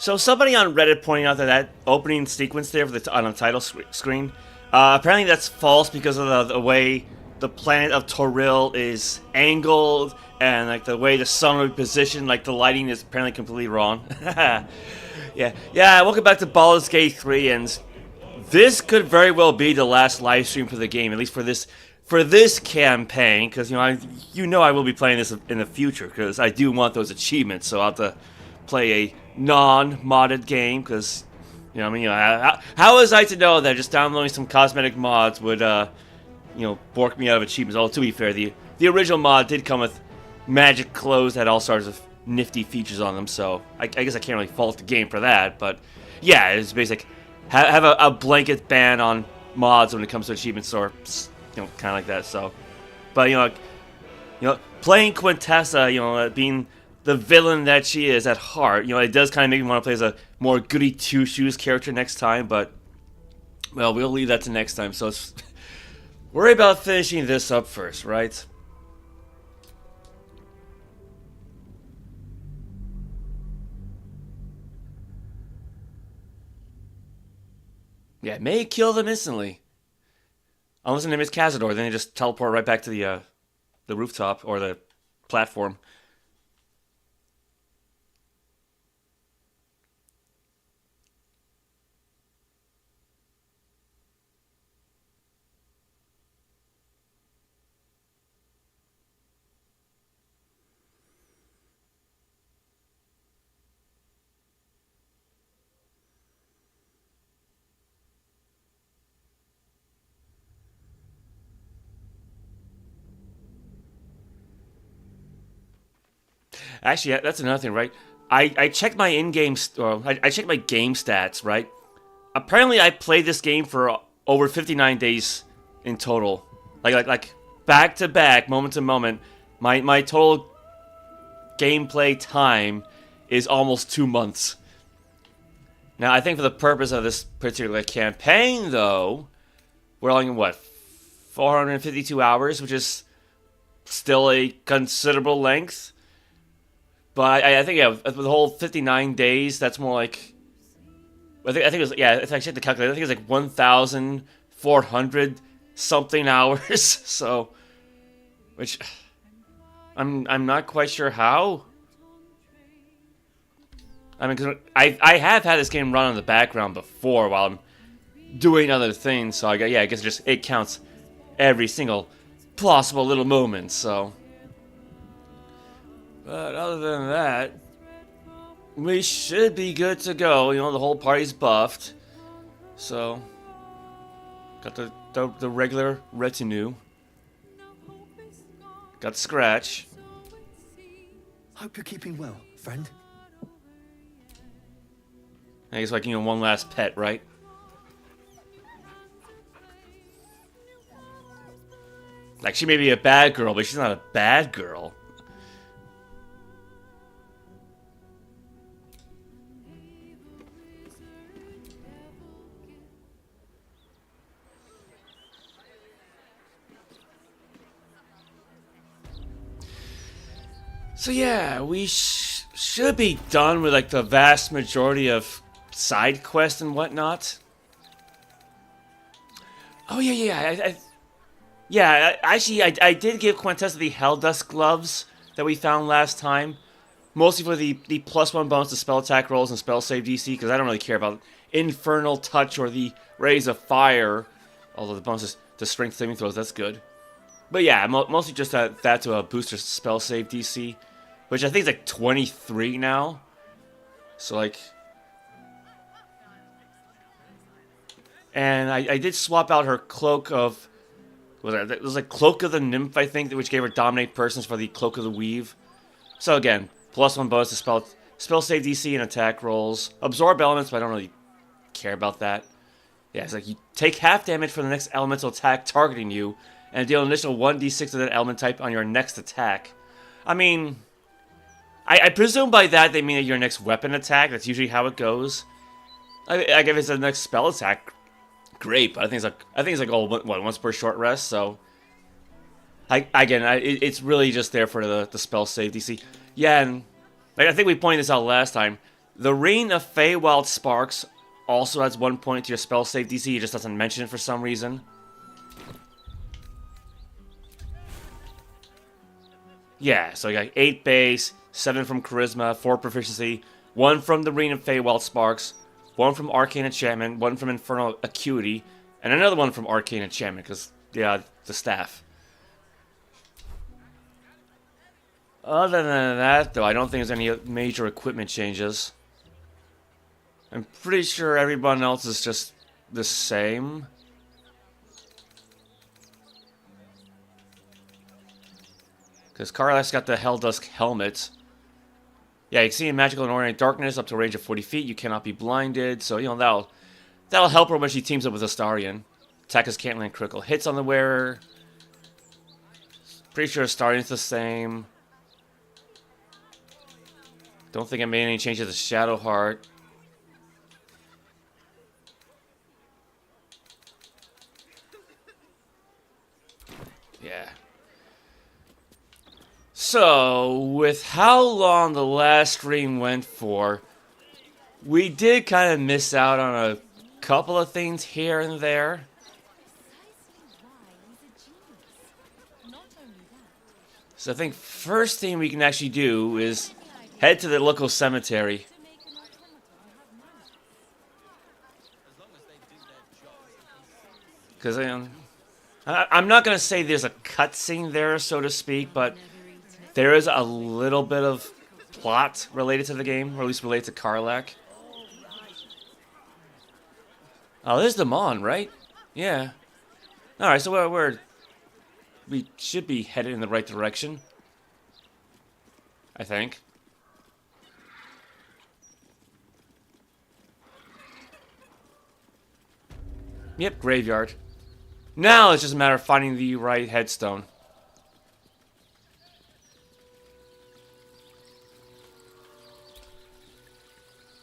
So somebody on Reddit pointing out that opening sequence there for on the title screen, apparently that's false because of the way the planet of Toril is angled and like the way the sun would be positioned. Like the lighting is apparently completely wrong. Yeah. Welcome back to Baldur's Gate 3, and this could very well be the last live stream for the game, at least for this campaign, because I will be playing this in the future because I do want those achievements. So I'll have to play a non-modded game because how was I to know that just downloading some cosmetic mods would bork me out of achievements? Although to be fair, the original mod did come with magic clothes that had all sorts of nifty features on them, so I guess I can't really fault the game for that. But yeah, it's basic. Have a blanket ban on mods when it comes to achievements, or kind of like that. So, but playing Quintessa, being the villain that she is at heart, it does kind of make me want to play as a more goody two shoes character next time. But well, we'll leave that to next time. So let's worry about finishing this up first, right? Yeah, it may kill them instantly. Unless the name is Cazador, then they just teleport right back to the rooftop or the platform. Actually, that's another thing, right? I checked my in-game, I checked my game stats, right? Apparently, I played this game for over 59 days in total, like back to back, moment to moment. My total gameplay time is almost 2 months. Now, I think for the purpose of this particular campaign, though, we're only in what, 452 hours, which is still a considerable length. But I think, with the whole 59 days, that's more like... I think it was, if I checked the calculator, I think it was like 1,400 something hours. So, which, I'm not quite sure how. I mean, because I have had this game run in the background before while I'm doing other things. So, I guess it counts every single possible little moment, so... But other than that, we should be good to go. The whole party's buffed. So, got the regular retinue. Got Scratch. Hope you're keeping well, friend. I guess one last pet, right? Like, she may be a bad girl, but she's not a bad girl. So yeah, we should be done with like the vast majority of side quests and whatnot. Oh yeah. Actually, I did give Quintessa the Helldust gloves that we found last time, mostly for the +1 bonus to spell attack rolls and spell save DC, because I don't really care about Infernal Touch or the Rays of Fire, although the bonuses to Strength saving throws, that's good. But yeah, mostly just that to boost your spell save DC. Which I think is like 23 now. So like... And I did swap out her Cloak of... It was like Cloak of the Nymph, I think, which gave her Dominate Persons for the Cloak of the Weave. So again, +1 bonus to spell save DC and attack rolls. Absorb elements, but I don't really care about that. Yeah, it's like you take half damage from the next elemental attack targeting you, and deal an additional 1d6 of that element type on your next attack. I mean... I presume by that they mean your next weapon attack. That's usually how it goes. I guess it's the next spell attack. Great, but I think it's like once per short rest. So, it's really just there for the spell save DC. Yeah, and like, I think we pointed this out last time. The Ring of Feywild Sparks also adds 1 point to your spell save DC. It just doesn't mention it for some reason. Yeah, so you got 8 base, 7 from Charisma, 4 proficiency, 1 from the Ring of Feywild Sparks, 1 from Arcane Enchantment, 1 from Infernal Acuity, and another one from Arcane Enchantment, because, yeah, the staff. Other than that, though, I don't think there's any major equipment changes. I'm pretty sure everyone else is just the same. Because Karlach's got the Helldusk helmet. Yeah, you can see in magical and ordinary darkness up to a range of 40 feet. You cannot be blinded, so, you know, that'll help her when she teams up with Astarion. Attackers can't land critical hits on the wearer. Pretty sure Astarion's the same. Don't think I made any changes to Shadowheart. Yeah. So, with how long the last stream went for, we did kind of miss out on a couple of things here and there. So I think first thing we can actually do is head to the local cemetery. Because I'm not going to say there's a cutscene there, so to speak, but there is a little bit of plot related to the game, or at least related to Karlach. Oh, this is the Mon, right? Yeah. Alright, so we should be headed in the right direction. I think. Yep, graveyard. Now it's just a matter of finding the right headstone.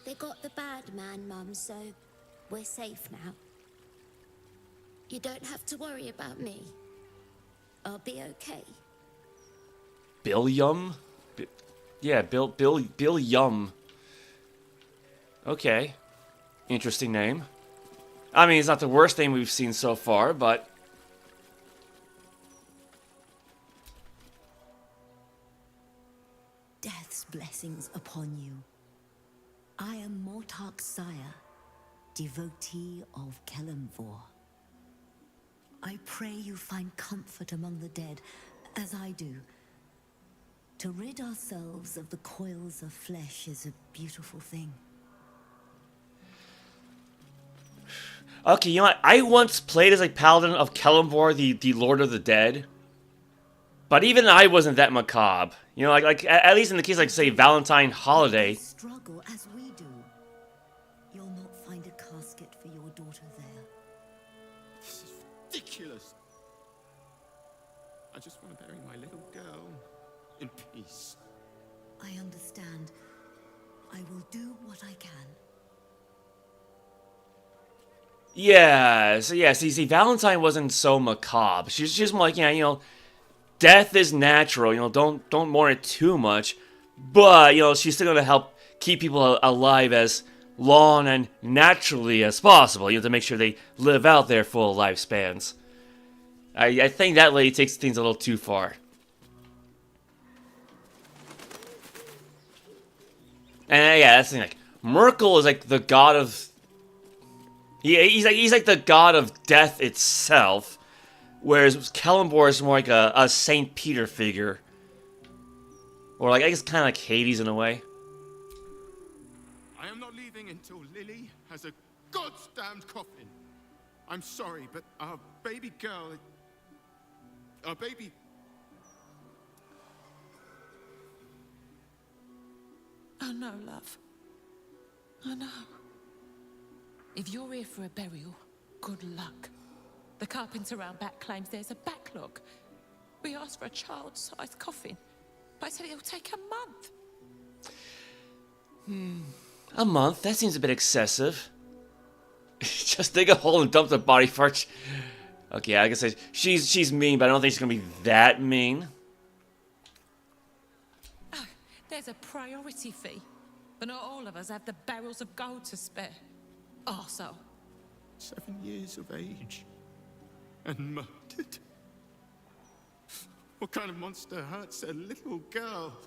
They got the bad man, Mum, so we're safe now. You don't have to worry about me. I'll be okay. Billium? Yeah, Bill Yum. Okay. Interesting name. I mean, it's not the worst name we've seen so far, but... Death's blessings upon you. I am Mortarch's sire, devotee of Kelemvor. I pray you find comfort among the dead, as I do. To rid ourselves of the coils of flesh is a beautiful thing. Okay, you know what? I once played as a paladin of Kelemvor, the Lord of the Dead. But even I wasn't that macabre. You know, like at least in the case, like, say, Valentine Holiday. Struggle as we do. You'll not find a casket for your daughter there. This is ridiculous. I just want to bury my little girl in peace. I understand. I will do what I can. Yeah, so yeah, see, Valentine wasn't so macabre. She's just more like, yeah, you know, death is natural, you know, don't mourn it too much. But, you know, she's still gonna help keep people alive as long and naturally as possible, you know, to make sure they live out their full lifespans. I think that lady takes things a little too far. And yeah, that's the thing, like, Myrkul is like the god of... He's like the god of death itself, whereas Kelemvor is more like a Saint Peter figure, or like I guess kind of like Hades in a way. I am not leaving until Lily has a goddamned coffin. I'm sorry, but our baby girl, our baby. Oh no, love. Oh no. If you're here for a burial, good luck. The carpenter around back claims there's a backlog. We asked for a child-sized coffin, but I said it'll take a month. A month? That seems a bit excessive. Just dig a hole and dump the body first. Okay, I guess she's mean, but I don't think she's gonna be that mean. Oh, there's a priority fee. But not all of us have the barrels of gold to spare. Arsehole. 7 years of age. And murdered. What kind of monster hurts a little girl?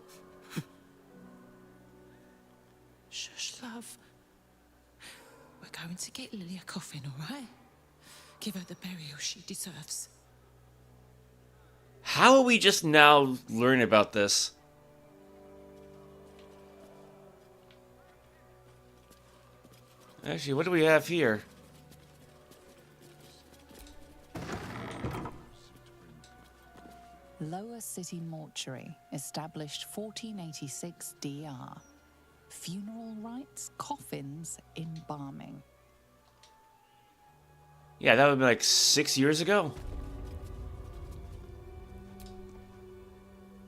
Shush, love. We're going to get Lily a coffin, all right? Give her the burial she deserves. How are we just now learning about this? Actually, what do we have here? Lower City Mortuary, established 1486 DR. Funeral rites, coffins, embalming. Yeah, that would be like 6 years ago.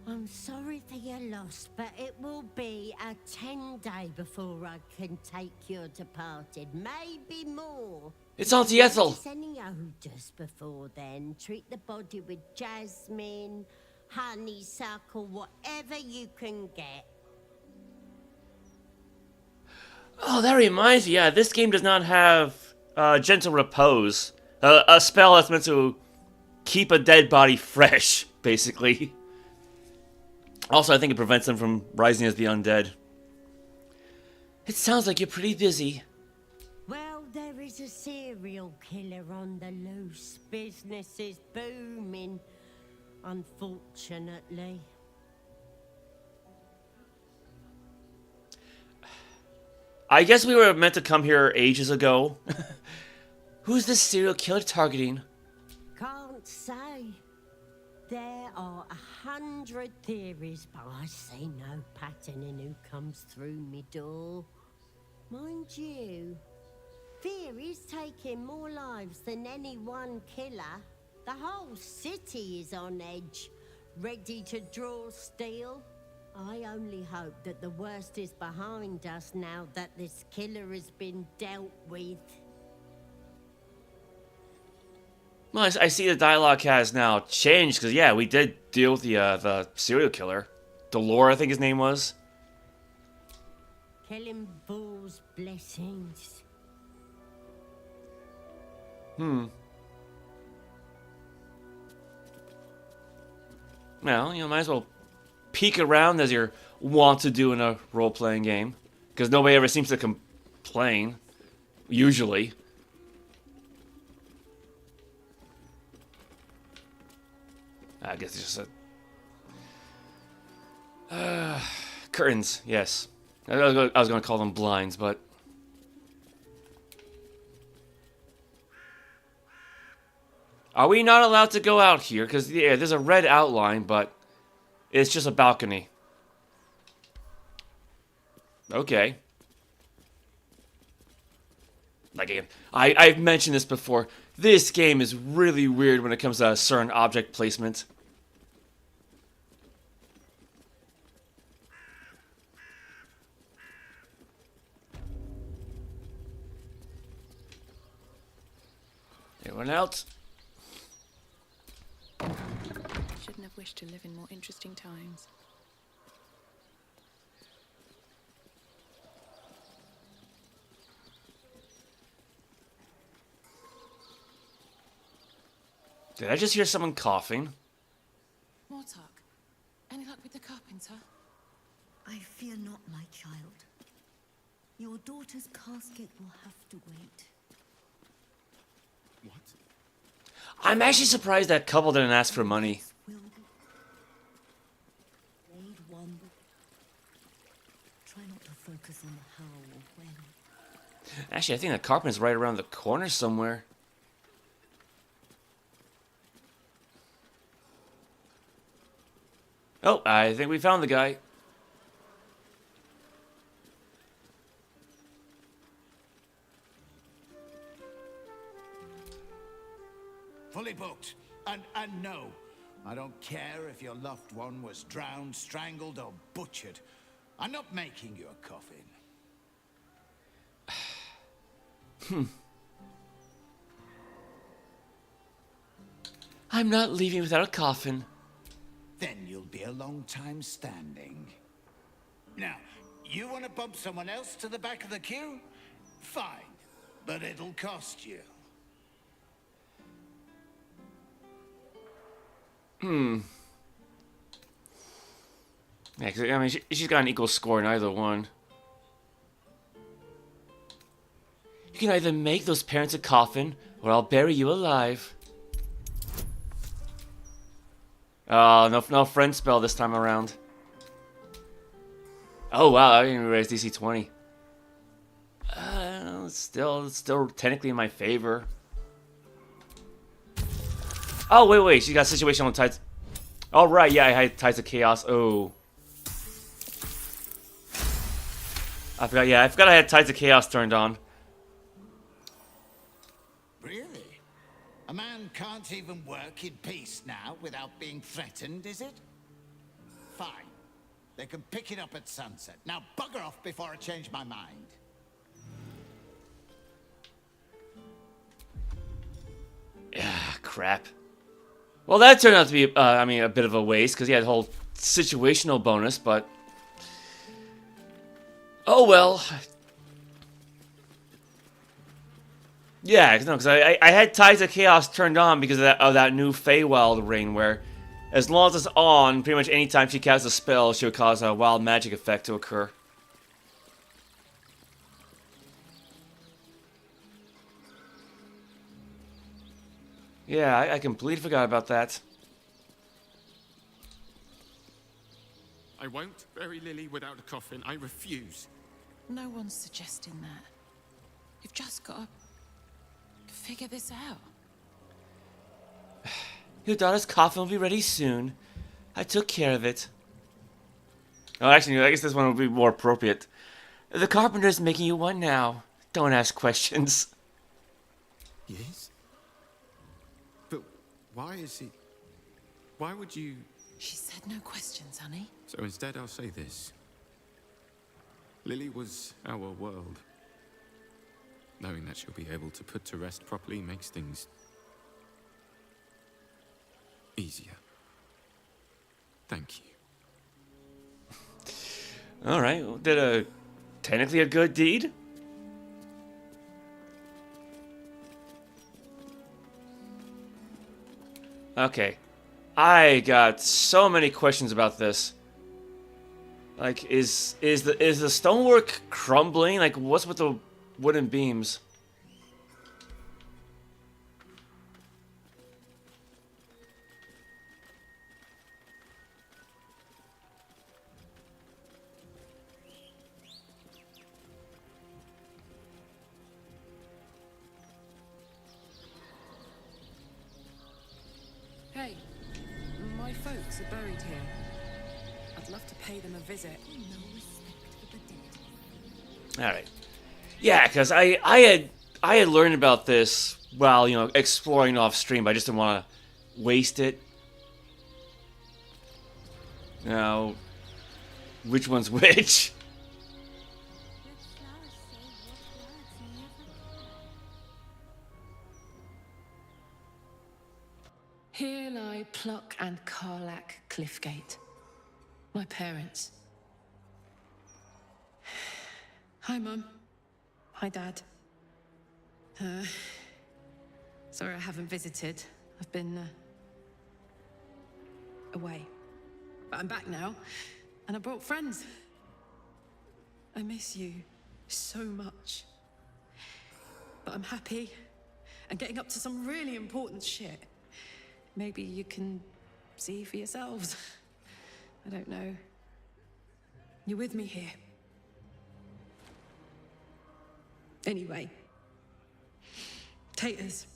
I'm sorry for your loss, but it will be a 10-day before I can take your departed. Maybe more. It's Auntie Ethel. If there's any odours before then, treat the body with jasmine, honeysuckle, whatever you can get. Oh, that reminds me. Yeah, this game does not have gentle repose. A spell that's meant to keep a dead body fresh, basically. Also, I think it prevents them from rising as the undead. It sounds like you're pretty busy. Well, there is a serial killer on the loose. Business is booming, unfortunately. I guess we were meant to come here ages ago. Who's this serial killer targeting? Can't say. There are 100 theories, but I see no pattern in who comes through me door. Mind you, theories taking more lives than any one killer. The whole city is on edge, ready to draw steel. I only hope that the worst is behind us now that this killer has been dealt with. Well, I see the dialogue has now changed, because, yeah, we did deal with the serial killer. Delore, I think his name was. Killing Ball's blessings. Well, might as well peek around as you're wont to do in a role-playing game. Because nobody ever seems to complain, usually. I guess it's just a... curtains, yes. I was going to call them blinds, but... Are we not allowed to go out here? Because, yeah, there's a red outline, but it's just a balcony. Okay. Like, again, I've mentioned this before. This game is really weird when it comes to certain object placement. Anyone else? Shouldn't have wished to live in more interesting times. Did I just hear someone coughing? Mortark, any luck with the carpenter? I fear not, my child. Your daughter's casket will have to wait. What? I'm actually surprised that couple didn't ask for money. Will raid one. Try not to focus on the how or when. Actually, I think the carpenter's right around the corner somewhere. Oh, I think we found the guy. Fully booked. And no, I don't care if your loved one was drowned, strangled, or butchered. I'm not making you a coffin. I'm not leaving without a coffin. Then you'll be a long time standing. Now, You want to bump someone else to the back of the queue? Fine, but it'll cost you. Yeah, 'cause, I mean, she's got an equal score in either one. You can either make those parents a coffin, or I'll bury you alive. Oh, no friend spell this time around. Oh wow, I didn't even raise DC 20. It's still technically in my favor. Oh wait, she got situational tides. Oh right, yeah, I had Tides of Chaos. Oh, I forgot. Yeah, I forgot I had Tides of Chaos turned on. Really? A man can't even work in peace now without being threatened, is it? Fine. They can pick it up at sunset. Now bugger off before I change my mind. Ah, crap. Well, that turned out to be, I mean, a bit of a waste, because he had a whole situational bonus, but... Oh, well. Yeah, no, because I had Tides of Chaos turned on because of that new Feywild ring, where as long as it's on, pretty much any time she casts a spell, she would cause a wild magic effect to occur. Yeah, I completely forgot about that. I won't bury Lily without a coffin. I refuse. No one's suggesting that. You've just got to figure this out. Your daughter's coffin will be ready soon. I took care of it. Oh, actually, I guess this one would be more appropriate. The carpenter's making you one now. Don't ask questions. Yes? But why is he... Why would you... She said no questions, honey. So instead I'll say this. Lily was our world. Knowing that she'll be able to put to rest properly makes things... easier. Thank you. Alright, well, did technically a good deed? Okay. I got so many questions about this. Like, is the stonework crumbling? Like, what's with the wooden beams? Hey, my folks are buried here. I'd love to pay them a visit. Alright. Yeah, because I had learned about this while, you know, exploring off stream, but I just didn't want to waste it. Now, which one's which? Here lie Pluck and Karlach Cliffgate. My parents. Hi, Mum. Hi, Dad. Sorry I haven't visited. I've been, away. But I'm back now, and I brought friends. I miss you so much. But I'm happy, and getting up to some really important shit. Maybe you can see for yourselves. I don't know. You're with me here. Anyway. Taters.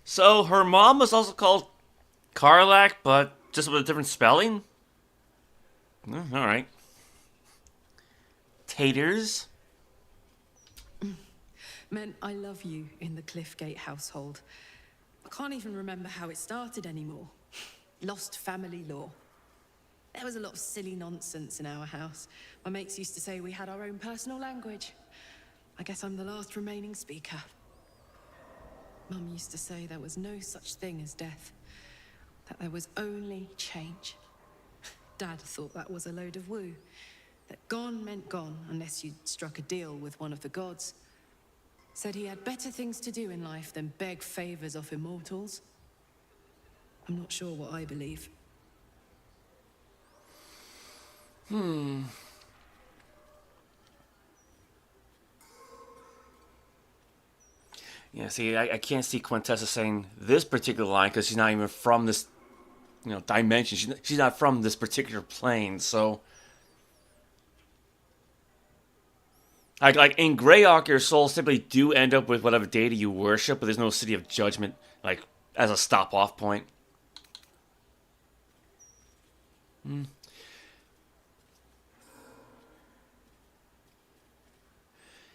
So, her mom was also called Karlach, but just with a different spelling? Alright. Taters? Men, I love you in the Cliffgate household. I can't even remember how it started anymore. Lost family law. There was a lot of silly nonsense in our house. My mates used to say we had our own personal language. I guess I'm the last remaining speaker. Mum used to say there was no such thing as death. That there was only change. Dad thought that was a load of woo. That gone meant gone unless you'd struck a deal with one of the gods. Said he had better things to do in life than beg favors off immortals. I'm not sure what I believe. Yeah, see, I can't see Quintessa saying this particular line because she's not even from this, dimension. She's not from this particular plane, so... Like in Greyhawk, your souls simply do end up with whatever deity you worship, but there's no City of Judgment, as a stop-off point.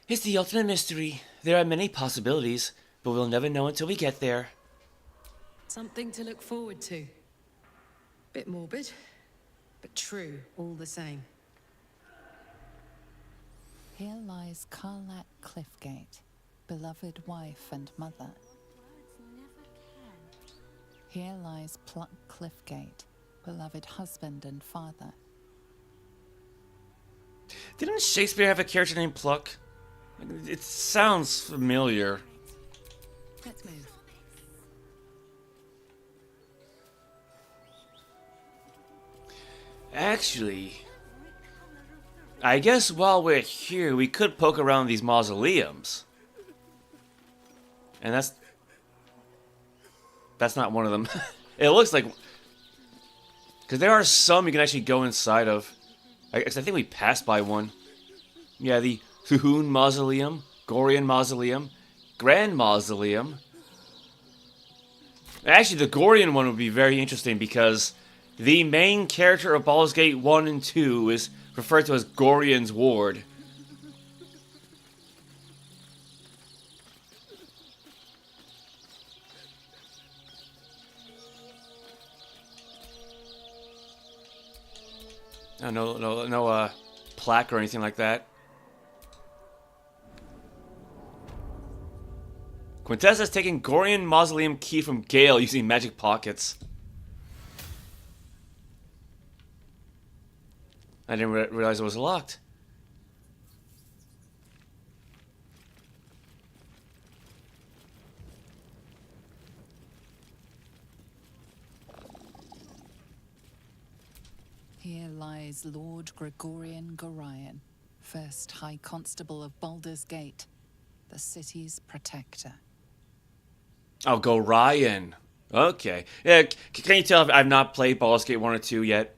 It's the ultimate mystery. There are many possibilities, but we'll never know until we get there. Something to look forward to. Bit morbid, but true all the same. Here lies Karlach Cliffgate, beloved wife and mother. Here lies Pluck Cliffgate, beloved husband and father. Didn't Shakespeare have a character named Pluck? It sounds familiar. Let's move. Actually, I guess while we're here, we could poke around these mausoleums. And that's not one of them. It looks like... Because there are some you can actually go inside of. I think we passed by one. Yeah, the Huhun Mausoleum, Gorian Mausoleum, Grand Mausoleum. Actually, the Gorian one would be very interesting because the main character of Baldur's Gate 1 and 2 is referred to as Gorian's Ward. No plaque or anything like that. Quintessa's taking Gorian Mausoleum key from Gale using magic pockets. I didn't realize it was locked. Here lies Lord Gregorian Gorion, first High Constable of Baldur's Gate, the city's protector. Oh, Gorion. Okay. Yeah, can you tell if I've not played Baldur's Gate 1 or 2 yet?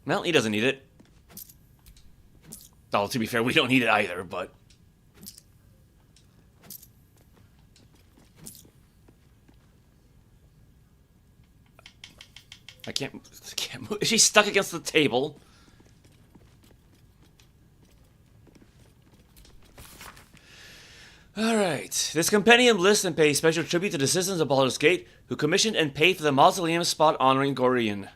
Well, he doesn't need it. Well, to be fair, we don't need it either, but... I can't move. Is she stuck against the table? Alright. This compendium lists and pays special tribute to the citizens of Baldur's Gate who commissioned and paid for the mausoleum spot honoring Gorion.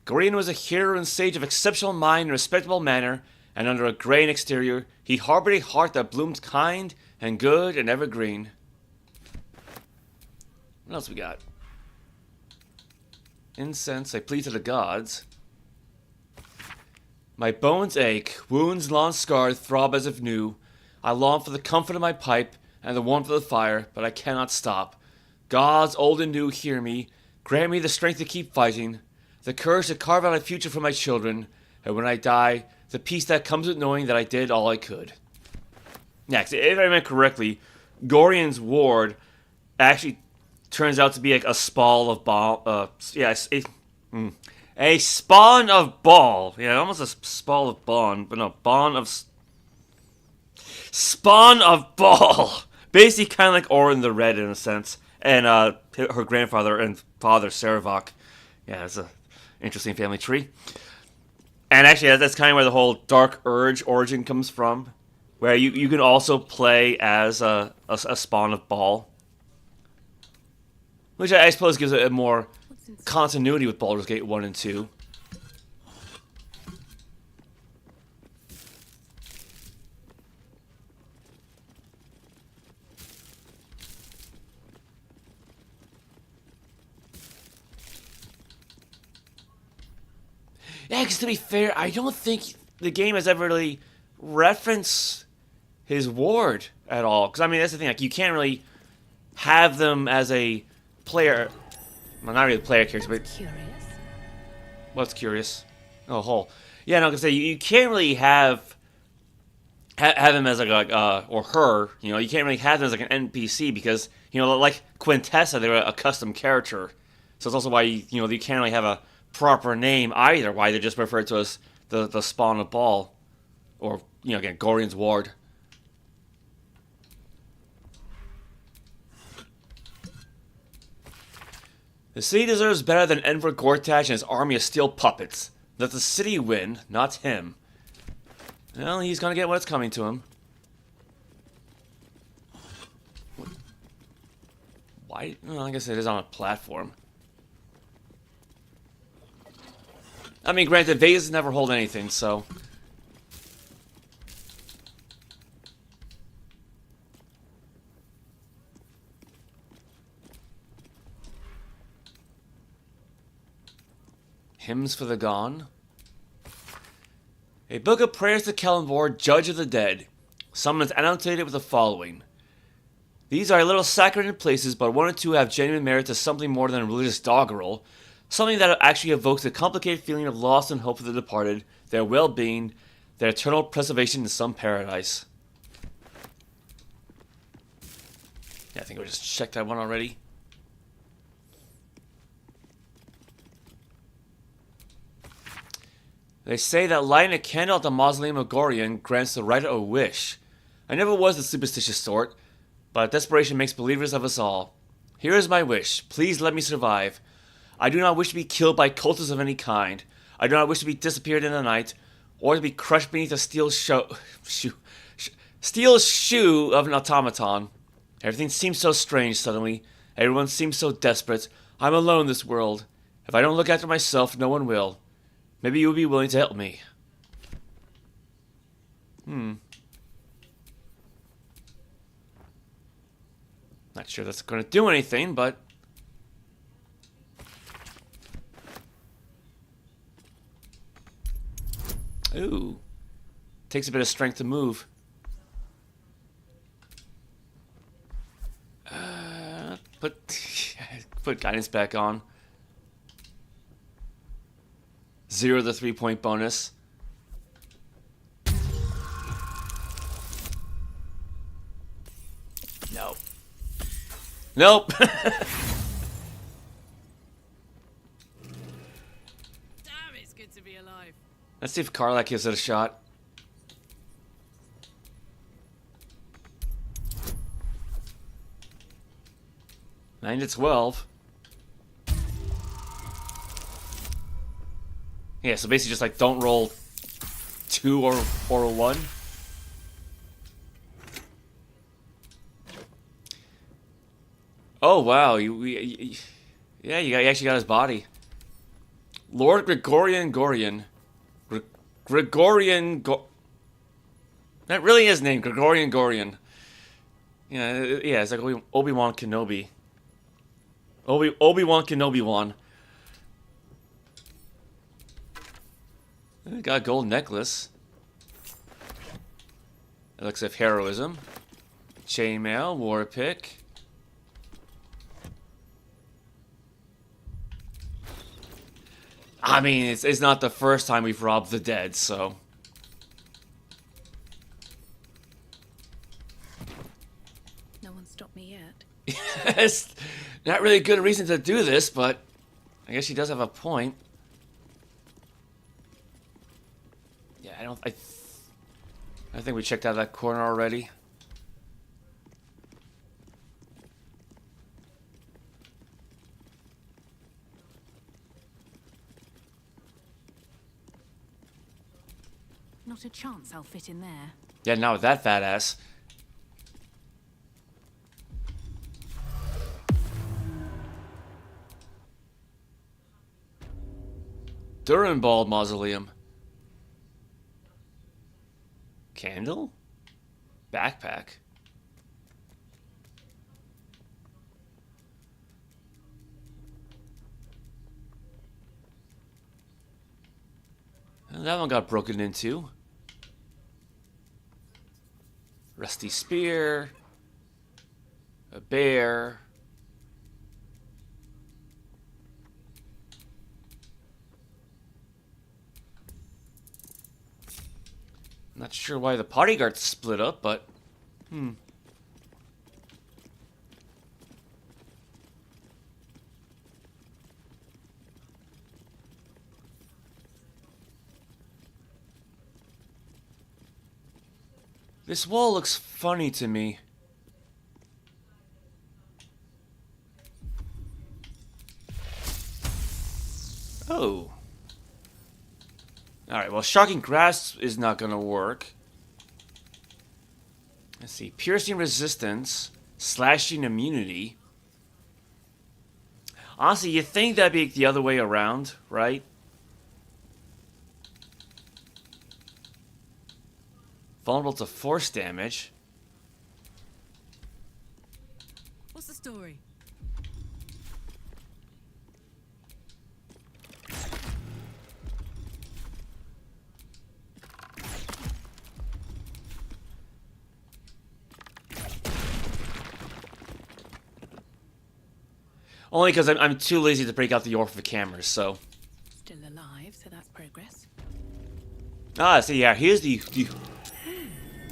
Gorion was a hero and sage of exceptional mind and respectable manner, and under a grey exterior, he harbored a heart that bloomed kind and good and evergreen. What else we got? Incense, I plead to the gods. My bones ache, wounds long scarred throb as if new. I long for the comfort of my pipe and the warmth of the fire, but I cannot stop. Gods old and new, hear me. Grant me the strength to keep fighting, the courage to carve out a future for my children, and when I die, the peace that comes with knowing that I did all I could. Next, if I remember correctly, Gorion's Ward actually turns out to be like a spawn of ball. A spawn of ball. Yeah, almost a spawn of bond, but no, spawn of ball. Basically, kind of like Orin the Red in a sense, and her grandfather and father Saravok. Yeah, it's a interesting family tree. And actually, that's kind of where the whole Dark Urge origin comes from, where you can also play as a spawn of ball. Which I suppose gives it a more continuity with Baldur's Gate 1 and 2. Yeah, because to be fair, I don't think the game has ever really referenced his ward at all. Because, I mean, that's the thing. Like, you can't really have them as a player. Well, not really a player character, but... Curious. What's curious? Oh, hole. Yeah, no, because you can't really have him as like or her. You know, you can't really have them as like an NPC because, you know, like Quintessa, they're a custom character. So it's also why you can't really have a proper name either. Why they're just referred to as the spawn of Bhaal, or, you know, again, Gorian's ward. The city deserves better than Enver Gortash and his army of steel puppets. Let the city win, not him. Well, he's gonna get what's coming to him. Why? Well, I guess it is on a platform. I mean, granted, vases never hold anything, so... Hymns for the Gone. A book of prayers to Kelemvor, Judge of the Dead. Some is annotated with the following. These are little sacred places, but one or two have genuine merit to something more than a religious doggerel. Something that actually evokes a complicated feeling of loss and hope for the departed, their well-being, their eternal preservation in some paradise. Yeah, I think we just checked that one already. They say that lighting a candle at the Mausoleum of Gorian grants the writer a wish. I never was the superstitious sort, but desperation makes believers of us all. Here is my wish. Please let me survive. I do not wish to be killed by cultists of any kind. I do not wish to be disappeared in the night, or to be crushed beneath a steel shoe of an automaton. Everything seems so strange suddenly. Everyone seems so desperate. I'm alone in this world. If I don't look after myself, no one will. Maybe you would be willing to help me. Not sure that's going to do anything, but... Ooh. Takes a bit of strength to move. Put guidance back on. 0 the 3-point bonus. No. Nope. Damn, it's good to be alive. Let's see if Karlach gives it a shot. 9 to 12. Yeah, so basically just like don't roll 2 or 1. Oh wow, you actually got his body. Lord Gregorian Gorian. That really is named Gregorian Gorian. Yeah, it's like Obi-Wan Kenobi. Obi-Wan Kenobi-Wan. Got a gold necklace. Elixir of heroism. Chainmail, war pick. I mean, it's not the first time we've robbed the dead, so. No one stopped me yet. It's not really a good reason to do this, but I guess she does have a point. Yeah, I think we checked out that corner already. Not a chance I'll fit in there. Yeah, not with that fat ass. Dortmell Mausoleum. Candle? Backpack. And that one got broken into. Rusty spear. A bear. Not sure why the party got split up, but this wall looks funny to me. Oh. Alright, well, Shocking Grasp is not gonna work. Let's see. Piercing Resistance. Slashing Immunity. Honestly, you'd think that'd be the other way around, right? Vulnerable to force damage. What's the story? Only because I'm too lazy to break out the Orphan cameras, so. Still alive, so that's progress. Ah, so yeah, here's the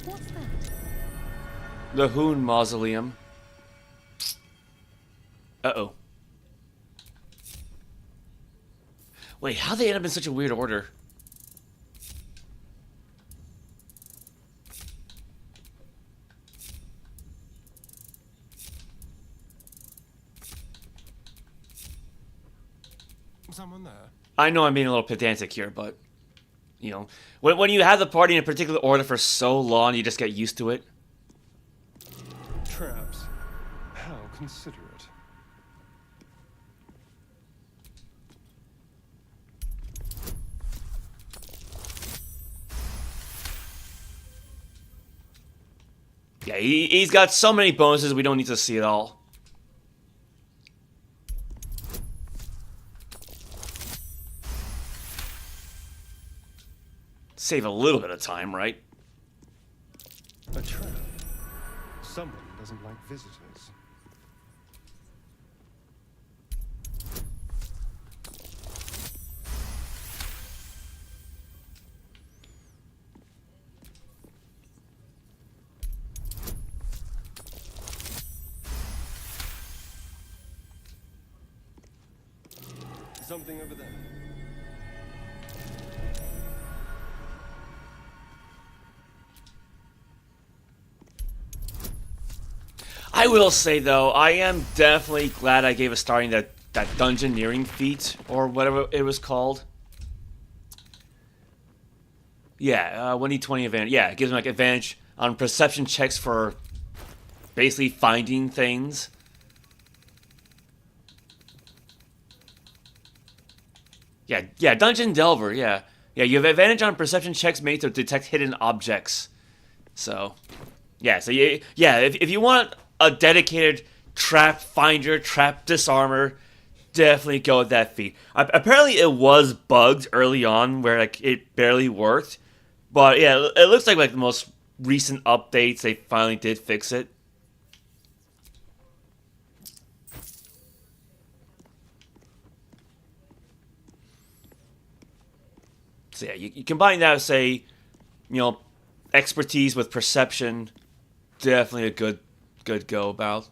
What's that? the Hoon Mausoleum. Uh-oh. Wait, how'd they end up in such a weird order? Someone there? I know I'm being a little pedantic here, but, you know, when you have the party in a particular order for so long, you just get used to it. Traps. How considerate. Yeah, he's got so many bonuses, we don't need to see it all. Save a little bit of time, right? A trap. Someone doesn't like visitors. Something over there. I will say, though, I am definitely glad I gave a starting that dungeoneering feat, or whatever it was called. Yeah, 1d20 advantage. Yeah, it gives me, like, advantage on perception checks for basically finding things. Yeah, Dungeon Delver, yeah. Yeah, you have advantage on perception checks made to detect hidden objects. So, yeah, if you want a dedicated trap finder, trap disarmer, definitely go with that feat. Apparently it was bugged early on where like it barely worked, but yeah, it looks like the most recent updates they finally did fix it. So yeah, you combine that with, say, you know, expertise with perception, definitely a good go about.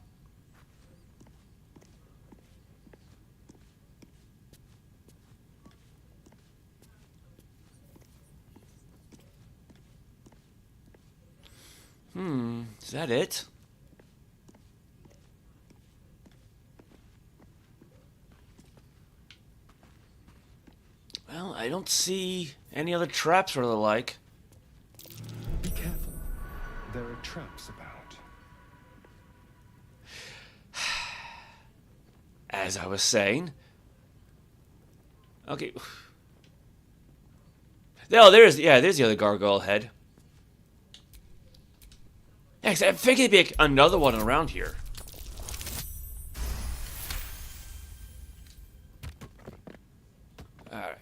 Is that it? Well, I don't see any other traps or the like. Be careful. There are traps about. As I was saying. Okay. Oh, there's the other gargoyle head. Yeah, 'cause I figured there'd be another one around here. Alright.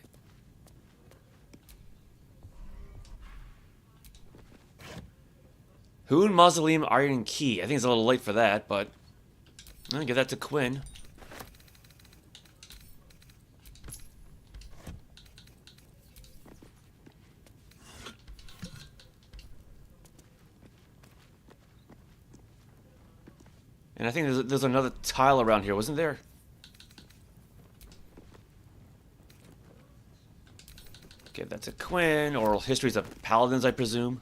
Hoon Mausoleum Iron Key. I think it's a little late for that, but I'll give that to Quinn. And I think there's another tile around here, wasn't there? Give that to Quinn. Oral histories of paladins, I presume.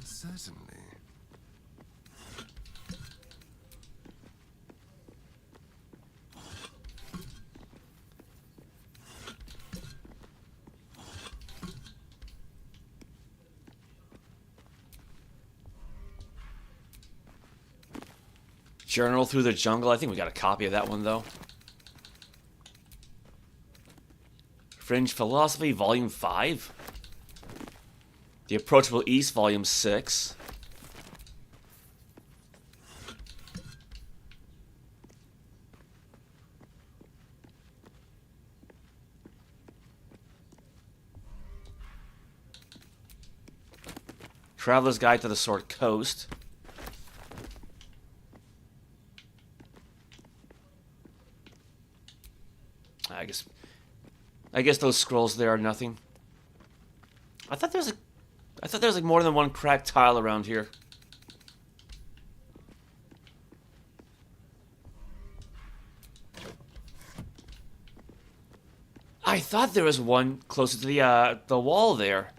Certainly. Journal Through the Jungle. I think we got a copy of that one, though. Fringe Philosophy, Volume 5. The Approachable East, Volume 6. Traveler's Guide to the Sword Coast. I guess those scrolls there are nothing. I thought there was like more than one cracked tile around here. I thought there was one closer to the wall there.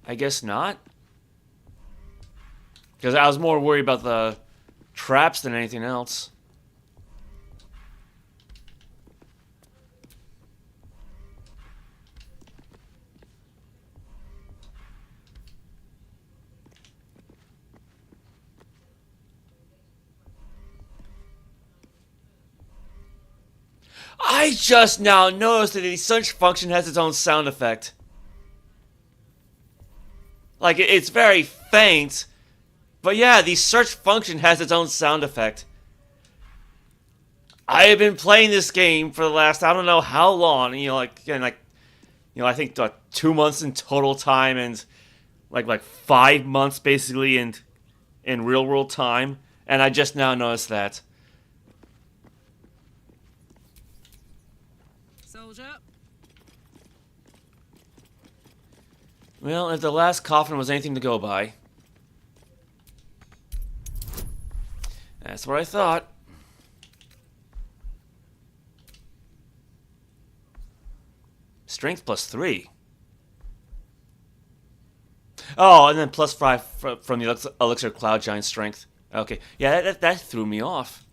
I guess not. Because I was more worried about the traps than anything else. I just now noticed that the search function has its own sound effect. Like, it's very faint. But yeah, the search function has its own sound effect. I have been playing this game for the last, I don't know how long. I think 2 months in total time, and like 5 months basically in real world time. And I just now noticed that. Soldier. Well, if the last coffin was anything to go by. That's what I thought. Strength +3. Oh, and then +5 from the Elixir Cloud Giant Strength. Okay, yeah, that threw me off.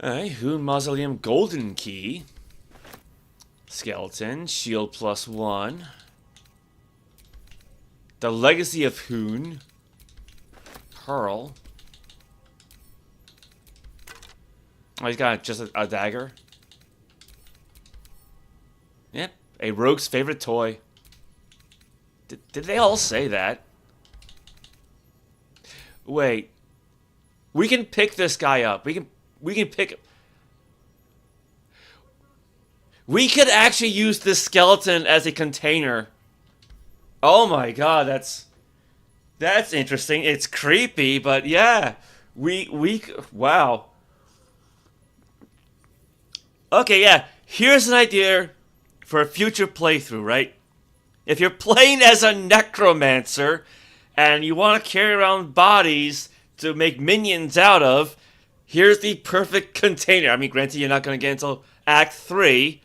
Alright, Hoon Mausoleum Golden Key. Skeleton, shield +1. The Legacy of Hoon. Pearl. Oh, he's got just a dagger. Yep, a rogue's favorite toy. Did they all say that? Wait. We can pick this guy up. We can pick... We could actually use this skeleton as a container. Oh my god, that's interesting. It's creepy, but yeah. Wow. Okay, yeah. Here's an idea for a future playthrough, right? If you're playing as a necromancer and you want to carry around bodies to make minions out of, here's the perfect container. I mean, granted, you're not going to get until Act 3,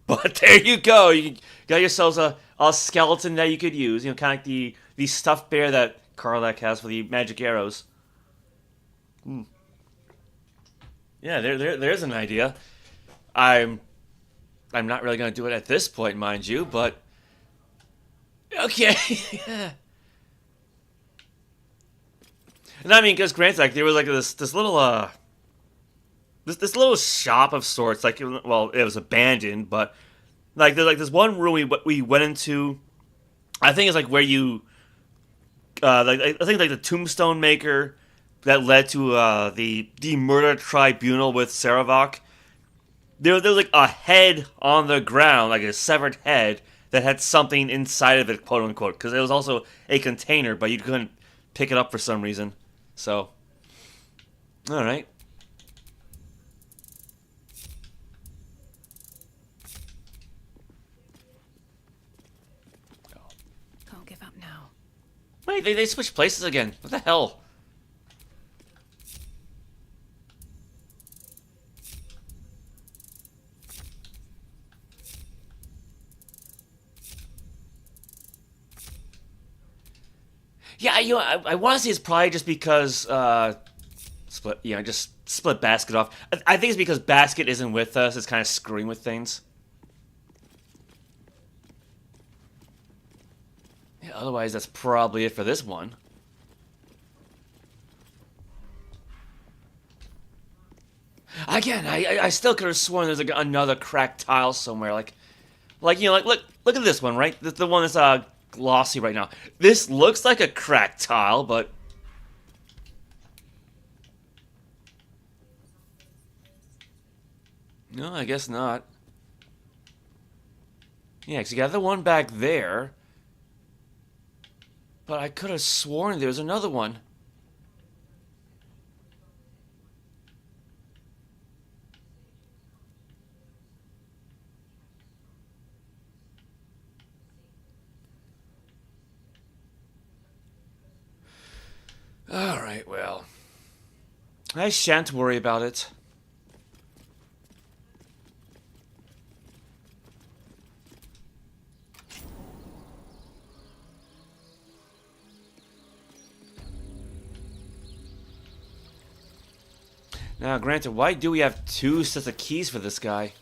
but there you go. You got yourselves a skeleton that you could use. Kind of like the stuffed bear that Karlach has for the magic arrows. Yeah, there's an idea. I'm not really going to do it at this point, mind you, but... Okay. And I mean, because granted, like there was like this little this little shop of sorts. Like, well, it was abandoned, but like there's like this one room we went into. I think it's like where you, like I think like the tombstone maker that led to the murder tribunal with Saravok. There was like a head on the ground, like a severed head that had something inside of it, quote unquote, because it was also a container, but you couldn't pick it up for some reason. So, all right. Can't give up now. Wait, they switched places again. What the hell? Yeah, you know, I want to say it's probably just because just split Basket off. I think it's because Basket isn't with us. It's kind of screwing with things. Yeah, otherwise, that's probably it for this one. Again, I still could have sworn there's like another cracked tile somewhere. Like you know, like look at this one, right? The one that's glossy right now. This looks like a cracked tile, but no, I guess not. Yeah, because you got the one back there, but I could have sworn there was another one. Alright, well. I shan't worry about it. Now, granted, why do we have two sets of keys for this guy?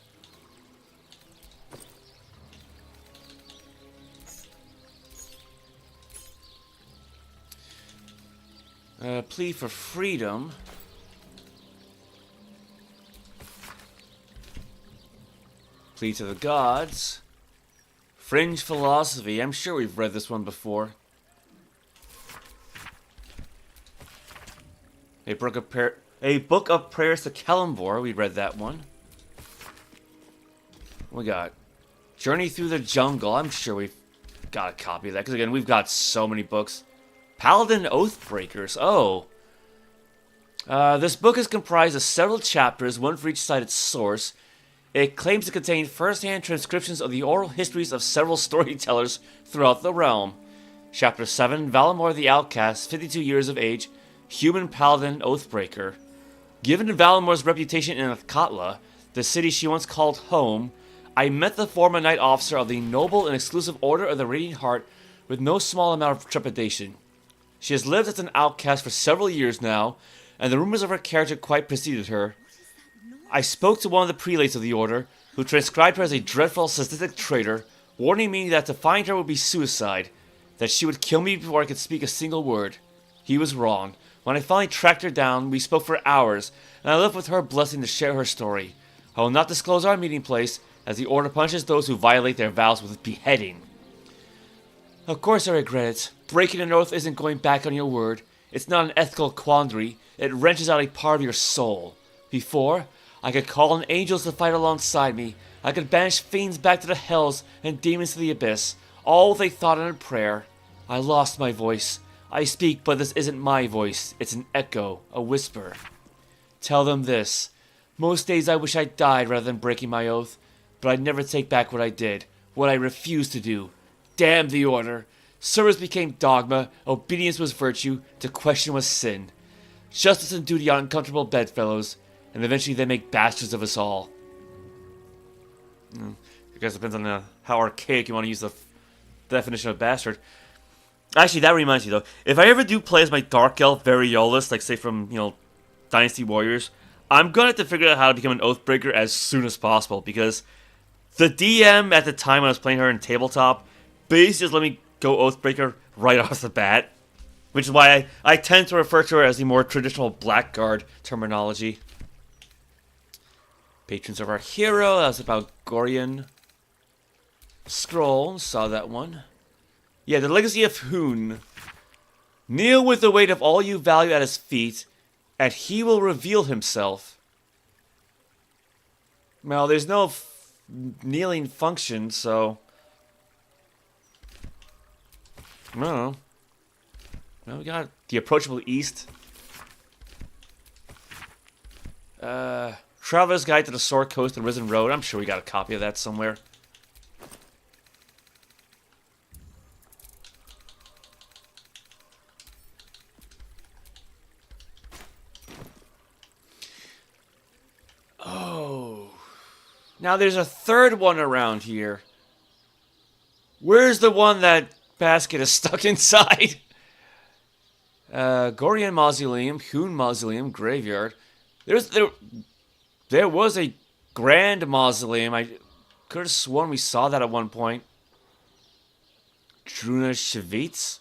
Plea for freedom. Plea to the gods. Fringe philosophy. I'm sure we've read this one before. A book of prayers to Kalimvor. We read that one. We got Journey Through the Jungle. I'm sure we've got a copy of that. Because again, we've got so many books. Paladin Oathbreakers. Oh. This book is comprised of several chapters, one for each cited source. It claims to contain first-hand transcriptions of the oral histories of several storytellers throughout the realm. Chapter 7, Valimor the Outcast, 52 years of age, human paladin Oathbreaker. Given Valimor's reputation in Athkatla, the city she once called home, I met the former knight officer of the noble and exclusive Order of the Radiant Heart with no small amount of trepidation. She has lived as an outcast for several years now, and the rumors of her character quite preceded her. I spoke to one of the prelates of the Order, who transcribed her as a dreadful, sadistic traitor, warning me that to find her would be suicide, that she would kill me before I could speak a single word. He was wrong. When I finally tracked her down, we spoke for hours, and I left with her blessing to share her story. I will not disclose our meeting place, as the Order punishes those who violate their vows with beheading. Of course I regret it. Breaking an oath isn't going back on your word. It's not an ethical quandary. It wrenches out a part of your soul. Before, I could call on angels to fight alongside me. I could banish fiends back to the hells and demons to the abyss, all with a thought and a prayer. I lost my voice. I speak, but this isn't my voice. It's an echo, a whisper. Tell them this. Most days I wish I died rather than breaking my oath, but I'd never take back what I did, what I refused to do. Damn the Order. Service became dogma, obedience was virtue, to question was sin. Justice and duty are uncomfortable bedfellows, and eventually they make bastards of us all. I guess it depends on how archaic you want to use the definition of bastard. Actually, that reminds me though, if I ever do play as my Dark Elf Variolus, like say from, Dynasty Warriors, I'm gonna have to figure out how to become an Oathbreaker as soon as possible, because the DM at the time when I was playing her in Tabletop basically just let me go Oathbreaker right off the bat. which is why I tend to refer to her as the more traditional blackguard terminology. Patrons of our hero, that was about Gorian. Scroll, saw that one. Yeah, the legacy of Hoon. Kneel with the weight of all you value at his feet, and he will reveal himself. Well, there's no kneeling function, so... I don't know. Well, we got the approachable east. Traveler's Guide to the Sword Coast and Risen Road. I'm sure we got a copy of that somewhere. Oh. Now there's a third one around here. Where's the one that basket is stuck inside? Gorian Mausoleum, Hoon Mausoleum, Graveyard. There was a Grand Mausoleum. I could have sworn we saw that at one point. Druna Shvitz.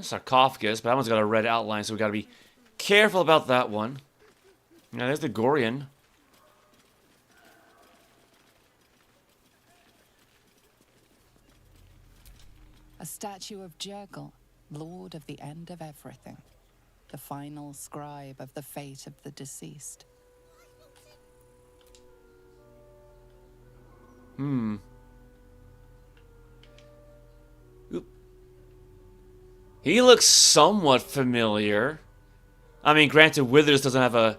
Sarcophagus, but that one's got a red outline, so we got to be careful about that one. Now there's the Gorian. A statue of Jurgle, lord of the end of everything, the final scribe of the fate of the deceased. He looks somewhat familiar. I mean, granted, Withers doesn't have a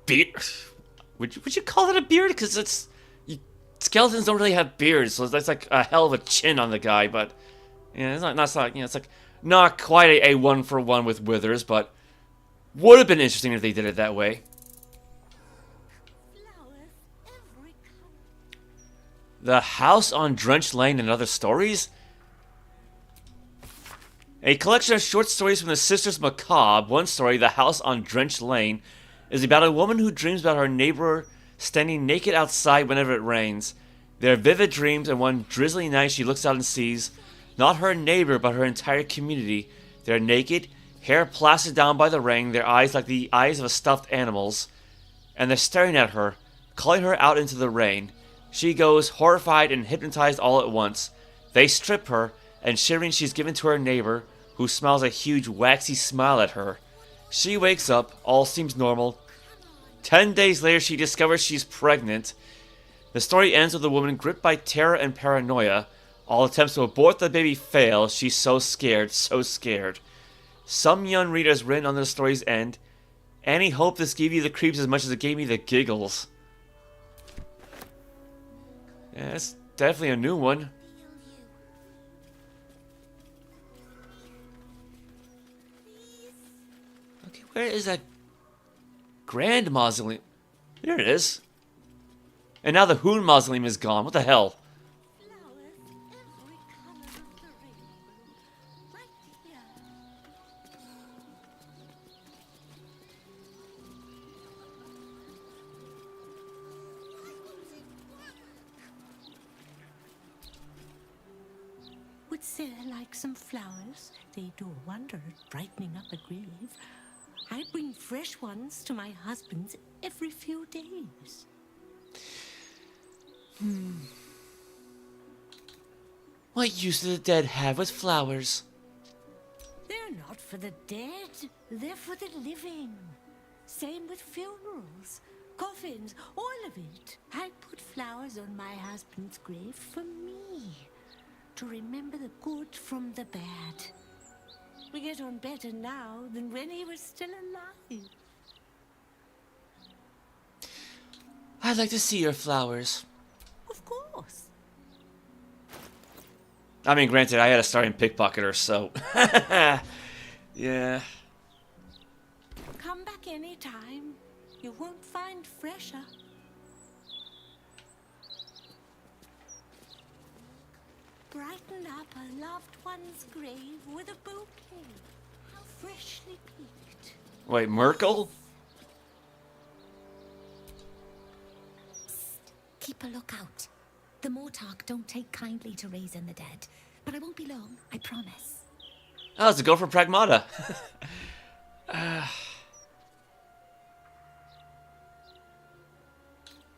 beard. Would you call it a beard? Because skeletons don't really have beards, so that's like a hell of a chin on the guy. But yeah, it's like not quite a one-for-one with Withers, but would have been interesting if they did it that way. The House on Drenched Lane and Other Stories? A collection of short stories from the Sisters Macabre. One story, The House on Drenched Lane, is about a woman who dreams about her neighbor standing naked outside whenever it rains. They are vivid dreams, and one drizzly night she looks out and sees not her neighbor, but her entire community. They are naked, hair plastered down by the rain, their eyes like the eyes of stuffed animals, and they're staring at her, calling her out into the rain. She goes, horrified and hypnotized all at once. They strip her, and shivering she's given to her neighbor, who smiles a huge waxy smile at her. She wakes up, all seems normal. 10 days later she discovers she's pregnant. The story ends with the woman gripped by terror and paranoia. All attempts to abort the baby fail. She's so scared, so scared. Some young readers written on the story's end. Any hope this gave you the creeps as much as it gave me the giggles. Yeah, it's definitely a new one. Okay, where is that Grand Mausoleum? There it is. And now the Hoon Mausoleum is gone. What the hell? Would Sarah like some flowers? They do a wonder at brightening up a grave. I bring fresh ones to my husband's every few days. What use do the dead have with flowers? They're not for the dead. They're for the living. Same with funerals, coffins, all of it. I put flowers on my husband's grave for me, to remember the good from the bad. We get on better now than when he was still alive. I'd like to see your flowers. Of course. I mean, granted, I had a starting pickpocketer, so... yeah. Come back anytime. You won't find fresher. Brighten up a loved one's grave with a bouquet. How freshly picked. Wait, Myrkul? Keep a lookout. The Mortarch don't take kindly to raising the dead, but I won't be long, I promise. Oh, let's go for Pragmata.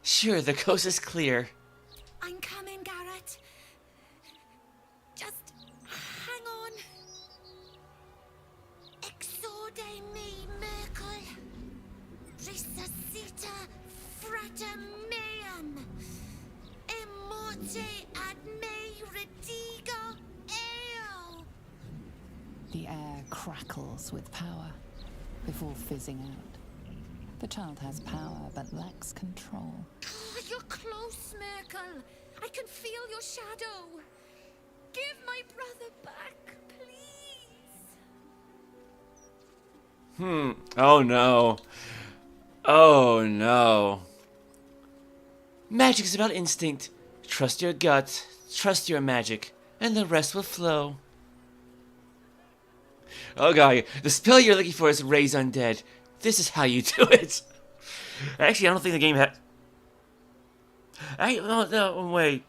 Sure, the coast is clear. I'm coming, Garret. Just hang on. Exorde me, Myrkul. Resuscita frater meum. Immorte ad me redigo eo. The air crackles with power before fizzing out. The child has power but lacks control. Oh, you're close, Myrkul. I can feel your shadow. Give my brother back, please. Oh no. Oh no. Magic is about instinct. Trust your gut, trust your magic, and the rest will flow. Oh god, the spell you're looking for is Raise Undead. This is how you do it. Actually, I don't think the game had... No, wait.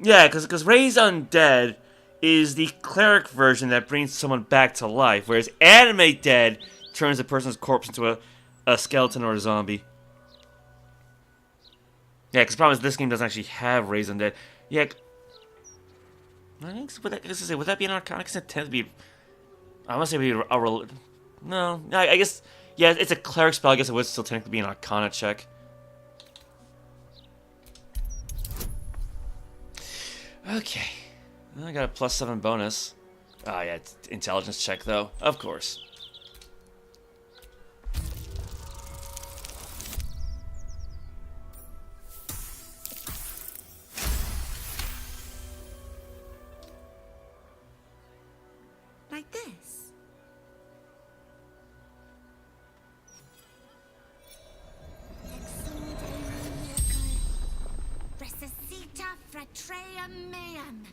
Yeah, because Raise Undead is the cleric version that brings someone back to life, whereas Animate Dead turns a person's corpse into a skeleton or a zombie. Yeah, because the problem is this game doesn't actually have Raise Undead. Yeah. Would that be an Arcana? Because it tends to be... I want to say it would be a... No, I guess... Yeah, it's a cleric spell. I guess it would still technically be an Arcana check. Okay. I got a +7 bonus. Ah, yeah, it's intelligence check, though. Of course. Like this. Resuscita fratrea meum.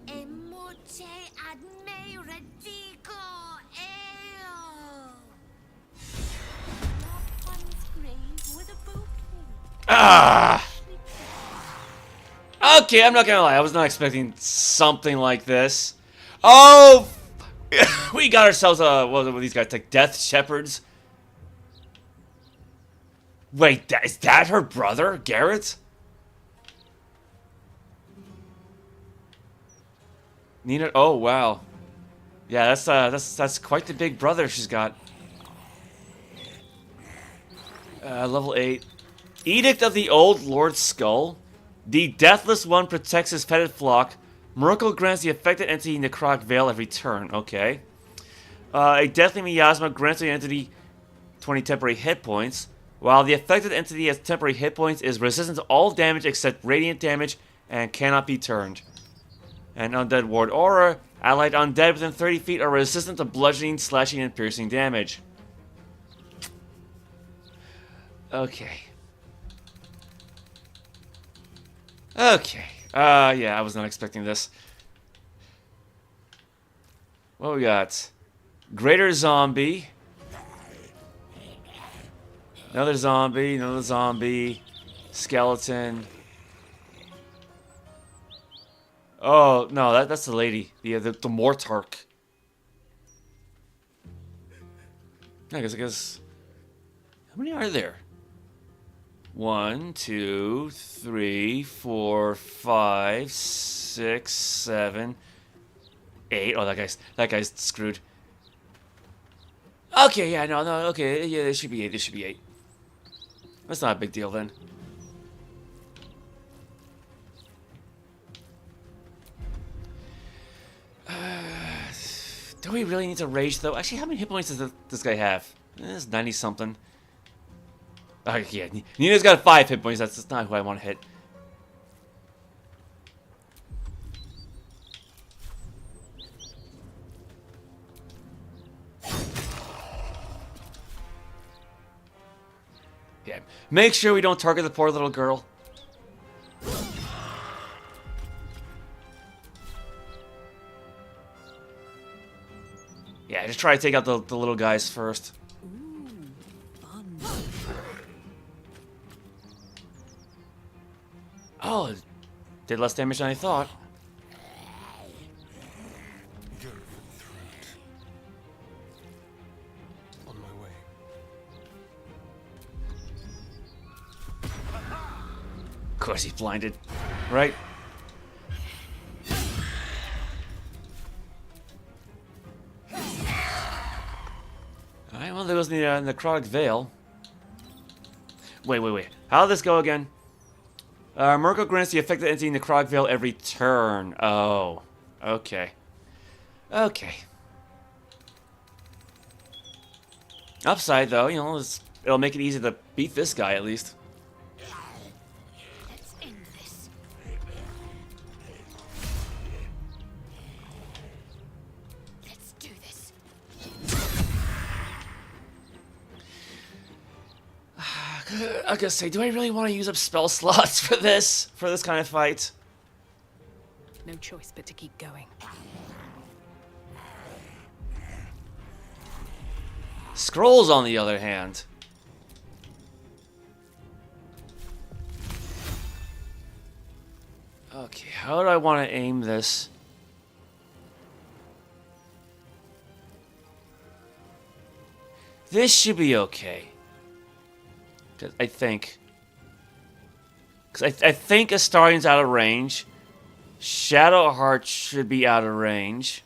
Immorte ad me redigo eo. Not one's grave with a bouquet. Ah! Okay, I'm not gonna lie. I was not expecting something like this. Oh! We got ourselves what were these guys? Like Death Shepherds? Wait, is that her brother, Garret? Nina, oh wow. Yeah, that's quite the big brother she's got. Level 8. Edict of the Old Lord's Skull. The Deathless One protects his fetid flock. Myrkul grants the affected entity Necrotic Veil every turn. Okay. A Deathly Miasma grants the entity 20 temporary hit points. While the affected entity has temporary hit points, is resistant to all damage except radiant damage and cannot be turned. And Undead Ward Aura. Allied undead within 30 feet are resistant to bludgeoning, slashing, and piercing damage. Okay. Okay. Yeah, I was not expecting this. What we got? Greater Zombie. Another zombie. Skeleton. Oh, no, that's the lady. The Mortarch. I guess. How many are there? 1, 2, 3, 4, 5, 6, 7, 8. Oh, that guy's screwed. Okay, yeah, no, okay, yeah, it should be 8. It should be 8. That's not a big deal then. Do we really need to rage though? Actually, how many hit points does this guy have? It's 90 something. Okay, yeah, Nina's got 5 hit points. That's not who I want to hit. Yeah, make sure we don't target the poor little girl. Yeah, just try to take out the little guys first. Well, it did less damage than I thought. On my way. Of course he's blinded, right? Alright, well there goes the necrotic veil. Wait. How did this go again? Myrkul grants the affected entity necrotic veil every turn. Oh. Okay. Okay. Upside though, you know, it'll make it easy to beat this guy at least. Let's end this. Let's do this. I gotta say, do I really want to use up spell slots for this kind of fight? No choice but to keep going. Scrolls, on the other hand. Okay, how do I want to aim this? This should be okay. I think. Because I think Astarion's out of range. Shadowheart should be out of range.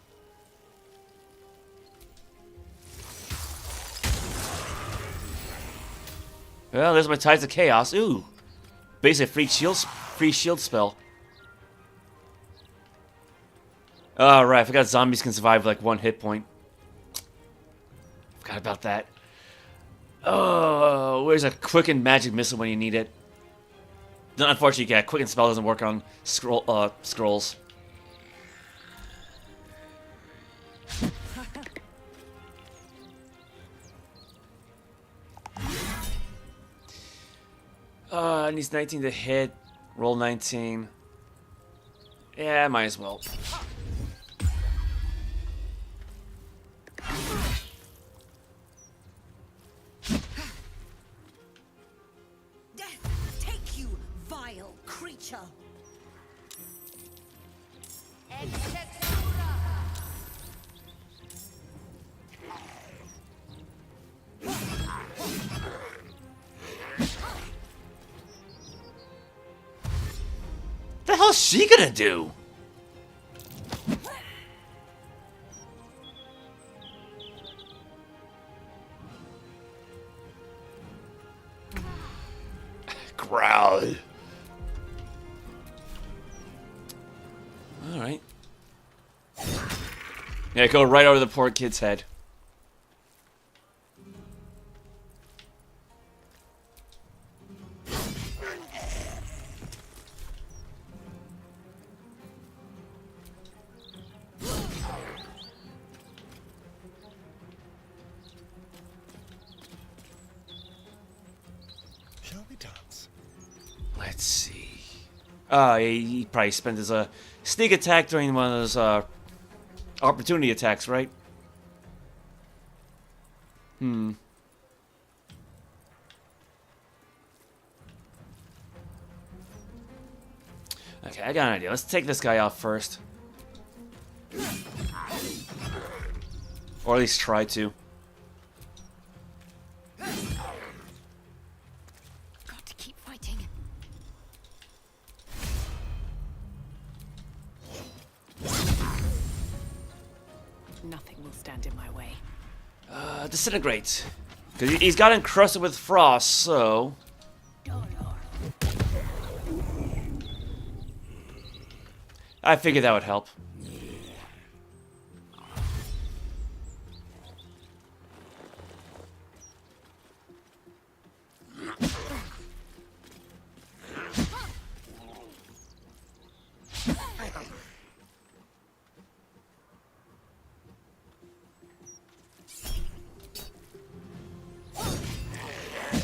Well, there's my Tides of Chaos. Ooh. Basically, free shield spell. Oh, right. I forgot zombies can survive like 1 hit point. Forgot about that. Oh, where's a quicken magic missile when you need it? No, unfortunately, yeah, quicken spell doesn't work on scrolls. Needs 19 to hit. Roll 19. Yeah, might as well. Death take you, vile creature. What the hell's she gonna do? Growl. Alright. Yeah, go right over the poor kid's head. Let's see. He probably spent his sneak attack during one of those opportunity attacks, right? Okay, I got an idea. Let's take this guy off first. Or at least try to. Got to keep fighting. Nothing will stand in my way. Disintegrate. Because he's got encrusted with frost, so... I figured that would help.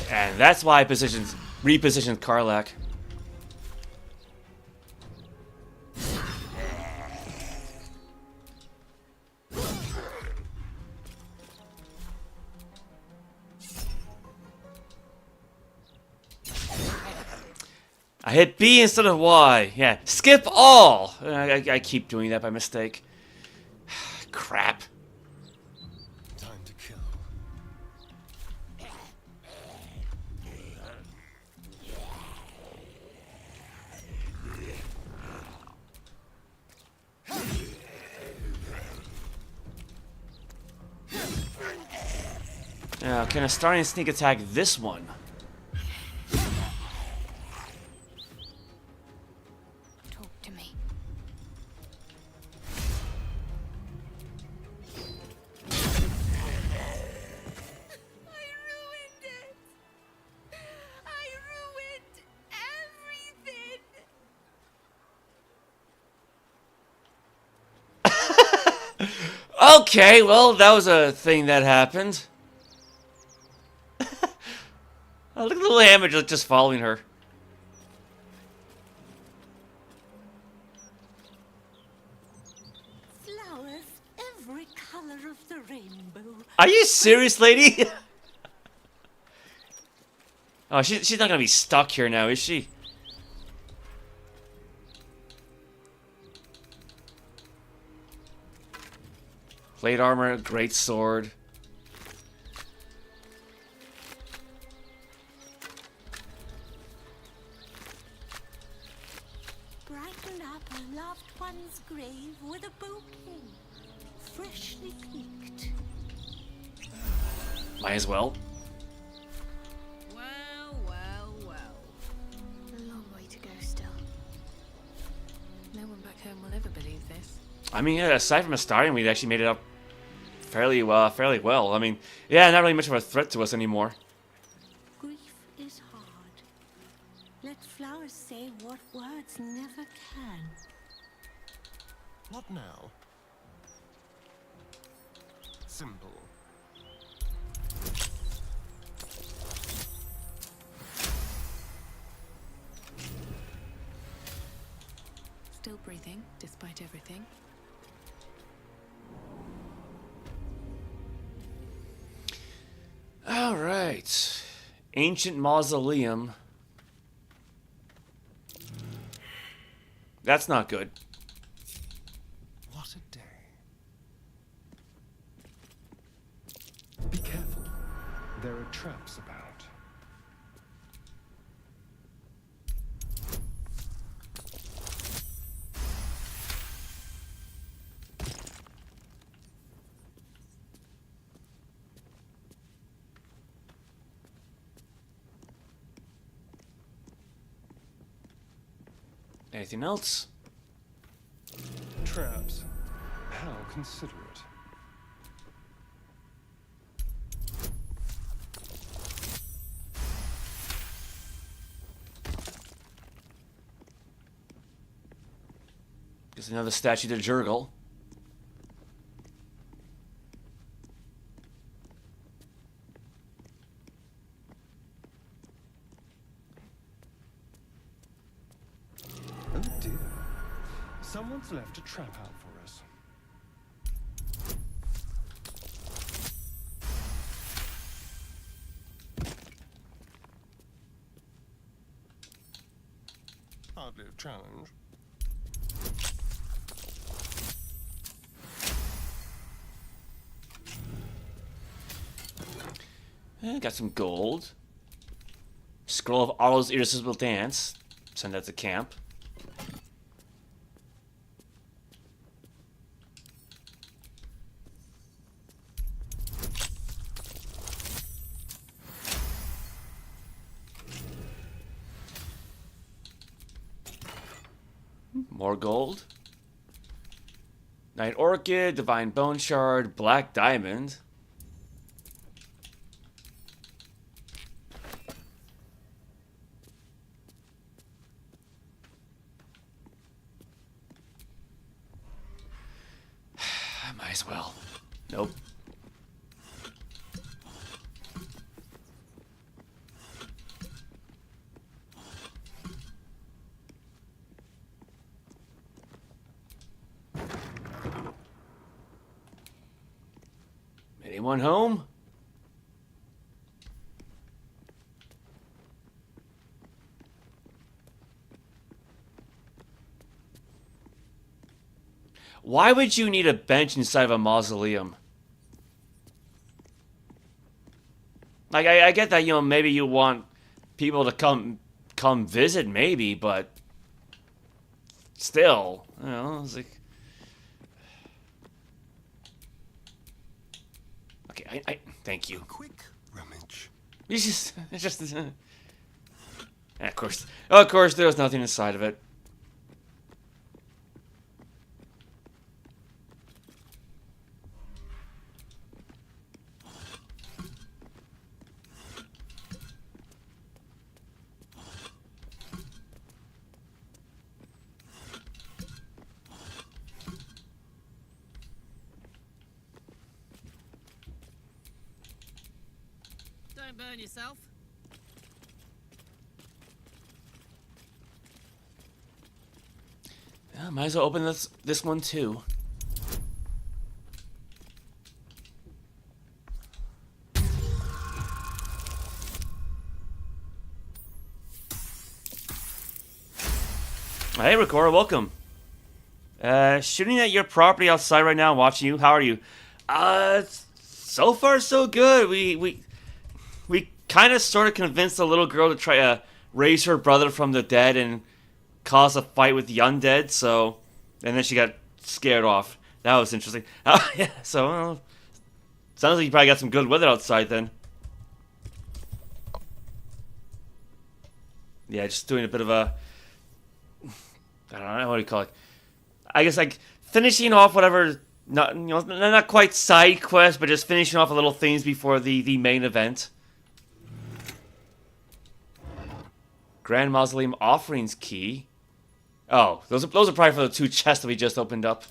And that's why I repositioned Karlach. hit B instead of Y. Yeah, skip all. I keep doing that by mistake. Crap. Time to kill. Now, can I start and sneak attack this one? Talk to me. I ruined it. I ruined everything. Okay, well, that was a thing that happened. Oh, look at the little hammer just following her. Flowers, every color of the rainbow. Are you serious, lady? Oh, she's not gonna be stuck here now, is she? Plate armor, great sword. Brighten up a loved one's grave with a bouquet, freshly picked. Might as well. Well, well, well. A long way to go still. No one back home will ever believe this. I mean, yeah, aside from a starting, we actually made it up fairly well. I mean, yeah, not really much of a threat to us anymore. Grief is hard. Let flowers say what words never can. Not now. Simple. Still breathing, despite everything. All right, ancient mausoleum. That's not good. What a day. Be careful. There are traps about. Anything else? Traps. How considerate. There's another statue to Jurgle. Oh dear. Someone's left a trap out for us. Hardly a challenge. Got some gold. Scroll of Arlo's Irresistible Dance. Send that to camp. More gold. Night Orchid, Divine Bone Shard, Black Diamond. Might as well. Nope. Anyone home? Why would you need a bench inside of a mausoleum? Like, I get that, you know, maybe you want people to come visit, maybe, but still, you know, it's like... Okay, I thank you. Quick rummage. It's just... of course, there was nothing inside of it. Don't burn yourself. Yeah, might as well open this one too. Hey, Recorder, welcome. Shooting at your property outside right now, watching you. How are you? So far so good. We kind of sort of convinced the little girl to try to raise her brother from the dead and cause a fight with the undead, so... And then she got scared off. That was interesting. Yeah, so... sounds like you probably got some good weather outside, then. Yeah, just doing a bit of a... I don't know, what do you call it? I guess, like, finishing off whatever... Not quite side quest, but just finishing off a little things before the main event. Grand Mausoleum Offerings Key. Oh, those are probably for the 2 chests that we just opened up.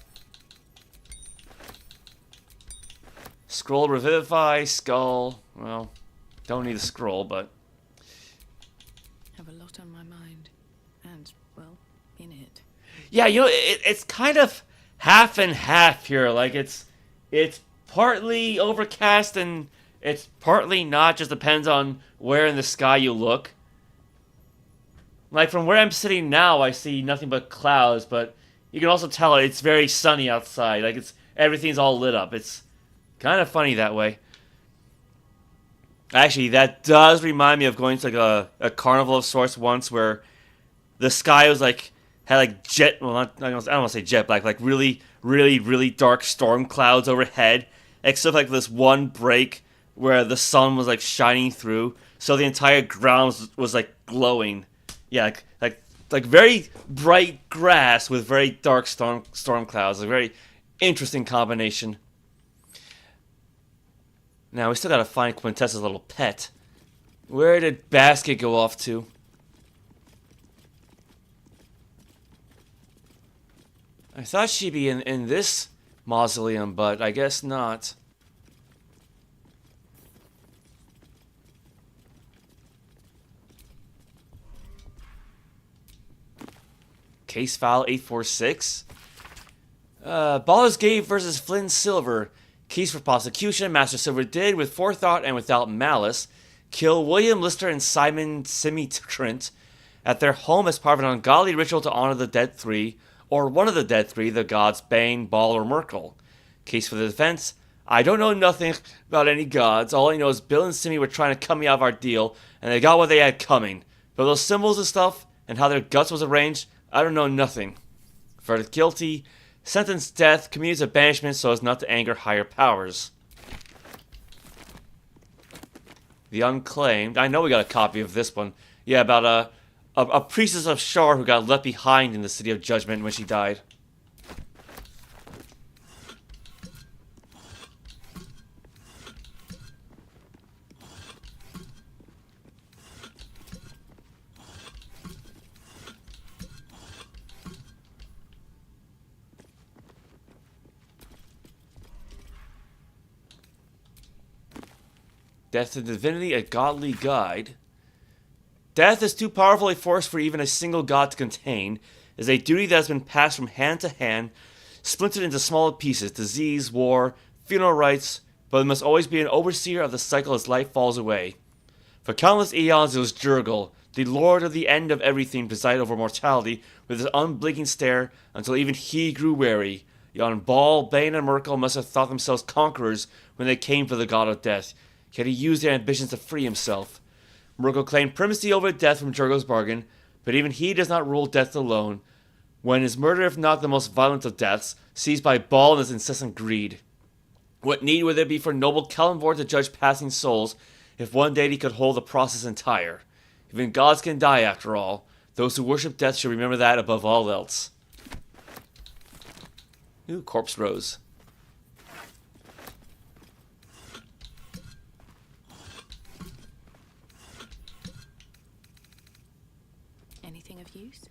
Scroll Revivify, Skull. Well, don't need a scroll, but... Have a lot on my mind. And, well, in it. Yeah, you know, it's kind of half and half here. Like, it's partly overcast and it's partly not. Just depends on where in the sky you look. Like, from where I'm sitting now, I see nothing but clouds, but you can also tell it's very sunny outside. Like, everything's all lit up. It's kind of funny that way. Actually, that does remind me of going to, like, a carnival of sorts once where the sky was, like, had, like, jet... Well, I don't want to say jet black. Like, really, really, really dark storm clouds overhead. Except, like, this one break where the sun was, like, shining through. So the entire ground was like, glowing. Yeah, like very bright grass with very dark storm clouds. A very interesting combination. Now, we still gotta find Quintessa's little pet. Where did Basket go off to? I thought she'd be in this mausoleum, but I guess not. Case file 846. Baldur's Gate versus Flynn Silver. Case for prosecution. Master Silver did, with forethought and without malice, kill William Lister and Simon Simitrint at their home as part of an ungodly ritual to honor the dead 3, or one of the dead 3, the gods Bane, Bhaal, or Myrkul. Case for the defense. I don't know nothing about any gods. All I know is Bill and Simi were trying to cut me out of our deal, and they got what they had coming. But those symbols and stuff, and how their guts was arranged, I don't know nothing. Verdict guilty. Sentence death. Communities of banishment so as not to anger higher powers. The Unclaimed. I know we got a copy of this one. Yeah, about a priestess of Shar who got left behind in the City of Judgment when she died. Death to Divinity, a Godly Guide. Death is too powerful a force for even a single god to contain. It is a duty that has been passed from hand to hand, splintered into smaller pieces, disease, war, funeral rites, but there must always be an overseer of the cycle as life falls away. For countless eons it was Jurgil, the lord of the end of everything, presided over mortality with his unblinking stare until even he grew weary. On Bhaal, Bane, and Myrkul must have thought themselves conquerors when they came for the god of death, yet he used their ambitions to free himself. Myrkul claimed primacy over death from Jurgel's bargain, but even he does not rule death alone, when his murder, if not the most violent of deaths, seized by Bhaal and his incessant greed. What need would there be for noble Kelemvor to judge passing souls, if one deity could hold the process entire? Even gods can die, after all. Those who worship death should remember that above all else. Ooh, corpse rose. Anything of use?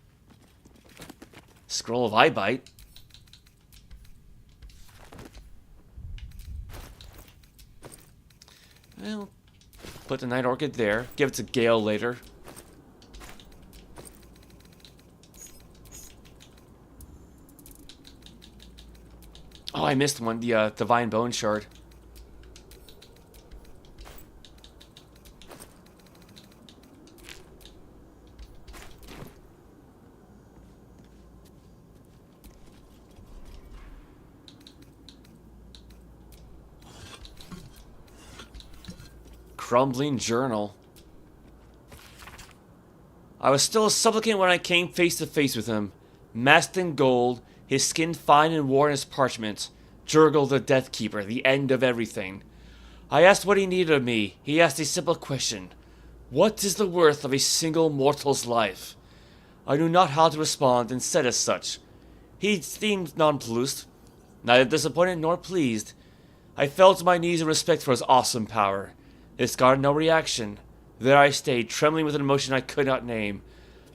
Scroll of Eyebite. Well, put the Night Orchid there. Give it to Gale later. Oh, I missed one. The Divine Bone Shard. Crumbling Journal. I was still a supplicant when I came face to face with him. Masked in gold, his skin fine and worn as parchment. Jurgel the Death Keeper, the end of everything. I asked what he needed of me. He asked a simple question. What is the worth of a single mortal's life? I knew not how to respond and said as such. He seemed nonplussed, neither disappointed nor pleased. I fell to my knees in respect for his awesome power. This got no reaction. There I stayed, trembling with an emotion I could not name.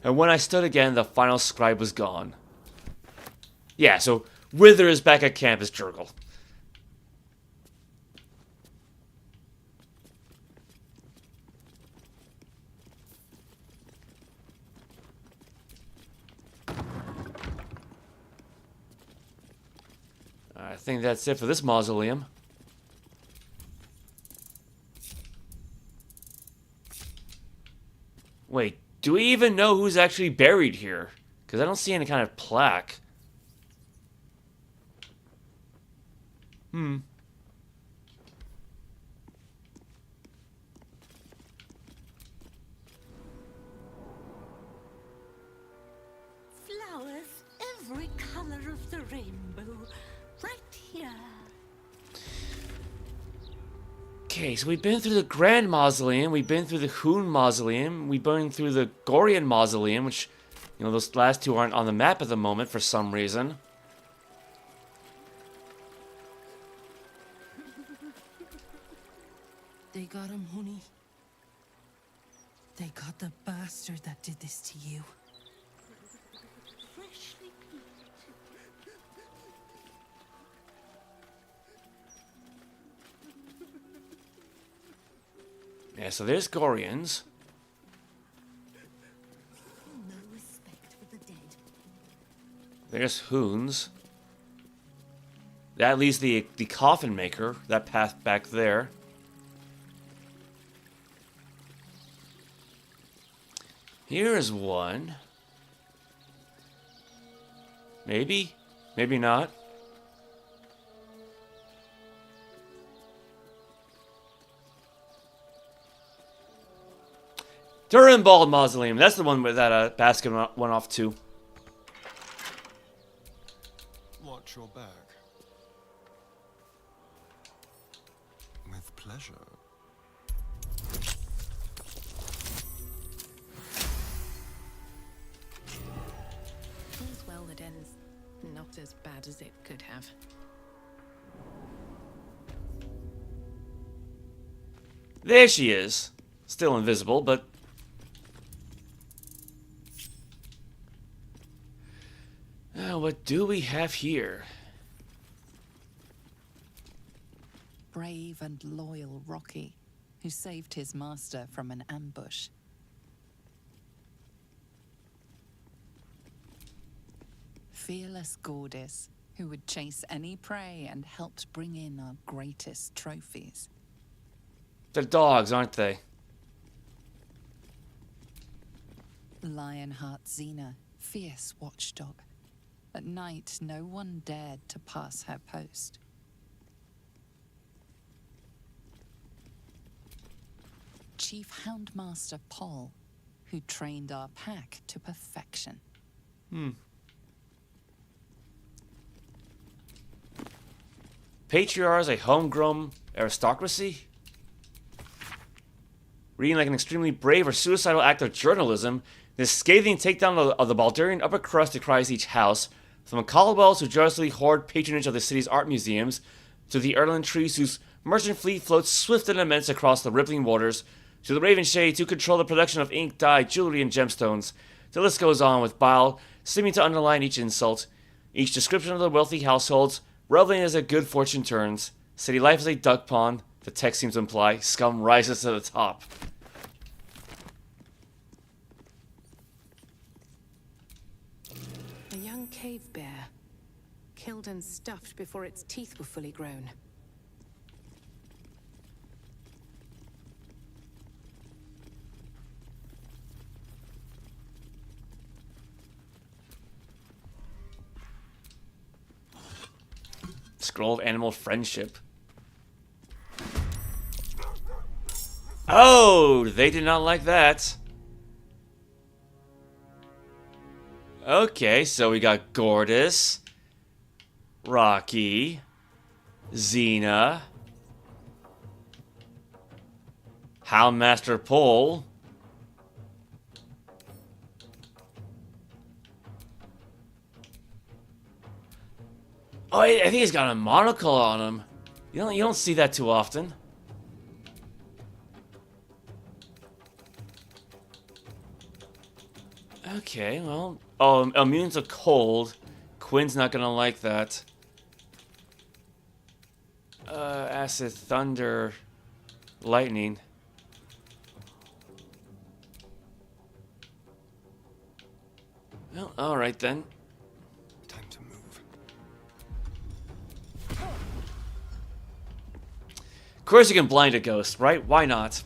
And when I stood again, the final scribe was gone. Yeah, so Wither is back at camp as Jurgel. I think that's it for this mausoleum. Wait, do we even know who's actually buried here? Because I don't see any kind of plaque. Flowers, every color of the rainbow, right here. Okay, so we've been through the Grand Mausoleum, we've been through the Hound Mausoleum, we've been through the Gorian Mausoleum, which, you know, those last two aren't on the map at the moment for some reason. They got him, honey. They got the bastard that did this to you. Freshly peeled. Yeah, so there's Gorians. No respect for the dead. There's Hounds. That leaves the Coffin Maker, that path back there. Here is one. Maybe? Maybe not. Durrenbald Mausoleum. That's the one where that basket went off to. Watch your back. With pleasure. All's well that ends not as bad as it could have. There she is. Still invisible, but... what do we have here? Brave and loyal Rocky, who saved his master from an ambush. Fearless Gordis, who would chase any prey and helped bring in our greatest trophies. They're dogs, aren't they? Lionheart Zina, fierce watchdog. At night, no one dared to pass her post. Chief Houndmaster Paul, who trained our pack to perfection. Patriarchs, a homegrown aristocracy? Reading like an extremely brave or suicidal act of journalism, this scathing takedown of the Baldurian upper crust decries each house, from the Caldwells who jealously hoard patronage of the city's art museums, to the Erland trees whose merchant fleet floats swift and immense across the rippling waters, to the Raven Shades who control the production of ink, dye, jewelry, and gemstones. The list goes on, with Bhaal seeming to underline each insult, each description of the wealthy households, reveling as their good fortune turns. City life is a duck pond, the text seems to imply. Scum rises to the top. A young cave bear, killed and stuffed before its teeth were fully grown. Scroll of animal friendship. Oh, they did not like that. Okay, so we got Gordis, Rocky, Zina, Houndmaster Paul, oh, I think he's got a monocle on him. You don't see that too often. Okay, well, oh, immune to cold. Quinn's not gonna like that. Acid, thunder, lightning. Well, all right then. Time to move. Of course you can blind a ghost, right? Why not?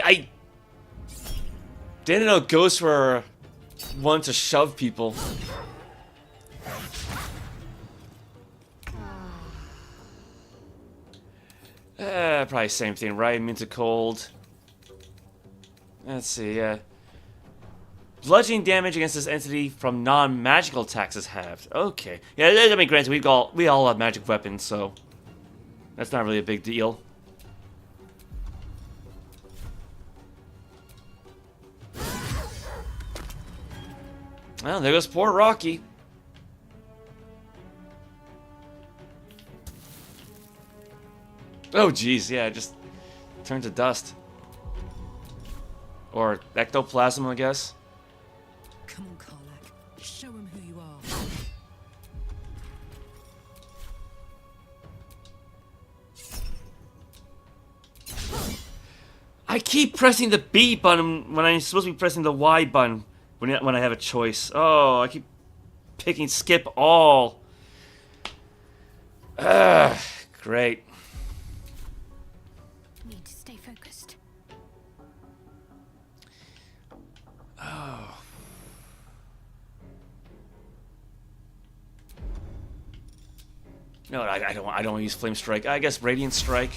I didn't know ghosts were one to shove people. Probably same thing, right? Immune to cold. Let's see, yeah. Bludgeoning damage against this entity from non-magical attacks is halved. Okay. Yeah, I mean, granted, we all have magic weapons, so that's not really a big deal. Well, there goes poor Rocky. Oh, jeez, yeah, just turned to dust. Or ectoplasm, I guess. Come on, Karlach. Show him who you are. I keep pressing the B button when I'm supposed to be pressing the Y button when I have a choice. Oh, I keep picking skip all. Great. Need to stay focused. Oh. No, I don't want to use Flame Strike. I guess Radiant Strike.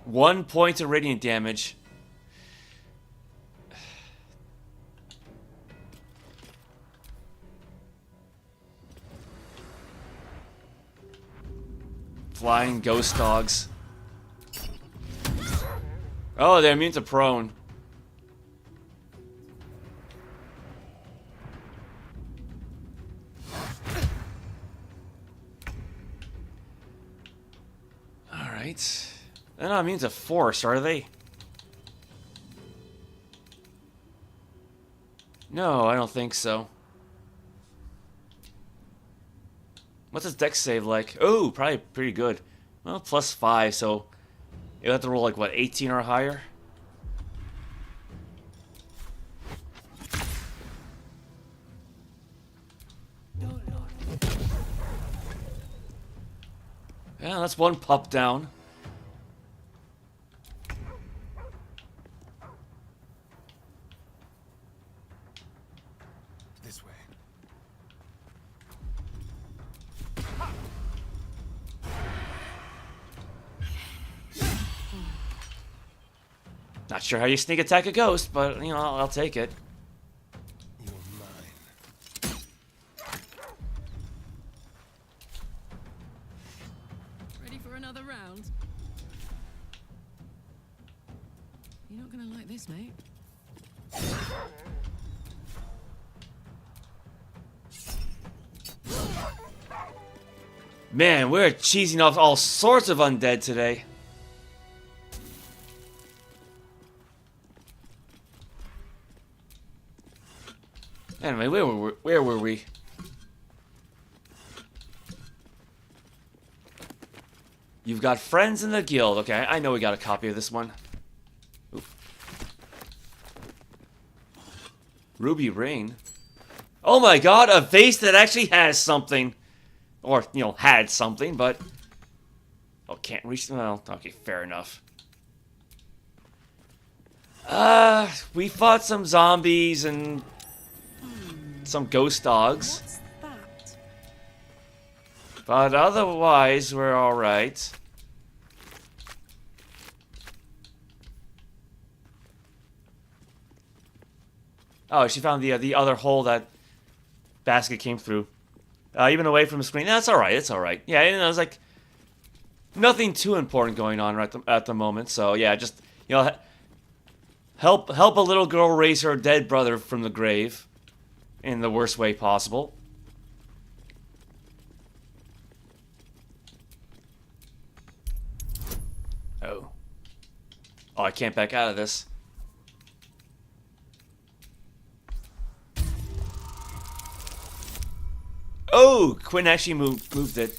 One point of radiant damage. Flying ghost dogs. Oh, they're immune to prone. Alright. They're not immune to force, are they? No, I don't think so. What's his dex save like? Oh, probably pretty good. Well, +5, so you have to roll like what, 18 or higher? Yeah, that's one pup down. This way. Not sure how you sneak attack a ghost, but, you know, I'll take it. You're mine. Ready for another round? You're not gonna like this, mate. Man, we're cheesing off all sorts of undead today. Anyway, where were we? You've got friends in the guild. Okay, I know we got a copy of this one. Ooh. Ruby ring. Oh my god, a vase that actually has something. Or, you know, had something, but... Oh, can't reach... Well, okay, fair enough. We fought some zombies and... some ghost dogs. What's that? But otherwise, we're alright. Oh, she found the other hole that basket came through. Even away from the screen. That's alright, it's alright. Yeah, and it was like... nothing too important going on right at the moment. So, yeah, just, you know... Help a little girl raise her dead brother from the grave. In the worst way possible. Oh. Oh, I can't back out of this. Oh, Quinn actually moved it.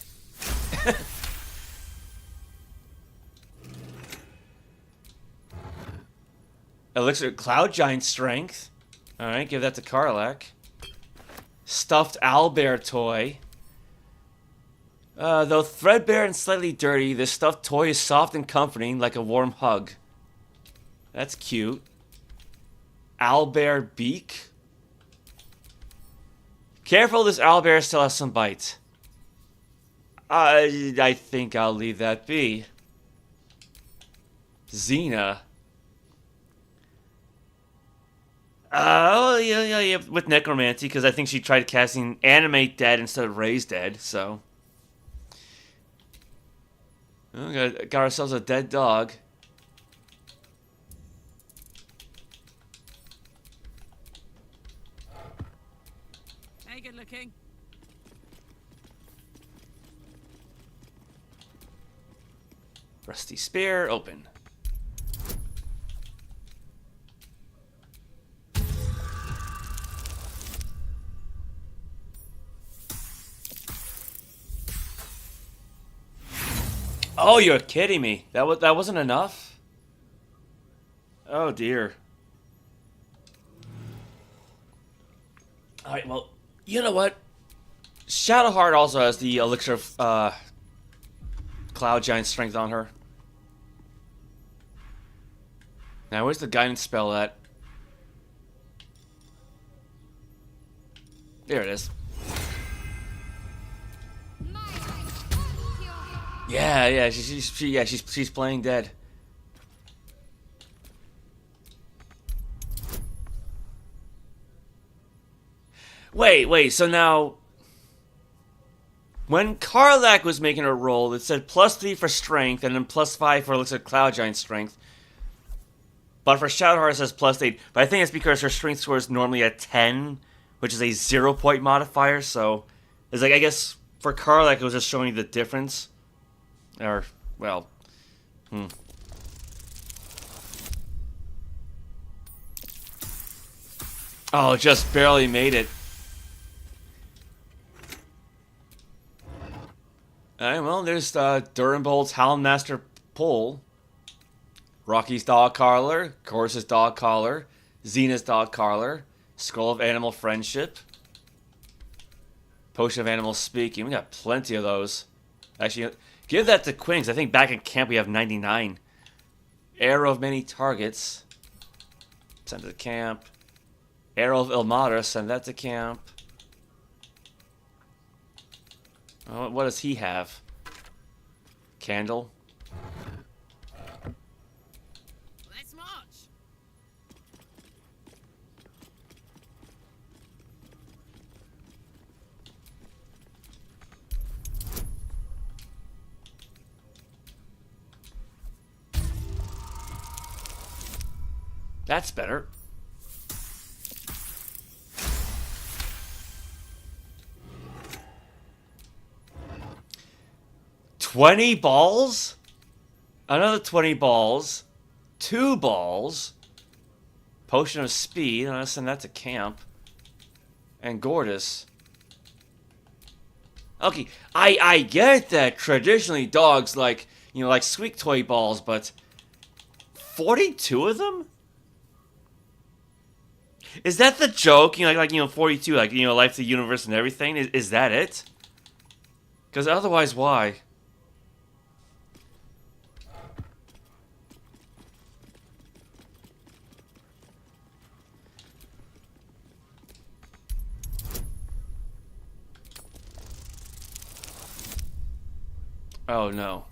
Elixir Cloud Giant Strength. Alright, give that to Karlach. Stuffed owlbear toy. Though threadbare and slightly dirty, this stuffed toy is soft and comforting like a warm hug. That's cute. Owlbear beak. Careful, this owlbear still has some bite. I think I'll leave that be. Zina. Oh, yeah, with necromancy, because I think she tried casting animate dead instead of raise dead, so. Oh, got ourselves a dead dog. Hey, good looking. Rusty spear, open. Oh, you're kidding me. That wasn't enough? Oh dear. Alright, well, you know what? Shadowheart also has the elixir of Cloud Giant Strength on her. Now, where's the guidance spell at? There it is. Yeah, she's playing dead. Wait, so now... When Karlach was making her roll, it said +3 for strength, and then +5 for, looks like, Cloud Giant Strength. But for Shadowheart it says +8. But I think it's because her strength score is normally a 10, which is a 0-point modifier, so... It's like, I guess, for Karlach it was just showing you the difference. Or, well... Oh, just barely made it. Alright, well, Oh, there's Durhambold's Houndmaster Pull. Rocky's Dog Collar. Karsus' Dog Collar. Zina's Dog Collar. Scroll of Animal Friendship. Potion of Animal Speaking. We got plenty of those. Actually, give that to Quinn, 'cause I think back in camp we have 99. Arrow of Many Targets. Send to the camp. Arrow of Ilmater. Send that to camp. Oh, what does he have? Candle. Let's march. That's better. $20 balls? Another 20 balls. 2 balls. Potion of Speed. I'm gonna send that to camp. And Gordis. Okay, I get that traditionally dogs like, like squeak toy balls, but 42 of them? Is that the joke? 42, life, the universe, and everything? Is that it? Because otherwise, why? Oh no.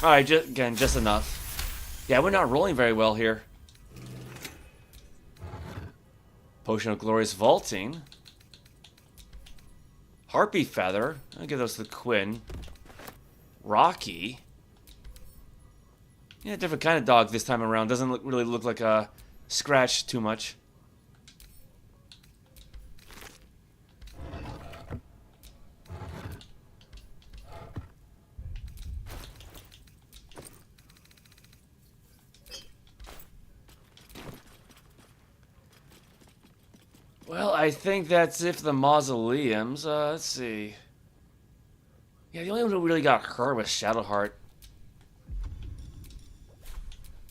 Alright, just enough. Yeah, we're not rolling very well here. Potion of Glorious Vaulting. Harpy Feather. I'll give those to Quinn. Rocky. Yeah, different kind of dog this time around. Doesn't really look like a scratch too much. Well, I think that's it for the mausoleums. Let's see. Yeah, the only one who really got hurt was Shadowheart.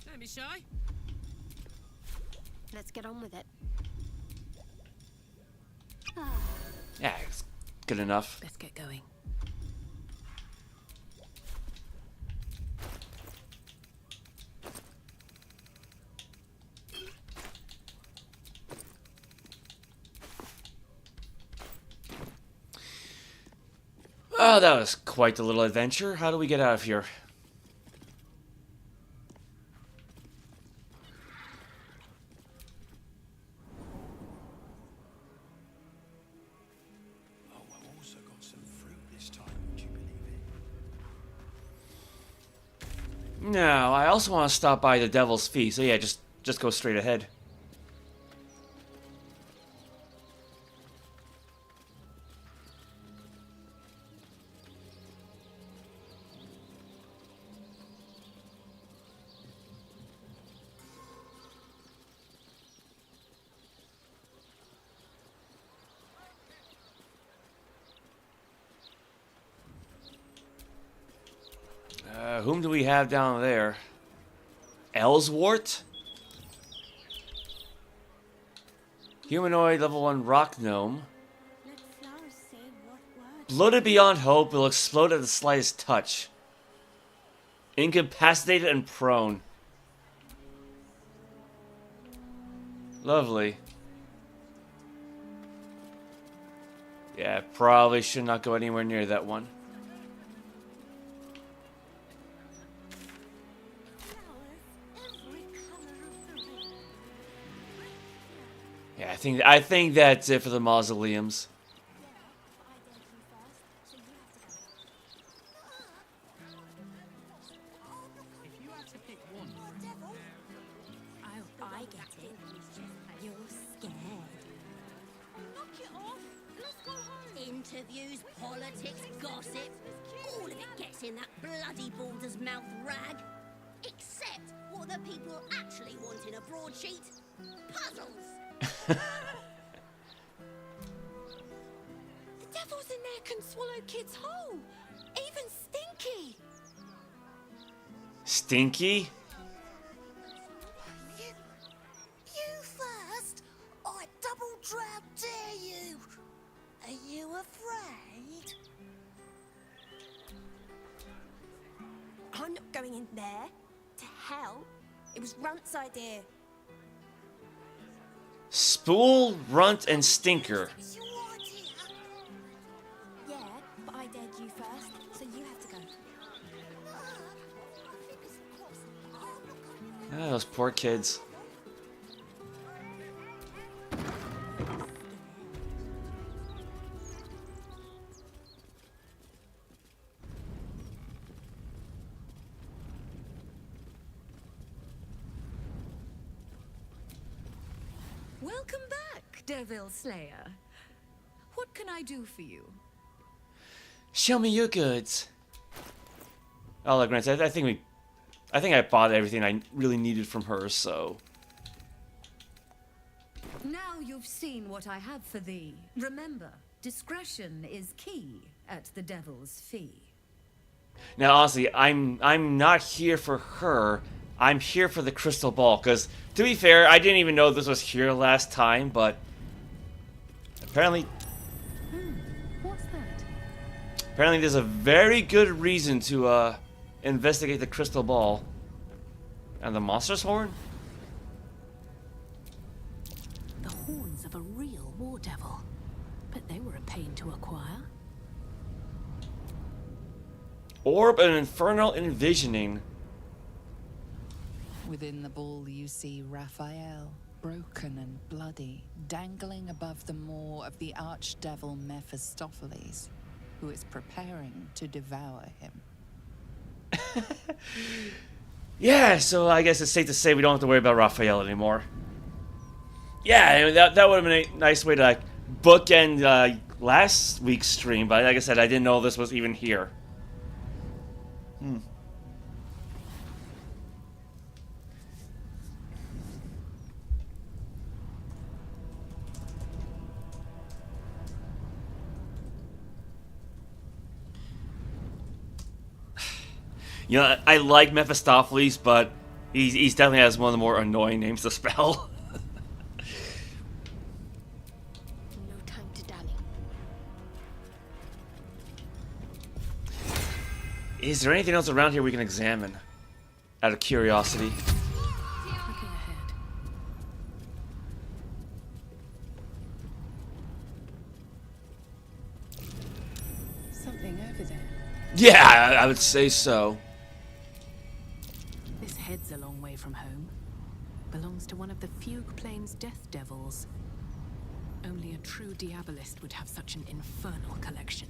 Don't be shy. Let's get on with it. Yeah, it's good enough. Let's get going. Oh, that was quite the little adventure. How do we get out of here? Oh, I've also got some fruit this time, would you believe it? No, I also want to stop by the Devil's Fee, so yeah, just go straight ahead. Whom do we have down there? Ellswort? Humanoid level 1 rock gnome. Bloated beyond hope, will explode at the slightest touch. Incapacitated and prone. Lovely. Yeah, probably should not go anywhere near that one. Yeah, I think that's it for the mausoleums. I get it. You're scared. Knock it off. Let's go home. Interviews, politics, gossip. All of it gets in that bloody Baldur's mouth rag. Except what the people actually want in a broadsheet. Puzzles. The devils in there can swallow kids whole. Even Stinky. Stinky? You first? I double drown dare you. Are you afraid? I'm not going in there. To hell. It was Runt's idea. Spool, Runt, and Stinker. It's your idea. Yeah, but I dared you first, so you have to go. Ah, those poor kids. Welcome back, Devil Slayer. What can I do for you? Show me your goods. Oh, look, Grant, I think I bought everything I really needed from her, so... Now you've seen what I have for thee. Remember, discretion is key at the Devil's Fee. Now, honestly, I'm not here for her. I'm here for the crystal ball, because, to be fair, I didn't even know this was here last time, but... Apparently... What's that? Apparently there's a very good reason to, investigate the crystal ball. And the monster's horn? The horns of a real war devil. But they were a pain to acquire. Orb and infernal envisioning. Within the ball you see Raphael, broken and bloody, dangling above the maw of the archdevil Mephistopheles, who is preparing to devour him. Yeah, so I guess it's safe to say we don't have to worry about Raphael anymore. Yeah, I mean, that would have been a nice way to like, bookend last week's stream, but like I said, I didn't know this was even here. You know, I like Mephistopheles, but he's definitely has one of the more annoying names to spell. No time to dally. Is there anything else around here we can examine? Out of curiosity. Looking ahead. Something over there. Yeah, I would say so. This head's a long way from home. Belongs to one of the Fugue Plains death devils. Only a true diabolist would have such an infernal collection.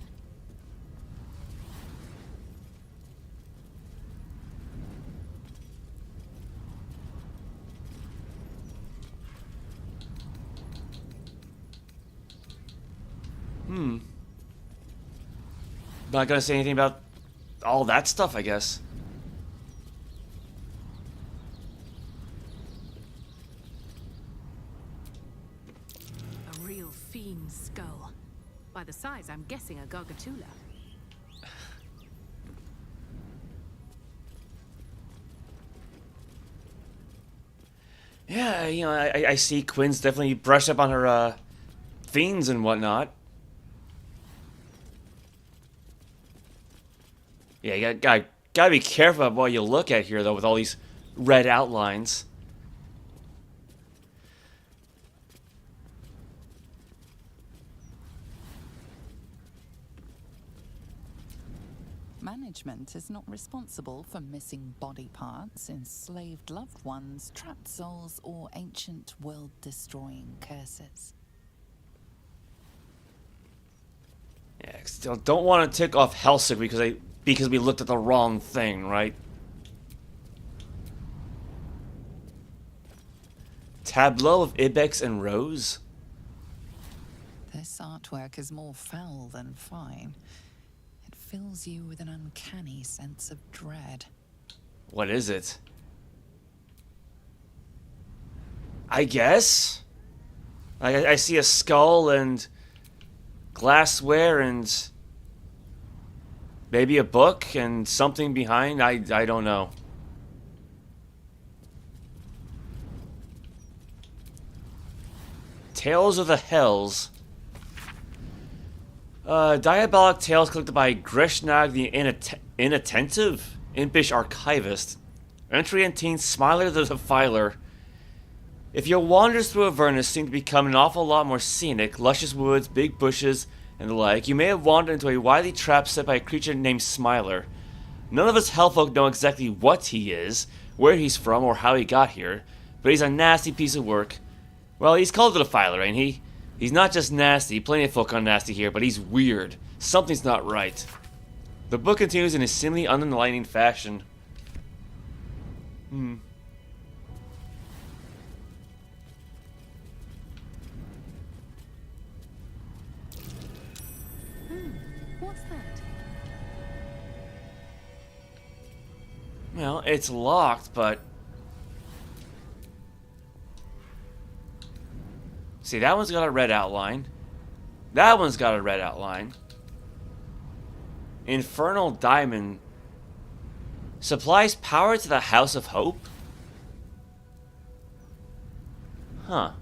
Not gonna say anything about all that stuff, I guess. A real fiend's skull. By the size, I'm guessing a Gargatula. Yeah, you know, I see Quinn's definitely brushed up on her fiends and whatnot. Yeah, you gotta be careful about what you look at here, though, with all these red outlines. Management is not responsible for missing body parts, enslaved loved ones, trapped souls, or ancient world-destroying curses. Yeah, still don't want to tick off Helsing because we looked at the wrong thing, right? Tableau of Ibex and Rose? This artwork is more foul than fine. It fills you with an uncanny sense of dread. What is it? I guess? I see a skull and glassware and maybe a book and something behind. I don't know. Tales of the Hells. Diabolic tales collected by Grishnag the Inattentive, Impish Archivist. Entry and Teen Smiler the Defiler. If your wanders through Avernus seem to become an awful lot more scenic, luscious woods, big bushes, and the like, you may have wandered into a wily trap set by a creature named Smiler. None of us hellfolk know exactly what he is, where he's from, or how he got here, but he's a nasty piece of work. Well, he's called the Defiler, ain't he? He's not just nasty, plenty of folk are nasty here, but he's weird. Something's not right. The book continues in a seemingly unenlightening fashion. What's that? Well, it's locked, but... See, that one's got a red outline. That one's got a red outline. Infernal Diamond. Supplies power to the House of Hope? Huh.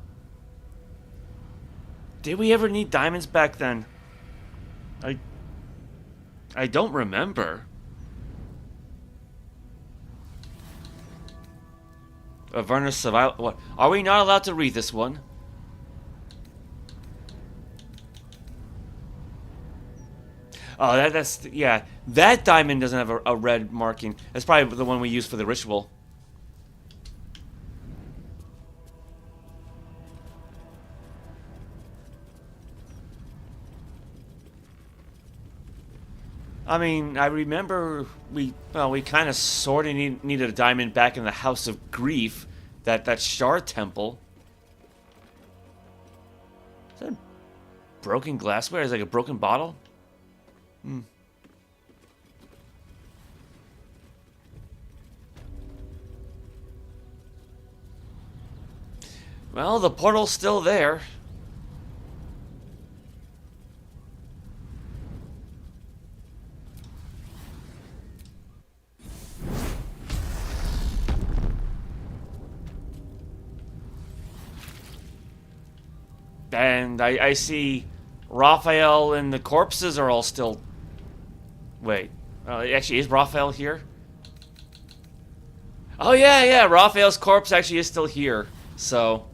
Did we ever need diamonds back then? I don't remember. Avernus survival. What? Are we not allowed to read this one? Oh, that's yeah. That diamond doesn't have a red marking. That's probably the one we use for the ritual. I mean, I remember we kind of sort of needed a diamond back in the House of Grief, that shard temple. Is that broken glassware? Is it like a broken bottle? Well, the portal's still there. And I see Raphael and the corpses are all still... Wait. Actually, is Raphael here? Oh, yeah. Raphael's corpse actually is still here. So...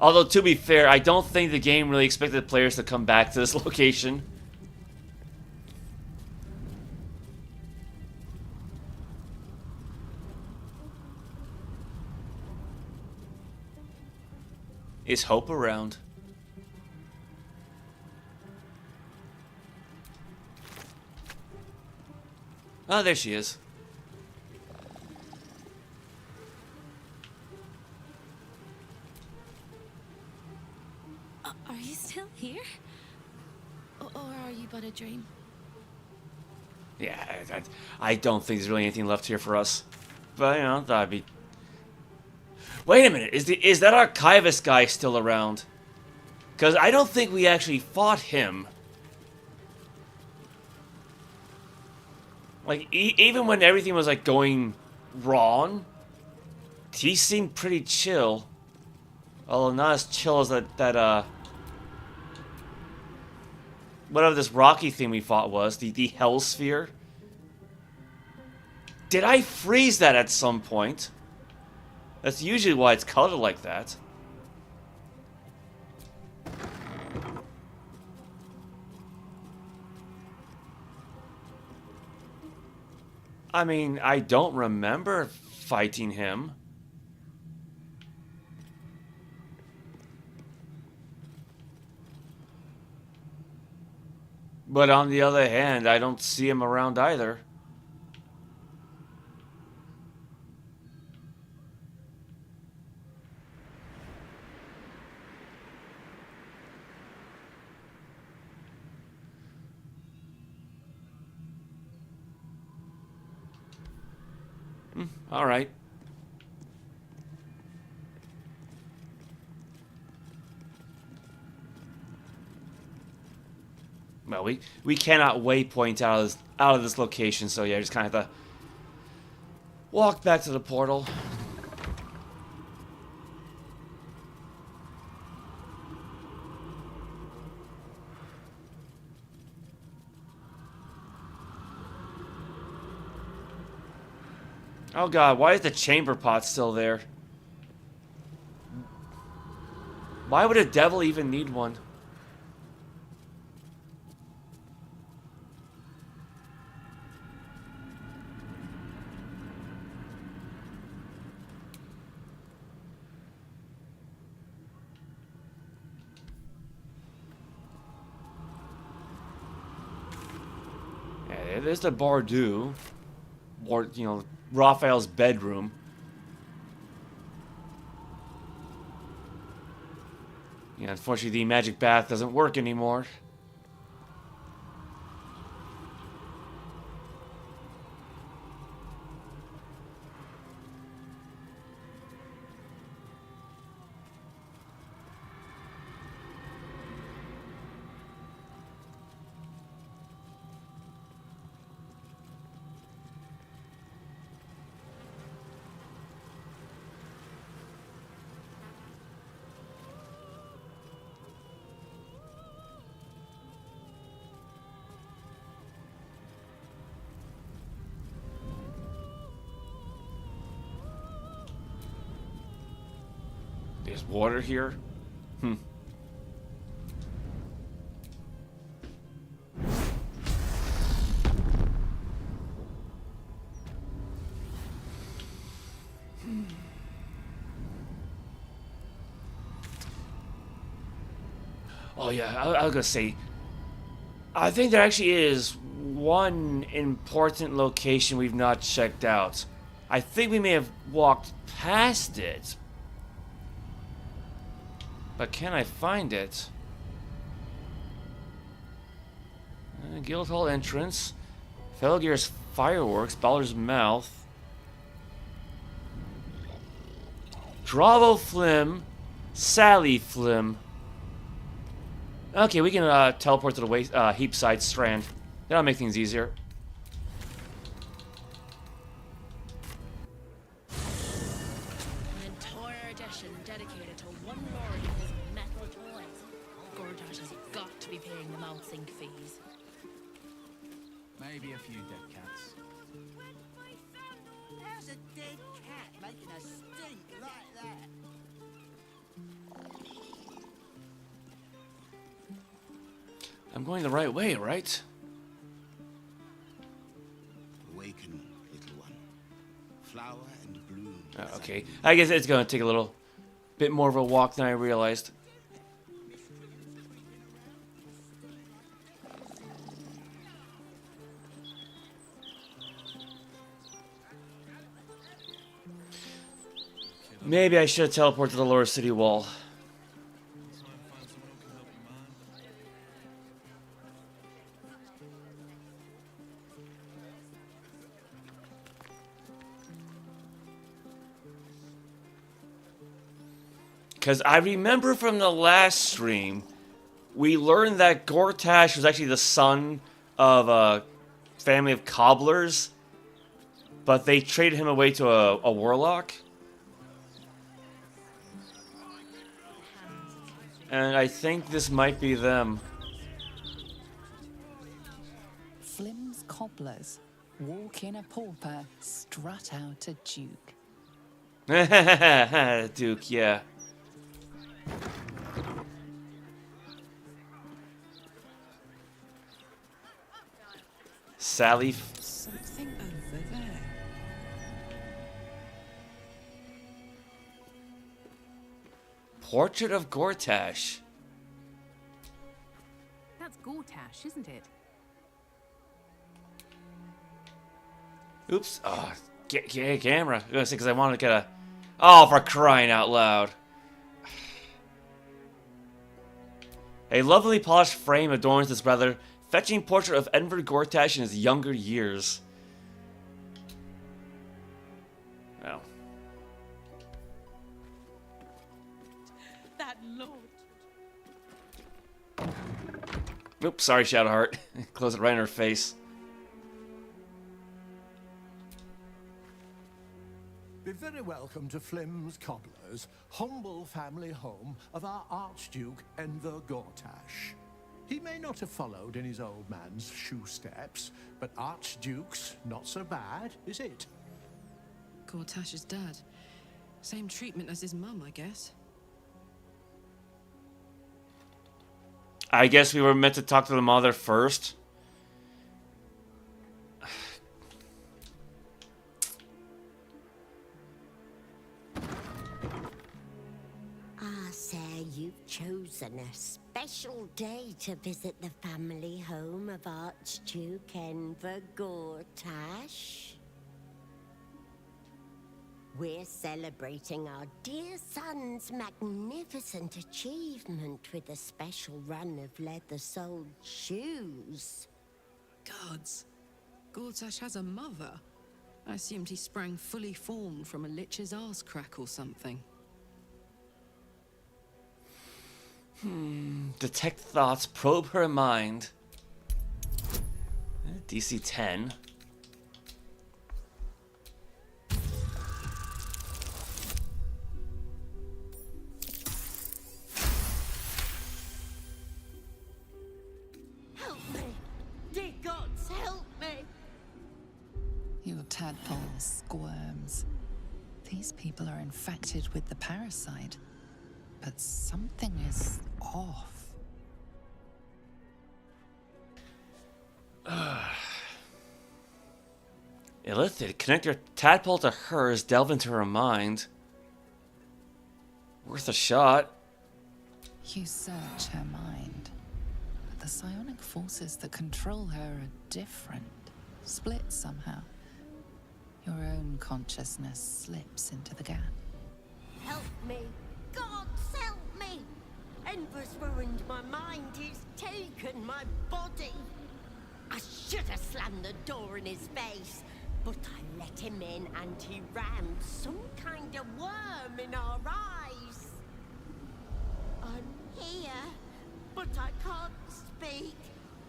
Although, to be fair, I don't think the game really expected players to come back to this location. Is Hope around? Oh, there she is. Are you still here? Or are you but a dream? Yeah, I don't think there's really anything left here for us. But, you know, that'd be... Wait a minute, is that Archivist guy still around? Because I don't think we actually fought him. Like, even when everything was, like, going wrong, he seemed pretty chill. Although not as chill as that whatever this rocky thing we fought was, the Hell Sphere. Did I freeze that at some point? That's usually why it's colored like that. I mean, I don't remember fighting him. But on the other hand, I don't see him around either. Alright. Well, we cannot waypoint out of this location, so yeah, just kind of have to walk back to the portal. Oh god, why is the chamber pot still there? Why would a devil even need one? Yeah, there's the Baldur, or you know, Raphael's bedroom. Yeah, unfortunately the magic bath doesn't work anymore. There's water here? Oh yeah, I was gonna say, I think there actually is one important location we've not checked out. I think we may have walked past it, but can I find it? Guildhall entrance, Felgir's fireworks, Baldur's mouth, Dravo Flim, Sally Flim. Okay, we can teleport to the Heapside Strand. That'll make things easier. An entire edition dedicated to one lord and his metal toys. Gortash has got to be paying them out sync fees. Maybe a few dead cats. How's a dead cat making a stink like that? I'm going the right way, right? Awaken, little one. Flower and bloom. Okay, I guess it's going to take a little bit more of a walk than I realized. Maybe I should teleport to the lower city wall. Because I remember from the last stream, we learned that Gortash was actually the son of a family of cobblers, but they traded him away to a warlock. And I think this might be them. Flim's cobblers walk in a pauper, strut out a duke. Duke, yeah. Sally. Something over there. Portrait of Gortash. That's Gortash, isn't it? Oops. Oh, camera. Because I want to get a... Oh, for crying out loud. A lovely polished frame adorns this rather fetching portrait of Enver Gortash in his younger years. lord. Oops, sorry, Shadowheart. Close it right in her face. Be very welcome to Flim's Cobblers, humble family home of our Archduke Enver Gortash. He may not have followed in his old man's shoe steps, but Archduke's not so bad, is it? Gortash's dad. Same treatment as his mum, I guess. I guess we were meant to talk to the mother first. Ah, sir, you've chosen a special day to visit the family home of Archduke Enver Gortash. We're celebrating our dear son's magnificent achievement with a special run of leather-soled shoes. Gods. Gortash has a mother. I assumed he sprang fully formed from a lich's arse crack or something. Detect thoughts, probe her mind. DC 10. Help me! Dear gods, help me! Your tadpole squirms. These people are infected with the parasite, but something is off. Illithid, connect your tadpole to hers, delve into her mind. Worth a shot. You search her mind, but the psionic forces that control her are different, split somehow. Your own consciousness slips into the gap. Help me! Gods, help me! Enver's ruined my mind, he's taken my body. I should have slammed the door in his face, but I let him in and he rammed some kind of worm in our eyes. I'm here, but I can't speak.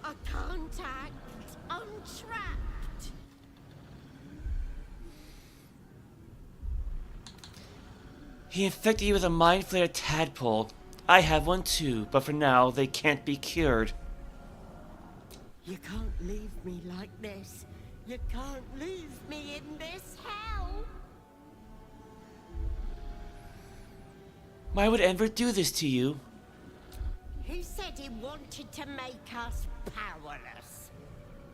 I can't act. I'm trapped. He infected you with a Mind Flayer tadpole. I have one too, but for now, they can't be cured. You can't leave me like this. You can't leave me in this hell. Why would Enver do this to you? He said he wanted to make us powerless.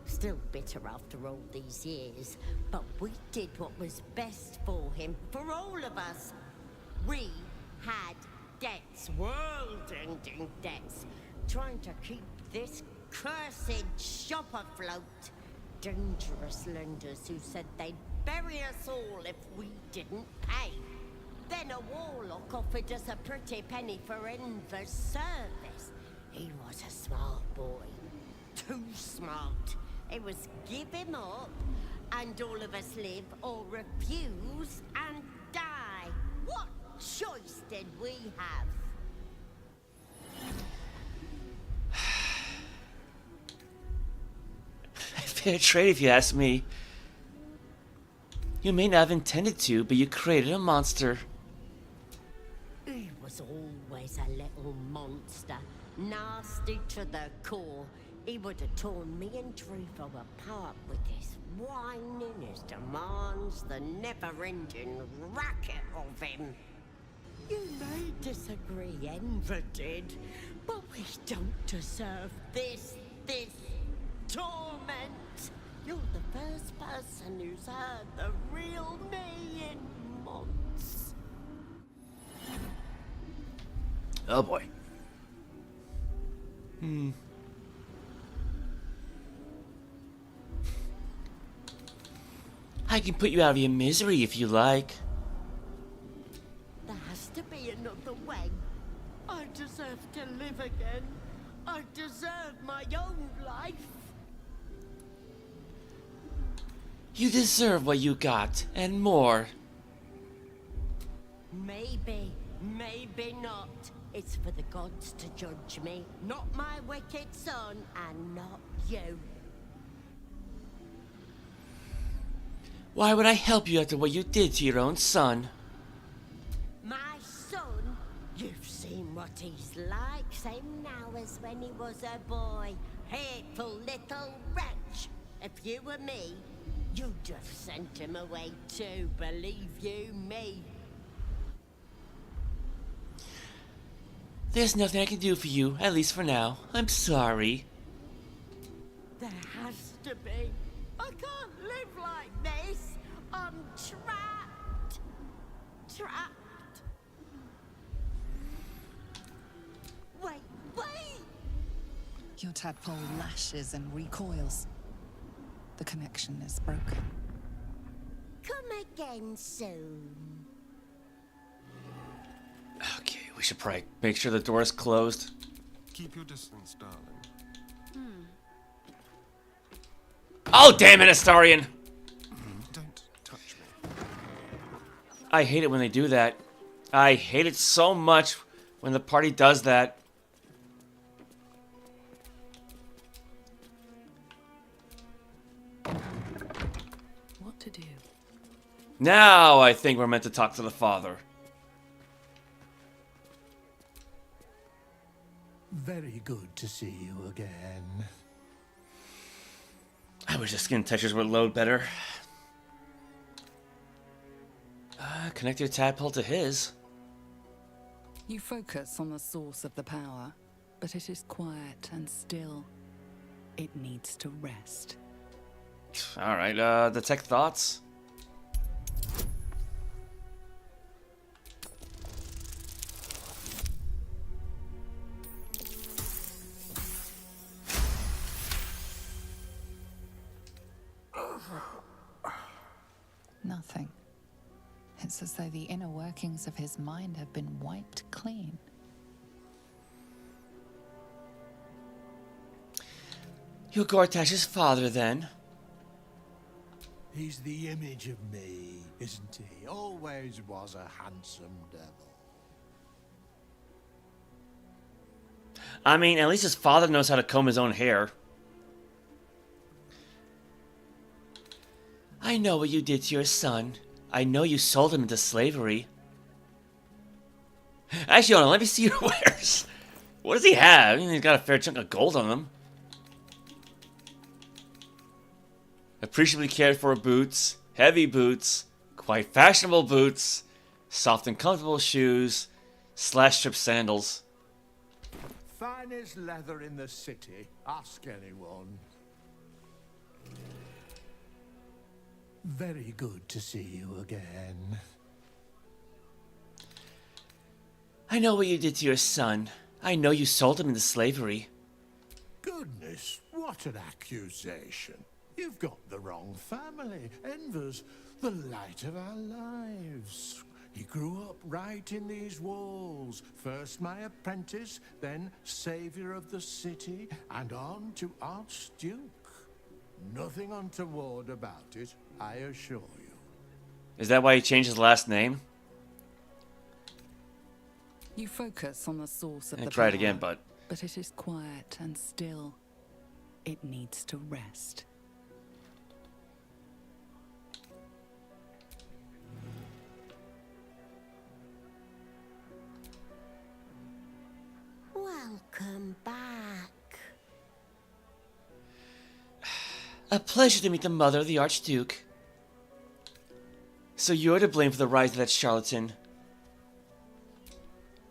Still bitter after all these years, but we did what was best for him, for all of us. We had debts, world-ending debts, trying to keep this cursed shop afloat. Dangerous lenders who said they'd bury us all if we didn't pay. Then a warlock offered us a pretty penny for Enver's service. He was a smart boy. Too smart. It was give him up, and all of us live or refuse and die. What choice did we have? Fair trade if you ask me. You may not have intended to, but you created a monster. He was always a little monster, nasty to the core. He would have torn me and Drufo apart with his whining, his demands, the never-ending racket of him. You may disagree, Enver did, but we don't deserve this torment. You're the first person who's heard the real me in months. Oh boy. I can put you out of your misery if you like. There has to be another way. I deserve to live again. I deserve my own life. You deserve what you got, and more. Maybe, maybe not. It's for the gods to judge me, not my wicked son, and not you. Why would I help you after what you did to your own son? My son? You've seen what he's like, same now as when he was a boy. Hateful little wretch. If you were me, you'd have sent him away too, believe you me. There's nothing I can do for you, at least for now. I'm sorry. There has to be. I can't live like this. I'm trapped. Trapped. Wait. Your tadpole lashes and recoils. The connection is broken. Come again soon. Okay, we should probably make sure the door is closed. Keep your distance, darling. Oh, damn it, Astarion! Don't touch me. I hate it when they do that. I hate it so much when the party does that. What to do? Now I think we're meant to talk to the father. Very good to see you again. I wish the skin textures would load better. Connect your tadpole to his. You focus on the source of the power, but it is quiet and still. It needs to rest. Alright, detect thoughts. Nothing. It's as though the inner workings of his mind have been wiped clean. You're Gortash's father, then? He's the image of me, isn't he? Always was a handsome devil. I mean, at least his father knows how to comb his own hair. I know what you did to your son. I know you sold him into slavery. Actually, hold on, let me see your wares. What does he have? I mean, he's got a fair chunk of gold on him. Appreciably cared for boots, heavy boots, quite fashionable boots, soft and comfortable shoes, slash-strip sandals. Finest leather in the city. Ask anyone. Very good to see you again. I know what you did to your son. I know you sold him into slavery. Goodness, what an accusation. You've got the wrong family. Enver's the light of our lives. He grew up right in these walls. First my apprentice, then savior of the city, and on to Archduke. Nothing untoward about it, I assure you. Is that why he changed his last name? You focus on the source of the Try it power, again, bud. but it is quiet and still. It needs to rest. Welcome back. A pleasure to meet the mother of the Archduke. So you're to blame for the rise of that charlatan.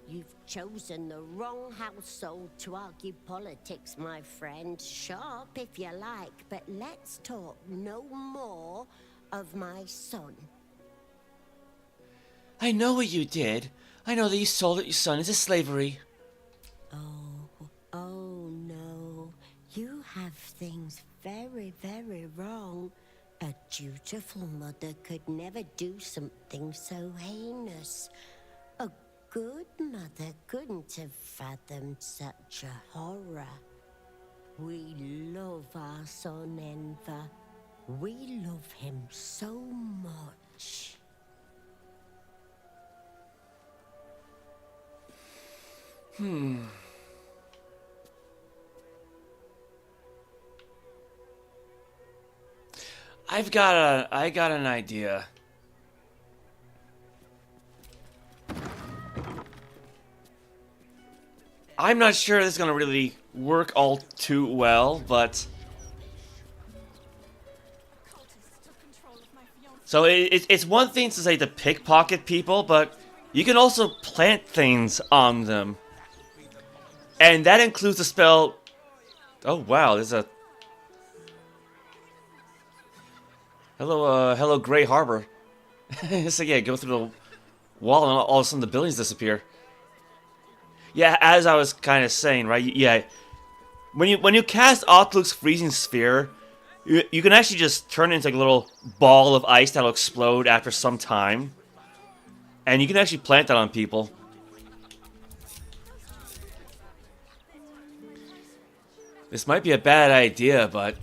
You've chosen the wrong household to argue politics, my friend. Sharp if you like, but let's talk no more of my son. I know what you did. I know that you sold your son into slavery. Oh no. You have things very, very wrong. A dutiful mother could never do something so heinous. A good mother couldn't have fathomed such a horror. We love our son, Enver. We love him so much. I got an idea. I'm not sure this is gonna really work all too well, but so it's one thing to say to pickpocket people, but you can also plant things on them, and that includes the spell. Oh wow, there's a hello Grey Harbor. So yeah, go through the wall and all of a sudden the buildings disappear. Yeah, as I was kind of saying, right? Yeah, when you cast Archduke's freezing sphere, you can actually just turn it into like a little ball of ice that'll explode after some time, and you can actually plant that on people. This might be a bad idea, but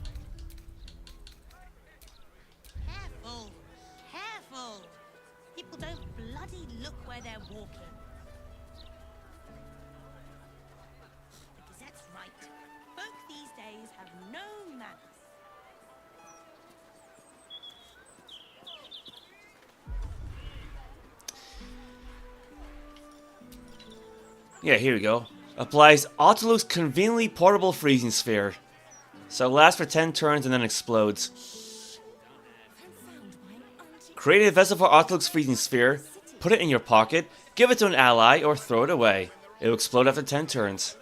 Careful, careful. People don't bloody look where they're walking. Because that's right. Folk these days have no manners. yeah, here we go. Applies Archduke's conveniently portable freezing sphere. So it lasts for 10 turns and then explodes. Create a vessel for Archduke's freezing sphere, put it in your pocket, give it to an ally, or throw it away. It will explode after 10 turns.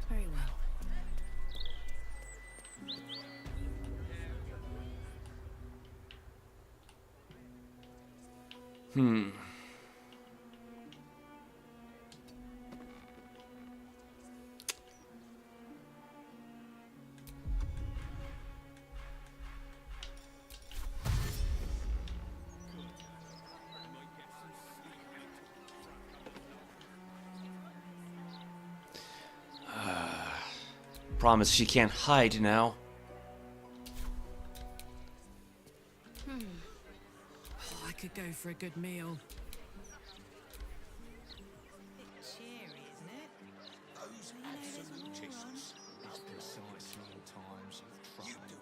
Very well. Promise she can't hide now. Oh, I could go for a good meal. Cheery, isn't it? Those absolutists. It's precisely the times you've tried.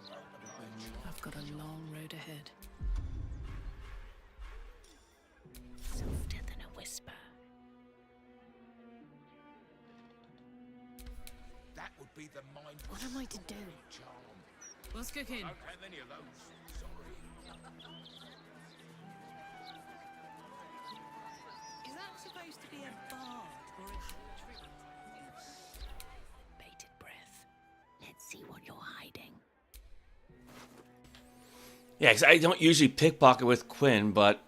I've got a long road ahead. Softer than a whisper. That would be the mind. What am I to do? Charm. What's cooking? Don't have any of those. Sorry. Is that supposed to be a bard or a trick? Bated breath. Let's see what you're hiding. Yeah, 'cause I don't usually pickpocket with Quinn, but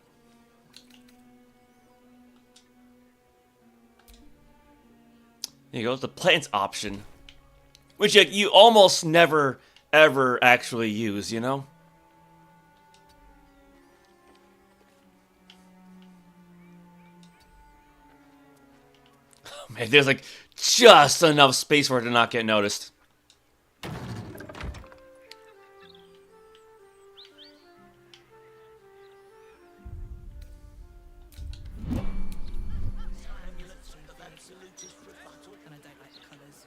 there you go, the plants option. Which you almost never, ever actually use, you know? Oh, man, there's like just enough space for it to not get noticed. And I don't like the colours.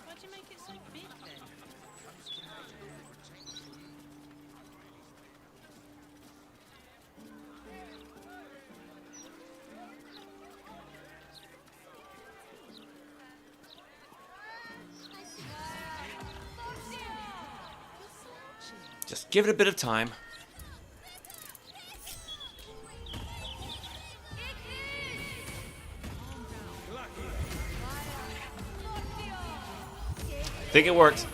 Why'd you make it so big then? Just give it a bit of time. Think it worked.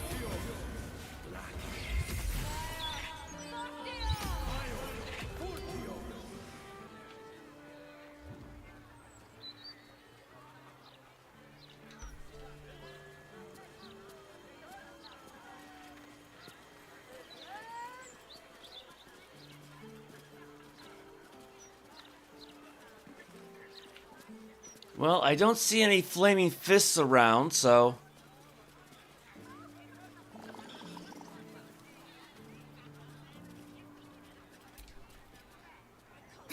Well, I don't see any flaming fists around, so...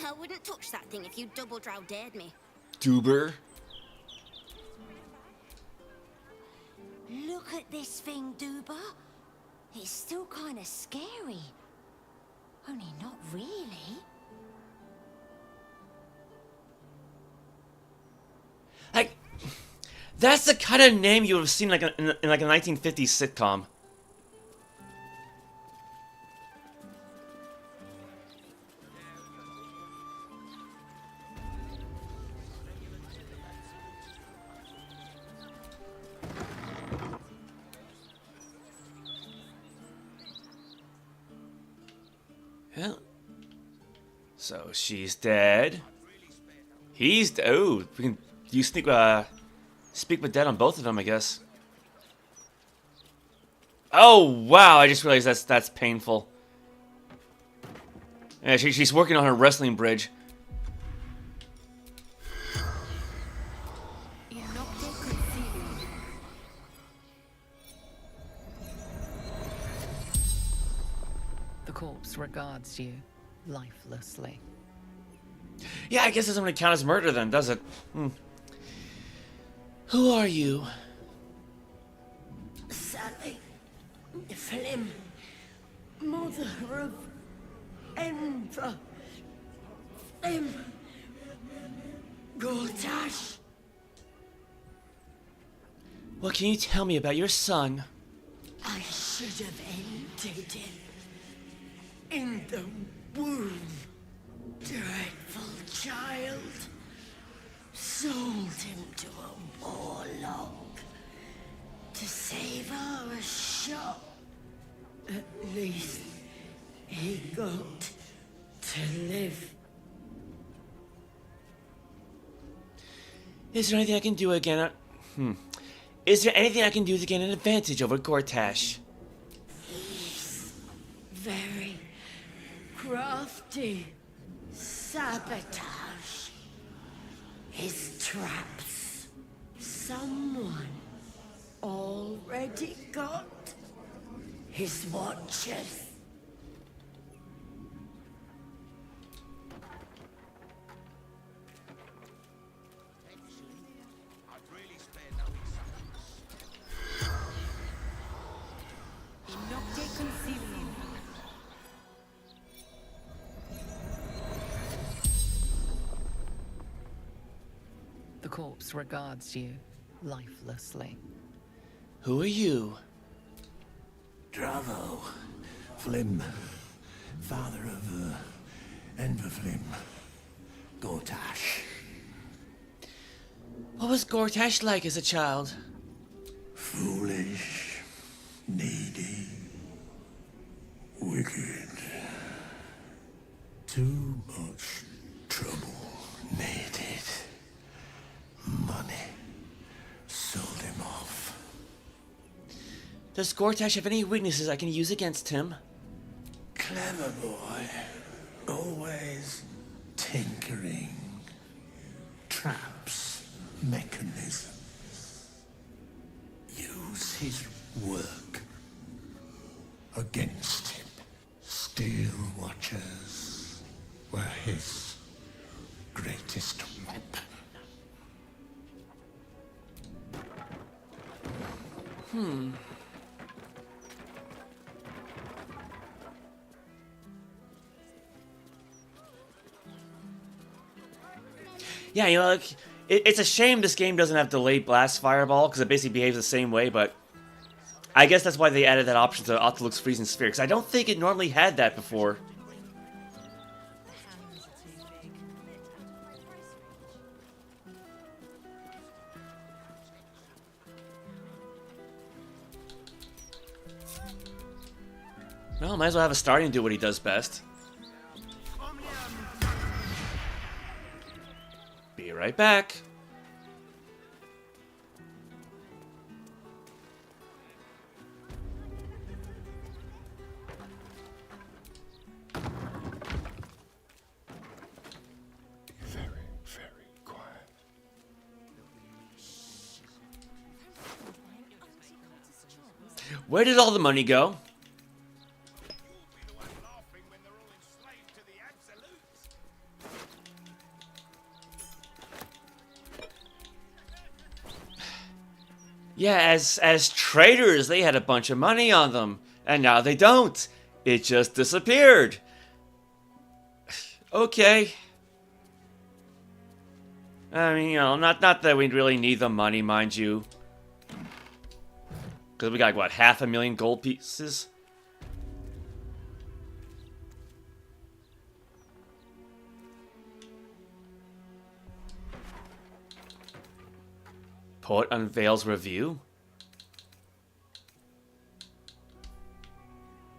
I wouldn't touch that thing if you double drow dared me. Duber. Look at this thing, Duba. It's still kind of scary. Only not really. Like, that's the kind of name you would have seen like in like a 1950s sitcom. Yeah. So she's dead. He's oh, we can speak with dead on both of them, I guess. Oh wow! I just realized that's painful. Yeah, she's working on her wrestling bridge. The corpse regards you lifelessly. Yeah, I guess it doesn't really count as murder then, does it? Who are you? Sally Flim, mother of Enver Gortash. What can you tell me about your son? I should have ended him in the womb. Dreadful child. Sold him to a warlock to save our shop. At least he got to live. Is there anything I can do again? Is there anything I can do to gain an advantage over Gortash? He's very crafty. Sabotage. His traps. Someone already got his watchers. The corpse regards you lifelessly. Who are you? Dravo. Flim. Father of, Enver Flim. Gortash. What was Gortash like as a child? Foolish. Needy. Wicked. Too much trouble needed. Money. Sold him off. Does Gortash have any weaknesses I can use against him? Clever boy. Always tinkering. Traps. Mechanisms. Use his work against him. Steel watchers were his greatest weapon. Yeah, you know, like, it's a shame this game doesn't have delayed blast fireball, because it basically behaves the same way, but I guess that's why they added that option to Octoluk's freezing sphere, because I don't think it normally had that before. Well, might as well have a starting to do what he does best. Be right back. Be very, very quiet. Where did all the money go? Yeah, as traders, they had a bunch of money on them, and now they don't. It just disappeared. Okay. I mean, you know, not that we really need the money, mind you. Because we got, what, 500,000 gold pieces? Poet unveils review?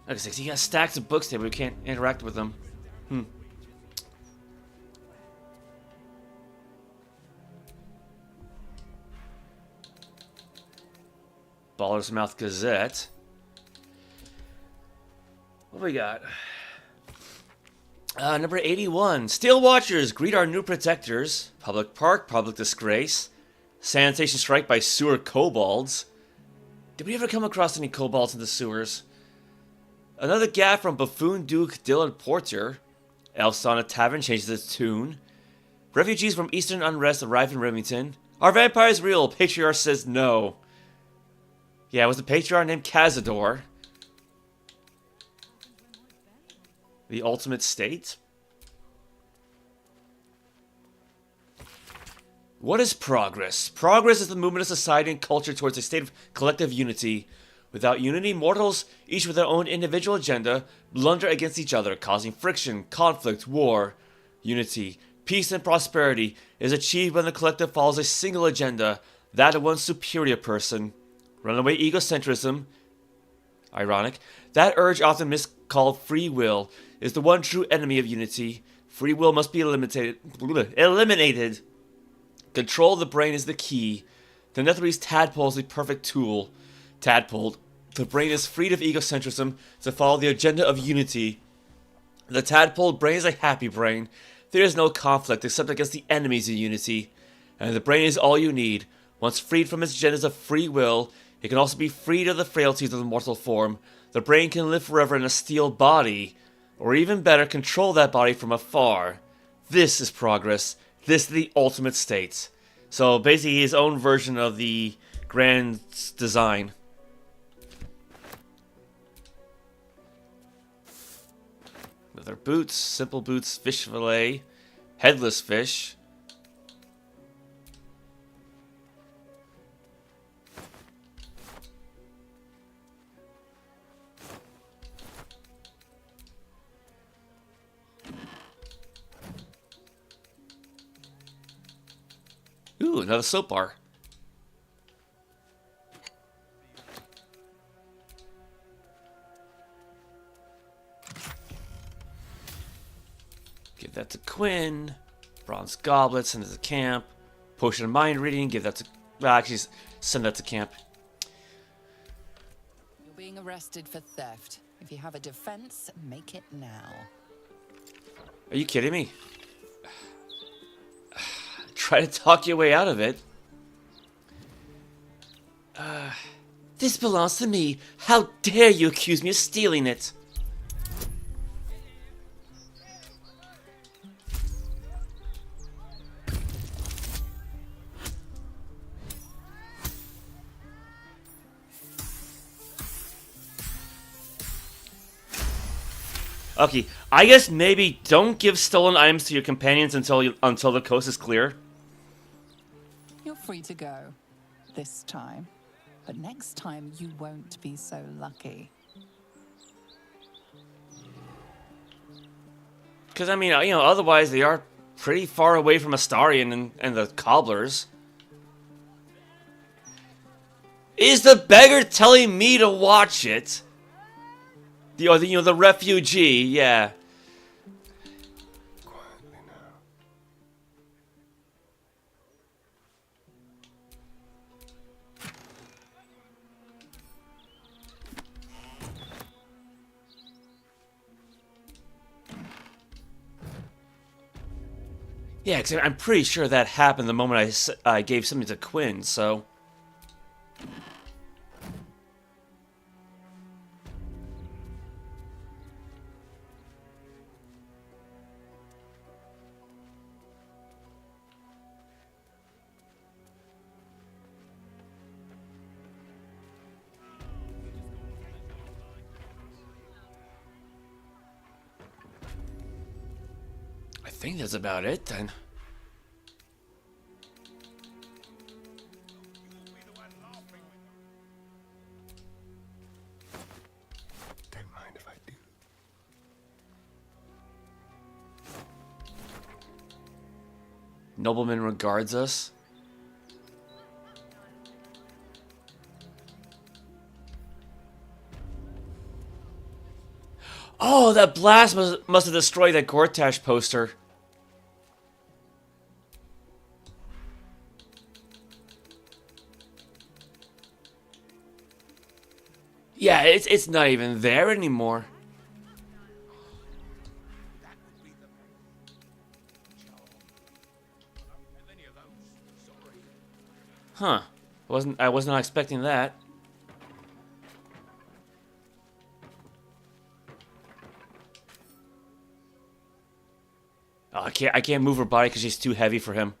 Like I said, he got stacks of books there, but we can't interact with them. Baldur's Mouth Gazette. What do we got? Number 81. Steel Watchers greet our new protectors. Public Park, public disgrace. Sanitation strike by sewer kobolds. Did we ever come across any kobolds in the sewers? Another gap from Buffoon Duke Dylan Porter. Elf's on a Tavern changes its tune. Refugees from Eastern Unrest arrive in Rivington. Are vampires real? Patriarch says no. Yeah, it was a patriarch named Cazador. The Ultimate State? What is progress? Progress is the movement of society and culture towards a state of collective unity. Without unity, mortals, each with their own individual agenda, blunder against each other, causing friction, conflict, war. Unity, peace, and prosperity is achieved when the collective follows a single agenda, that of one superior person. Runaway egocentrism, ironic, that urge often miscalled free will, is the one true enemy of unity. Free will must be eliminated. Control of the brain is the key. The nefarious tadpole is the perfect tool. Tadpole, the brain is freed of egocentrism to follow the agenda of unity. The tadpole brain is a happy brain. There is no conflict except against the enemies of unity. And the brain is all you need. Once freed from its agendas of free will, it can also be freed of the frailties of the mortal form. The brain can live forever in a steel body, or even better, control that body from afar. This is progress. This is the ultimate state. So basically his own version of the grand design. Leather boots, simple boots, fish fillet, headless fish. Ooh, another soap bar. Give that to Quinn. Bronze goblet, send it to camp. Potion of mind reading, give that to... Well, actually, send that to camp. You're being arrested for theft. If you have a defense, make it now. Are you kidding me? Try to talk your way out of it. This belongs to me. How dare you accuse me of stealing it? Okay, I guess maybe don't give stolen items to your companions until the coast is clear. You're free to go. This time. But next time you won't be so lucky. Because, I mean, you know, otherwise they are pretty far away from Astarion and the cobblers. Is the beggar telling me to watch it? The refugee, yeah. Quietly now. Yeah, because I'm pretty sure that happened the moment I gave something to Quinn, so... think that's about it then. Don't mind if I do. Nobleman regards us. Oh, that blast must have destroyed that Gortash poster. Yeah, it's not even there anymore. Huh. I was not expecting that. Oh, I can't move her body because she's too heavy for him.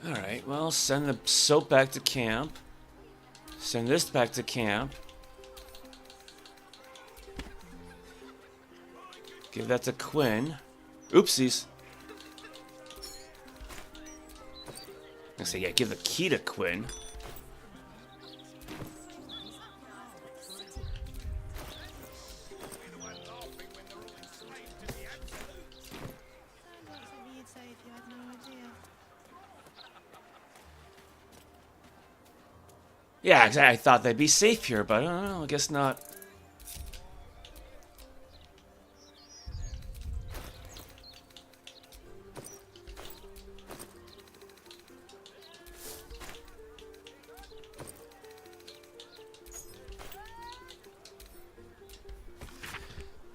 Alright, well, send the soap back to camp. Send this back to camp. Give that to Quinn. Oopsies. I say, yeah, give the key to Quinn. Yeah, exactly. I thought they'd be safe here, but I don't know, I guess not.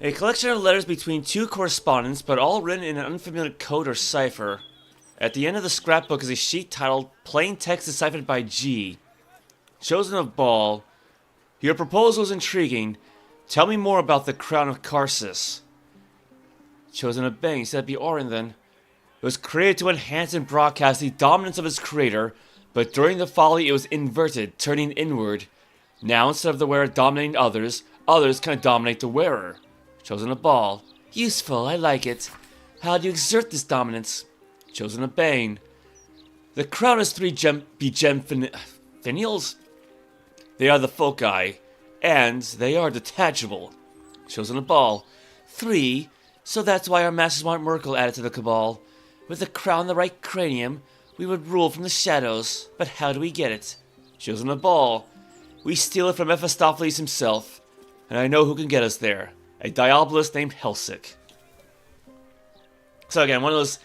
A collection of letters between two correspondents, but all written in an unfamiliar code or cipher. At the end of the scrapbook is a sheet titled Plain Text Deciphered by G. Chosen of Bhaal. Your proposal is intriguing. Tell me more about the crown of Karsus. Chosen of Bane. Said that'd be Orin then. It was created to enhance and broadcast the dominance of its creator, but during the folly it was inverted, turning inward. Now instead of the wearer dominating others, others can dominate the wearer. Chosen of Bhaal. Useful, I like it. How do you exert this dominance? Chosen of Bane. The crown has three finials? They are the foci, and they are detachable. Chosen of Bhaal. 3, so that's why our masters want Myrkul added to the Cabal. With the crown and the right cranium, we would rule from the shadows. But how do we get it? Chosen of Bhaal. We steal it from Mephistopheles himself, and I know who can get us there. A diabolist named Helsik. So again, one of those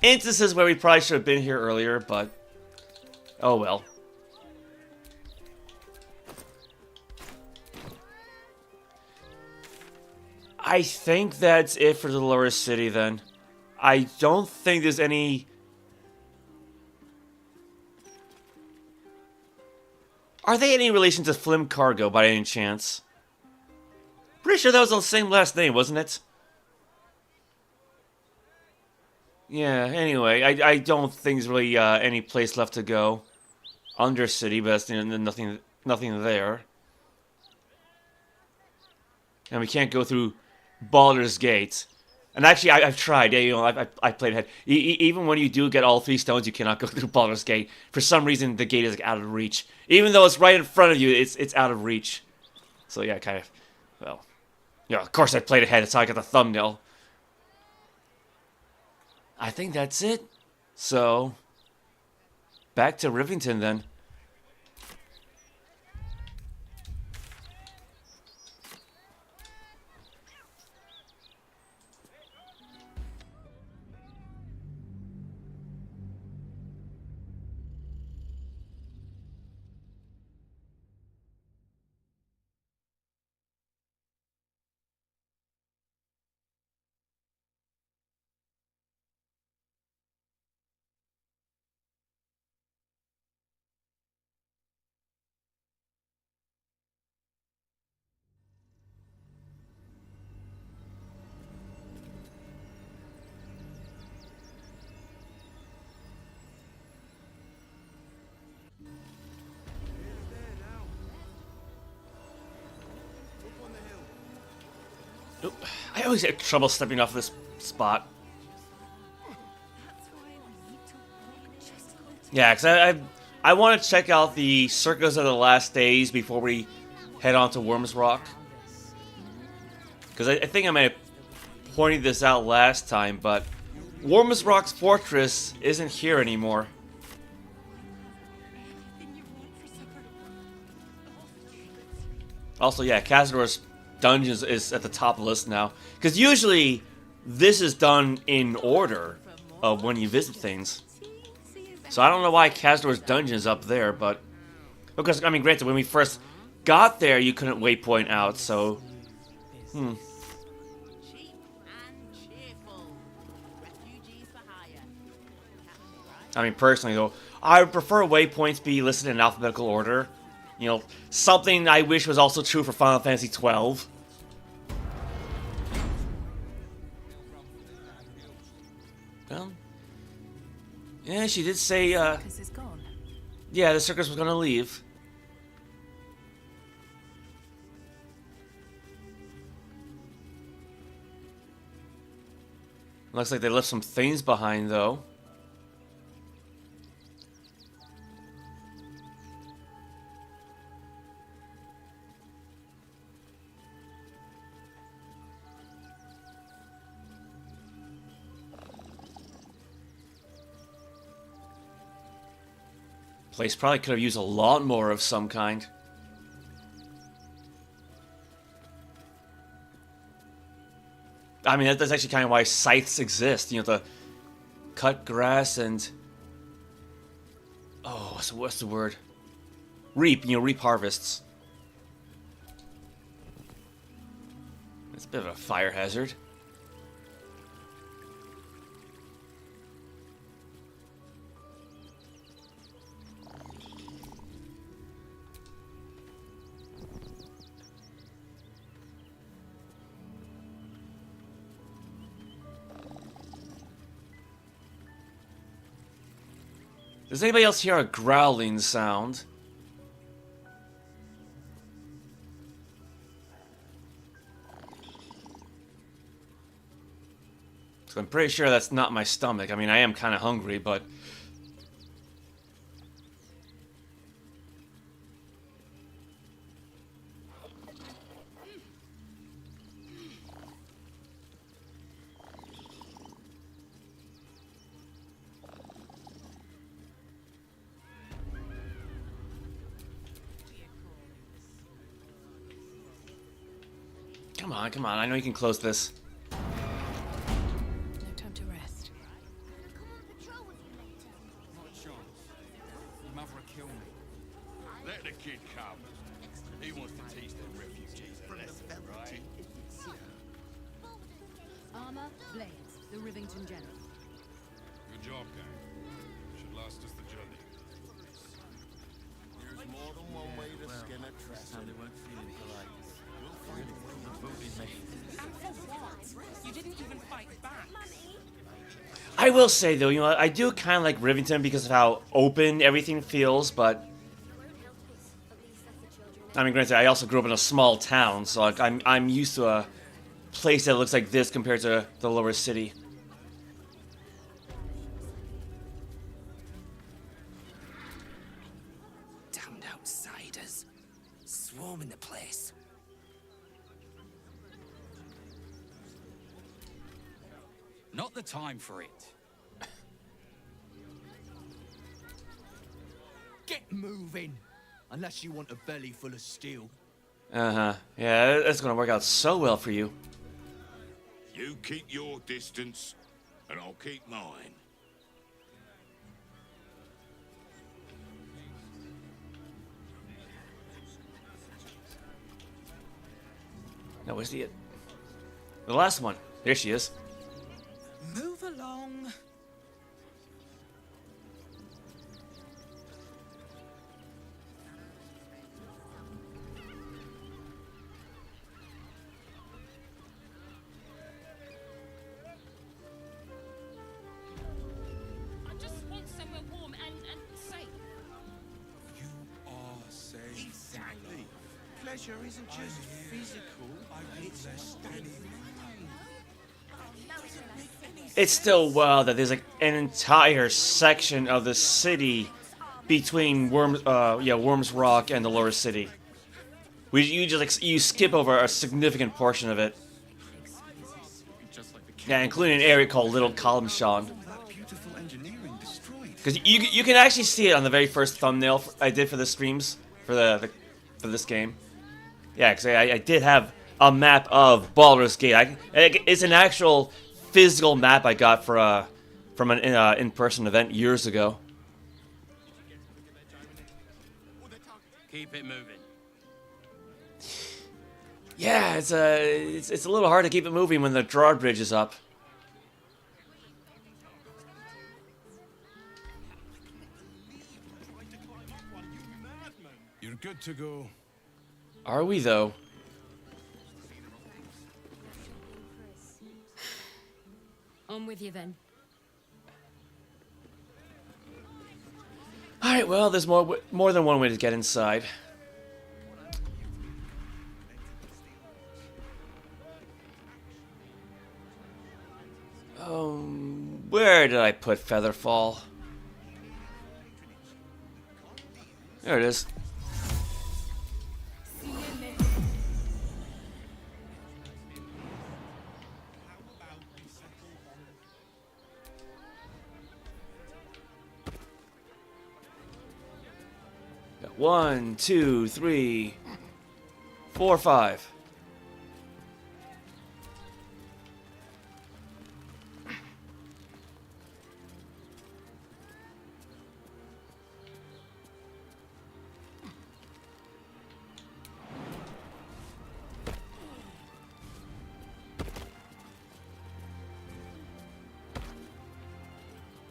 instances where we probably should have been here earlier, but oh well. I think that's it for the lower city then. I don't think there's any... Are they any relation to Flim Cargo by any chance? Pretty sure that was the same last name, wasn't it? Yeah, anyway, I don't think there's really any place left to go. Undercity, but that's nothing there. And we can't go through Baldur's Gate. And actually, I've tried. Yeah, you know, I played ahead. Even when you do get all 3 stones, you cannot go through Baldur's Gate. For some reason, the gate is out of reach. Even though it's right in front of you, it's out of reach. So yeah, kind of. Well, yeah. Of course, I played ahead. That's how I got the thumbnail. I think that's it. So, back to Rivington then. I always have trouble stepping off this spot. Yeah, because I want to check out the Circus of the Last Days before we head on to Worm's Rock. Because I think I might have pointed this out last time, but Worm's Rock's fortress isn't here anymore. Also, yeah, Cazador's Dungeons is at the top of the list now. Because usually, this is done in order of when you visit things. So I don't know why Cazador's Dungeon is up there, but... Because, I mean, granted, when we first got there, you couldn't waypoint out, so... I mean, personally, though, I would prefer waypoints be listed in alphabetical order. You know, something I wish was also true for Final Fantasy XII. Well, yeah, she did say, Circus is gone. yeah, the circus was gonna leave. Looks like they left some things behind, though. Place probably could have used a lot more of some kind. I mean, that's actually kind of why scythes exist. You know, to cut grass and... Oh, what's the word? Reap, you know, reap harvests. It's a bit of a fire hazard. Does anybody else hear a growling sound? So I'm pretty sure that's not my stomach. I mean, I am kind of hungry, but... Come on, I know you can close this. No time to rest. Not a chance. Your mother will kill me. Let the kid come. He wants to teach them refugees a lesson, right? Armor, blades, the Rivington general. Good job, gang. Should last us the journey. There's more than one way to skin a trap. We'll find a way to vote in me. And for what? You didn't even fight back. I will say, though, you know, I do kind of like Rivington because of how open everything feels, but... I mean, granted, I also grew up in a small town, so like, I'm used to a place that looks like this compared to the lower city. Damned outsiders. Swarming the place. Not the time for it. Get moving! Unless you want a belly full of steel. Uh-huh. Yeah, that's gonna work out so well for you. You keep your distance, and I'll keep mine. Now, where's the last one? There she is. Move along. I just want somewhere warm and safe. You are safe. Exactly. Pleasure isn't just physical, it's mental. it's still wild that there's like an entire section of the city between Worms Rock and the lower city. You just like you skip over a significant portion of it. Yeah, including an area called Little Columshawn. Because you can actually see it on the very first thumbnail I did for the streams for this game. Yeah, because I did have a map of Baldur's Gate. It's an actual physical map I got for from an in-person event years ago. Keep it moving. Yeah, it's a little hard to keep it moving when the drawbridge is up. You're good to go. Are we though? I'm with you then. All right, well, there's more than one way to get inside. Where did I put Featherfall? There it is. Got 1, 2, 3, 4, 5.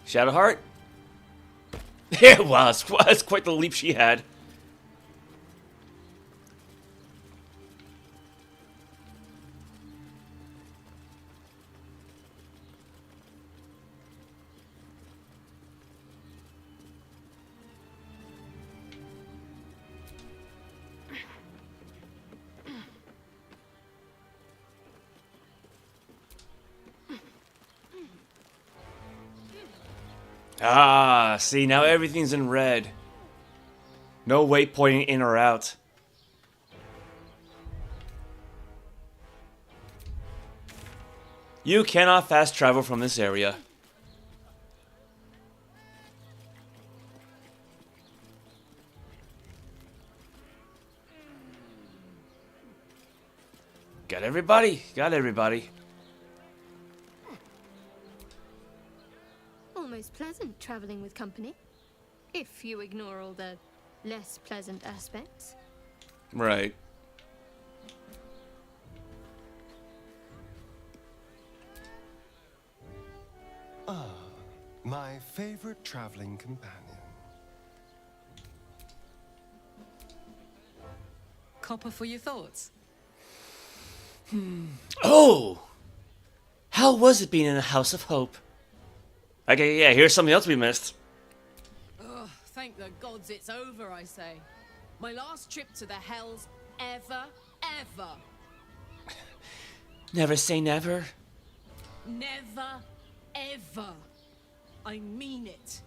Shadowheart? Yeah, wow, that's quite the leap she had. Ah, see, now everything's in red. No waypointing in or out. You cannot fast travel from this area. Got everybody? Got everybody. Almost pleasant traveling with company, if you ignore all the less pleasant aspects. Right. Ah, my favorite traveling companion. Copper for your thoughts. Oh! How was it being in the House of Hope? Okay, yeah, here's something else we missed. Ugh, thank the gods it's over, I say. My last trip to the Hells ever. Never say never. Never, ever. I mean it.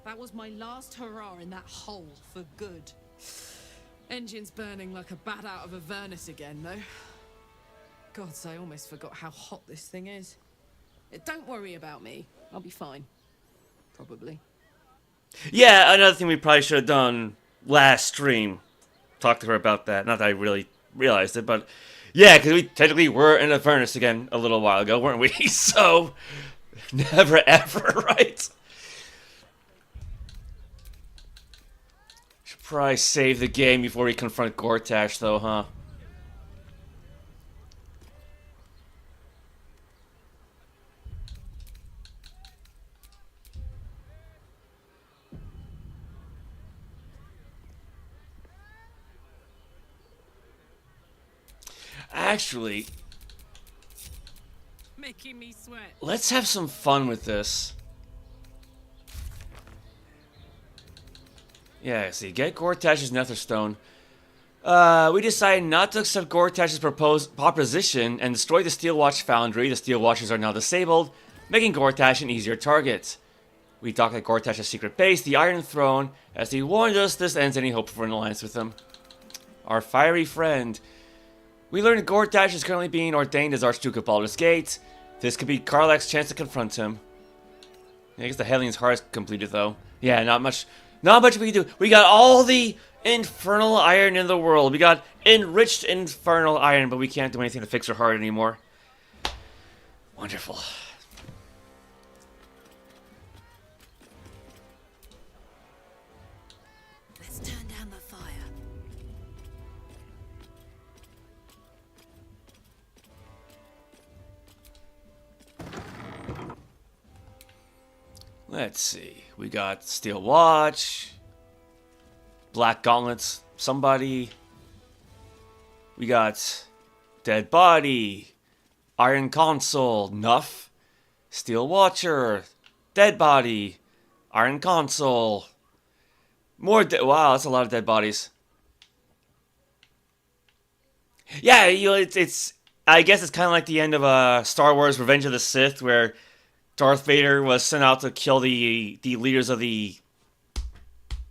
That was my last hurrah in that hole for good. Engine's burning like a bat out of a furnace again, though. Gods, I almost forgot how hot this thing is. Don't worry about me. I'll be fine. Probably. Yeah, another thing we probably should have done last stream. Talk to her about that. Not that I really realized it, but yeah, because we technically were in a furnace again a little while ago, weren't we? So, never ever, right? Should probably save the game before we confront Gortash, though, huh? Actually, making me sweat. Let's have some fun with this. Yeah, see, get Gortash's Netherstone. We decided not to accept Gortash's proposition and destroy the Steel Watch Foundry. The Steel Watchers are now disabled, making Gortash an easier target. We dock at Gortash's secret base, the Iron Throne, as he warned us this ends any hope for an alliance with him. Our fiery friend. We learned Gortash is currently being ordained as Archduke of Baldur's Gate. This could be Karlach's chance to confront him. I guess the Hellions' heart is completed, though. Yeah, not much we can do. We got all the infernal iron in the world. We got enriched infernal iron, but we can't do anything to fix her heart anymore. Wonderful. Let's turn down the fire. Let's see. We got Steel Watch, Black Gauntlets, somebody. We got Dead Body, Iron Console, Nuff, Steel Watcher, Dead Body, Iron Console. More wow, that's a lot of dead bodies. Yeah, you know, it's I guess it's kind of like the end of Star Wars Revenge of the Sith, where Darth Vader was sent out to kill the leaders of the...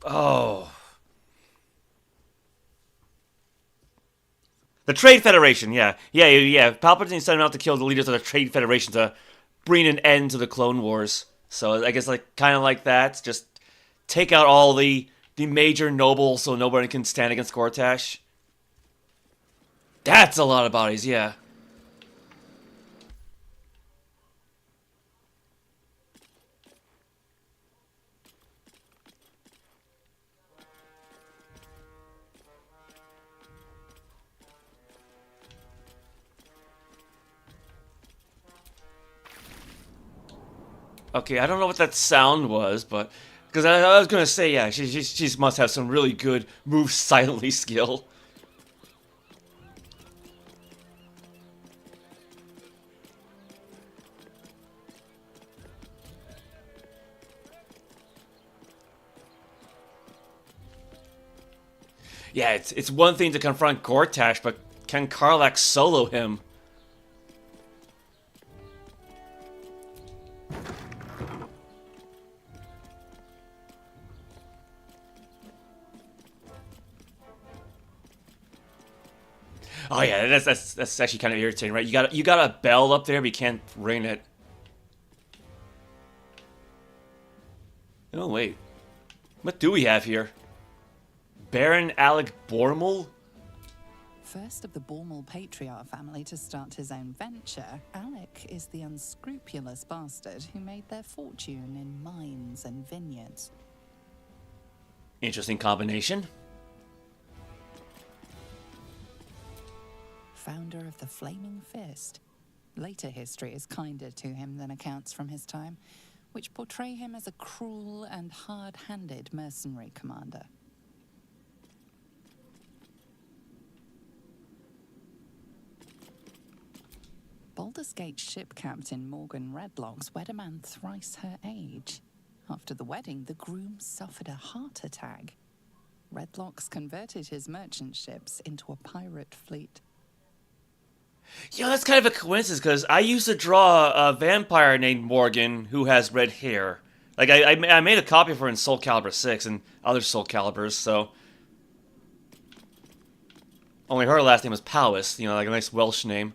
Oh. The Trade Federation, yeah. Yeah. Palpatine sent him out to kill the leaders of the Trade Federation to bring an end to the Clone Wars. So I guess like kind of like that. Just take out all the major nobles so nobody can stand against Gortash. That's a lot of bodies, yeah. Okay, I don't know what that sound was, but... Because I was going to say, yeah, she must have some really good move silently skill. Yeah, it's one thing to confront Gortash, but can Karlach solo him? Oh yeah, that's actually kind of irritating, right? You got a bell up there, but you can't ring it. Oh wait, what do we have here? Baron Alec Dortmell? First of the Dortmell patriarch family to start his own venture, Alec is the unscrupulous bastard who made their fortune in mines and vineyards. Interesting combination. Founder of the Flaming Fist. Later history is kinder to him than accounts from his time, which portray him as a cruel and hard-handed mercenary commander. Baldur's Gate ship captain Morgan Redlocks wed a man thrice her age. After the wedding, the groom suffered a heart attack. Redlocks converted his merchant ships into a pirate fleet. Yeah, that's kind of a coincidence, because I used to draw a vampire named Morgan who has red hair. Like, I made a copy of her in Soul Calibur 6 and other Soul Caliburs, so... Only her last name was Powys, you know, like a nice Welsh name.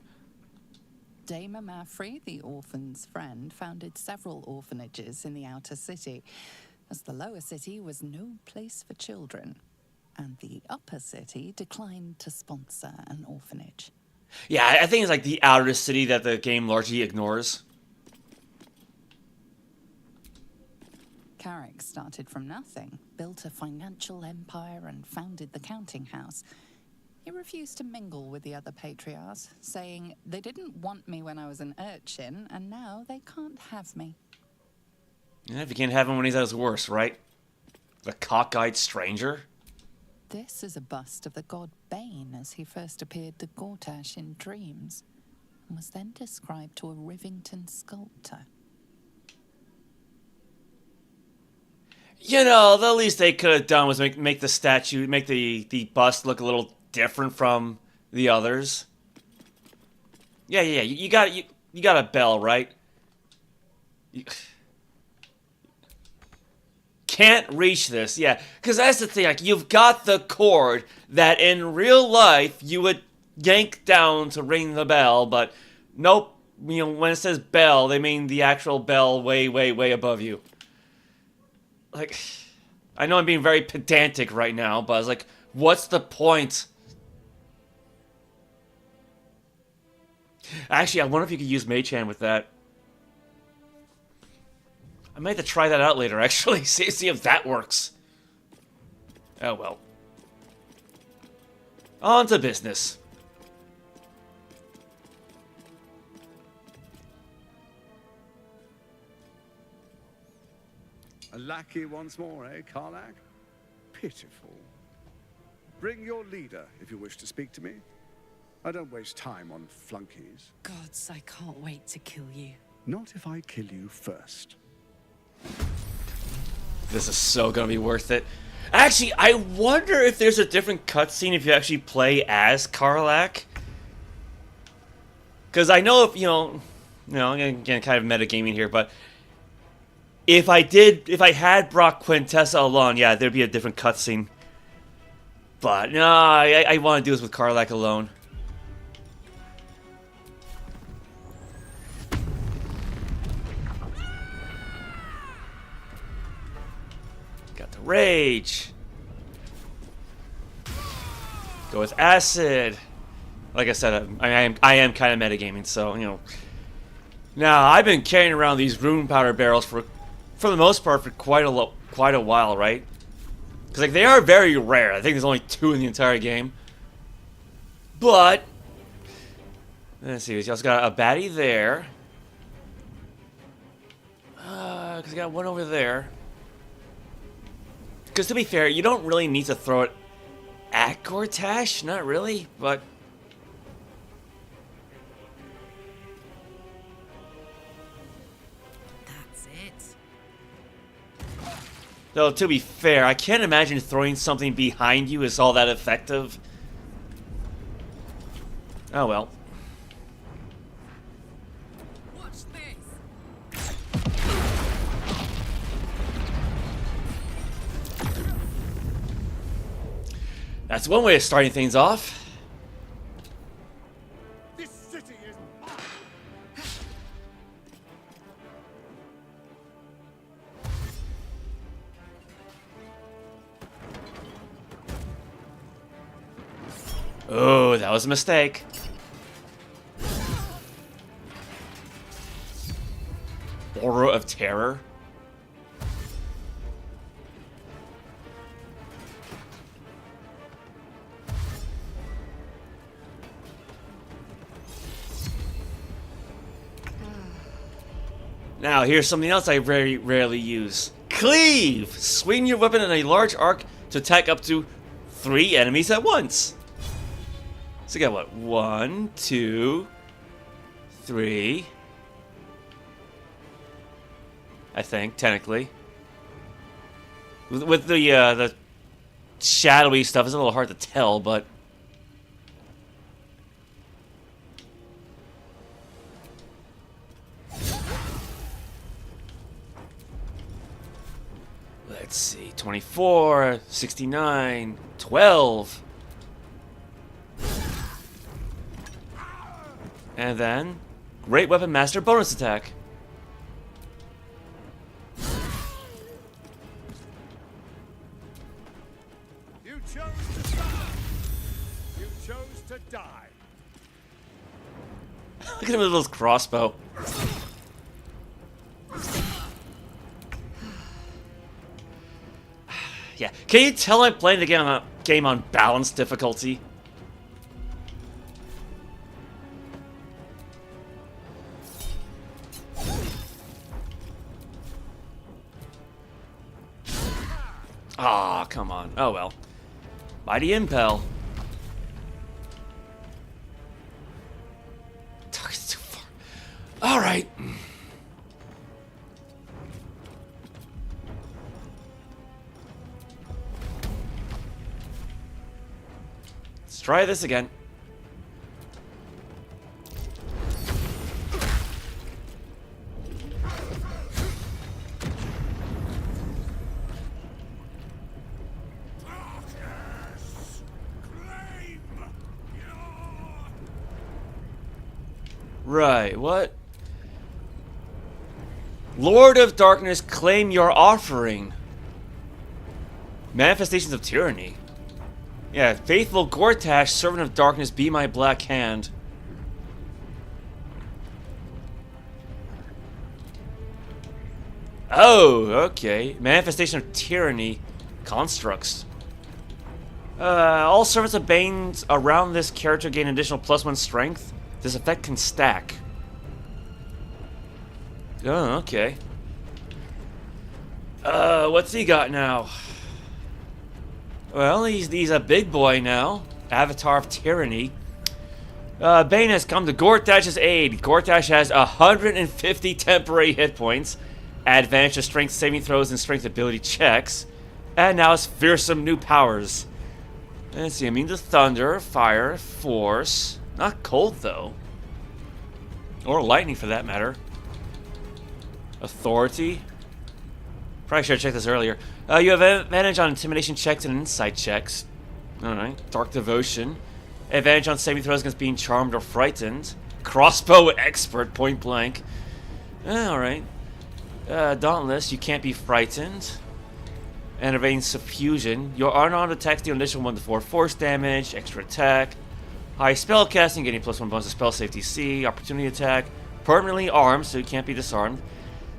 Dame Mafrey, the orphan's friend, founded several orphanages in the outer city, as the lower city was no place for children, and the upper city declined to sponsor an orphanage. Yeah, I think it's like the outer city that the game largely ignores. Ketheric started from nothing, built a financial empire, and founded the counting house. He refused to mingle with the other patriarchs, saying they didn't want me when I was an urchin, and now they can't have me. Yeah, if you can't have him when he's at his worst, right? The cockeyed stranger? This is a bust of the god Bane as he first appeared to Gortash in dreams, and was then described to a Rivington sculptor. You know, the least they could have done was make the statue, make the bust look a little different from the others. Yeah. You got a bell, right? Can't reach this, yeah. Because that's the thing, like, you've got the cord that in real life you would yank down to ring the bell, but nope. You know, when it says bell, they mean the actual bell way, way, way above you. Like, I know I'm being very pedantic right now, but I was like, what's the point? Actually, I wonder if you could use Mage Hand with that. I might have to try that out later, actually. See if that works. Oh, well. On to business. A lackey once more, eh, Karlach? Pitiful. Bring your leader if you wish to speak to me. I don't waste time on flunkies. Gods, I can't wait to kill you. Not if I kill you first. This is so gonna be worth it. Actually, I wonder if there's a different cutscene if you actually play as Karlach. Because I know if, you know, again, kind of metagaming here, but if I had brought Quintessa alone, yeah, there'd be a different cutscene. But no, I want to do this with Karlach alone. Got the rage. Go with acid. Like I said, I am kind of metagaming, so you know. Now I've been carrying around these rune powder barrels for the most part for quite a while, right? Because like they are very rare. I think there's only 2 in the entire game. But let's see, we also got a baddie there. Because I got one over there. Because to be fair, you don't really need to throw it at Gortash, not really, but That's it. though, to be fair, I can't imagine throwing something behind you is all that effective. Oh well. Watch this. That's one way of starting things off. This city is mine. Oh, that was a mistake. Aura of Terror. Now, here's something else I very rarely use. Cleave! Swing your weapon in a large arc to attack up to 3 enemies at once. So you got what? 1, 2, 3. I think, technically. With the shadowy stuff, it's a little hard to tell, but let's see, 24, 69, 12. And then, Great Weapon Master bonus attack. You chose to die. You chose to die. Look at him with his crossbow. Yeah, can you tell I'm playing the game on balanced difficulty? Ah, come on. Oh well. Mighty Impel. Target's too far. Alright. Let's try this again. Right, what? Lord of Darkness, claim your offering. Manifestations of Tyranny. Yeah, Faithful Gortash, Servant of Darkness, be my black hand. Oh, okay. Manifestation of Tyranny. Constructs. All servants of Bane around this character gain additional +1 strength. This effect can stack. Oh, okay. What's he got now? Well, he's a big boy now. Avatar of Tyranny. Bane has come to Gortash's aid. Gortash has 150 temporary hit points, advantage to strength saving throws and strength ability checks, and now has fearsome new powers. Let's see, immune to thunder, fire, force. Not cold, though. Or lightning, for that matter. Authority. Probably should have checked this earlier. You have advantage on intimidation checks and insight checks. Alright. Dark devotion. Advantage on saving throws against being charmed or frightened. Crossbow expert, point blank. Alright. Dauntless, you can't be frightened. And evading suffusion. Your unarmed attacks deal additional 1 to 4 force damage, extra attack. High spell casting, getting +1 bonus to spell safety C. Opportunity attack. Permanently armed, so you can't be disarmed.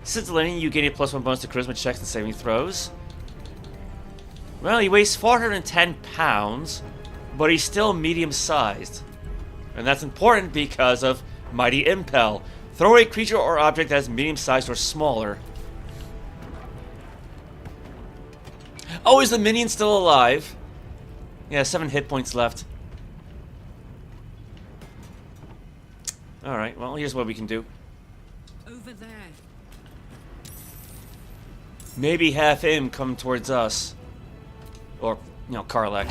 Scintillating, you gain a +1 bonus to charisma checks and saving throws. Well, he weighs 410 pounds, but he's still medium-sized. And that's important because of Mighty Impel. Throw a creature or object that is medium-sized or smaller. Oh, is the minion still alive? Yeah, 7 hit points left. Alright, well, here's what we can do. Over there. Maybe have him come towards us. Or, you know, Karlach.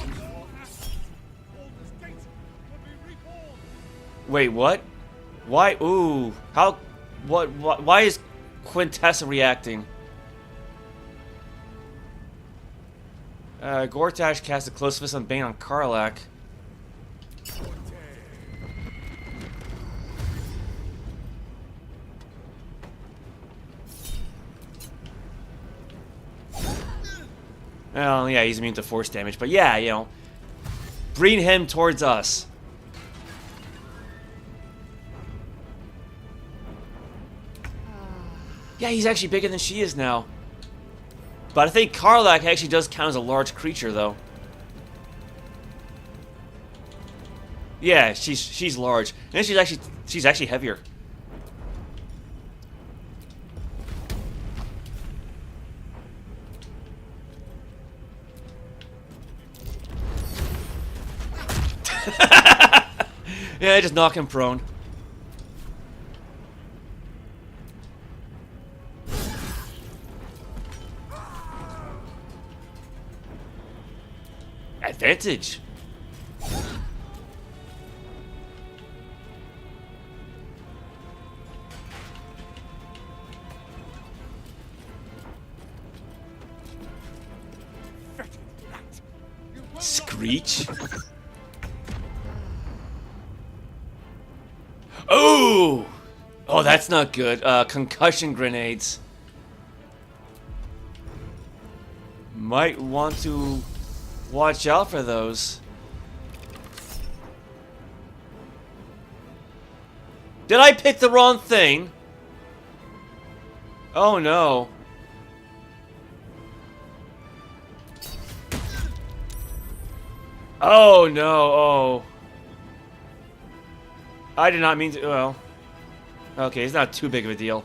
Wait, what? Why? Ooh. How? What? Why is Quintessa reacting? Gortash cast a close fist on Bane on Karlach. Well, yeah, he's immune to force damage, but yeah, you know, bring him towards us. Yeah, he's actually bigger than she is now. But I think Karlach actually does count as a large creature, though. Yeah, she's large, and she's actually heavier. Yeah, just knock him prone. Advantage. Screech. Oh! Oh, that's not good. Concussion grenades. Might want to watch out for those. Did I pick the wrong thing? Oh no. Oh no, oh. I did not mean to, well. Okay, it's not too big of a deal.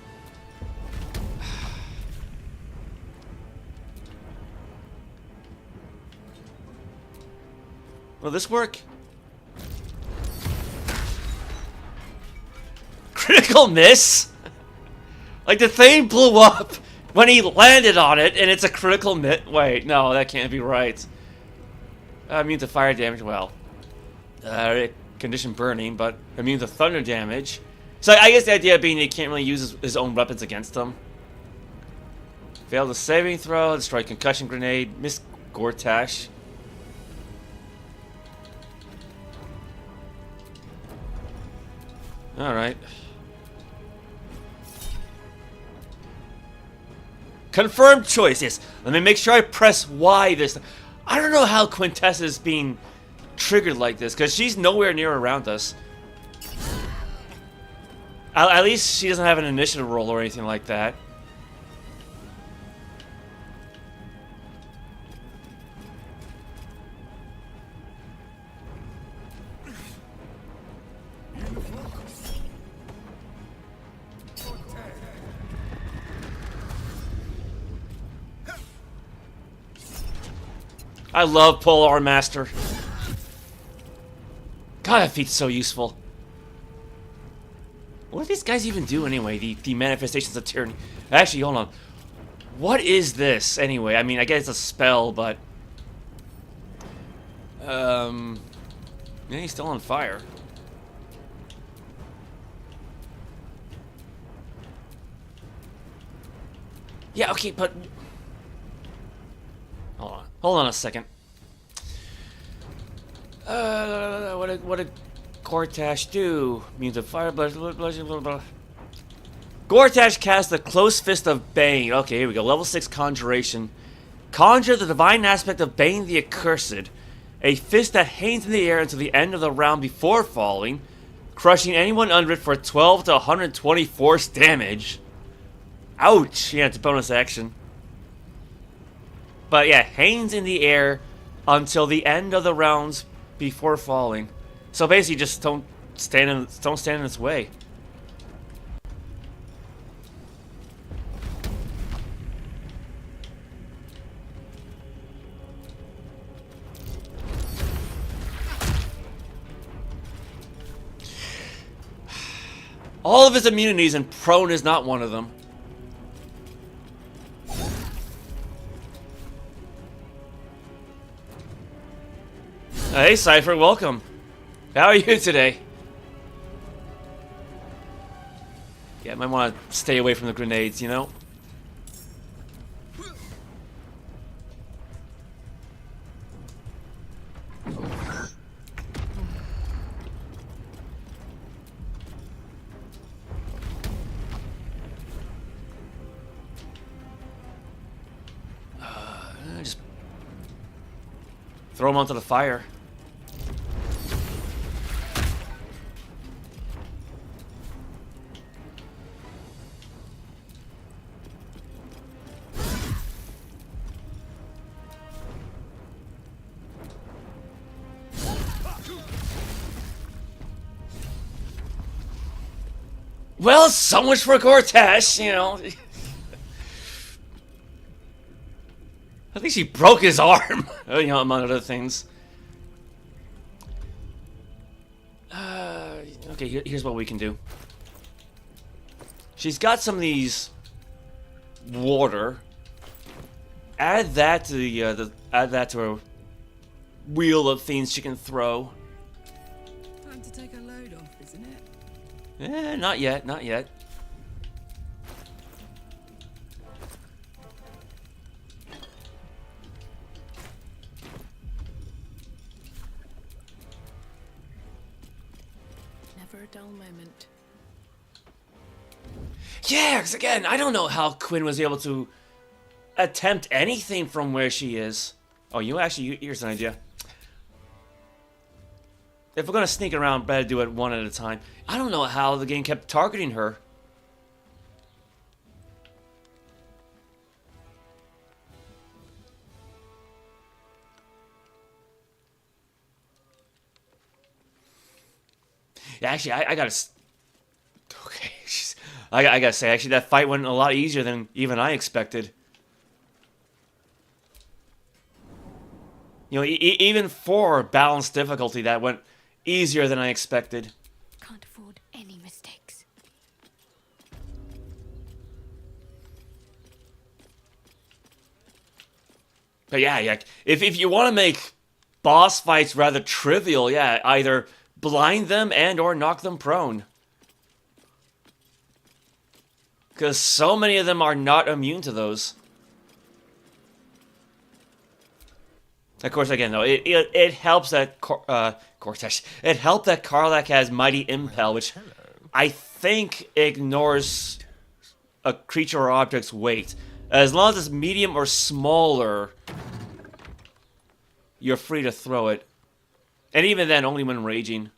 Will this work? Critical miss? Like the thing blew up when he landed on it and it's a critical miss. Wait, no, that can't be right. Immune to fire damage, well. condition burning, but immune to thunder damage. So I guess the idea being he can't really use his own weapons against them. Failed a saving throw, destroyed concussion grenade, missed Gortash. Alright. Confirmed choice, yes. Let me make sure I press Y this time. I don't know how Quintessa is being triggered like this, because she's nowhere near around us. At least she doesn't have an initiative roll or anything like that. I love Polar Master. God, that feat's so useful. What do these guys even do anyway? The manifestations of tyranny. Actually, hold on. What is this anyway? I mean, I guess it's a spell, but yeah, he's still on fire. Yeah, okay, but hold on a second. What did Gortash do? Means of fire, blah, blah, blah, blah, blah. Gortash cast the Close Fist of Bane. Okay, here we go. Level 6 Conjuration. Conjure the divine aspect of Bane the Accursed. A fist that hangs in the air until the end of the round before falling, crushing anyone under it for 12 to 120 force damage. Ouch! Yeah, it's a bonus action. But yeah, hangs in the air until the end of the rounds before falling. So basically, just don't stand in its way. All of his immunities, and prone is not one of them. Hey, Cypher, welcome. How are you today? Yeah, I might want to stay away from the grenades, you know? Just throw them onto the fire. Well, so much for Gortash, you know. I think she broke his arm, you know, among other things. Okay, here's what we can do. She's got some of these water. Add that to her wheel of things she can throw. Time to take a load off, isn't it? Eh, not yet, not yet. Never a dull moment. Yeah, 'cause again, I don't know how Quinn was able to attempt anything from where she is. Oh, here's an idea. If we're gonna sneak around, better do it one at a time. I don't know how the game kept targeting her. Yeah, actually, I gotta. Okay, I gotta say, actually, that fight went a lot easier than even I expected. You know, even for balanced difficulty, that went easier than I expected. Can't afford any mistakes. But yeah, if you want to make boss fights rather trivial. Yeah, either blind them and or knock them prone. Because so many of them are not immune to those. Of course, again, though, it helps that Gortash. It helped that Karlach has Mighty Impel, which I think ignores a creature or object's weight. As long as it's medium or smaller, you're free to throw it. And even then, only when raging.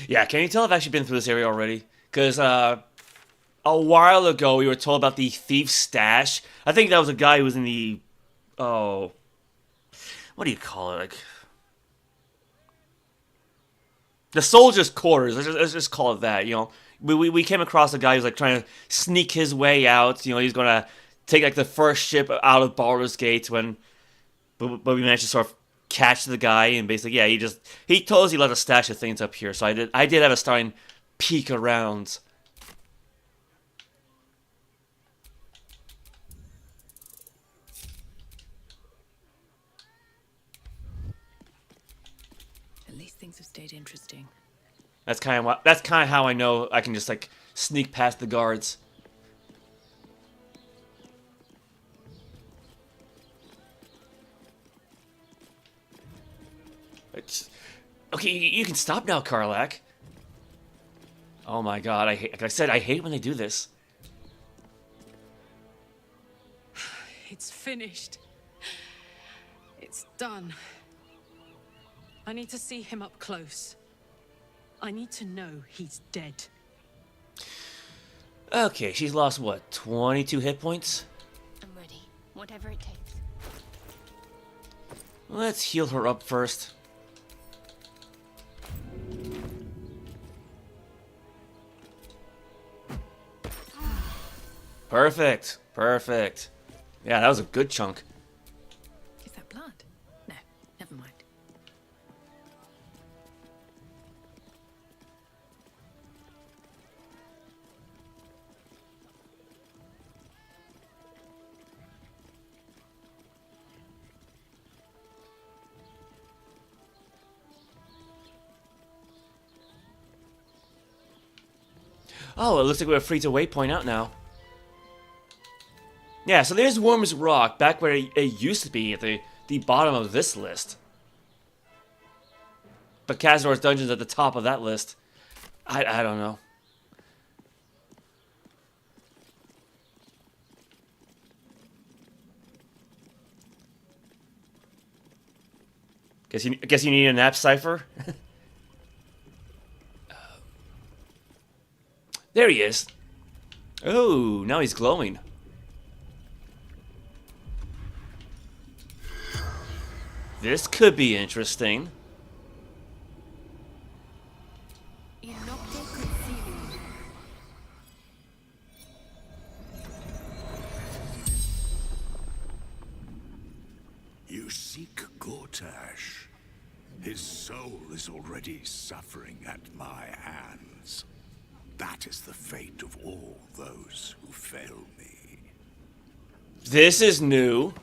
Yeah, can you tell I've actually been through this area already? Because a while ago we were told about the thief's stash. I think that was a guy who was in the... Oh... What do you call it? Like... The soldier's quarters. Let's just call it that, you know. We came across a guy who's like trying to sneak his way out. You know, he's going to take like the first ship out of Baldur's Gate when... But we managed to sort of catch the guy, and basically, yeah, he told us he left a stash of things up here, so I did have a starting peek around. At least things have stayed interesting. That's kind of how I know I can just like sneak past the guards. Okay, you can stop now, Karlach. Oh my god, like I said, I hate when they do this. It's finished. It's done. I need to see him up close. I need to know he's dead. Okay, she's lost, what, 22 hit points? I'm ready. Whatever it takes. Let's heal her up first. Perfect. Perfect. Yeah, that was a good chunk. Is that blood? No, never mind. Oh, it looks like we're free to waypoint out now. Yeah, so there's Worm's Rock, back where it used to be at the bottom of this list. But Kazador's Dungeon's at the top of that list. I don't know. Guess you need a nap cipher? There he is. Oh, now he's glowing. This could be interesting. You seek Gortash. His soul is already suffering at my hands. That is the fate of all those who fail me. This is new.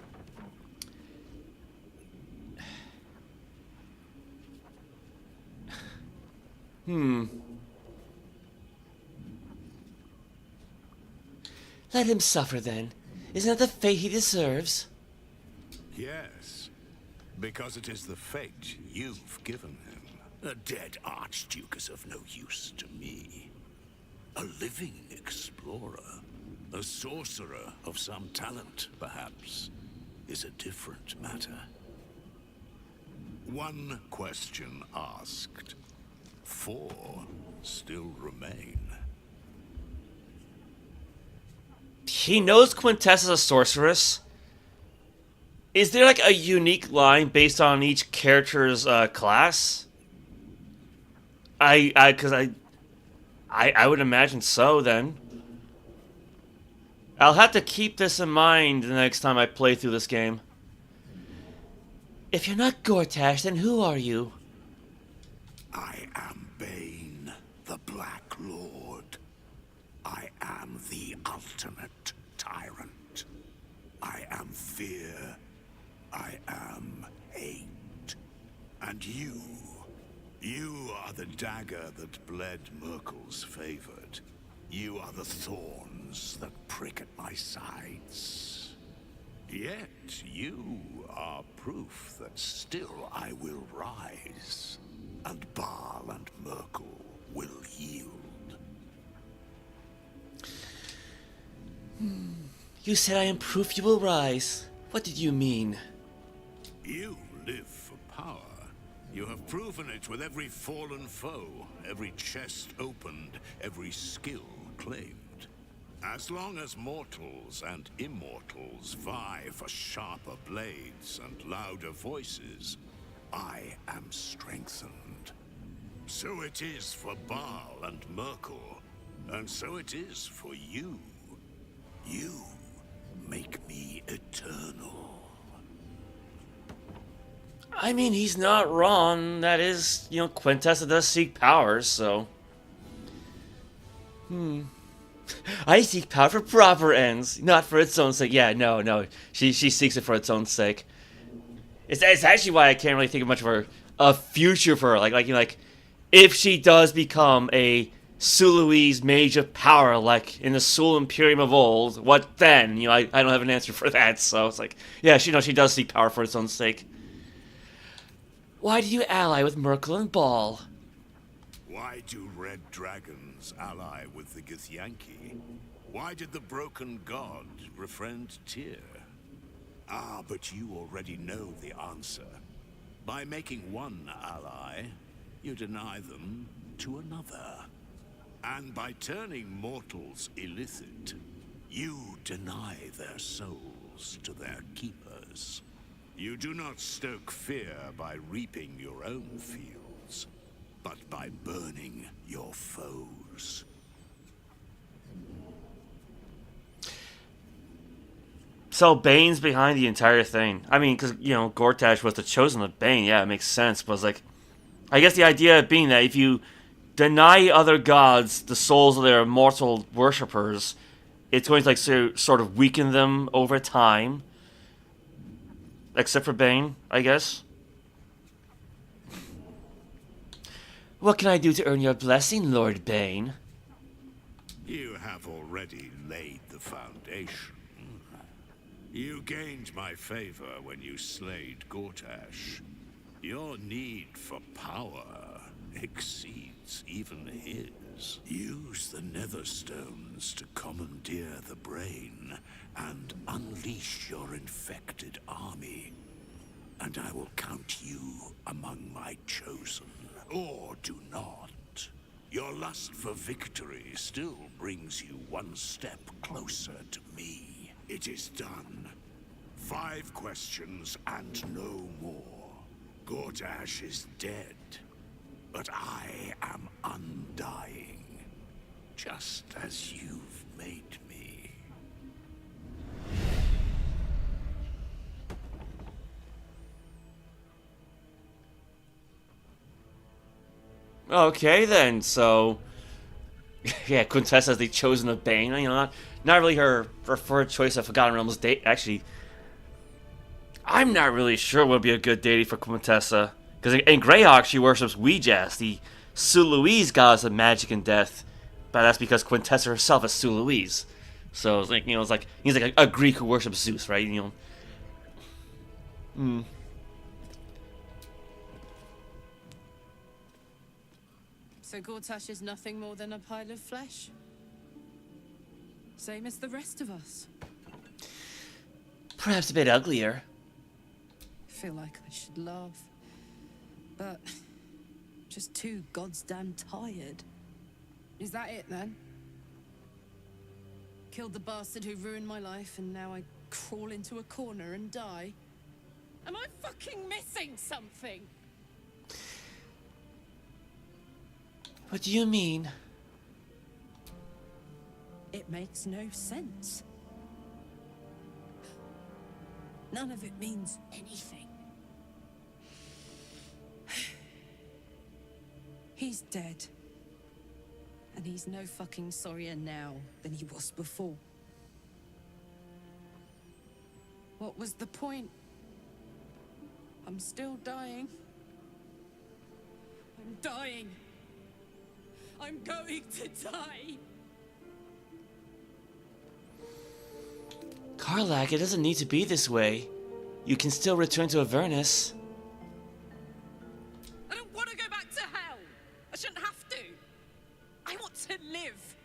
Let him suffer then. Isn't that the fate he deserves? Yes, because it is the fate you've given him. A dead Archduke is of no use to me. A living explorer, a sorcerer of some talent, perhaps, is a different matter. One question asked. 4 still remain. He knows Quintessa's a sorceress. Is there like a unique line based on each character's class? Because I would imagine so then. I'll have to keep this in mind the next time I play through this game. If you're not Gortash, then who are you? I am Bane, the Black Lord. I am the ultimate tyrant. I am fear. I am hate. And you are the dagger that bled Myrkul's favored. You are the thorns that prick at my sides. Yet you are proof that still I will rise, and Bhaal and Myrkul will yield. You said I am proof you will rise. What did you mean? You live for power. You have proven it with every fallen foe, every chest opened, every skill claimed. As long as mortals and immortals vie for sharper blades and louder voices, I am strengthened. So it is for Bhaal and Myrkul, and so it is for you. You make me eternal. I mean, he's not wrong. That is, Quintessa does seek power, so... I seek power for proper ends, not for its own sake. Yeah, no. She seeks it for its own sake. It's actually why I can't really think of much of a future for her. Like, if she does become a Sului's Mage of Power, like in the Sul Imperium of old, what then? I don't have an answer for that, so it's like, yeah, she does seek power for its own sake. Why do you ally with Myrkul and Bhaal? Why do red dragons ally with the Githyanki? Why did the broken god befriend Tyr? Ah, but you already know the answer. By making one ally, you deny them to another. And by turning mortals illicit, you deny their souls to their keepers. You do not stoke fear by reaping your own fields, but by burning your foes. So Bane's behind the entire thing. I mean, because, Gortash was the chosen of Bane. Yeah, it makes sense. But it's like, I guess the idea being that if you deny other gods the souls of their immortal worshippers, it's going to, sort of weaken them over time. Except for Bane, I guess. What can I do to earn your blessing, Lord Bane? You have already laid the foundation. You gained my favor when you slayed Gortash. Your need for power exceeds even his. Use the Netherstones to commandeer the brain and unleash your infected army. And I will count you among my chosen. Or do not. Your lust for victory still brings you one step closer to me. It is done. 5 questions and no more. Gortash is dead, but I am undying, just as you've made me. Okay, then, so... yeah, Quintessa is the chosen of Bane. Not really her preferred choice of Forgotten Realms date. Actually, I'm not really sure what would be a good deity for Quintessa. Because in Greyhawk, she worships Ouijas, the Sului's goddess of magic and death. But that's because Quintessa herself is Sului's. So it's like, he's like a Greek who worships Zeus, right? So Gortash is nothing more than a pile of flesh? Same as the rest of us. Perhaps a bit uglier. I feel like I should laugh. But... just too goddamn tired. Is that it, then? Killed the bastard who ruined my life, and now I crawl into a corner and die? Am I fucking missing something? What do you mean? It makes no sense. None of it means anything. He's dead. And he's no fucking sorrier now than he was before. What was the point? I'm still dying. I'm dying. I'm going to die. Karlach, it doesn't need to be this way. You can still return to Avernus. I don't want to go back to hell. I shouldn't have to. I want to live.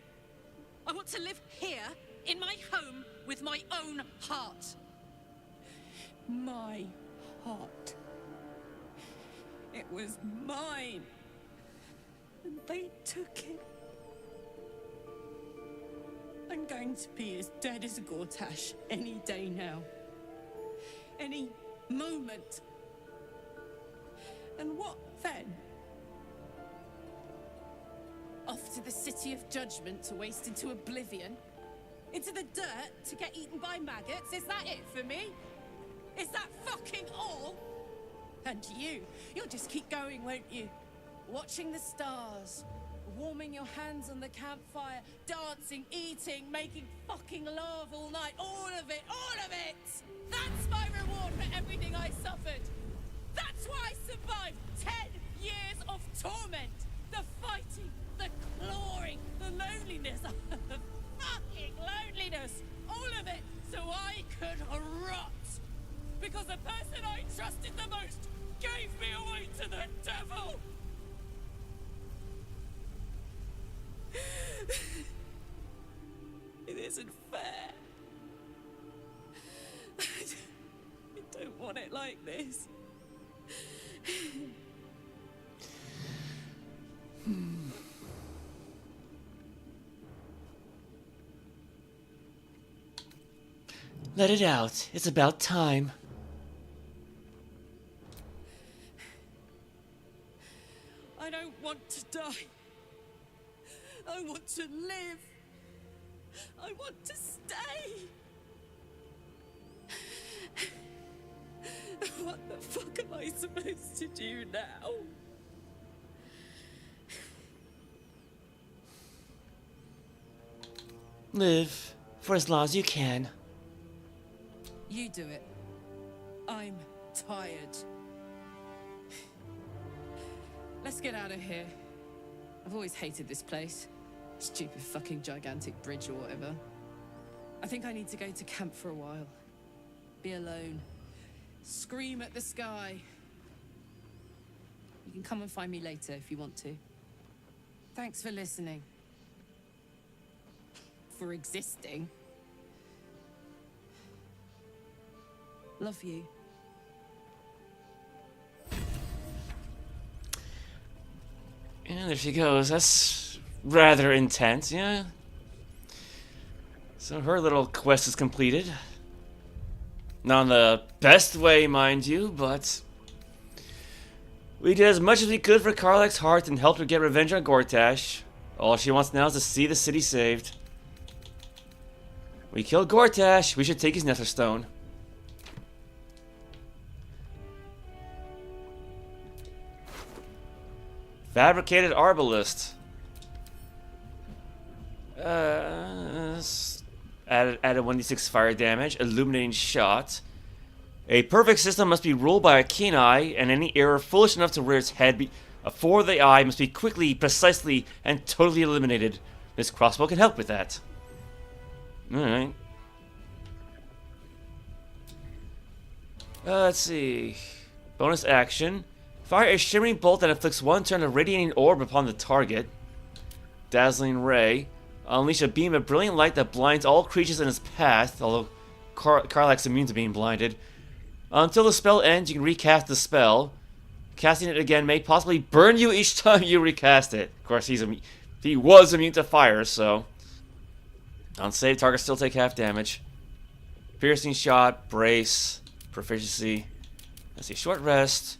I want to live here, in my home, with my own heart. My heart. It was mine. And they took it. I'm going to be as dead as Gortash any day now. Any moment. And what then? Off to the City of Judgment to waste into oblivion? Into the dirt to get eaten by maggots? Is that it for me? Is that fucking all? And you'll just keep going, won't you? Watching the stars, warming your hands on the campfire, dancing, eating, making fucking love all night. All of it, all of it! That's my reward for everything I suffered. That's why I survived 10 years of torment. The fighting, the clawing, the loneliness, the fucking loneliness. All of it so I could rot. Because the person I trusted the most gave me away to the devil! It isn't fair. I don't want it like this. Let it out. It's about time. I don't want to die. I want to live. I want to stay. What the fuck am I supposed to do now? Live for as long as you can. You do it. I'm tired. Let's get out of here. I've always hated this place. Stupid fucking gigantic bridge or whatever. I think I need to go to camp for a while. Be alone. Scream at the sky. You can come and find me later if you want to. Thanks for listening. For existing. Love you. And there she goes. That's rather intense, yeah? So her little quest is completed. Not in the best way, mind you, but we did as much as we could for Karlach's heart and helped her get revenge on Gortash. All she wants now is to see the city saved. We killed Gortash. We should take his Netherstone. Fabricated Arbalist. Added 1d6 fire damage. Illuminating shot. A perfect system must be ruled by a keen eye, and any error foolish enough to rear its head before the eye must be quickly, precisely, and totally eliminated. This crossbow can help with that. Alright. Let's see. Bonus action. Fire a shimmering bolt that inflicts one turn of radiating orb upon the target. Dazzling Ray. Unleash a beam of brilliant light that blinds all creatures in its path, although Karlach's immune to being blinded. Until the spell ends, you can recast the spell. Casting it again may possibly burn you each time you recast it. Of course, he was immune to fire, so... On save, targets still take half damage. Piercing shot, brace, proficiency. Let's see, short rest.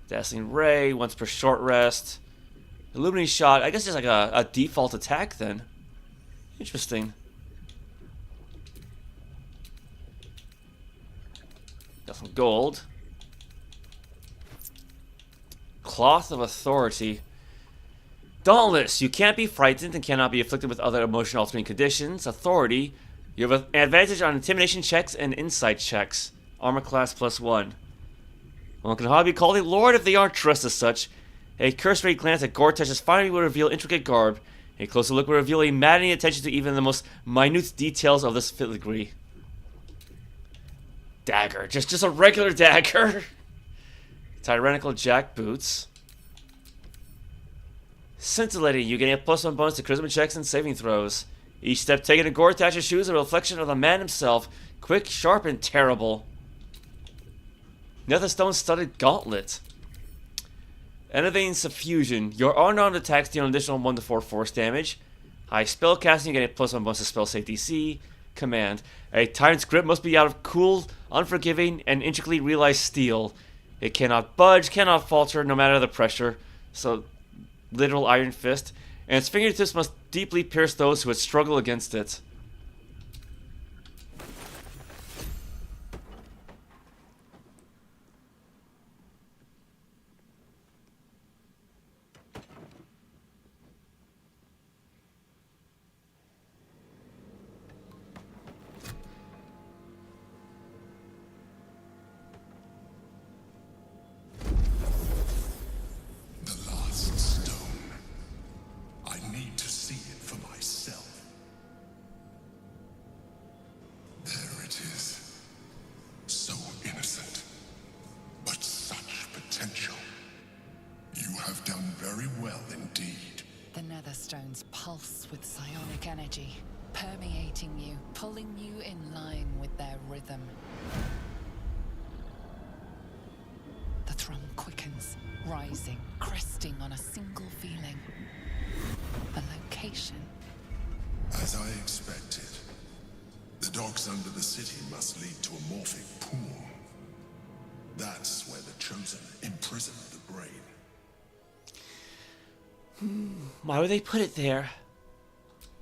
Dazzling Ray, once per short rest. Illuminating shot, I guess it's like a default attack then. Interesting. Got some gold. Cloth of Authority. Dauntless. You can't be frightened and cannot be afflicted with other emotion altering conditions. Authority. You have an advantage on intimidation checks and insight checks. Armor class +1. One can hardly be called a lord if they aren't dressed as such. A cursory glance at Gortash's finery will reveal intricate garb. A closer look will reveal a maddening attention to even the most minute details of this filigree. Dagger. Just a regular dagger. Tyrannical jack boots. Scintillating. You gain a +1 bonus to charisma checks and saving throws. Each step taken in Gortash's shoes is a reflection of the man himself. Quick, sharp, and terrible. Netherstone studded gauntlet. Enervating suffusion. Your unarmed attacks deal an additional 1 to 4 force damage. High spell casting, you get a +1 bonus to spell save DC. Command. A tyrant's grip must be out of cool, unforgiving, and intricately realized steel. It cannot budge, cannot falter, no matter the pressure. So, literal iron fist. And its fingertips must deeply pierce those who would struggle against it. Netherstones pulse with psionic energy, permeating you, pulling you in line with their rhythm. The thrum quickens, rising, cresting on a single feeling. A location. As I expected, the docks under the city must lead to a morphic pool. That's where the Chosen imprisoned the brain. Why would they put it there?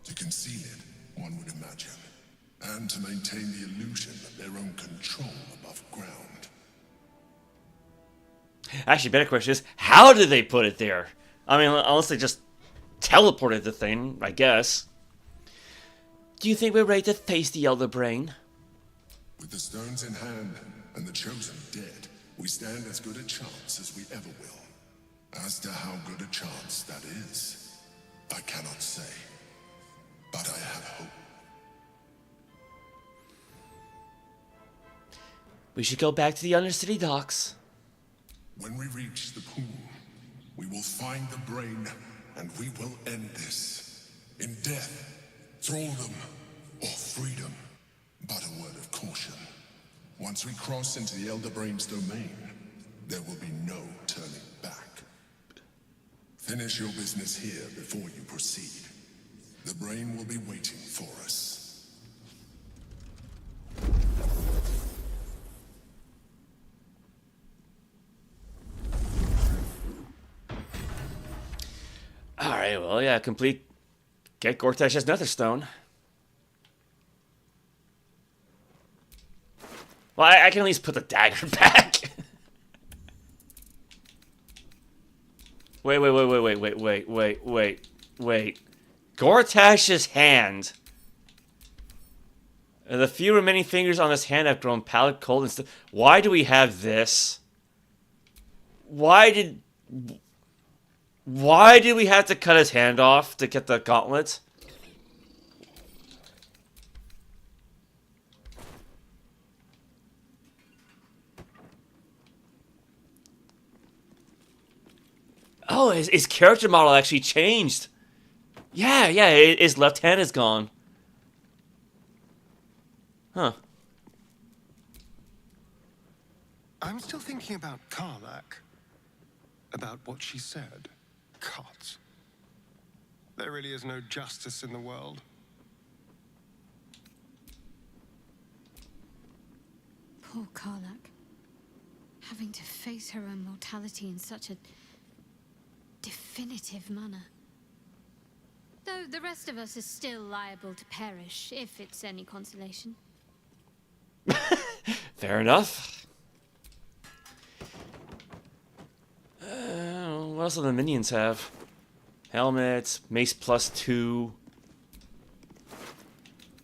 To conceal it, one would imagine. And to maintain the illusion of their own control above ground. Actually, better question is, how did they put it there? I mean, unless they just teleported the thing, I guess. Do you think we're ready to face the Elder Brain? With the stones in hand and the Chosen dead, we stand as good a chance as we ever will. As to how good a chance that is, I cannot say. But I have hope. We should go back to the Undercity docks. When we reach the pool, we will find the brain, and we will end this. In death, thraldom, or freedom. But a word of caution. Once we cross into the Elder Brain's domain, there will be no turning back. Finish your business here before you proceed. The brain will be waiting for us. Alright, well, yeah, complete. Get Gortash's Netherstone. Well, I can at least put the dagger back. Wait. Gortash's hand. The few remaining fingers on his hand have grown pallid, cold, and stiff. Why do we have this? Why did we have to cut his hand off to get the gauntlet? Oh, his character model actually changed. Yeah, his left hand is gone. Huh. I'm still thinking about Karlach. About what she said. Gods. There really is no justice in the world. Poor Karlach. Having to face her own mortality in such a definitive manner. Though the rest of us is still liable to perish, if it's any consolation. Fair enough. What else do the minions have? Helmet, mace +2.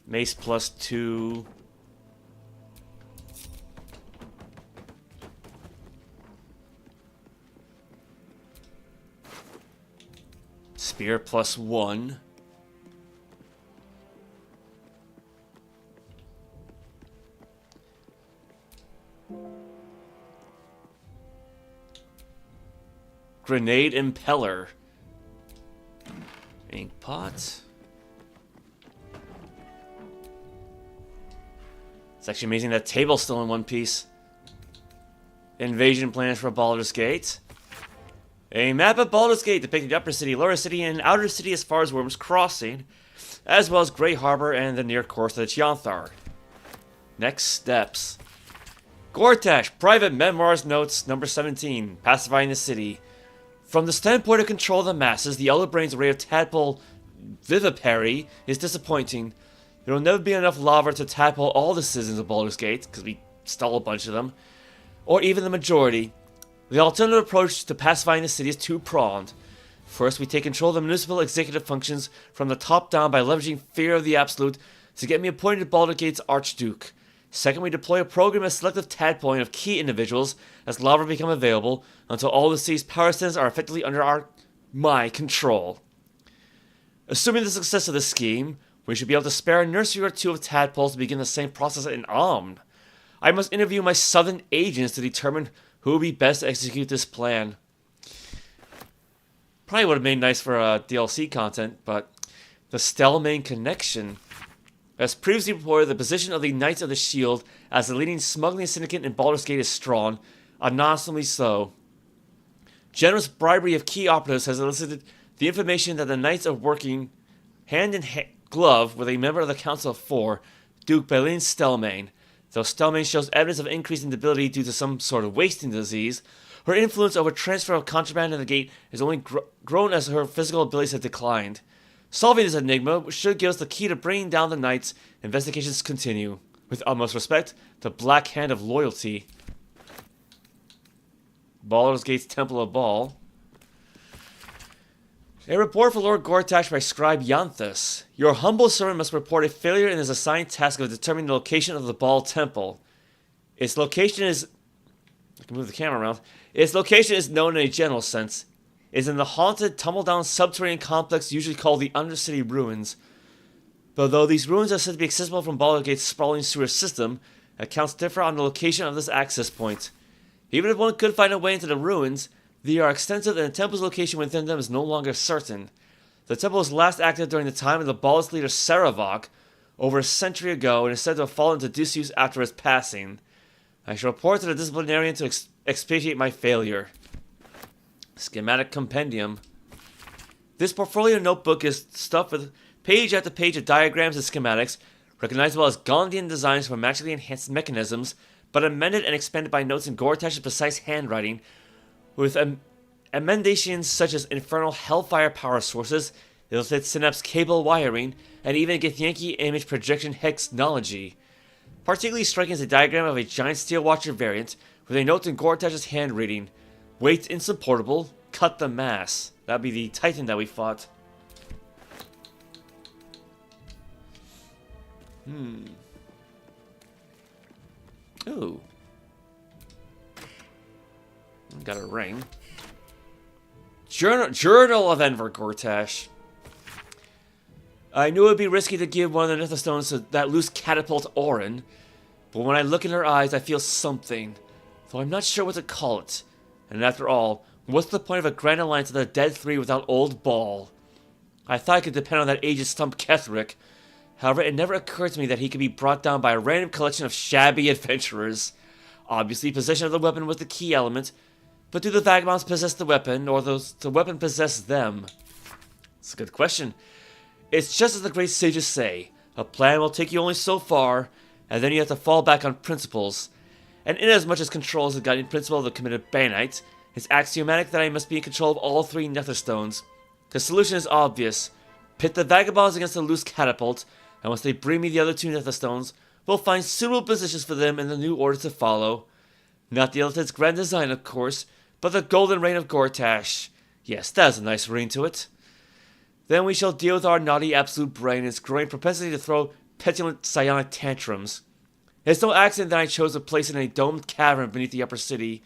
Mace +2. Spear +1. Grenade impeller. Ink pot. It's actually amazing that table's still in one piece. Invasion plans for Baldur's Gate. A map of Baldur's Gate depicting the Upper City, Lower City, and Outer City as far as Worm's Crossing, as well as Grey Harbor and the near course of the Chionthar. Next steps. Gortash, Private Memoirs Notes, number 17, Pacifying the City. From the standpoint of control of the masses, the Elder Brain's array of tadpole vivipary is disappointing. There will never be enough lava to tadpole all the citizens of Baldur's Gate, because we stole a bunch of them, or even the majority. The alternative approach to pacifying the city is two-pronged. First, we take control of the municipal executive functions from the top down by leveraging fear of the absolute to get me appointed to Baldur's Gate's Archduke. Second, we deploy a program of selective tadpoling of key individuals as lava become available until all the city's power centers are effectively under my control. Assuming the success of this scheme, we should be able to spare a nursery or two of tadpoles to begin the same process in Amn. I must interview my southern agents to determine who would be best to execute this plan. Probably would have made nice for DLC content, but the Stelmane connection. As previously reported, the position of the Knights of the Shield as the leading smuggling syndicate in Baldur's Gate is strong, anonymously so. Generous bribery of key operatives has elicited the information that the Knights are working hand in glove with a member of the Council of Four, Duke Balin Stelmane. Though Stelmane shows evidence of increasing debility due to some sort of wasting disease, her influence over transfer of contraband in the gate has only grown as her physical abilities have declined. Solving this enigma should give us the key to bringing down the Knights. Investigations continue. With utmost respect, the Black Hand of Loyalty. Baldur's Gate's Temple of Baal. A report for Lord Gortash by Scribe Yanthus. Your humble servant must report a failure in his assigned task of determining the location of the Baal Temple. Its location is... I can move the camera around. Its location is known in a general sense. It is in the haunted, tumble-down subterranean complex usually called the Undercity Ruins. But though these ruins are said to be accessible from Baldur's Gate's sprawling sewer system, accounts differ on the location of this access point. Even if one could find a way into the ruins, they are extensive and the temple's location within them is no longer certain. The temple was last active during the time of the Baldur's leader Saravok, over a century ago, and is said to have fallen into disuse after his passing. I shall report to the disciplinarian to expiate my failure. Schematic Compendium. This portfolio notebook is stuffed with page after page of diagrams and schematics, recognizable as Gondian designs for magically enhanced mechanisms, but amended and expanded by notes in Gortash's precise handwriting, with emendations such as infernal hellfire power sources, illicit synapse cable wiring, and even Githyanki image projection hexnology. Particularly striking is a diagram of a giant steel watcher variant, with a note in Gortash's handwriting. Weight insupportable, cut the mass. That'd be the Titan that we fought. Ooh. Got a ring. Journal of Enver Gortash. I knew it would be risky to give one of the Netherstones to that loose catapult Orin, but when I look in her eyes, I feel something, though I'm not sure what to call it. And after all, what's the point of a grand alliance of the Dead Three without Old Bhaal? I thought I could depend on that aged stump Ketheric. However, it never occurred to me that he could be brought down by a random collection of shabby adventurers. Obviously, possession of the weapon was the key element, but do the vagabonds possess the weapon, or does the weapon possess them? It's a good question. It's just as the great sages say, a plan will take you only so far, and then you have to fall back on principles. And inasmuch as control is the guiding principle of the committed Banite, it's axiomatic that I must be in control of all three Netherstones. The solution is obvious. Pit the vagabonds against the loose catapult, and once they bring me the other two Netherstones, we'll find suitable positions for them in the new order to follow. Not the Illithid's grand design, of course, but the golden reign of Gortash. Yes, that has a nice ring to it. Then we shall deal with our naughty absolute brain and its growing propensity to throw petulant psionic tantrums. It's no accident that I chose a place in a domed cavern beneath the upper city.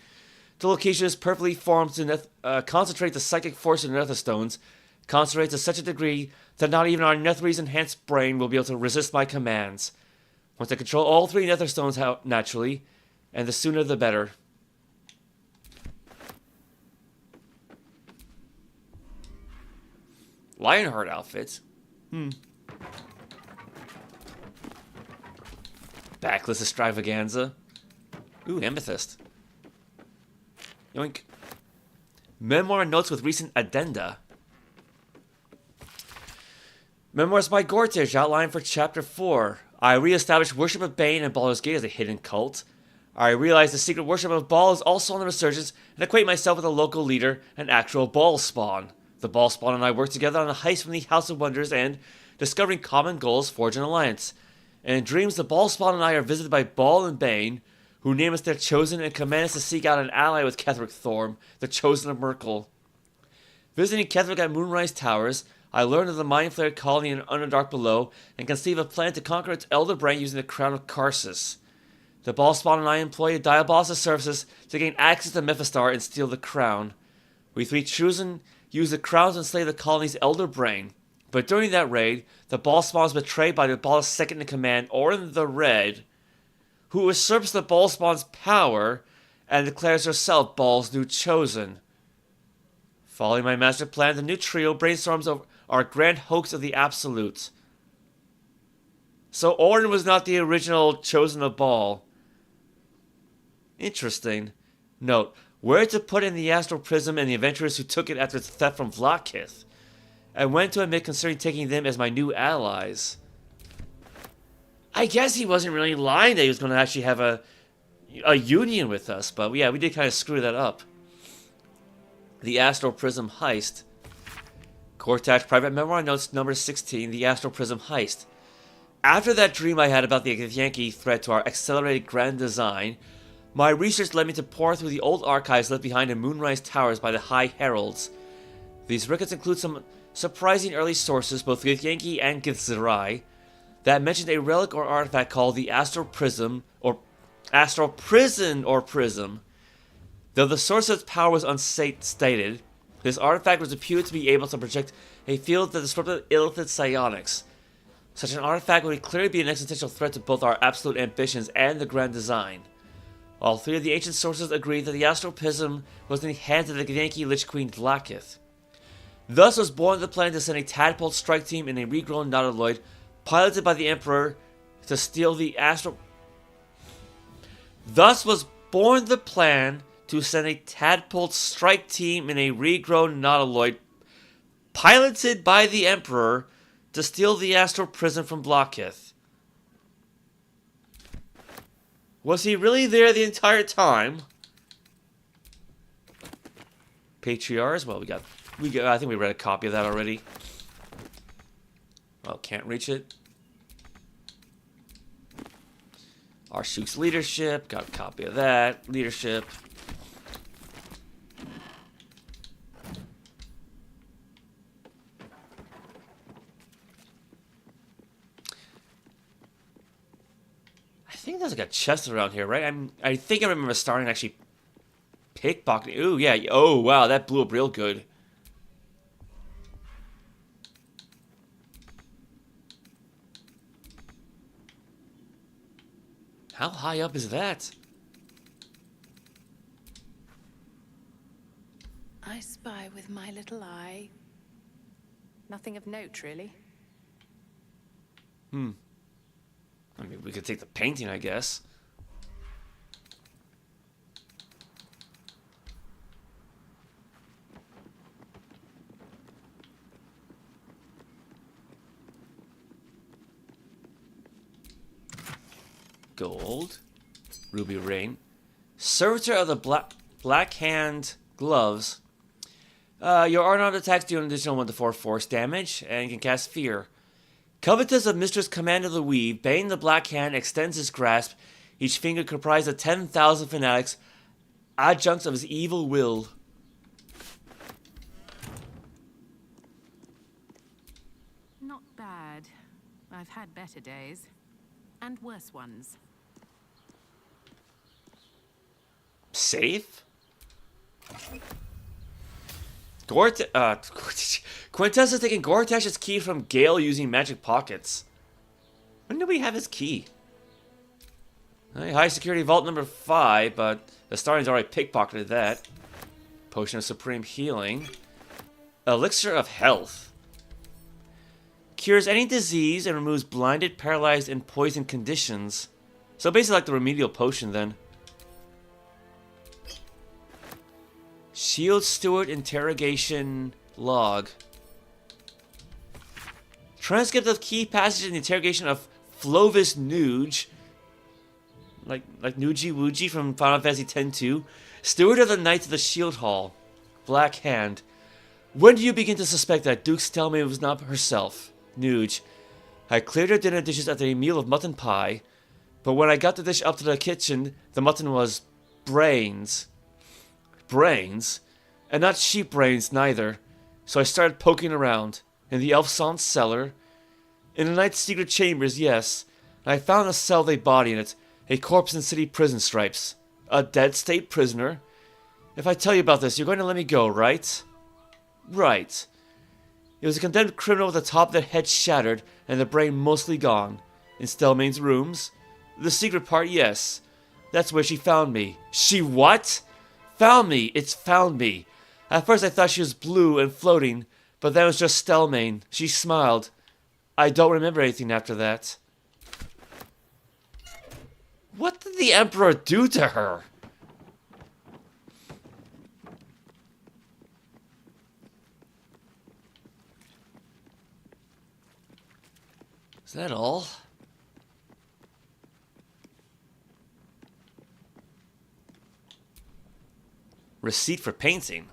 The location is perfectly formed to concentrate the psychic force of the Netherstones, concentrate to such a degree that not even our nefarious enhanced brain will be able to resist my commands. Once I control all 3 Netherstones, naturally, and the sooner the better. Lionheart outfits. Backless extravaganza. Ooh, amethyst. Yoink. Memoir notes with recent addenda. Memoirs by Gortash outlined for Chapter 4. I re-established worship of Bane and Baldur's Gate as a hidden cult. I realized the secret worship of Bhaal is also on the resurgence and acquaint myself with a local leader, an actual Bhaal spawn. The Bhaal spawn and I worked together on a heist from the House of Wonders and, discovering common goals, forge an alliance. And in dreams, the Bhaal spawn and I are visited by Bhaal and Bane, who name us their chosen and command us to seek out an ally with Ketheric Thorm, the chosen of Myrkul. Visiting Ketheric at Moonrise Towers, I learned of the Mind Flayer colony in Underdark below and conceived a plan to conquer its elder brain using the crown of Karsus. The Bhaal spawn and I employ a diabolical services to gain access to Mephistopheles and steal the crown. We 3 chosen use the crowns and slay the colony's elder brain. But during that raid, the Bhaal spawn was betrayed by the Bhaal's second in command, Orin the Red, who usurps the Bhaal spawn's power and declares herself Bhaal's new chosen. Following my master plan, the new trio brainstorms over our grand hoax of the Absolute. So Orin was not the original chosen of Bhaal. Interesting. Note, where to put in the Astral Prism and the adventurers who took it after its theft from Vlaakith, and when to admit considering taking them as my new allies. I guess he wasn't really lying that he was going to actually have a union with us, but yeah, we did kind of screw that up. The Astral Prism Heist. Gortash Private Memoir Notes number 16, The Astral Prism Heist. After that dream I had about the Githyanki threat to our accelerated grand design, my research led me to pour through the old archives left behind in Moonrise Towers by the High Heralds. These records include some surprising early sources, both Githyanki and Githzerai, that mentioned a relic or artifact called the Astral Prism, or Astral Prison or Prism. Though the source of its power was unstated, this artifact was reputed to be able to project a field that disrupted illicit psionics. Such an artifact would clearly be an existential threat to both our absolute ambitions and the grand design. All 3 of the ancient sources agree that the Astral Prism was in the hands of the Githyanki Lich Queen Vlaakith. Thus was born the plan to send a tadpole strike team in a regrown nautiloid piloted by the Emperor to steal the Astral... Thus was born the plan to send a tadpole strike team in a regrown nautiloid piloted by the Emperor to steal the Astral Prism from Vlaakith. Was he really there the entire time? Patriarchs? Well, I think we read a copy of that already. Well, can't reach it. Archduke's leadership. Got a copy of that. Leadership. I think there's like a chest around here, right? I think I remember starting actually pickpocketing. Ooh, yeah. Oh, wow. That blew up real good. How high up is that? I spy with my little eye. Nothing of note, really. I mean, we could take the painting, I guess. Gold. Ruby Rain. Servitor of the Black Hand Gloves. Your unarmed attacks do an additional 1-4 force damage, and can cast Fear. Covetous of Mistress Command of the Weave, Bane the Black Hand extends his grasp, each finger comprised of 10,000 fanatics, adjuncts of his evil will. Not bad. I've had better days. And worse ones. Safe? Quintessa taking Gortash's key from Gale using magic pockets. When did we have his key? High security vault number 5, but the Starling's already pickpocketed that. Potion of supreme healing. Elixir of health. Cures any disease and removes blinded, paralyzed, and poisoned conditions. So basically like the remedial potion then. Shield Steward interrogation log. Transcript of key passage in the interrogation of Flovis Nuge. Like Nuji Wuji from Final Fantasy X-2. Steward of the Knights of the Shield Hall. Black Hand. When do you begin to suspect that Duke Stelmane was not herself? Nuge. I cleared her dinner dishes after a meal of mutton pie, but when I got the dish up to the kitchen, the mutton was brains. Brains? And not sheep brains neither. So I started poking around. In the Elfson's cellar. In the knight's secret chambers, yes. And I found a cell with a body in it. A corpse in city prison stripes. A dead state prisoner. If I tell you about this, you're going to let me go, right? Right. It was a condemned criminal with the top of their head shattered and the brain mostly gone. In Stelmane's rooms. The secret part, yes. That's where she found me. She what? Found me. It's found me. At first I thought she was blue and floating, but that was just Stelmane. She smiled. I don't remember anything after that. What did the Emperor do to her? Is that all? Receipt for painting.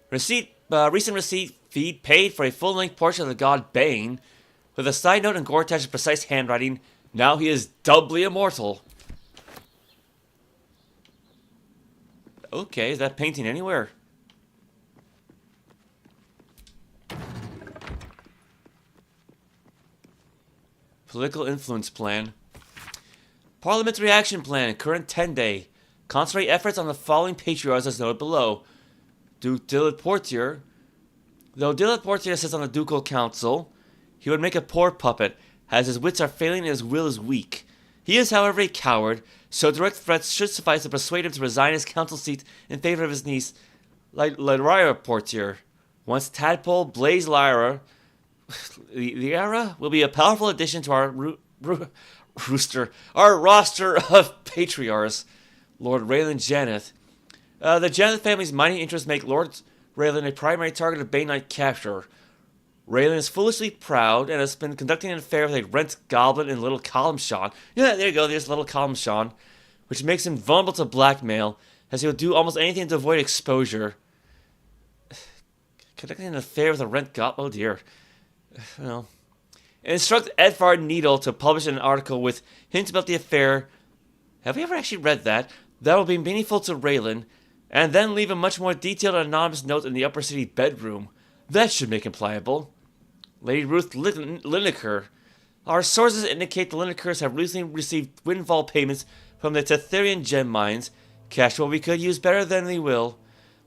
Receipt, recent receipt feed paid for a full-length portrait of the god Bane, with a side note in Gortash's precise handwriting. Now he is doubly immortal. Okay, is that painting anywhere? Political influence plan. Parliamentary action plan, current 10-day. Concentrate efforts on the following patriarchs as noted below. Duke Dillard Portier. Though Dillard Portier sits on the ducal council, he would make a poor puppet, as his wits are failing and his will is weak. He is, however, a coward, so direct threats should suffice to persuade him to resign his council seat in favor of his niece, Lyra Portier. Once Tadpole, Blaze Lyra, Lyra will be a powerful addition to our roster of patriarchs. Lord Raylan Janeth. The Janeth family's mining interests make Lord Raylan a primary target of Bane Knight capture. Raylan is foolishly proud and has been conducting an affair with a rent goblin in Little Columshawn. Yeah, there you go, there's Little Columshawn. Which makes him vulnerable to blackmail, as he will do almost anything to avoid exposure. Conducting an affair with a rent goblin? Oh dear. Well. Instruct Edvard Needle to publish an article with hints about the affair. Have we ever actually read that? That will be meaningful to Raylan, and then leave a much more detailed and anonymous note in the upper city bedroom. That should make him pliable. Lady Ruth Lineker. Our sources indicate the Linekers have recently received windfall payments from the Tetherian gem mines. Cash what we could use better than we will.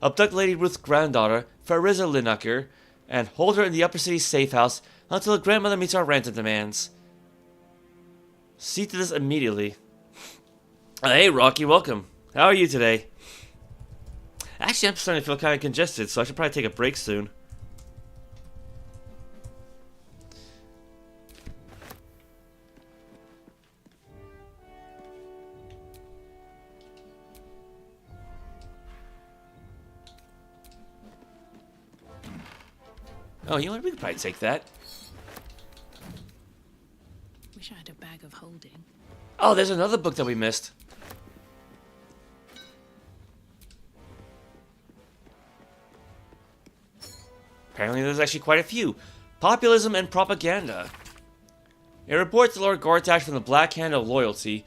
Abduct Lady Ruth's granddaughter, Fariza Lineker, and hold her in the upper city safe house until the grandmother meets our ransom demands. See to this immediately. Hey, Rocky, welcome. How are you today? Actually, I'm starting to feel kind of congested, so I should probably take a break soon. Oh, you know what? We could probably take that. Wish I had a bag of holding. Oh, there's another book that we missed. Apparently there's actually quite a few. Populism and propaganda. A report to Lord Gortash from the Black Hand of Loyalty.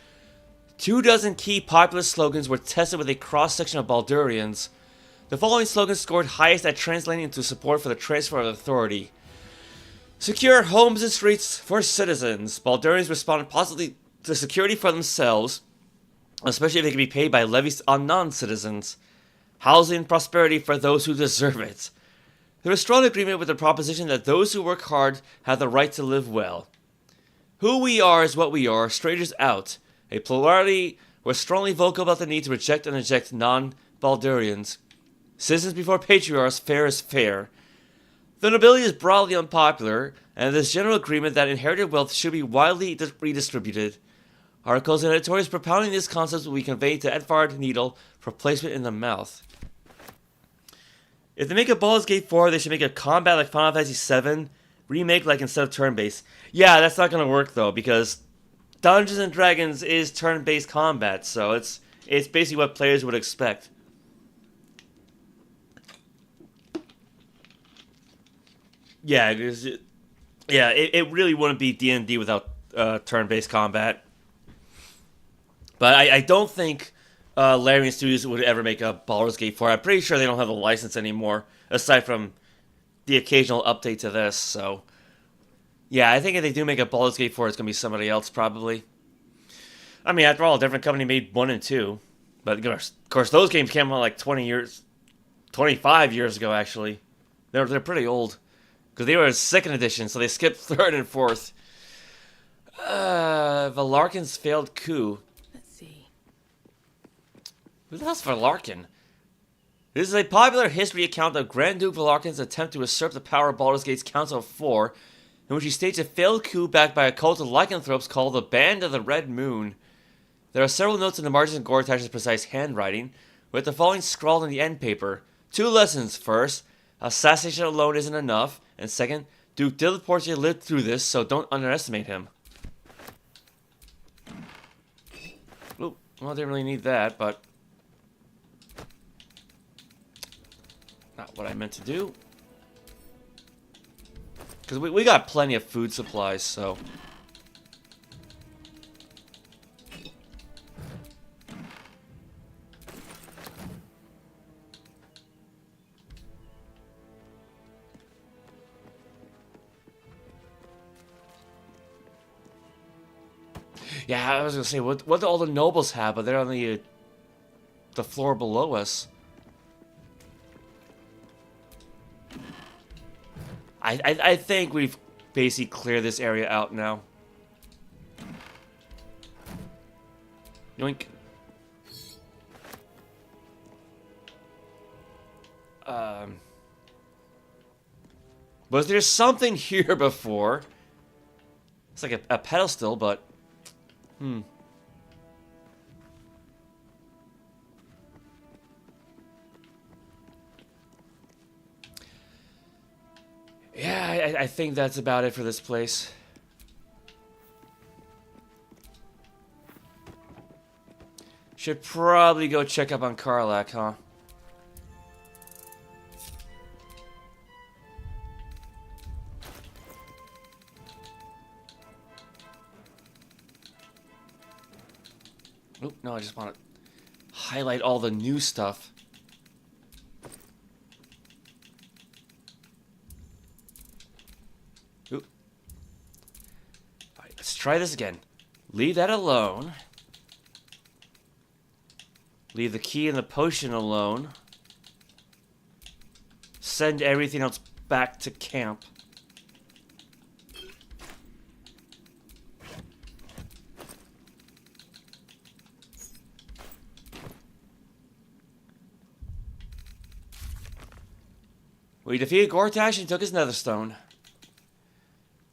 24 key populist slogans were tested with a cross-section of Baldurians. The following slogans scored highest at translating into support for the transfer of authority. Secure homes and streets for citizens. Baldurians respond positively to security for themselves, especially if they can be paid by levies on non-citizens. Housing and prosperity for those who deserve it. There is strong agreement with the proposition that those who work hard have the right to live well. Who we are is what we are, strangers out. A plurality was strongly vocal about the need to reject and eject non-Baldurians. Citizens before patriarchs, fair is fair. The nobility is broadly unpopular, and there is general agreement that inherited wealth should be widely redistributed. Articles and editorials propounding this concept will be conveyed to Edvard Needle for placement in the mouth. If they make a Baldur's Gate 4, they should make a combat like Final Fantasy VII, remake like instead of turn-based. Yeah, that's not going to work though, because Dungeons and Dragons is turn-based combat, so it's basically what players would expect. Yeah, it really wouldn't be D&D without turn-based combat. But I don't think Larian Studios would ever make a Baldur's Gate 4. I'm pretty sure they don't have the license anymore, aside from the occasional update to this. So, yeah, I think if they do make a Baldur's Gate 4, it's going to be somebody else, probably. I mean, after all, a different company made 1 and 2. But, of course, those games came out like 25 years ago, actually. They're pretty old. Because they were in 2nd edition, so they skipped 3rd and 4th. Valarkin's failed coup. Let's see. Who the hell's Valarkin? This is a popular history account of Grand Duke Valarkin's attempt to usurp the power of Baldur's Gate's Council of Four, in which he staged a failed coup backed by a cult of lycanthropes called the Band of the Red Moon. There are several notes in the margins of Gortash's precise handwriting, with the following scrawled in the end paper. 2 lessons. First, assassination alone isn't enough, and second, Duke Diliportia lived through this, so don't underestimate him. Well, I didn't really need that, but not what I meant to do. Because we got plenty of food supplies, so. Yeah, I was gonna say, what do all the nobles have, but they're on the floor below us. I think we've basically cleared this area out now. Yoink. Was there something here before? It's like a pedestal, but Yeah, I think that's about it for this place. Should probably go check up on Karlach, huh? Oop, no, I just want to highlight all the new stuff. Oop. Alright, let's try this again. Leave that alone. Leave the key and the potion alone. Send everything else back to camp. We defeated Gortash and took his Netherstone.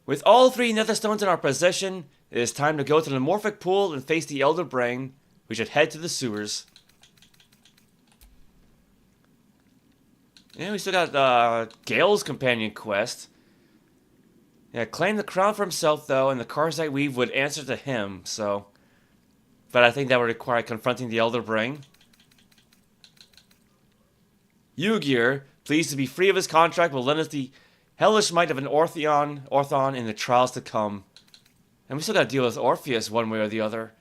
With all 3 Netherstones in our possession, it is time to go to the Morphic Pool and face the Elder Brain. We should head to the sewers. Yeah, we still got Gale's companion quest. Yeah, claim the crown for himself, though, and the Karsite Weave would answer to him, so. But I think that would require confronting the Elder Brain. Yugir, pleased to be free of his contract, will lend us the hellish might of an Orthon in the trials to come. And we still gotta deal with Orpheus one way or the other.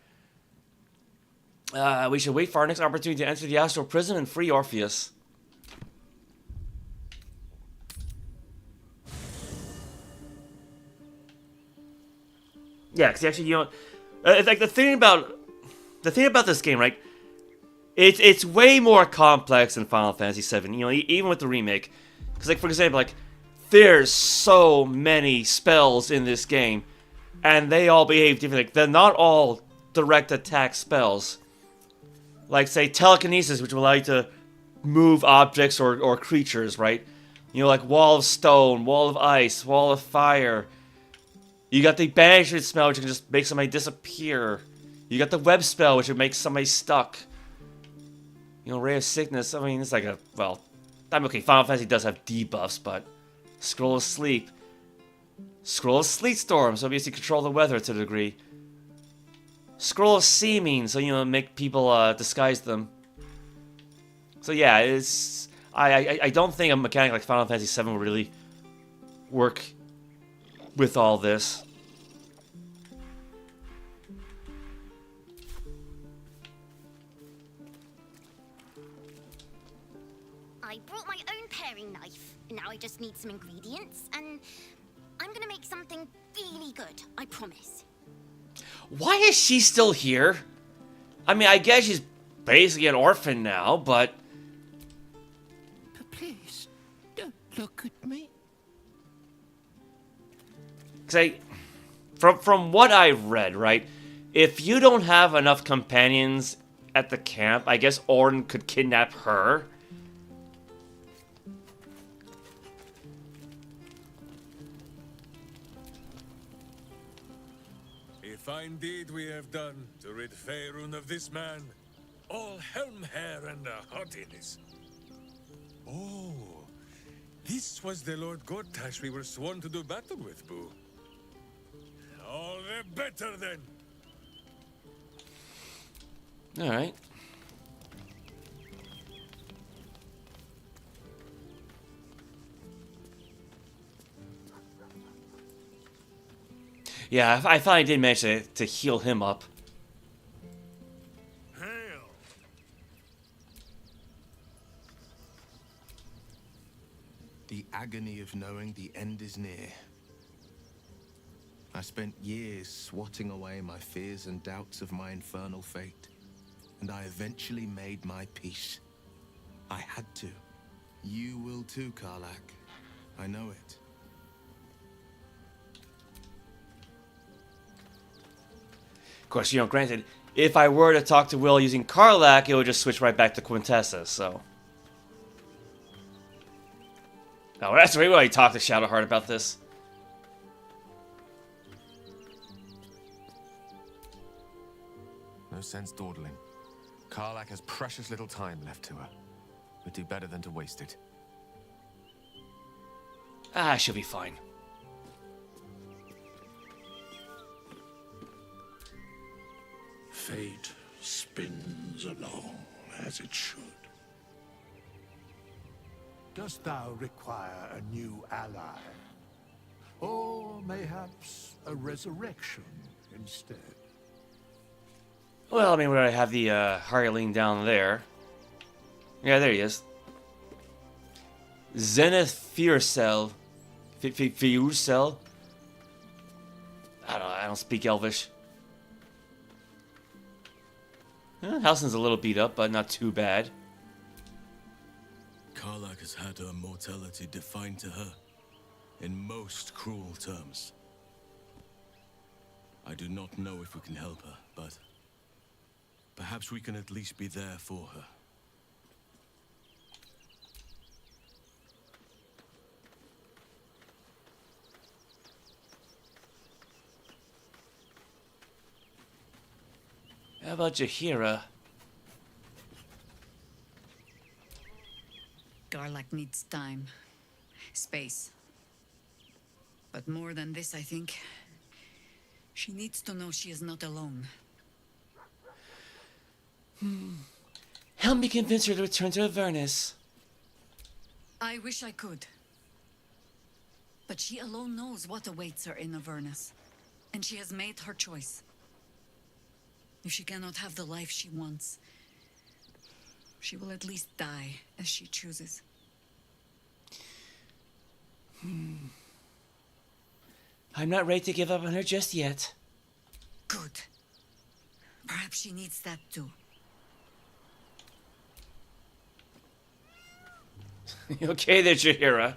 We should wait for our next opportunity to enter the astral prison and free Orpheus. Yeah, because actually, like the thing about this game, right? It's way more complex than Final Fantasy VII. Even with the remake, because like for example, like there's so many spells in this game, and they all behave differently. Like, they're not all direct attack spells. Like say telekinesis, which will allow you to move objects or creatures, right? Like wall of stone, wall of ice, wall of fire. You got the banishment spell, which can just make somebody disappear. You got the web spell, which would make somebody stuck. Ray of Sickness, I mean, it's like okay, Final Fantasy does have debuffs, but Scroll of Sleep. Scroll of Sleet Storm, so obviously control the weather to a degree. Scroll of Seeming, so, make people, disguise them. So yeah, it's... I don't think a mechanic like Final Fantasy VII will really work with all this. I brought my own paring knife, and now I just need some ingredients, and I'm gonna make something really good, I promise. Why is she still here? I mean, I guess she's basically an orphan now, but... But please, don't look at me. Because from what I've read, right, if you don't have enough companions at the camp, I guess Orin could kidnap her. A fine deed we have done to rid Faerun of this man. All helm hair and a haughtiness. Oh, this was the Lord Gortash we were sworn to do battle with, Boo. All the better then. All right. Yeah, I finally did manage to heal him up. The agony of knowing the end is near. I spent years swatting away my fears and doubts of my infernal fate, and I eventually made my peace. I had to. You will too, Karlach. I know it. Of course, granted, if I were to talk to Will using Karlach, it would just switch right back to Quintessa, so... Oh, that's the way I talk to Shadowheart about this. No sense dawdling. Karlach has precious little time left to her. We'd do better than to waste it. She'll be fine. Fate spins along as it should. Dost thou require a new ally? Or mayhaps a resurrection instead? Well, I mean, we already have the Hireling down there. Yeah, there he is. Zenith Fiercell. Fiercell? I don't speak Elvish. Halsin's a little beat up, but not too bad. Karlach has had her mortality defined to her in most cruel terms. I do not know if we can help her, but perhaps we can at least be there for her. How about Jaheira? Karlach needs time. Space. But more than this, I think. She needs to know she is not alone. Help me convince her to return to Avernus. I wish I could. But she alone knows what awaits her in Avernus. And she has made her choice. If she cannot have the life she wants, she will at least die as she chooses. I'm not ready to give up on her just yet. Good. Perhaps she needs that too. Okay there, Jaheira.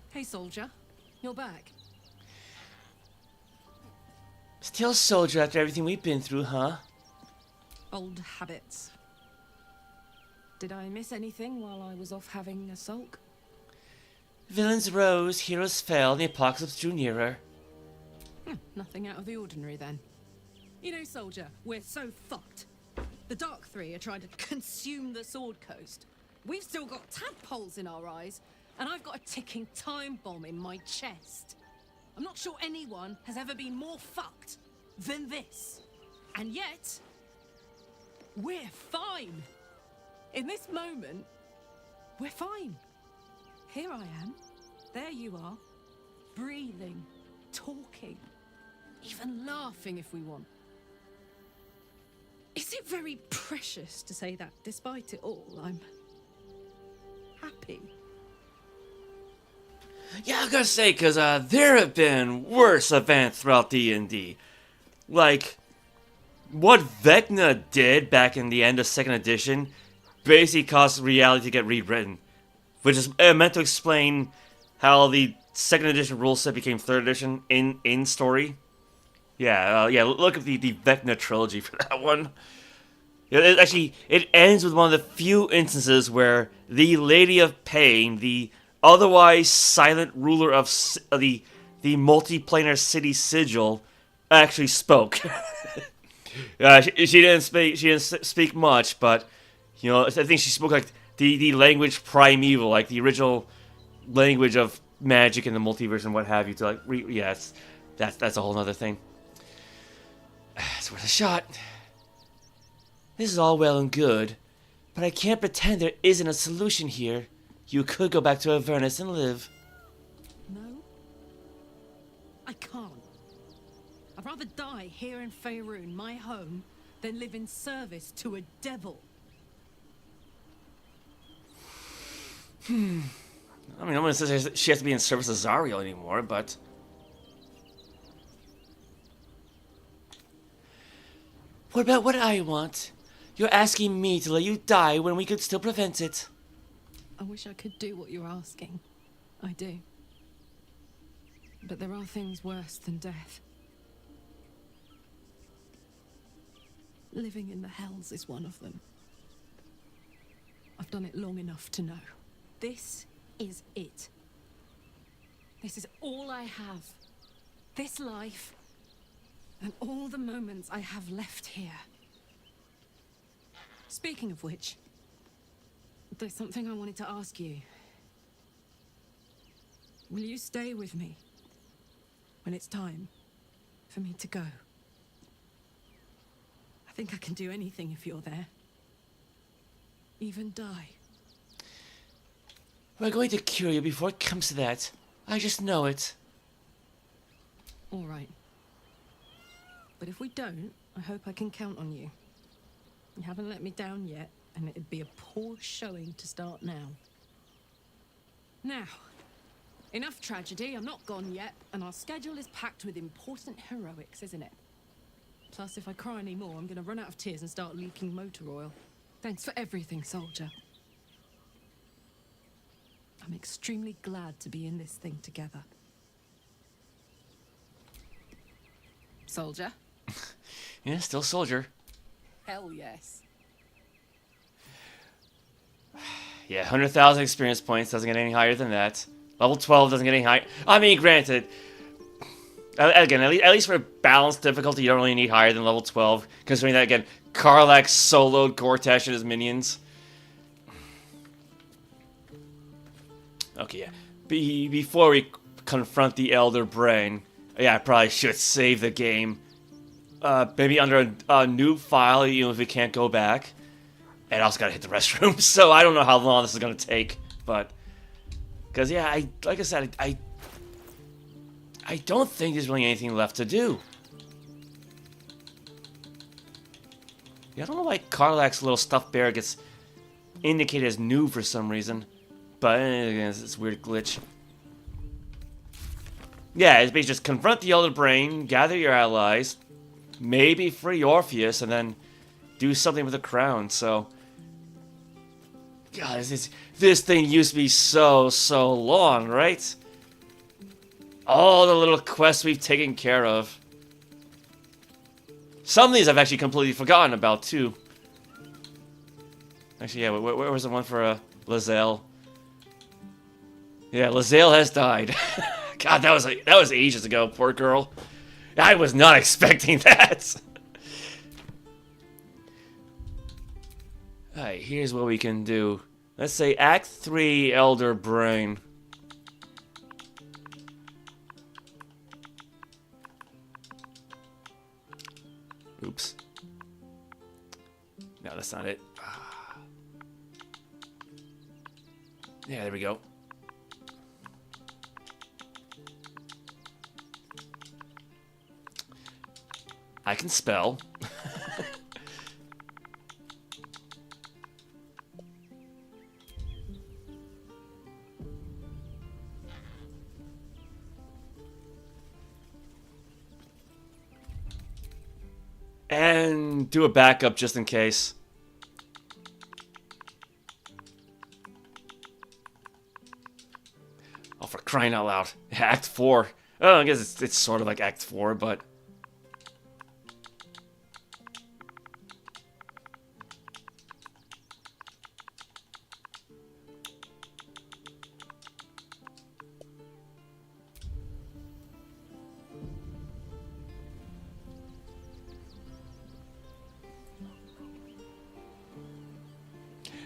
Hey, soldier. You're back. Still soldier after everything we've been through, huh? Old habits. Did I miss anything while I was off having a sulk? Villains rose, heroes fell, and the apocalypse drew nearer. Nothing out of the ordinary then. You know, soldier, we're so fucked. The Dark Three are trying to consume the Sword Coast. We've still got tadpoles in our eyes, and I've got a ticking time bomb in my chest. I'm not sure anyone has ever been more fucked than this. And yet, we're fine. In this moment, we're fine. Here I am. There you are. Breathing, talking, even laughing if we want. Is it very precious to say that despite it all, I'm happy? Yeah, I gotta say, because there have been worse events throughout D&D. Like, what Vecna did back in the end of 2nd edition basically caused reality to get rewritten. Which is meant to explain how the 2nd edition rule set became 3rd edition in story. Yeah, look at the Vecna trilogy for that one. It ends with one of the few instances where the Lady of Pain, the otherwise silent ruler of the multiplanar city sigil, actually spoke. She didn't speak much, but you know, I think she spoke like the language primeval, like the original language of magic in the multiverse and what have you. To like, that's a whole other thing. It's worth a shot. This is all well and good, but I can't pretend there isn't a solution here. You could go back to Avernus and live. No, I can't. I'd rather die here in Faerun, my home, than live in service to a devil. I mean, no one says she has to be in service of Zariel anymore, but... What about what I want? You're asking me to let you die when we could still prevent it. I wish I could do what you're asking. I do. But there are things worse than death. Living in the Hells is one of them. I've done it long enough to know. This is it. This is all I have. This life, and all the moments I have left here. Speaking of which, there's something I wanted to ask you. Will you stay with me when it's time for me to go? I think I can do anything if you're there. Even die. We're going to cure you before it comes to that. I just know it. All right. But if we don't, I hope I can count on you. You haven't let me down yet, and it'd be a poor showing to start now. Now, enough tragedy, I'm not gone yet, and our schedule is packed with important heroics, isn't it? Plus, if I cry anymore, I'm gonna run out of tears and start leaking motor oil. Thanks for everything, soldier. I'm extremely glad to be in this thing together. Soldier? Yeah, still soldier. Hell yes. Yeah, 100,000 experience points doesn't get any higher than that. Level 12 doesn't get any higher. I mean, granted, again, at least for balanced difficulty, you don't really need higher than level 12. Considering that, again, Karlach soloed Gortash and his minions. Okay, yeah. Before we confront the Elder Brain, yeah, I probably should save the game. Maybe under a new file, even if we can't go back. And I also gotta hit the restroom, so I don't know how long this is gonna take, but... Because, yeah, like I said, I don't think there's really anything left to do. Yeah, I don't know why Karlach's little stuffed bear gets indicated as new for some reason. But, again, it's a weird glitch. Yeah, it's basically just confront the Elder Brain, gather your allies, maybe free Orpheus, and then do something with the crown. So, God, this thing used to be so long, right? All the little quests we've taken care of. Some of these I've actually completely forgotten about, too. Actually, yeah, where was the one for Lae'zel? Yeah, Lae'zel has died. God, that was ages ago, poor girl. I was not expecting that. Alright, here's what we can do. Let's say Act 3, Elder Brain. Oops. No, that's not it. Yeah, there we go. I can spell. And do a backup just in case. Oh, for crying out loud. Act 4. Oh, I guess it's sort of like Act 4, but...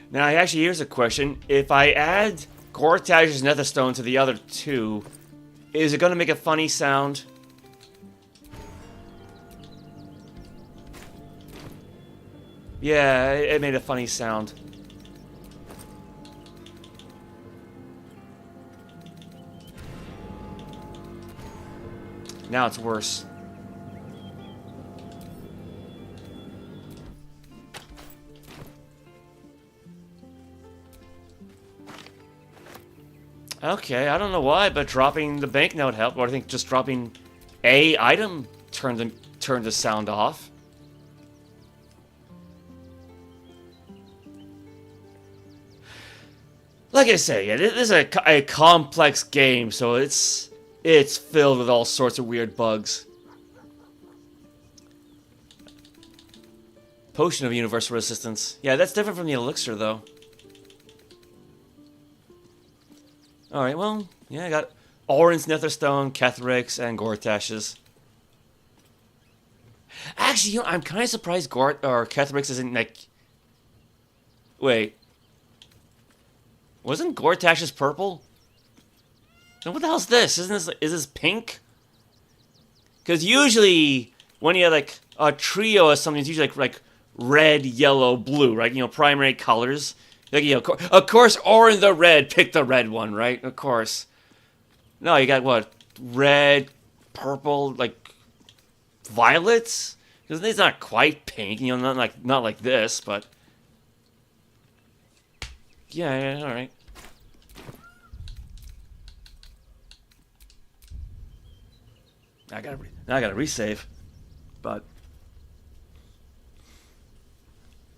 Now, actually, here's a question. If I add Gortash's Netherstone to the other two, is it going to make a funny sound? Yeah, it made a funny sound. Now it's worse. Okay, I don't know why, but dropping the banknote helped. Or I think just dropping a item turned the sound off. Like I say, yeah, this is a complex game, so it's filled with all sorts of weird bugs. Potion of Universal Resistance. Yeah, that's different from the elixir, though. Alright, well, yeah, I got Orin's Netherstone, Ketheric's, and Gortash's. Actually, you know, I'm kind of surprised Ketheric's isn't, like... Wait. Wasn't Gortash's purple? Then what the hell's this? Is this pink? Because usually, when you have, like, a trio or something, it's usually, like red, yellow, blue, right? You know, primary colors. Like, you know, of course, Orin the Red picked the red one, right? Of course. No, you got what? Red, purple, like violets. Because it's not quite pink, you know, not like this, but yeah, all right. I gotta resave, but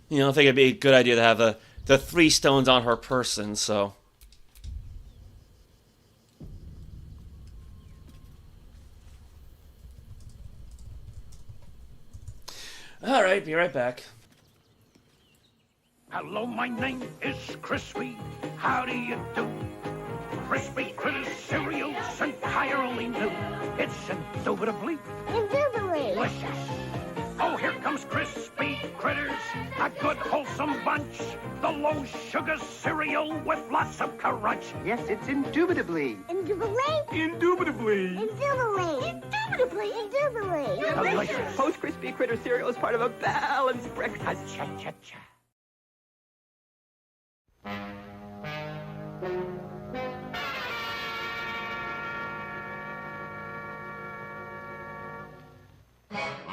you know, I think it'd be a good idea to have the 3 stones on her person, so. Alright, be right back. Hello, my name is Crispy. How do you do? Crispy Critter cereal entirely new. It's indubitably delicious. Oh, here comes Crispy Critters, a good wholesome bunch. The low sugar cereal with lots of crunch. Yes, it's indubitably. Indubitably. Delicious. Post Crispy Critter cereal is part of a balanced breakfast. Cha-cha-cha.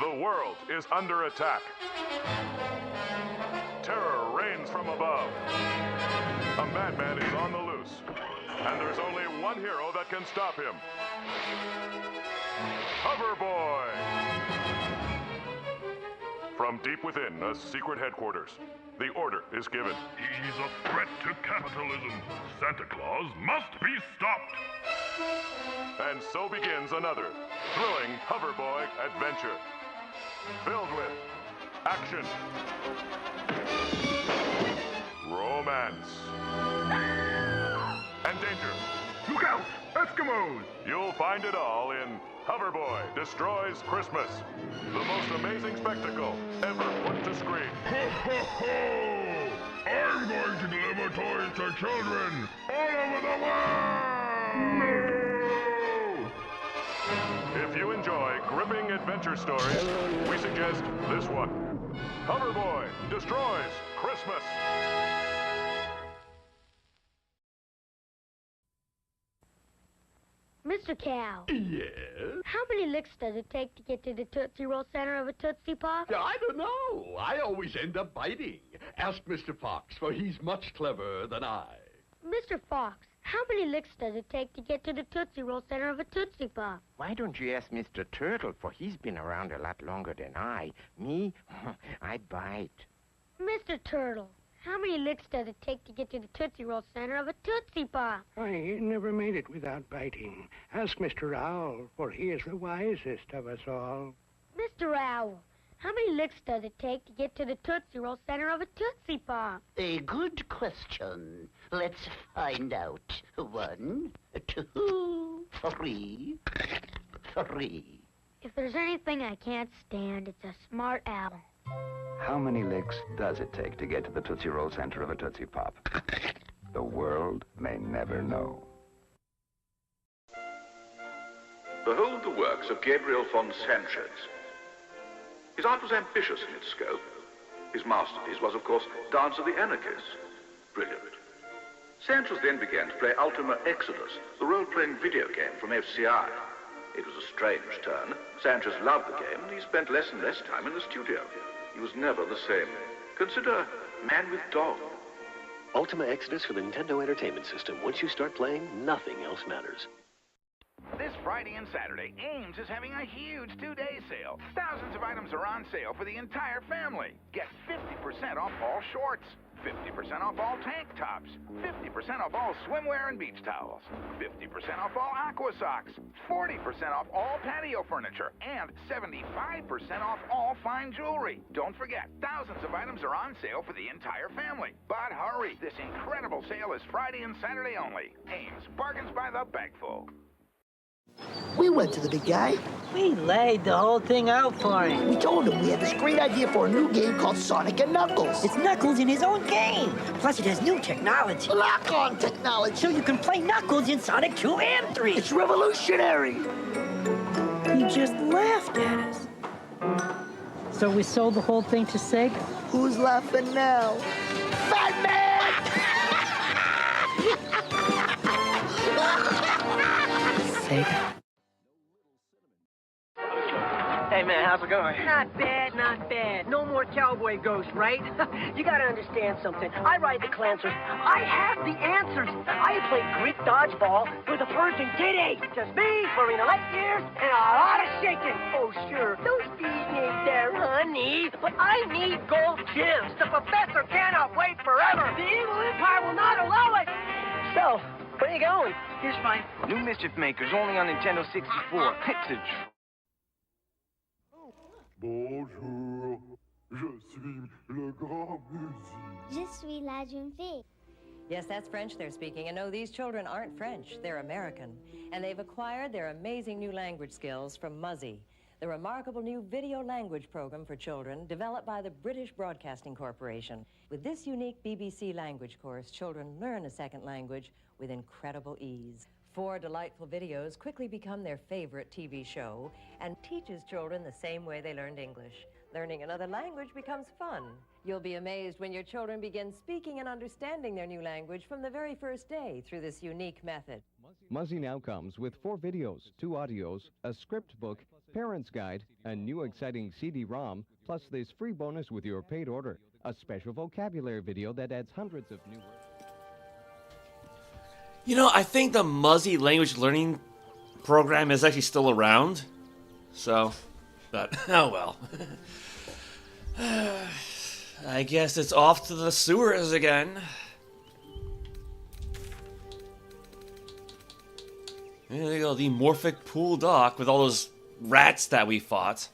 The world is under attack. Terror reigns from above. A madman is on the loose. And there's only one hero that can stop him. Hoverboy! From deep within a secret headquarters, the order is given. He's a threat to capitalism. Santa Claus must be stopped. And so begins another thrilling Hoverboy adventure. Filled with action, romance, and danger. Look out! Eskimos! You'll find it all in Hoverboy Destroys Christmas, the most amazing spectacle ever put to screen. Ho, ho, ho! I'm going to deliver toys to children all over the world! If you enjoy gripping adventure stories, we suggest this one. Hoverboy Destroys Christmas. Mr. Cow. Yes? How many licks does it take to get to the Tootsie Roll center of a Tootsie Pop? I don't know. I always end up biting. Ask Mr. Fox, for he's much cleverer than I. Mr. Fox, how many licks does it take to get to the Tootsie Roll center of a Tootsie Pop? Why don't you ask Mr. Turtle, for he's been around a lot longer than I. Me, I bite. Mr. Turtle, how many licks does it take to get to the Tootsie Roll center of a Tootsie Pop? I never made it without biting. Ask Mr. Owl, for he is the wisest of us all. Mr. Owl, how many licks does it take to get to the Tootsie Roll center of a Tootsie Pop? A good question. Let's find out. 1, 2, 3. If there's anything I can't stand, it's a smart owl. How many licks does it take to get to the Tootsie Roll center of a Tootsie Pop? The world may never know. Behold the works of Gabriel von Sanchez. His art was ambitious in its scope. His masterpiece was, of course, Dance of the Anarchists. Brilliant. Sanchez then began to play Ultima Exodus, the role-playing video game from FCI. It was a strange turn. Sanchez loved the game, and he spent less and less time in the studio. He was never the same. Consider Man with Dog. Ultima Exodus for the Nintendo Entertainment System. Once you start playing, nothing else matters. This Friday and Saturday, Ames is having a huge 2-day sale. Thousands of items are on sale for the entire family. Get 50% off all shorts, 50% off all tank tops, 50% off all swimwear and beach towels, 50% off all aqua socks, 40% off all patio furniture, and 75% off all fine jewelry. Don't forget, thousands of items are on sale for the entire family. But hurry, this incredible sale is Friday and Saturday only. Ames, bargains by the bagful. We went to the big guy. We laid the whole thing out for him. We told him we had this great idea for a new game called Sonic and Knuckles. It's Knuckles in his own game. Plus, it has new technology. Lock-on technology. So you can play Knuckles in Sonic 2 and 3. It's revolutionary. He just laughed at us. So we sold the whole thing to Sega? Who's laughing now? Fat Man! Sega. Hey, man, how's it going? Not bad, not bad. No more cowboy ghosts, right? You gotta understand something. I ride the Clancers. I have the answers. I play Greek dodgeball with a Persian kitty. Just me, Marina Light Years, and a lot of shaking. Oh, sure, those bees need their honey, but I need gold gems. The professor cannot wait forever. The evil empire will not allow it. So, where are you going? Here's mine. New Mischief Makers, only on Nintendo 64. It's a... Bonjour, je suis le grand musique. Je suis la jeune fille. Yes, that's French they're speaking. And no, these children aren't French. They're American. And they've acquired their amazing new language skills from Muzzy, the remarkable new video language program for children developed by the British Broadcasting Corporation. With this unique BBC language course, children learn a second language with incredible ease. 4 delightful videos quickly become their favorite TV show and teaches children the same way they learned English. Learning another language becomes fun. You'll be amazed when your children begin speaking and understanding their new language from the very first day through this unique method. Muzzy now comes with 4 videos, 2 audios, a script book, parent's guide, a new exciting CD-ROM, plus this free bonus with your paid order, a special vocabulary video that adds hundreds of new words. You know, I think the Muzzy language learning program is actually still around. So, but, oh well. I guess it's off to the sewers again. There you go, the Morphic Pool Dock with all those rats that we fought.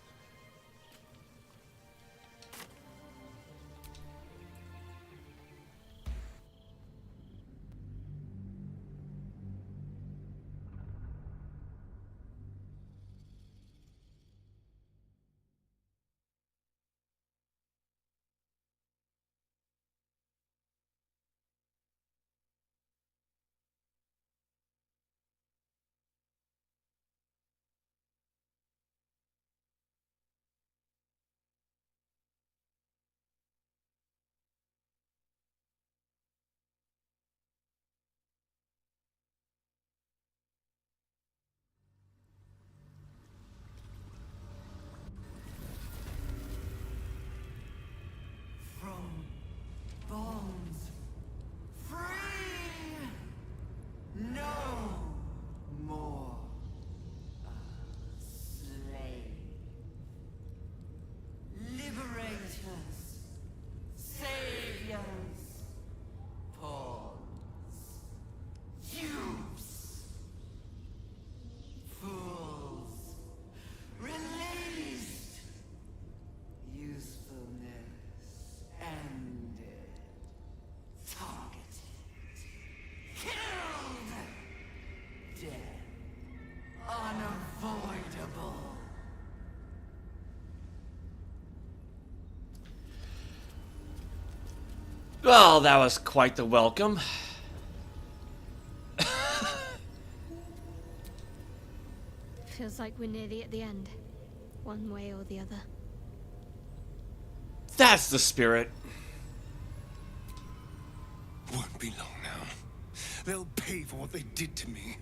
Bones free, no more slave. Liberators, saviors, pawns, youths, fools, released, usefulness ended. Targeted, killed, dead, unavoidable. Well, that was quite the welcome. Feels like we're nearly at the end, one way or the other. That's the spirit. Won't be long now. They'll pay for what they did to me.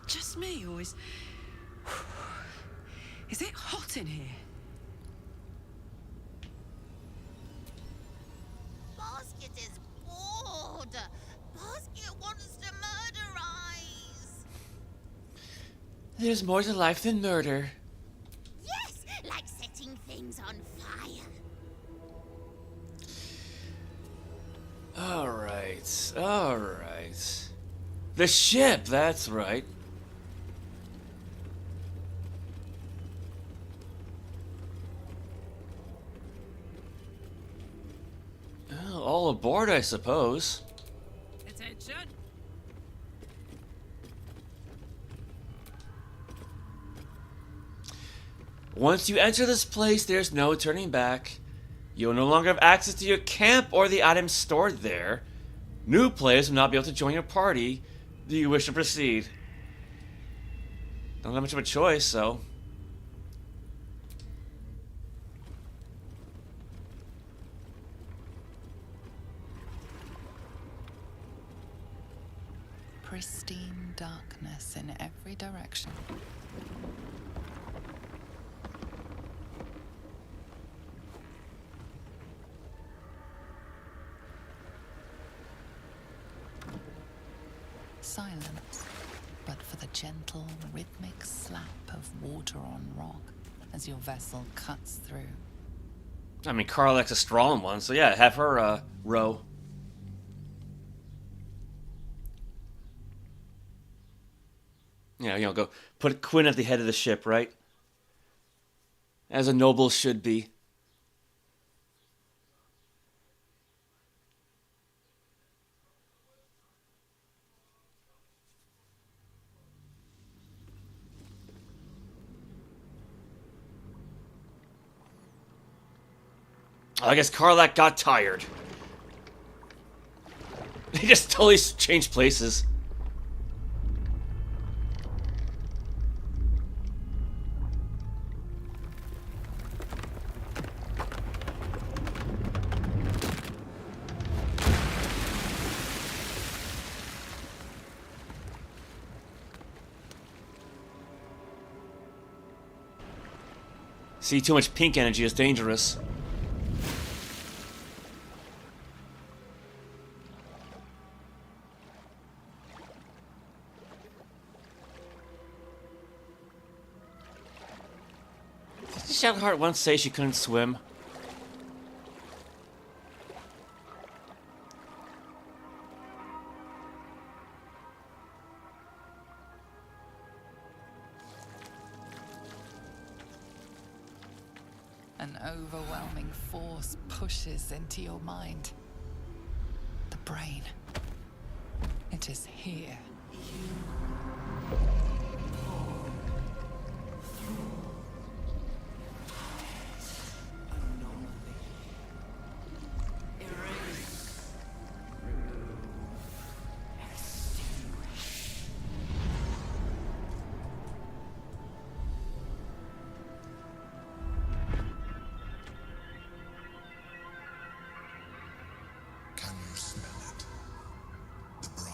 Just me, or is it hot in here? Basket is bored. Basket wants to murderize. There's more to life than murder. Yes, like setting things on fire. Alright, alright. The ship, that's right. Oh, all aboard, I suppose. Attention. Once you enter this place, there's no turning back. You'll no longer have access to your camp or the items stored there. New players will not be able to join your party. Do you wish to proceed? Don't have much of a choice, so... Pristine darkness in every direction. Silence, but for the gentle, rhythmic slap of water on rock as your vessel cuts through. I mean, Karlach's a strong one, so yeah, have her row. Yeah, you know, go put Quinn at the head of the ship, right? As a noble should be. I guess Karlach got tired. They just totally changed places. See, too much pink energy is dangerous. Shadowheart once say she couldn't swim? An overwhelming force pushes into your mind. The brain. It is here. Can you smell it? The brine.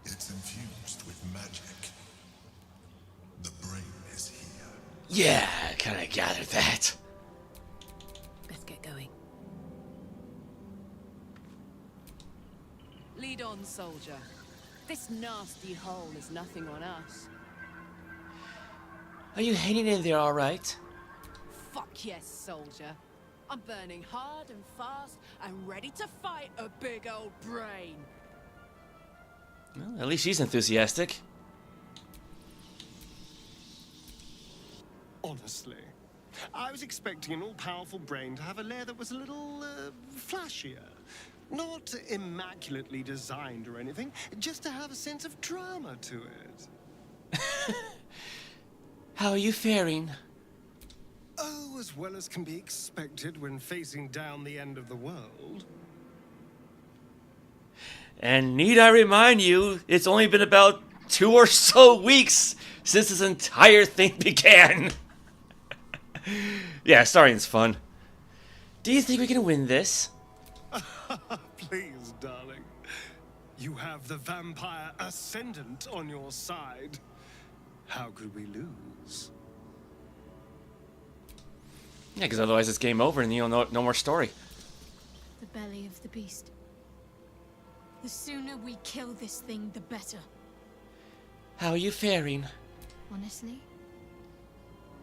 It's infused with magic. The brain is here. Yeah, I kind of gathered that. Let's get going. Lead on, soldier. This nasty hole is nothing on us. Are you hanging in there all right? Fuck yes, soldier. I'm burning hard and fast and ready to fight a big old brain. Well, at least she's enthusiastic. Honestly, I was expecting an all-powerful brain to have a lair that was a little flashier. Not immaculately designed or anything, just to have a sense of drama to it. How are you faring? Oh, as well as can be expected when facing down the end of the world. And need I remind you, it's only been about 2 or so weeks since this entire thing began. Yeah, starting's fun. Do you think we can win this? Please, darling. You have the vampire ascendant on your side. How could we lose? Yeah, because otherwise it's game over and you'll know no more story. The belly of the beast. The sooner we kill this thing, the better. How are you faring? Honestly,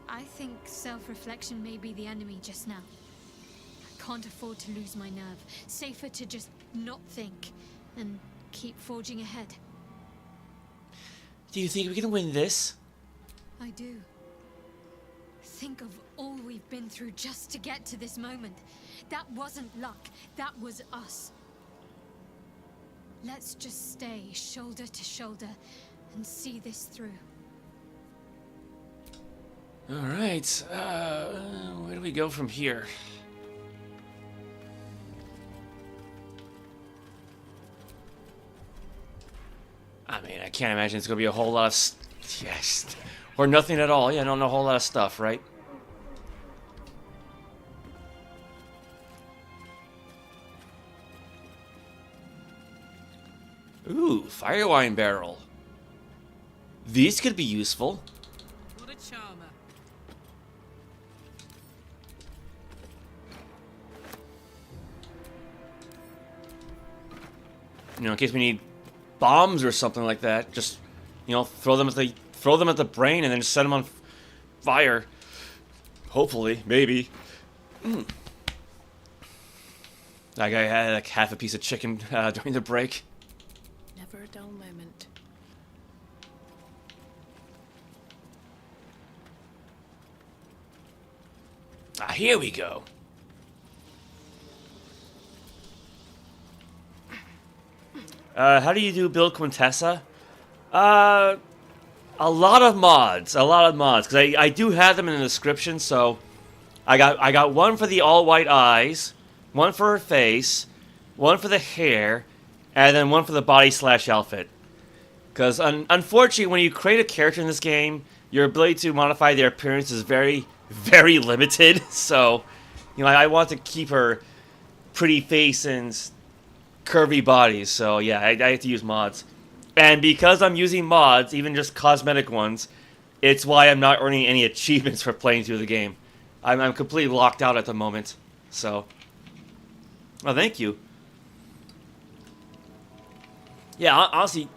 I think self-reflection may be the enemy just now. I can't afford to lose my nerve. Safer to just not think and keep forging ahead. Do you think we can win this? I do. Think of all we've been through just to get to this moment. That wasn't luck. That was us. Let's just stay shoulder to shoulder and see this through. Alright, where do we go from here? I mean, I can't imagine it's going to be a whole lot of... Yes. Or nothing at all. Yeah, not a whole lot of stuff, right? Ooh, fire wine barrel. These could be useful. What a charmer. You know, in case we need bombs or something like that, just, you know, throw them at the brain and then just set them on fire. Hopefully, maybe. That guy had like half a piece of chicken during the break. Never a dull moment. Ah, here we go. How do you do build Quintessa? A lot of mods, because I do have them in the description. So I got one for the all white eyes, one for her face, one for the hair, and then one for the body / outfit. Because unfortunately, when you create a character in this game, your ability to modify their appearance is very, very limited. So, you know, I want to keep her pretty face and curvy bodies. So yeah, I have to use mods. And because I'm using mods, even just cosmetic ones, it's why I'm not earning any achievements for playing through the game. I'm completely locked out at the moment. So, well, thank you. Yeah, honestly,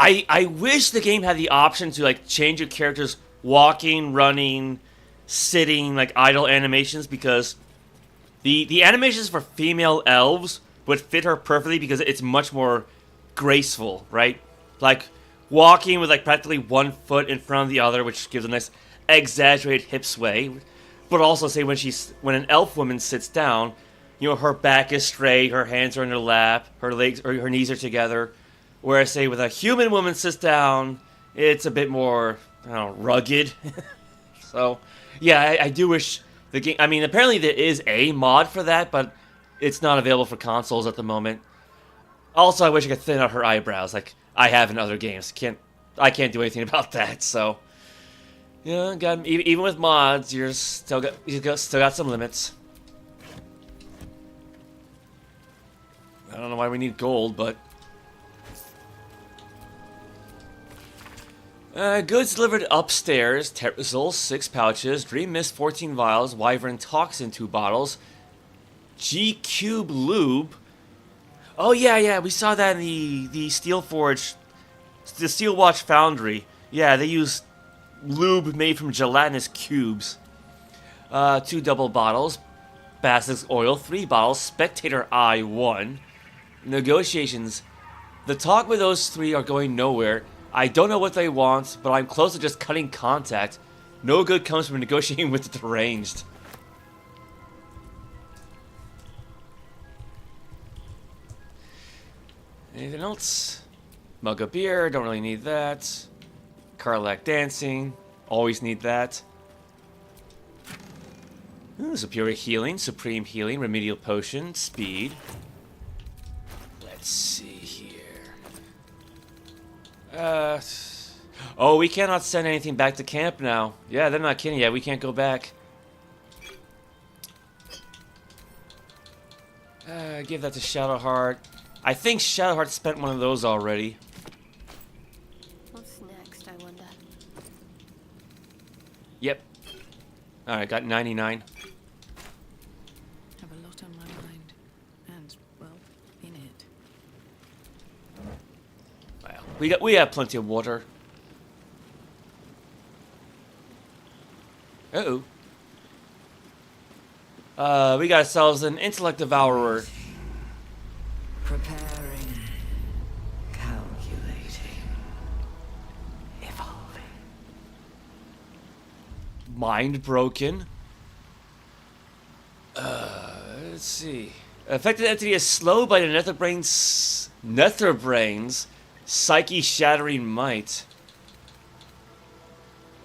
I wish the game had the option to like change your character's walking, running, sitting, like idle animations, because the animations for female elves would fit her perfectly because it's much more graceful, right? Like walking with like practically one foot in front of the other, which gives a nice exaggerated hip sway. But also say when an elf woman sits down, you know, her back is straight, her hands are in her lap, her legs or her knees are together. Whereas say with a human woman sits down, it's a bit more, I don't know, rugged. So yeah, I do wish the game. I mean, apparently there is a mod for that, but it's not available for consoles at the moment. Also, I wish I could thin out her eyebrows like I have in other games. I can't do anything about that. So yeah, even with mods, you still got some limits. I don't know why we need gold, but goods delivered upstairs. Terrazol 6 pouches, Dream Mist 14 vials, Wyvern Toxin 2 bottles, G-Cube lube. Oh yeah, we saw that in the Steel Forge, the Steel Watch Foundry. Yeah, they use lube made from gelatinous cubes. 2 double bottles, Basilisk Oil 3 bottles, Spectator Eye 1. Negotiations. The talk with those 3 are going nowhere. I don't know what they want, but I'm close to just cutting contact. No good comes from negotiating with the deranged. Anything else? Mug of beer, don't really need that. Karlach dancing, always need that. Ooh, superior healing, supreme healing, remedial potion, speed. Let's see here. Oh, we cannot send anything back to camp now. Yeah, they're not kidding. Yeah, we can't go back. Give that to Shadowheart. I think Shadowheart spent one of those already. What's next, I wonder? Yep. Alright, got 99. Have a lot on my mind. And, well, in it. Well, we have plenty of water. Uh-oh. We got ourselves an intellect devourer. Preparing, calculating, evolving. Mind broken. Let's see. Affected entity is slowed by the Netherbrain's psyche-shattering might.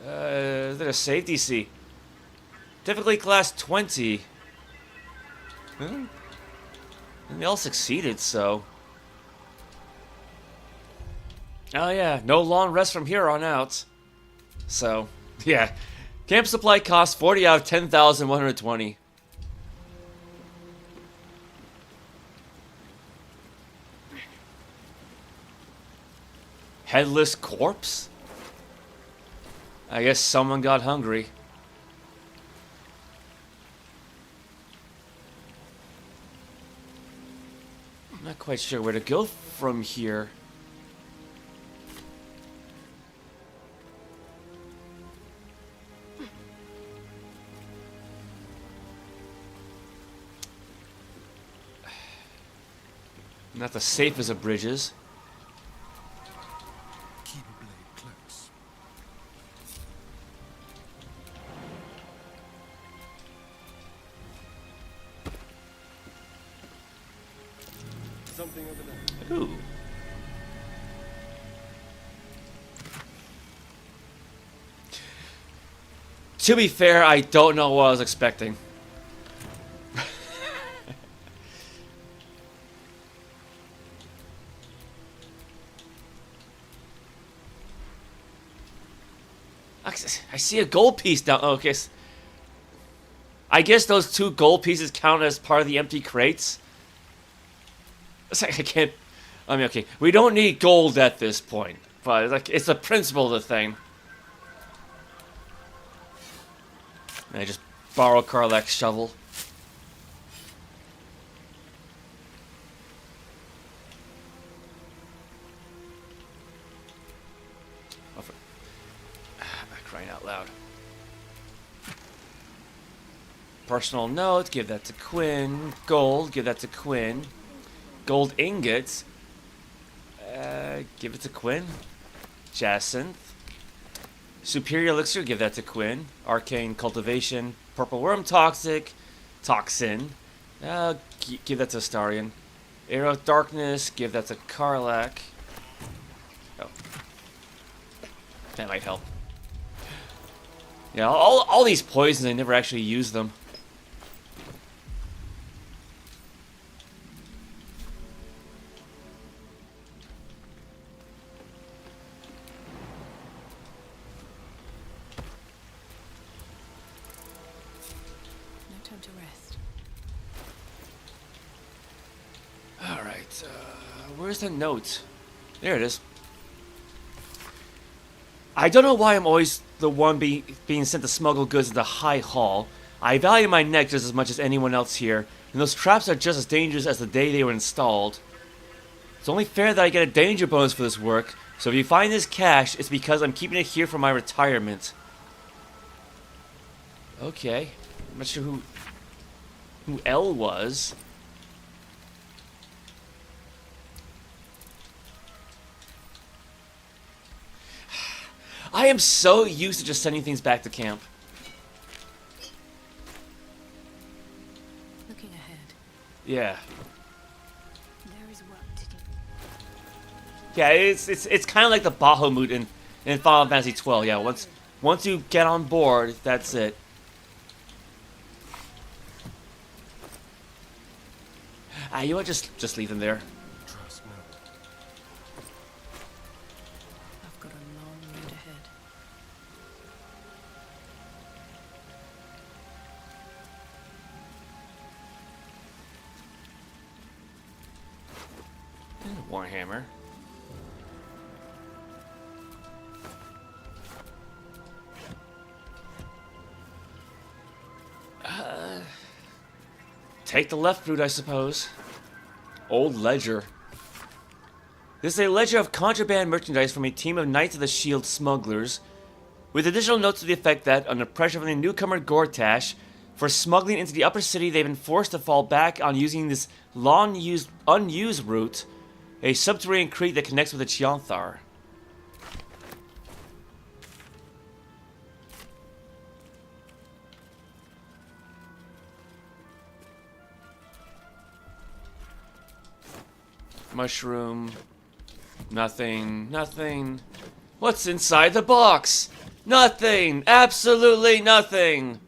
Is there a safety C? Difficulty class 20. And they all succeeded, so. Oh yeah, no long rest from here on out. So, yeah. Camp supply cost 40 out of 10,120. Headless corpse? I guess someone got hungry. I'm not quite sure where to go from here. Not the safest of bridges. Keep a blade close. Something over there. Ooh. To be fair, I don't know what I was expecting. I see a gold piece down. Oh, okay. I guess those 2 gold pieces count as part of the empty crates. It's like I can't. I mean, okay, we don't need gold at this point, but like it's the principle of the thing. And I just borrow Karlach's shovel. out loud. Personal note, give that to Quinn. Gold, give that to Quinn. Gold ingots, give it to Quinn. Jacinth. Superior elixir, give that to Quinn. Arcane cultivation. Purple worm toxic. Toxin. Give that to Astarion. Arrow of darkness, give that to Karlach. Oh. That might help. Yeah, all these poisons, I never actually use them. No time to rest. Alright, where's the note? There it is. I don't know why I'm always the one being sent to smuggle goods into High Hall. I value my neck just as much as anyone else here, and those traps are just as dangerous as the day they were installed. It's only fair that I get a danger bonus for this work, so if you find this cash, it's because I'm keeping it here for my retirement. Okay. I'm not sure who L was. I am so used to just sending things back to camp. Looking ahead. Yeah. There is work to do. Yeah, it's kind of like the Bahamut in Final Fantasy 12. Yeah, once you get on board, that's it. You know what? Just leave them there. Trust me. I've got a long road ahead. And a Warhammer. Take the left route, I suppose. Old ledger. This is a ledger of contraband merchandise from a team of Knights of the Shield smugglers, with additional notes to the effect that, under pressure from the newcomer Gortash, for smuggling into the upper city, they've been forced to fall back on using this unused route, a subterranean creek that connects with the Chianthar. Mushroom. Nothing. Nothing. What's inside the box? Nothing. Absolutely nothing.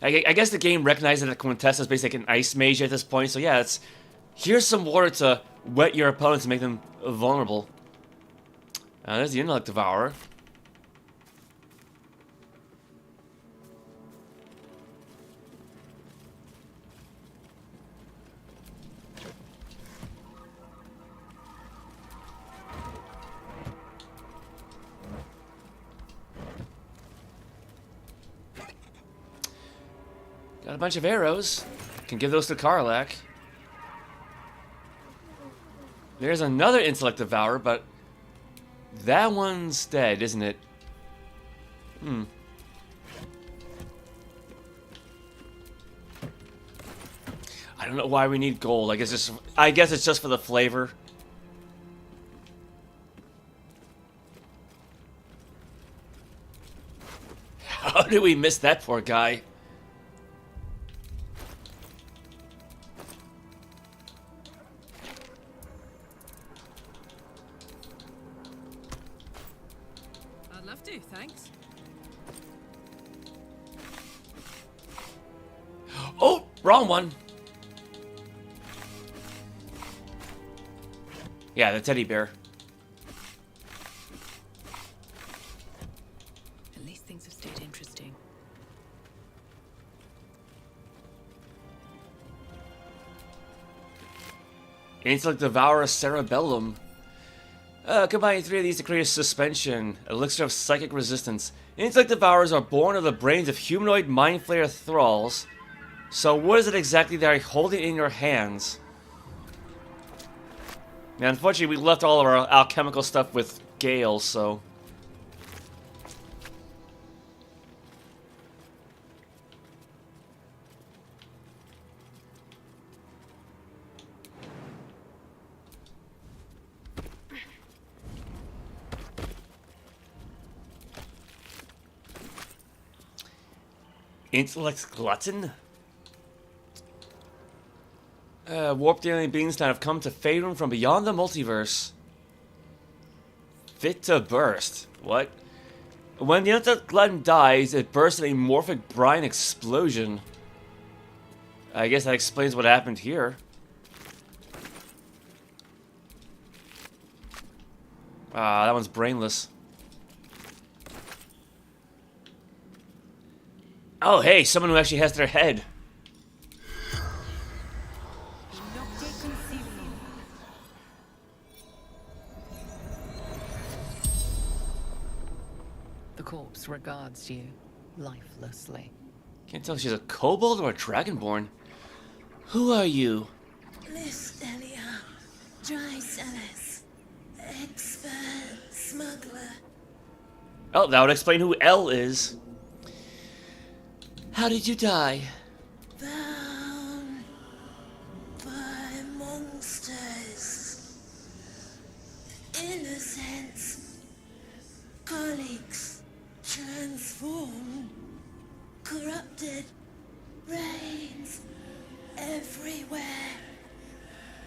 I guess the game recognizes that Quintessa is basically an ice mage at this point, so yeah, here's some water to wet your opponents and make them vulnerable. There's the intellect devourer. Got a bunch of arrows. Can give those to Karlach. There's another intellect devourer, but that one's dead, isn't it? I don't know why we need gold. I guess it's just for the flavor. How did we miss that poor guy? I'd love to, thanks. Oh, wrong one. Yeah, the teddy bear. At least things have stayed interesting. Intellect Devourer Cerebellum. Combining 3 of these to create a suspension. Elixir of Psychic Resistance. Intellect Devourers are born of the brains of humanoid Mind Flayer thralls. So what is it exactly that you're holding in your hands? Now, unfortunately, we left all of our alchemical stuff with Gale, so... Intellect glutton? Warped alien beings that have come to Faerun from beyond the multiverse. Fit to burst. What? When the intellect glutton dies, it bursts in a morphic brine explosion. I guess that explains what happened here. Ah, that one's brainless. Oh, hey, someone who actually has their head. The corpse regards you lifelessly. Can't tell if she's a kobold or a dragonborn. Who are you? Miss Delia, dry sellers, expert smuggler. Oh, that would explain who L is. How did you die? Bound by monsters. Innocents, colleagues, transformed, corrupted, reigns everywhere,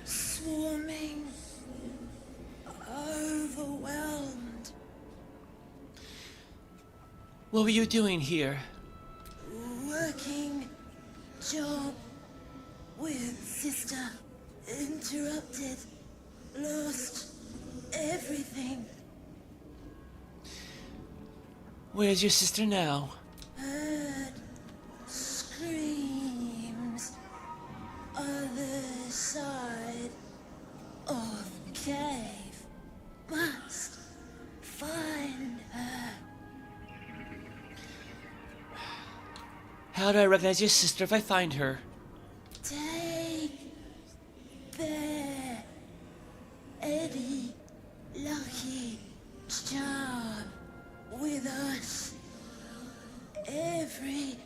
swarming, overwhelmed. What were you doing here? Working job with sister. Interrupted. Lost everything. Where's your sister now? Heard screams. Other side of cave. Must find her. How do I recognize your sister if I find her? Take their Eddie lucky job with us. Every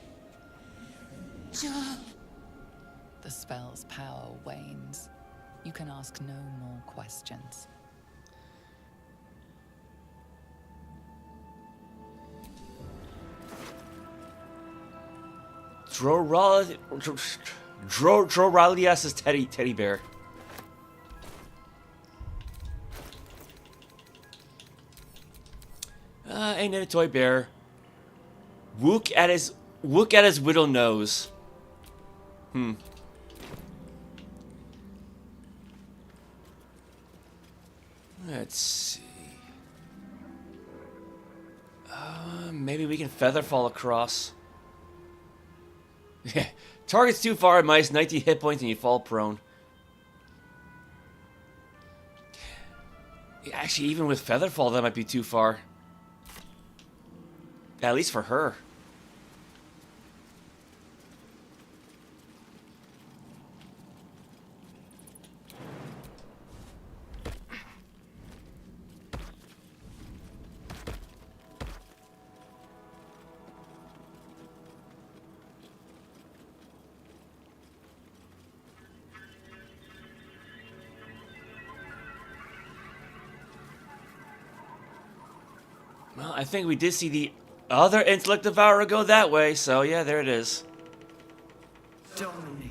job. The spell's power wanes. You can ask no more questions. Droralias's teddy bear. Ain't it a toy bear? Wook at his widow nose. Let's see. Maybe we can feather fall across. Yeah. Target's too far, minus 90 hit points, and you fall prone. Yeah, actually, even with Featherfall, that might be too far. At least for her. Well, I think we did see the other Intellect Devourer go that way, so yeah, there it is. Dominated.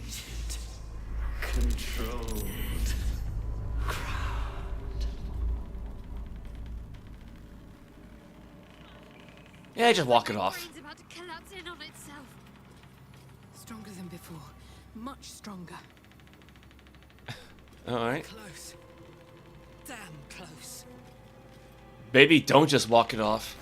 Controlled. Yeah, just walk it off. It's about to collapse in on itself. Stronger than before. Much stronger. Alright. Close. Damn close. Baby, don't just walk it off.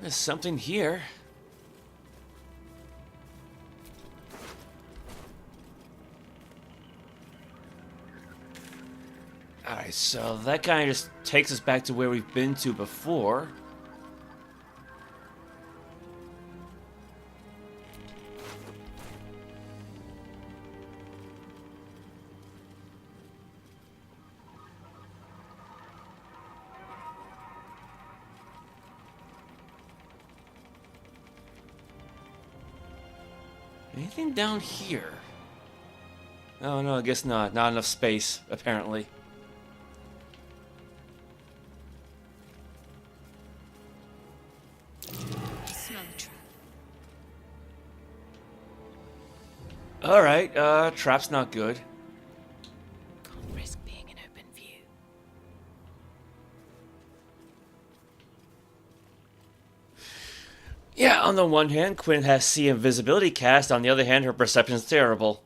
There's something here. Alright, so that kind of just takes us back to where we've been to before. Anything down here? Oh no, I guess not. Not enough space, apparently. Smell the trap. Alright, trap's not good. Can't risk being in open view. Yeah, on the one hand, Quinn has see invisibility cast. On the other hand, her perception's terrible.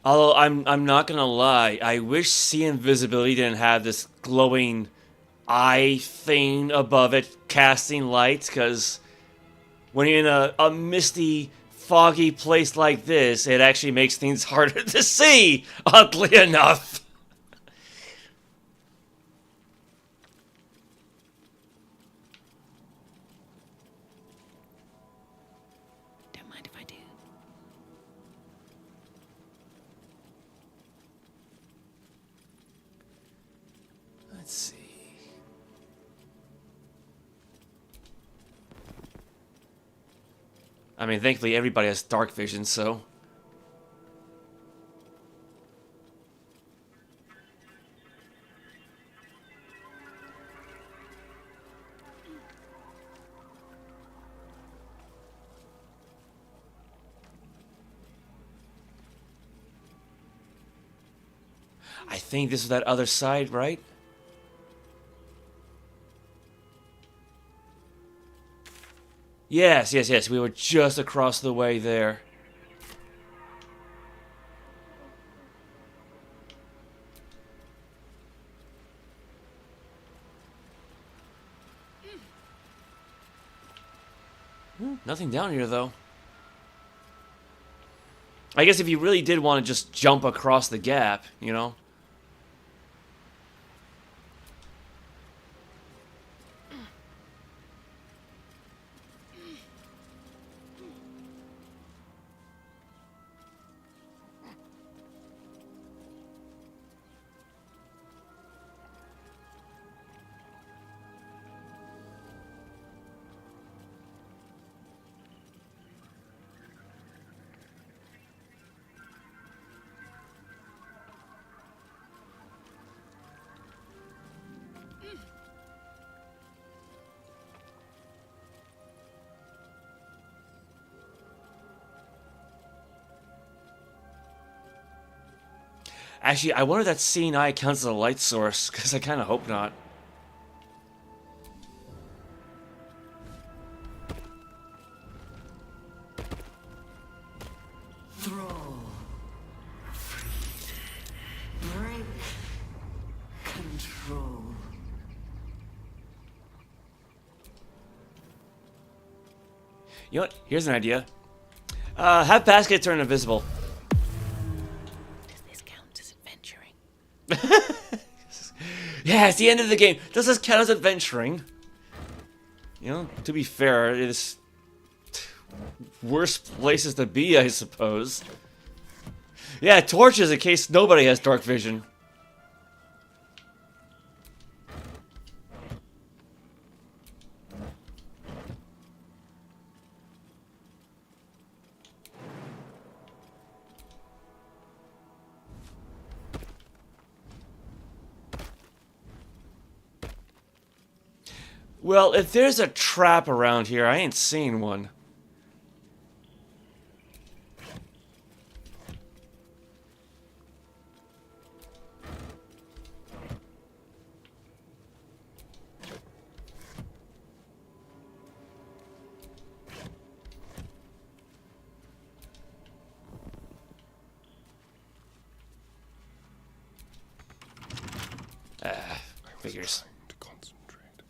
Although I'm not gonna lie, I wish see invisibility didn't have this glowing eye thing above it casting lights, because when you're in a misty, foggy place like this, it actually makes things harder to see, oddly enough. Don't mind if I do. Let's see. I mean, thankfully everybody has dark vision, so... I think this is that other side, right? Yes, yes, yes. We were just across the way there. Nothing down here, though. I guess if you really did want to just jump across the gap, you know? Actually, I wonder if that seeing eye counts as a light source, because I kind of hope not. Thrall. Freed. Break. Control. You know what? Here's an idea. Have basket turn invisible. Yeah, it's the end of the game. Does this count as adventuring? You know, to be fair, it is worst places to be, I suppose. Yeah, torches in case nobody has dark vision. Well, if there's a trap around here, I ain't seen one. figures. To concentrate.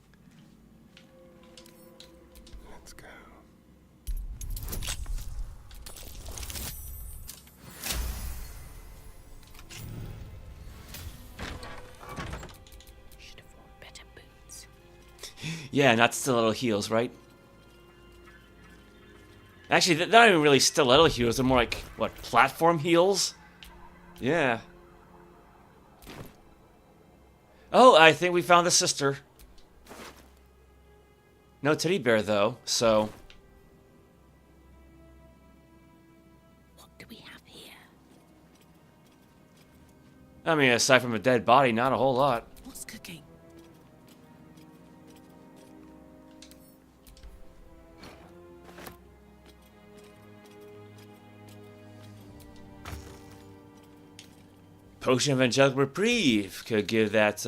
Let's go. Should have worn better boots. Yeah, not stiletto heels, right? Actually, they're not even really stiletto heels. They're more like, what, platform heels? Yeah. Oh, I think we found the sister. No teddy bear, though, so... What do we have here? I mean, aside from a dead body, not a whole lot. What's cooking? Potion of Angelic Reprieve could give that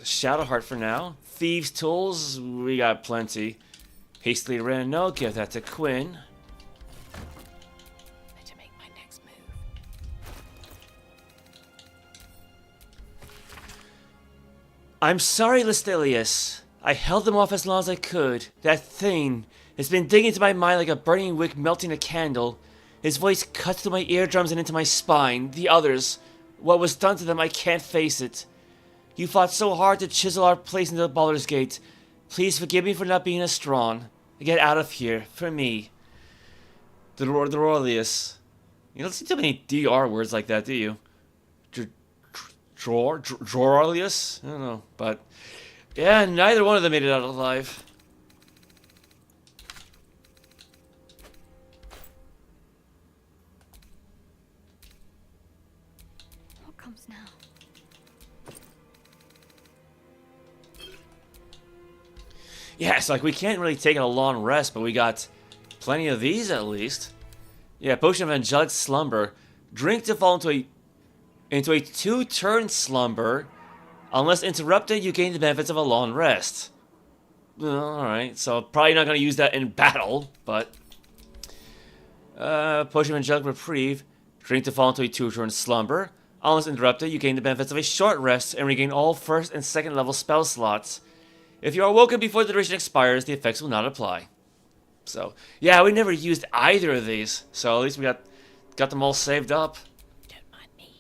Shadow Heart for now. Thieves' Tools, we got plenty. Hastily written note, give that to Quinn. Better make my next move. I'm sorry, Listelius. I held them off as long as I could. That thing has been digging into my mind like a burning wick melting a candle. His voice cuts through my eardrums and into my spine. The others... What was done to them, I can't face it. You fought so hard to chisel our place into Baldur's Gate. Please forgive me for not being as strong. Get out of here, for me. The Dortmell. You don't see too many DR words like that, do you? Dortmell? I don't know, but... Yeah, neither one of them made it out alive. Comes now. Yeah, it's like we can't really take a long rest, but we got plenty of these at least. Yeah, Potion of Angelic Slumber. Drink to fall into a 2-turn slumber. Unless interrupted, you gain the benefits of a long rest. Alright, so probably not going to use that in battle, but... Potion of Angelic Reprieve. Drink to fall into a 2-turn slumber. Unless interrupted, you gain the benefits of a short rest and regain all first and second level spell slots. If you are awoken before the duration expires, the effects will not apply. So, yeah, we never used either of these, so at least we got them all saved up. Don't mind me.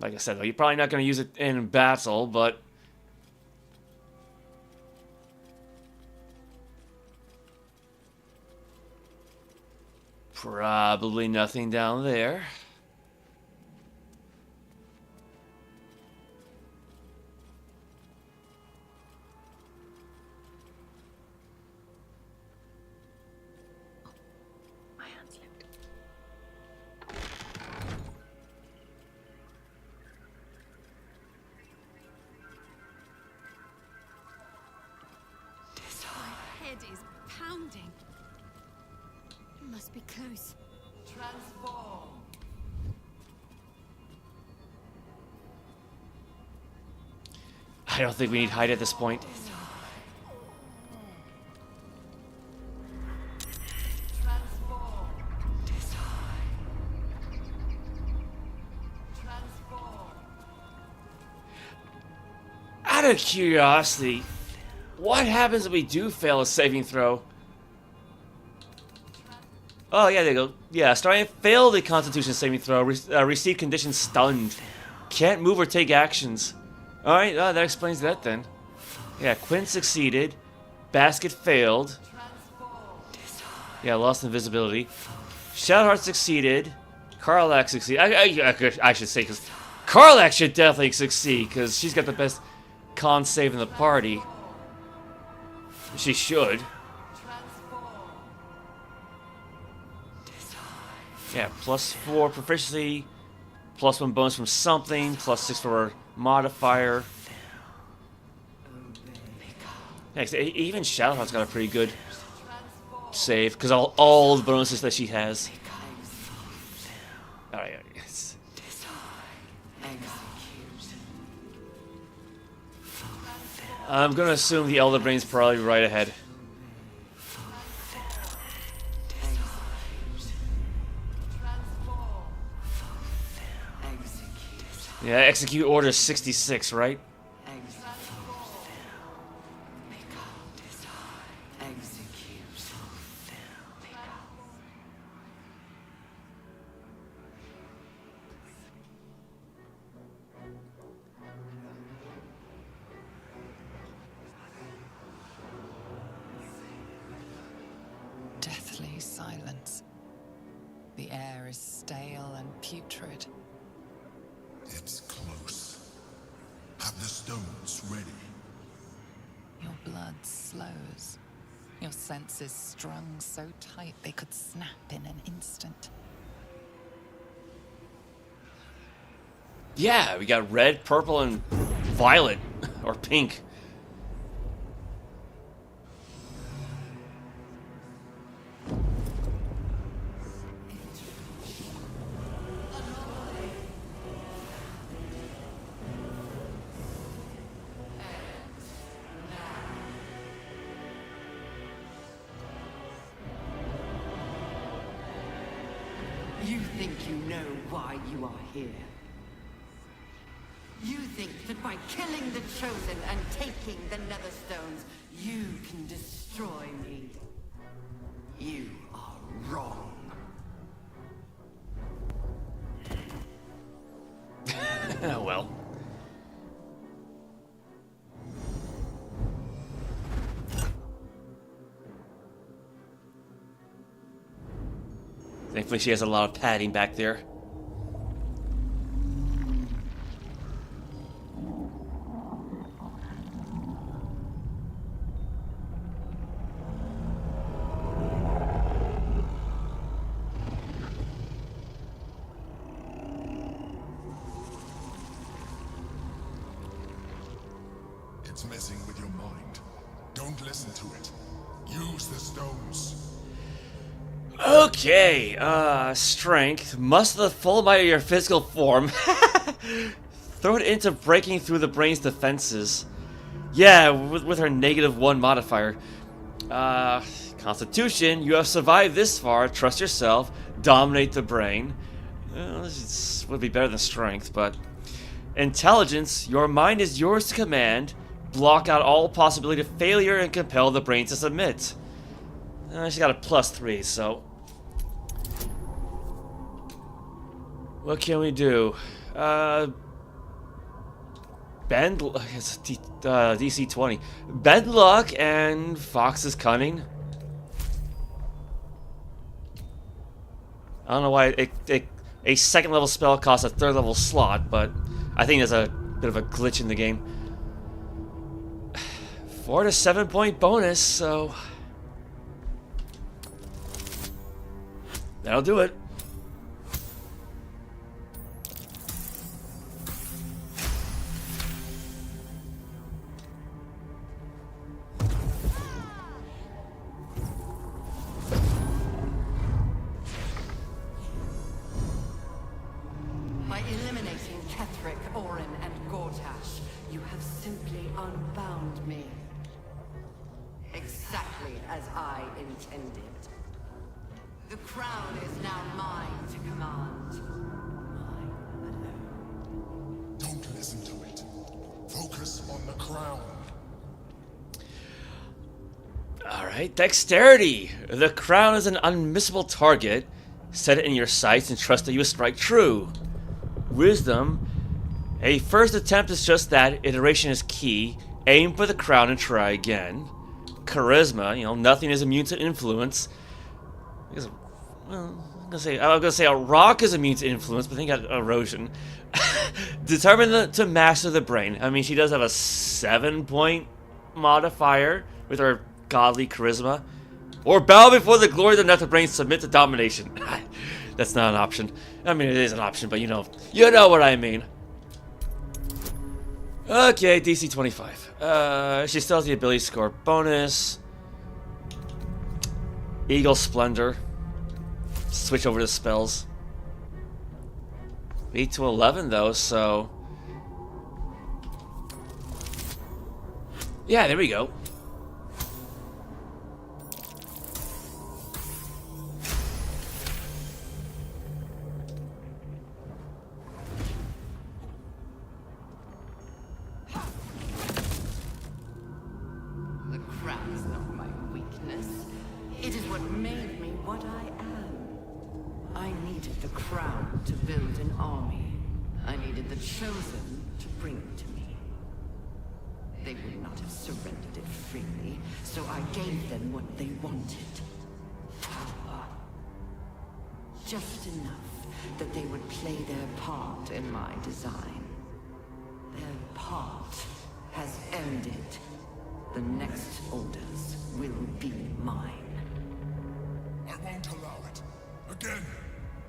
Like I said, though, you're probably not going to use it in battle, but... Probably nothing down there. Must be close. Transform. I don't think we need hide at this point. Transform. Transform. Out of curiosity, what happens if we do fail a saving throw? Oh, yeah, there you go. Yeah, starting fail the Constitution saving throw. Receive condition stunned. Can't move or take actions. Alright, that explains that then. Yeah, Quinn succeeded. Basket failed. Yeah, lost invisibility. Shadowheart succeeded. Karlach succeeded. I should say, because Karlach should definitely succeed, because she's got the best con save in the party. She should. Yeah, +4 proficiency, +1 bonus from something, +6 for modifier. Yeah, even Shadowheart's got a pretty good save, because all the bonuses that she has. Alright, yes. I'm gonna assume the Elder Brain's probably right ahead. Yeah, execute order 66, right? Deathly silence. The air is stale and putrid. It's close. Have the stones ready. Your blood slows. Your senses strung so tight they could snap in an instant. Yeah, we got red, purple, and violet. Or pink. You think you know why you are here. You think that by killing the Chosen and taking the Netherstones, you can destroy me. You are wrong. Oh well. Thankfully she has a lot of padding back there. It's messing with your mind. Don't listen to it. Use the stones. Okay, strength. Muster the full might of your physical form. Throw it into breaking through the brain's defenses. Yeah, with her -1 modifier. Constitution, you have survived this far. Trust yourself. Dominate the brain. This would be better than strength, but... Intelligence, your mind is yours to command. Block out all possibility of failure and compel the brain to submit. She's got a +3, so... What can we do? Bend... It's DC 20. Bend luck and Fox's cunning. I don't know why a second level spell costs a third level slot, but I think there's a bit of a glitch in the game. 4 to 7 point bonus, so... That'll do it. By eliminating Ketheric, Orin, and Gortash, you have simply unbound me. Exactly as I intended. The crown is now mine to command. Mine alone. Don't listen to it. Focus on the crown. Alright, dexterity. The crown is an unmissable target. Set it in your sights and trust that you will strike true. Wisdom. A first attempt is just that. Iteration is key. Aim for the crown and try again. Charisma, nothing is immune to influence. Well, I was gonna say a rock is immune to influence, but then you got erosion. Determined to master the brain. I mean, she does have a 7-point modifier with her godly charisma. Or bow before the glory of the nether brain, submit to domination. That's not an option. I mean, it is an option, but you know what I mean. Okay, DC 25. She still has the ability to score bonus. Eagle Splendor. Switch over to spells. 8 to 11 though, so... Yeah, there we go. needed the crown to build an army. I needed the chosen to bring it to me. They would not have surrendered it freely, so I gave them what they wanted. Power. Just enough that they would play their part in my design. Their part has ended. The next orders will be mine. I won't allow it. Again,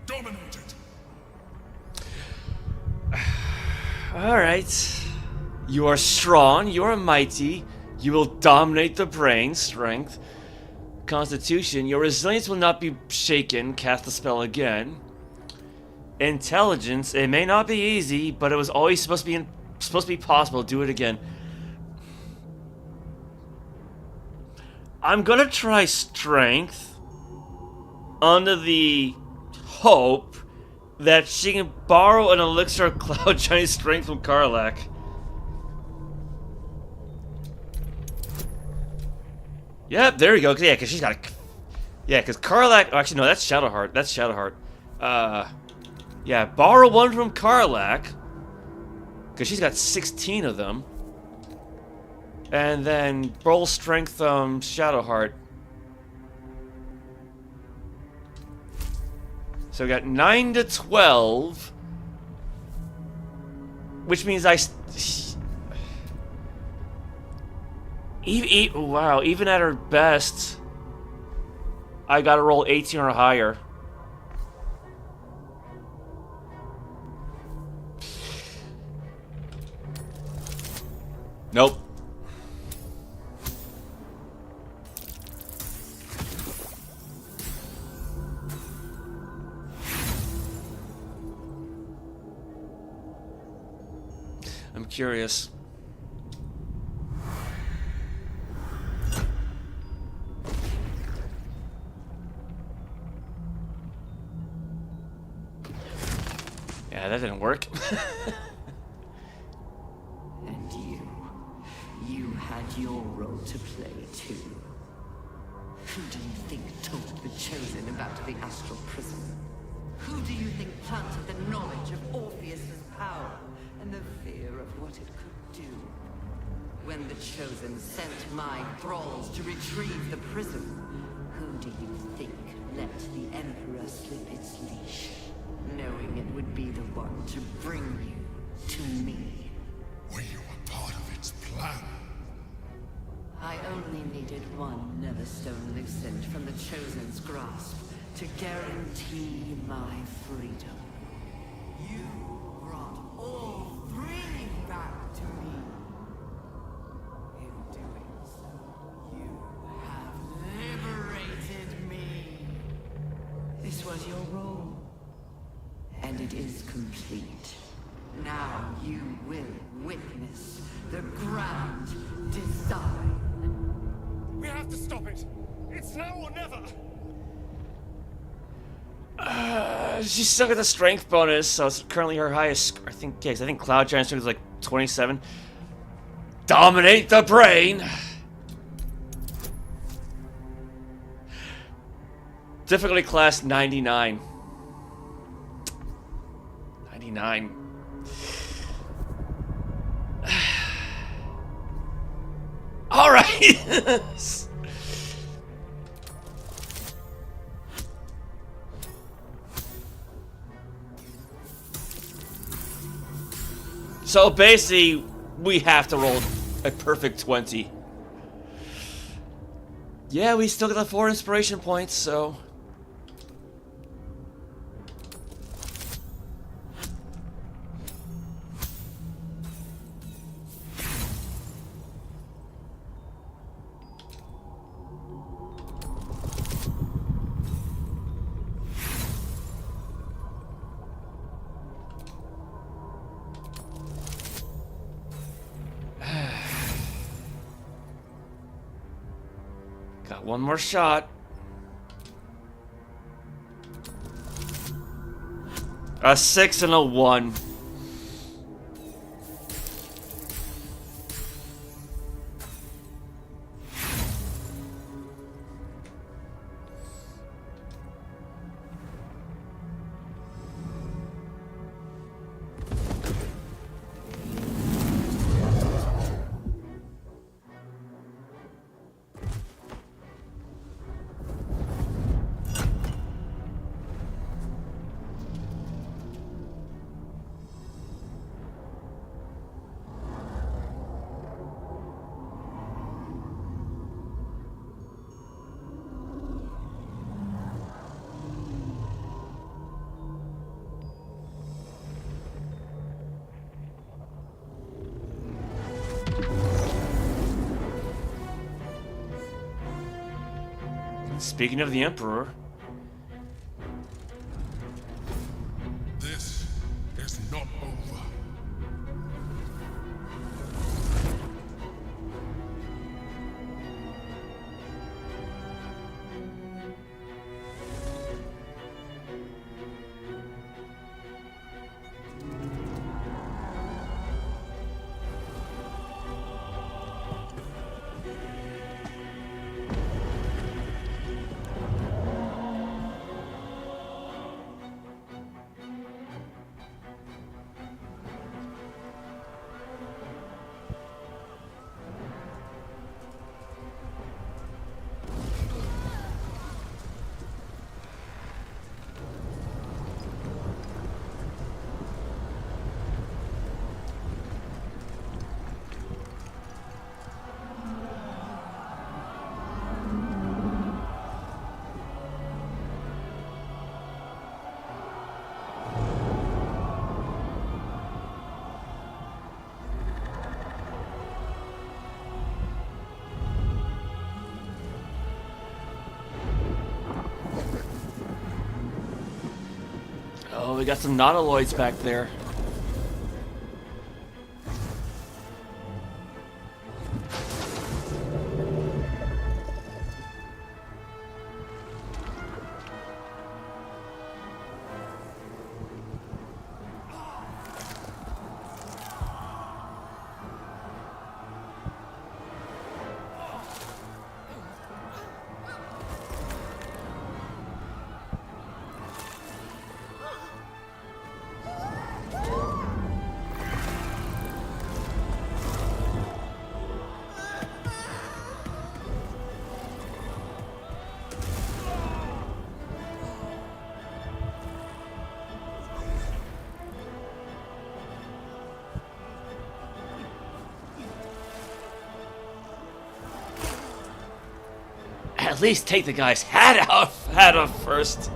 dominate it. Alright. You are strong, you are mighty, you will dominate the brain, strength, constitution, your resilience will not be shaken, cast the spell again. Intelligence, it may not be easy, but it was always supposed to be possible, do it again. I'm gonna try strength under the hope that she can borrow an elixir of cloud giant strength from Karlach. Yep, there we go. Yeah, because she's got a... Yeah, because Karlach... Oh, actually, no, that's Shadowheart. That's Shadowheart. Yeah, borrow one from Karlach. Because she's got 16 of them. And then roll strength Shadowheart. So we got 9 to 12. Which means wow, even at her best, I gotta roll 18 or higher. Nope. I'm curious. Yeah, that didn't work. And you had your role to play too. Who do you think told the Chosen about the astral prison? Who do you think planted the knowledge of Orpheus's power and the fear of what it could do? When the Chosen sent my thralls to retrieve the prism, who do you think let the Emperor slip its leash, knowing it would be the one to bring you to me? Were you a part of its plan? I only needed one Netherstone loosened from the Chosen's grasp to guarantee my freedom. You brought all three back to me. In doing so, you have liberated me. This was your role, and it is complete. Now you will witness the grand design. We have to stop it. It's now or never. She's still got the strength bonus, so it's currently her highest. I think Cloud Giant strength is like 27. Dominate the brain. Difficulty class 99. 99. All right. So basically, we have to roll a perfect 20. Yeah, we still got the 4 inspiration points, so... Got one more shot. A 6 and a 1. speaking of the Emperor, This is not over. oh, we got some nautiloids back there. At least take the guy's hat off first.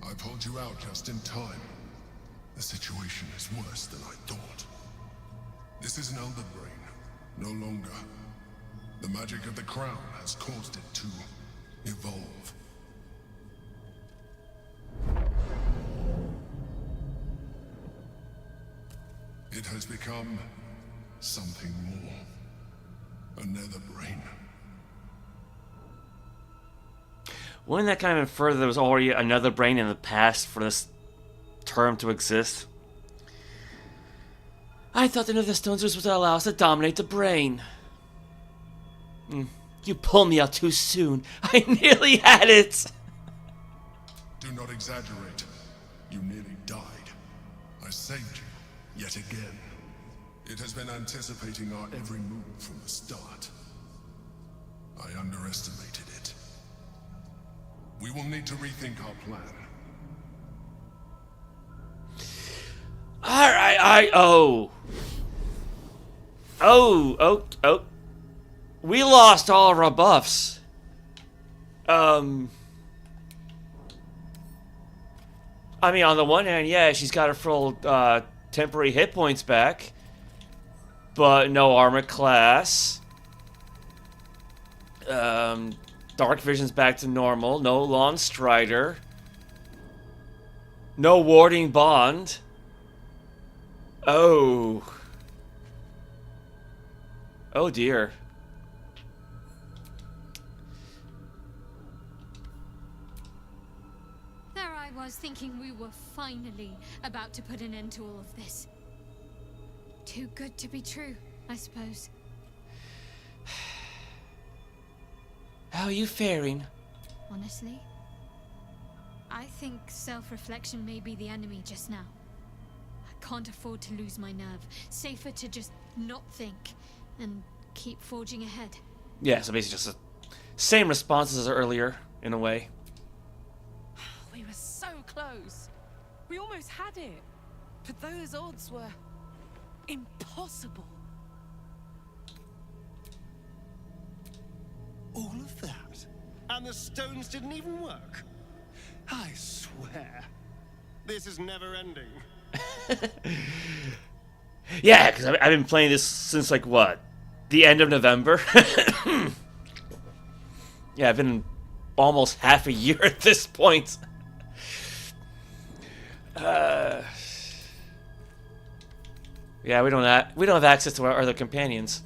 I pulled you out just in time. The situation is worse than I thought. This is an elder brain. No longer. The magic of the crown has caused it to evolve. It has become something more. A nether brain. Wouldn't that kind of infer that there was already another brain in the past for this term to exist? I thought the Netherstones was to allow us to dominate the brain. You pulled me out too soon. I nearly had it. Do not exaggerate. You nearly died. I saved you, yet again. It has been anticipating our every move from the start. I underestimated it. We will need to rethink our plan. Alright, oh. We lost all of our buffs. I mean, on the one hand, yeah, she's got her full temporary hit points back. But no armor class. Dark vision's back to normal. No Lawn Strider. No warding bond. Oh. Oh dear. There I was thinking we were finally about to put an end to all of this. Too good to be true, I suppose. How are you faring? Honestly, I think self-reflection may be the enemy just now. I can't afford to lose my nerve. Safer to just not think and keep forging ahead. Yeah, so basically just the same responses as earlier, in a way. We were so close. We almost had it. But those odds were impossible. All of that? And the stones didn't even work? I swear, this is never ending. Yeah, because I've been playing this since, like, what? The end of November? Yeah, I've been almost half a year at this point. Yeah, we don't have access to our other companions.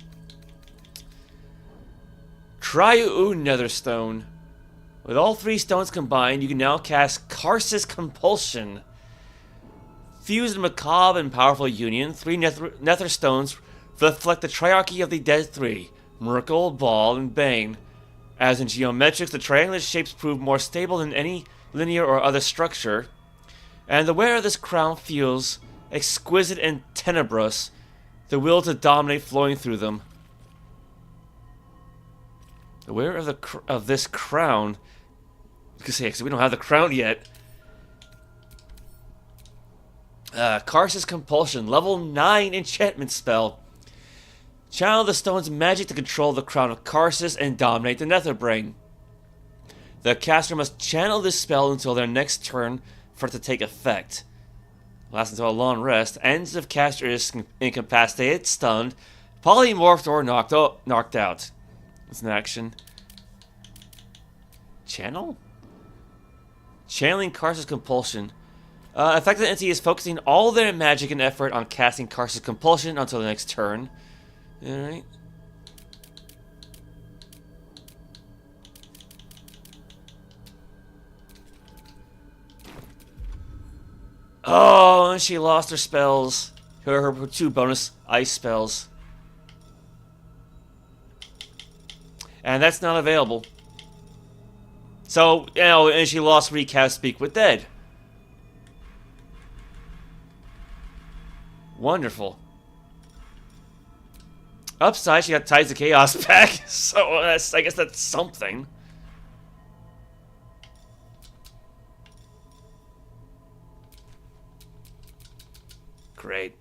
Triune Netherstone. With all 3 stones combined, you can now cast Karsus Compulsion. Fused in macabre and powerful union, 3 Netherstones reflect the triarchy of the Dead 3, Myrkul, Bhaal, and Bane. As in geometrics, the triangular shapes prove more stable than any linear or other structure, and the wearer of this crown feels exquisite and tenebrous, the will to dominate flowing through them. The wearer of this crown, you could say, because we don't have the crown yet. Karsus Compulsion, level 9 enchantment spell. Channel the stone's magic to control the crown of Karsus and dominate the Netherbrain. The caster must channel this spell until their next turn for it to take effect. Lasts until a long rest. Ends if caster is incapacitated, stunned, polymorphed, or knocked out. It's an action. Channel? Channeling Karsus Compulsion. Affected entity is focusing all their magic and effort on casting Karsus Compulsion until the next turn. Alright. Oh, and she lost her spells. Her 2 bonus ice spells. And that's not available. So, you know, and she lost Recast Speak with Dead. Wonderful. Upside, she got Tides of Chaos back, so I guess that's something. Great.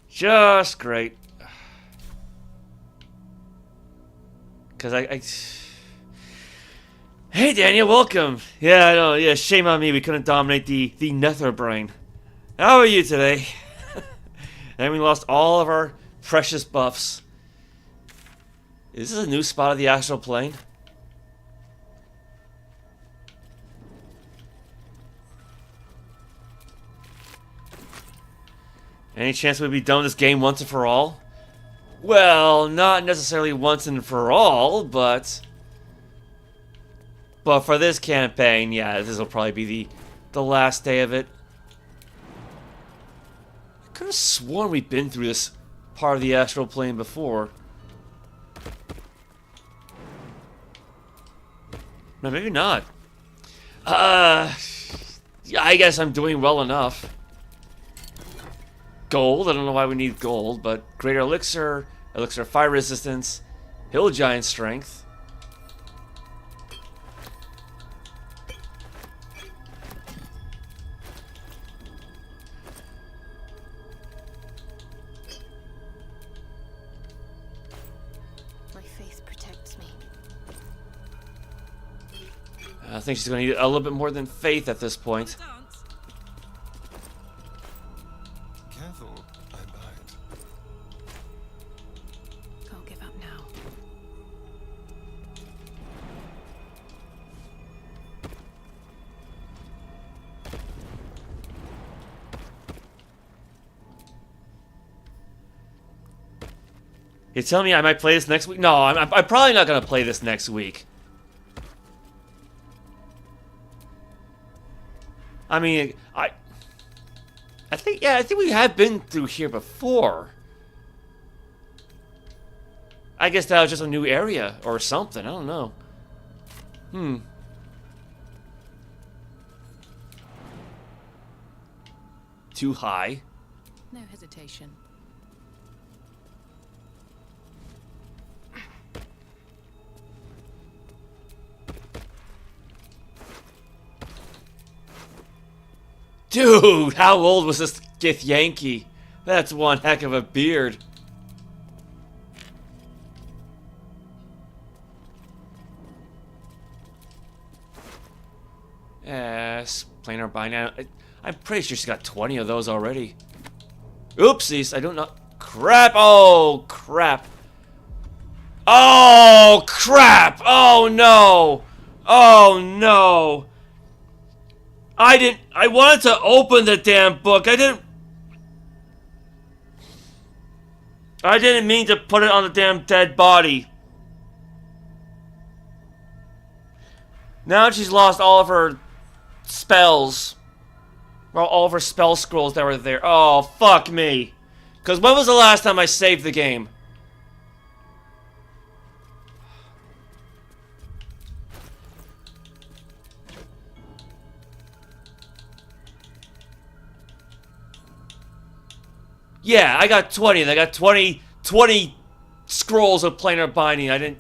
Just great. Because I... Hey, Daniel, welcome. Yeah, I know. Yeah, shame on me. We couldn't dominate the Netherbrain. How are you today? And we lost all of our precious buffs. Is this a new spot of the astral plane? Any chance we'd be done with this game once and for all? Well, not necessarily once and for all, but for this campaign, yeah, this will probably be the last day of it. I could have sworn we'd been through this part of the astral plane before. No, maybe not. Yeah, I guess I'm doing well enough. Gold, I don't know why we need gold, but Greater Elixir, Elixir of Fire Resistance, Hill Giant Strength. My faith protects me. I think she's going to need a little bit more than faith at this point. Careful, I bite. Can't give up now. You're telling me I might play this next week? No, I'm probably not going to play this next week. I mean, I think we have been through here before. I guess that was just a new area or something. I don't know. Too high. No hesitation. Dude, how old was this Githyanki? That's one heck of a beard. Yes, planar binding. I'm pretty sure she's got 20 of those already. Oopsies, I don't know. Crap! Oh, crap! Oh, crap! Oh, no! Oh, no! I wanted to open the damn book. I didn't mean to put it on the damn dead body. Now she's lost all of her spells. Well, all of her spell scrolls that were there. Oh, fuck me. Because when was the last time I saved the game? Yeah, I got 20. I got 20 scrolls of planar binding. I didn't...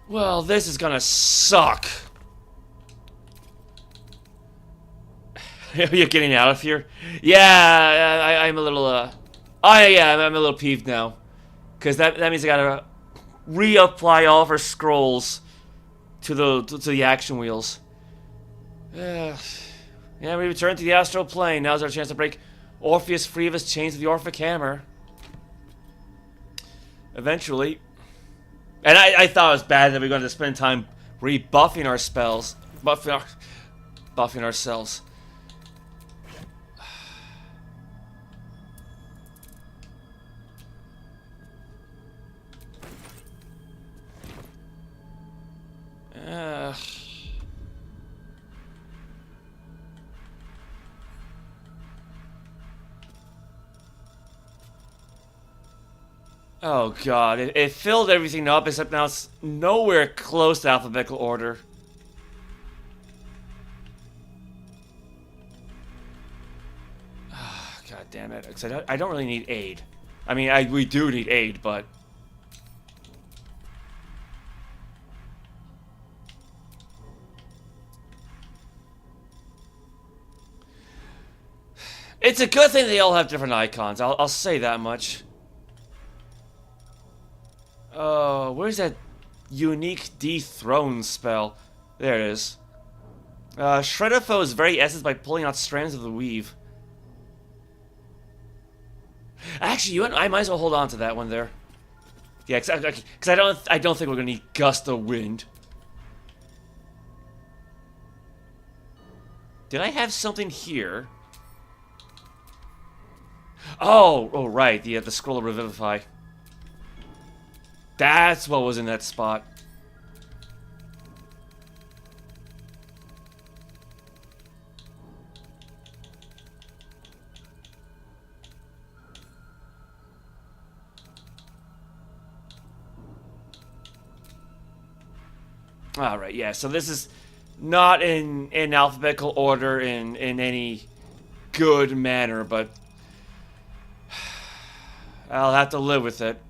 Well, this is gonna suck. You're getting out of here? Yeah, I'm a little, yeah, I'm a little peeved now. Because that means I gotta reapply all of her scrolls to the action wheels. Yeah, we return to the astral plane. Now's our chance to break Orpheus free of his chains of the Orphic Hammer. Eventually. And I thought it was bad that we were going to spend time rebuffing our spells. Buffing ourselves. Oh god, it filled everything up except now it's nowhere close to alphabetical order. God damn it. 'Cause I don't really need aid. I mean, we do need aid, but... It's a good thing they all have different icons, I'll say that much. Oh, where's that unique dethrone spell? There it is. Shred a foe's very essence by pulling out strands of the weave. Actually, I might as well hold on to that one there. Yeah, because I don't think we're gonna need gust of wind. Did I have something here? Oh, right, the scroll of revivify. That's what was in that spot. Alright, yeah, so this is not in alphabetical order in any good manner, but I'll have to live with it.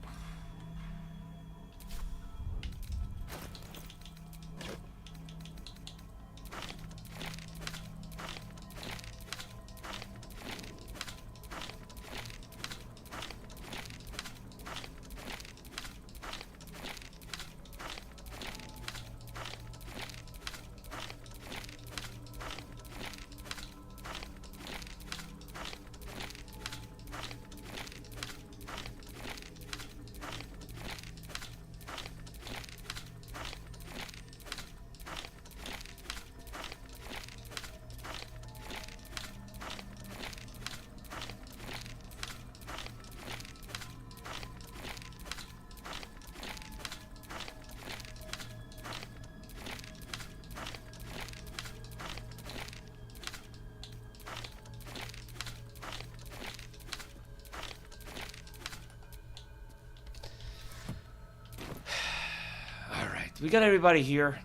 We got everybody here.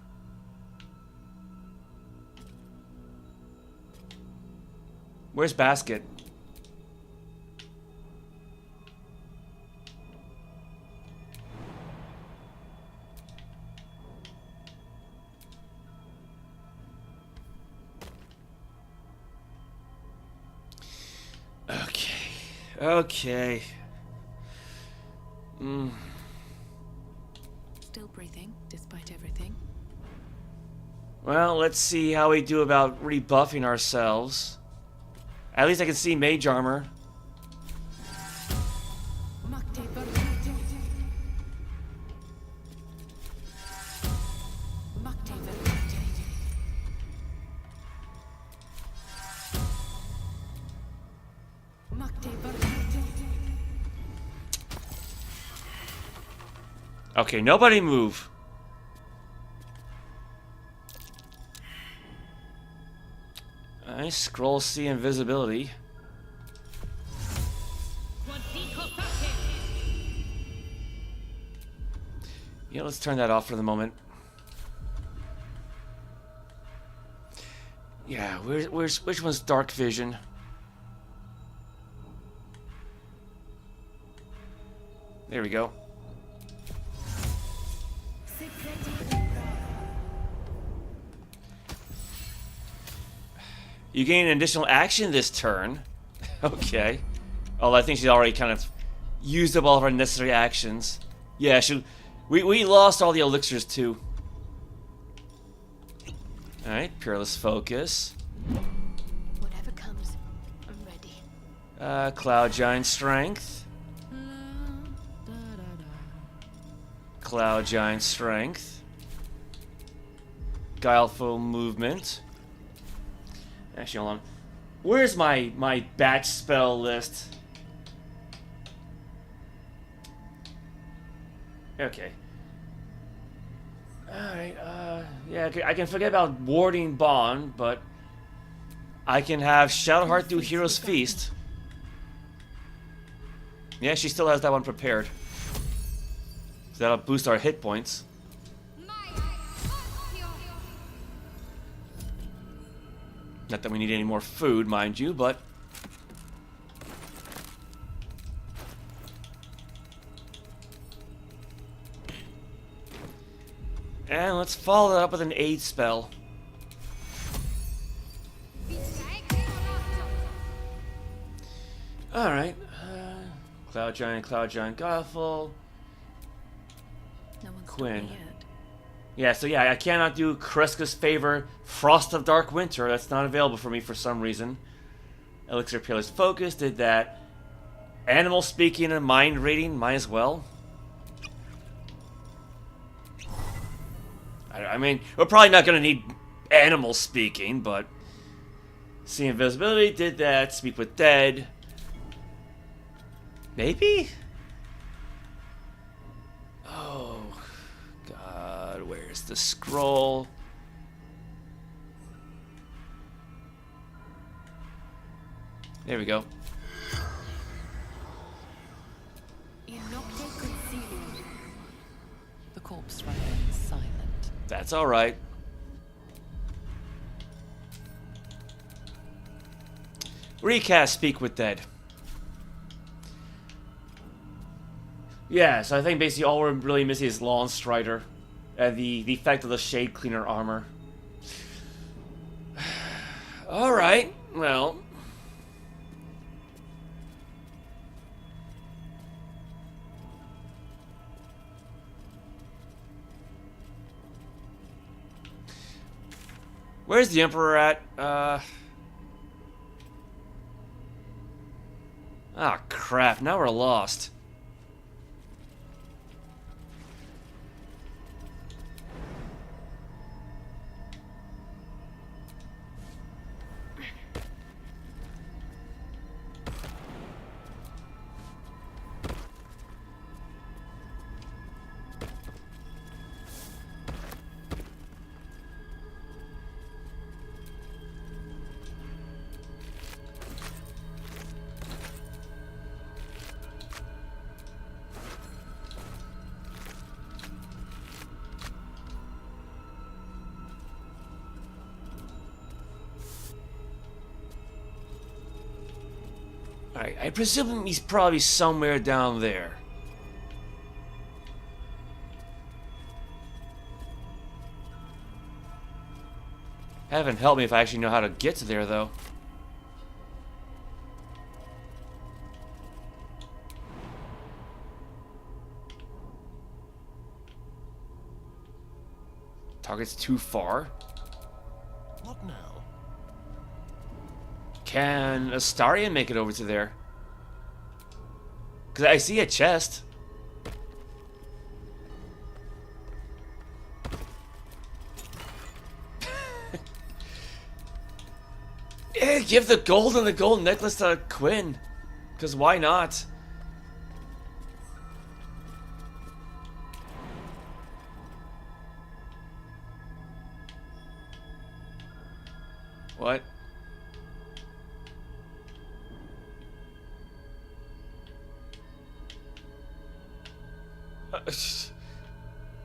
Where's Basket? Okay. Still breathing, despite everything. Well, let's see how we do about rebuffing ourselves. At least I can see mage armor. Okay, nobody move. I scroll see invisibility. Yeah, let's turn that off for the moment. Yeah, which one's dark vision? There we go. You gain an additional action this turn. Okay. Although I think she's already kind of used up all of her necessary actions. Yeah, we lost all the elixirs too. Alright, Peerless Focus. Whatever comes, I'm ready. Cloud Giant Strength. Cloud Giant Strength. Guileful Movement. Actually, hold on. Where's my batch spell list? Okay. Alright, yeah, I can forget about Warding Bond, but I can have Shadowheart do Hero's Feast. Yeah, she still has that one prepared. So that'll boost our hit points. Not that we need any more food, mind you, but... And let's follow that up with an aid spell. Alright. Cloud Giant, Guileful. No one's Quinn. yet. Yeah, so yeah, I cannot do Kreska's Favor, Frost of Dark Winter. That's not available for me for some reason. Elixir Peerless Focus did that. Animal Speaking and Mind Reading, might as well. I mean, we're probably not going to need Animal Speaking, but... See Invisibility did that. Speak with Dead. Maybe? Oh... Where's the scroll? There we go. The corpse remains silent. That's alright. Recast Speak with Dead. Yeah, so I think basically all we're really missing is Lawn Strider. And the effect of the Shade Cleaner armor. Alright, well. Where's the Emperor at? Ah, crap, now we're lost. Alright, I presume he's probably somewhere down there. Heaven help me if I actually know how to get to there, though. Target's too far. What now? Can Astarion make it over to there? Because I see a chest. Yeah, give the gold and the gold necklace to Quinn. Because why not? What?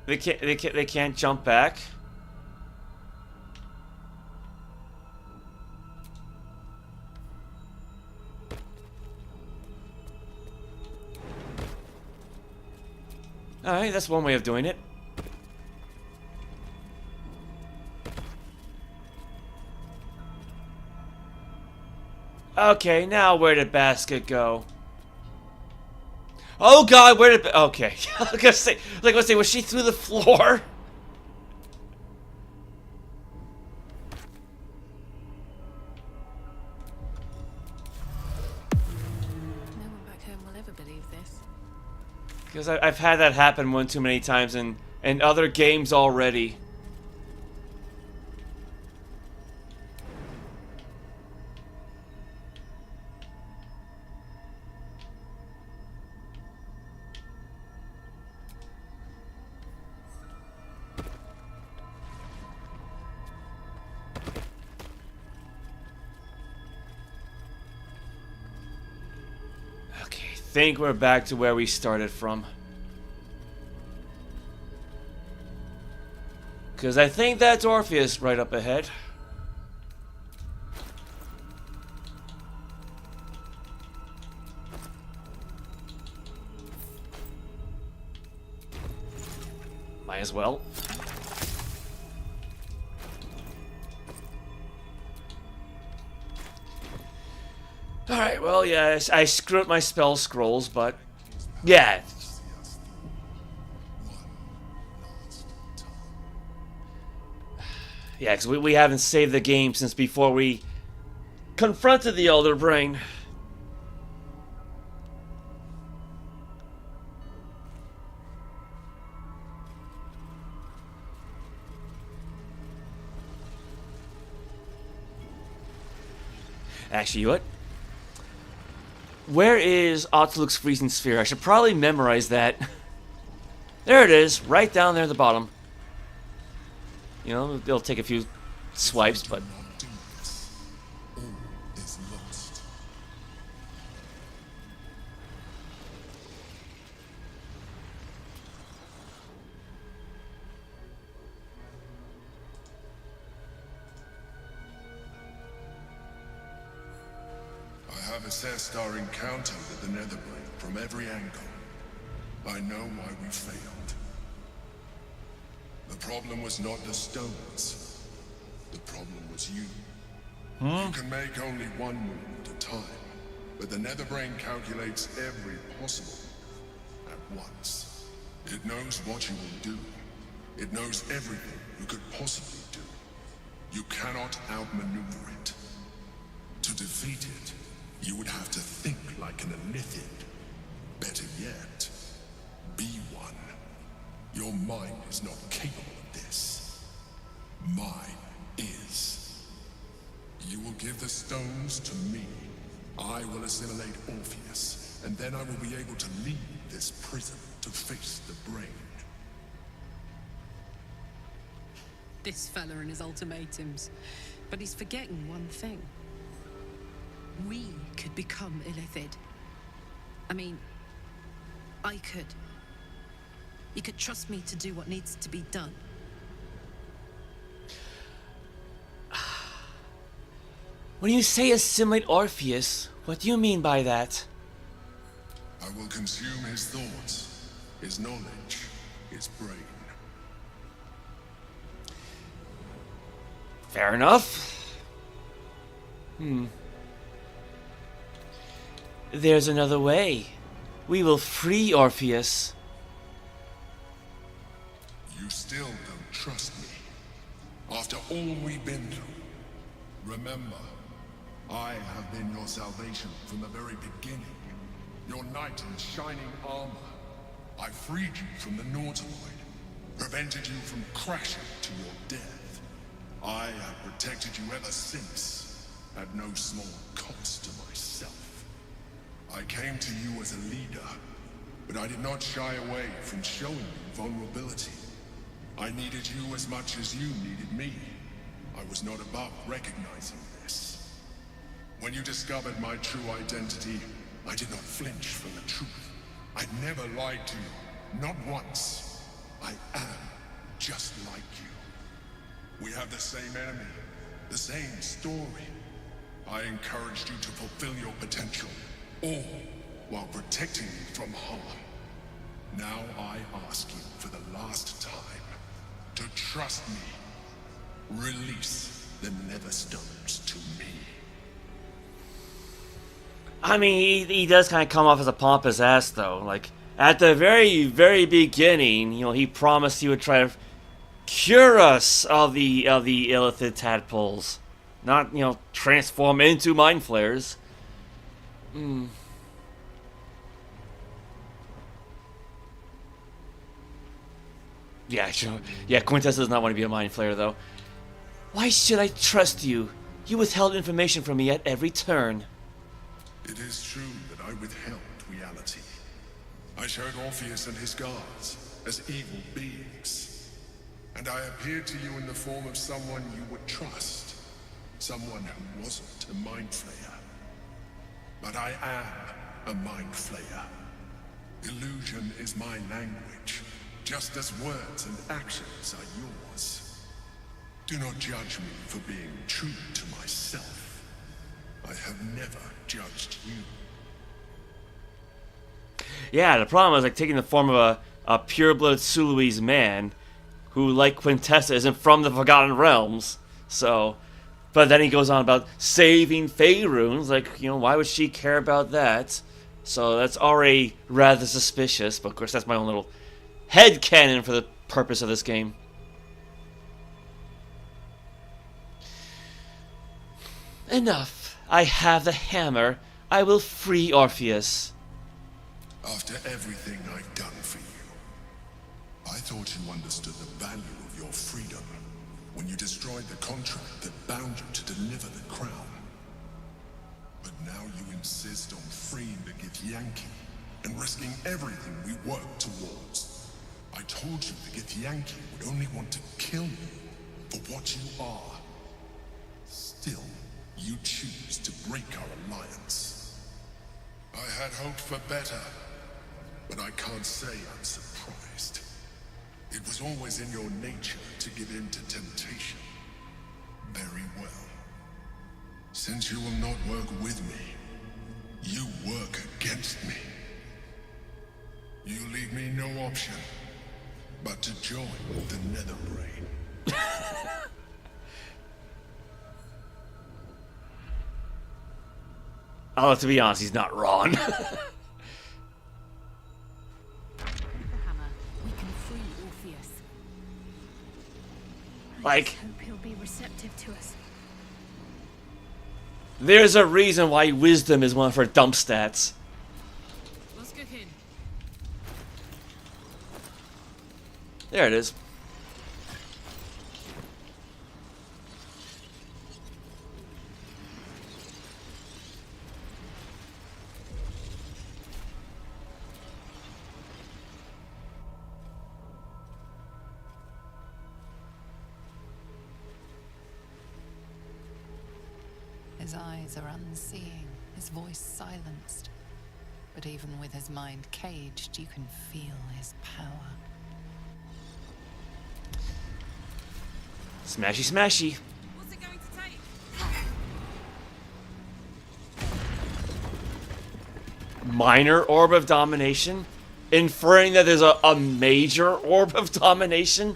They can't jump back. Alright, that's one way of doing it. Okay, now where did basket go? Oh god, where did... Okay. I was gonna say, was she through the floor? No one back home will ever believe this. Because I've had that happen one too many times in other games already. I think we're back to where we started from. Because I think that's Orpheus right up ahead. Might as well. Alright, well, yeah, I screwed up my spell scrolls, but... Yeah. Yeah, because we haven't saved the game since before we confronted the Elder Brain. Actually, you know what? Where is Otluk's freezing sphere? I should probably memorize that. There it is, right down there at the bottom. You know, it'll take a few swipes, but... I have assessed our encounter with the Netherbrain from every angle. I know why we failed. The problem was not the stones. The problem was you. You can make only one move at a time, but the Netherbrain calculates every possible at once. It knows what you will do. It knows everything you could possibly do. You cannot outmaneuver it. To defeat it, you would have to think like an Elithid. Better yet, be one. Your mind is not capable of this. Mine is. You will give the stones to me. I will assimilate Orpheus, and then I will be able to leave this prison to face the brain. This fella and his ultimatums. But he's forgetting one thing. We could become Illithid. I mean, I could. You could trust me to do what needs to be done. When you say assimilate Orpheus, what do you mean by that? I will consume his thoughts, his knowledge, his brain. Fair enough. There's another way. We will free Orpheus. You still don't trust me. After all we've been through, remember, I have been your salvation from the very beginning. Your knight in shining armor. I freed you from the Nautiloid, prevented you from crashing to your death. I have protected you ever since, at no small cost to myself. I came to you as a leader, but I did not shy away from showing you vulnerability. I needed you as much as you needed me. I was not above recognizing this. When you discovered my true identity, I did not flinch from the truth. I never lied to you, not once. I am just like you. We have the same enemy, the same story. I encouraged you to fulfill your potential, all while protecting you from harm. Now I ask you for the last time to trust me. Release the Netherstones to me. I mean, he does kind of come off as a pompous ass, though. Like, at the very, very beginning, you know, he promised he would try to cure us of the illithid tadpoles, not, you know, transform into Mind Flayers. Yeah, sure. Yeah, Quintessa does not want to be a Mind Flayer, though. Why should I trust you? You withheld information from me at every turn. It is true that I withheld reality. I showed Orpheus and his guards as evil beings. And I appeared to you in the form of someone you would trust. Someone who wasn't a Mind Flayer. But I am a Mind Flayer. Illusion is my language, just as words and actions are yours. Do not judge me for being true to myself. I have never judged you. Yeah, the problem is like taking the form of a pure-blooded Suluise man who, like Quintessa, isn't from the Forgotten Realms. So, but then he goes on about saving Faerun. Like, you know, why would she care about that? So that's already rather suspicious. But of course, that's my own little headcanon for the purpose of this game. Enough. I have the hammer. I will free Orpheus. After everything I've done for you, I thought you understood the value of your freedom when you destroyed the contract that bound you to deliver the crown. But now you insist on freeing the Githyanki and risking everything we work towards. I told you the Githyanki would only want to kill you for what you are. Still, you choose to break our alliance. I had hoped for better, but I can't say I'm surprised. It was always in your nature to give in to temptation. Very well. Since you will not work with me, you work against me. You leave me no option but to join the Netherbrain. Oh, to be honest, he's not wrong. Like, hope he'll be receptive to us. There's a reason why wisdom is one of her dump stats. What's cooking? There it is. His eyes are unseeing, his voice silenced. But even with his mind caged, you can feel his power. Smashy, smashy. What's it going to take? Minor orb of domination? Inferring that there's a major orb of domination?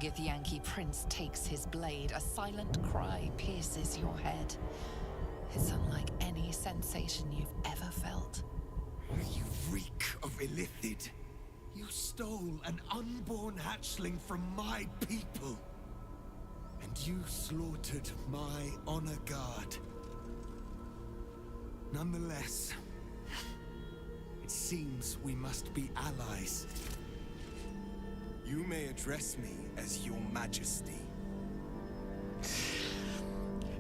Githyanki prince takes his blade, a silent cry pierces your head. It's unlike any sensation you've ever felt. You reek of illithid. You stole an unborn hatchling from my people. And you slaughtered my honor guard. Nonetheless, it seems we must be allies. You may address me as your majesty.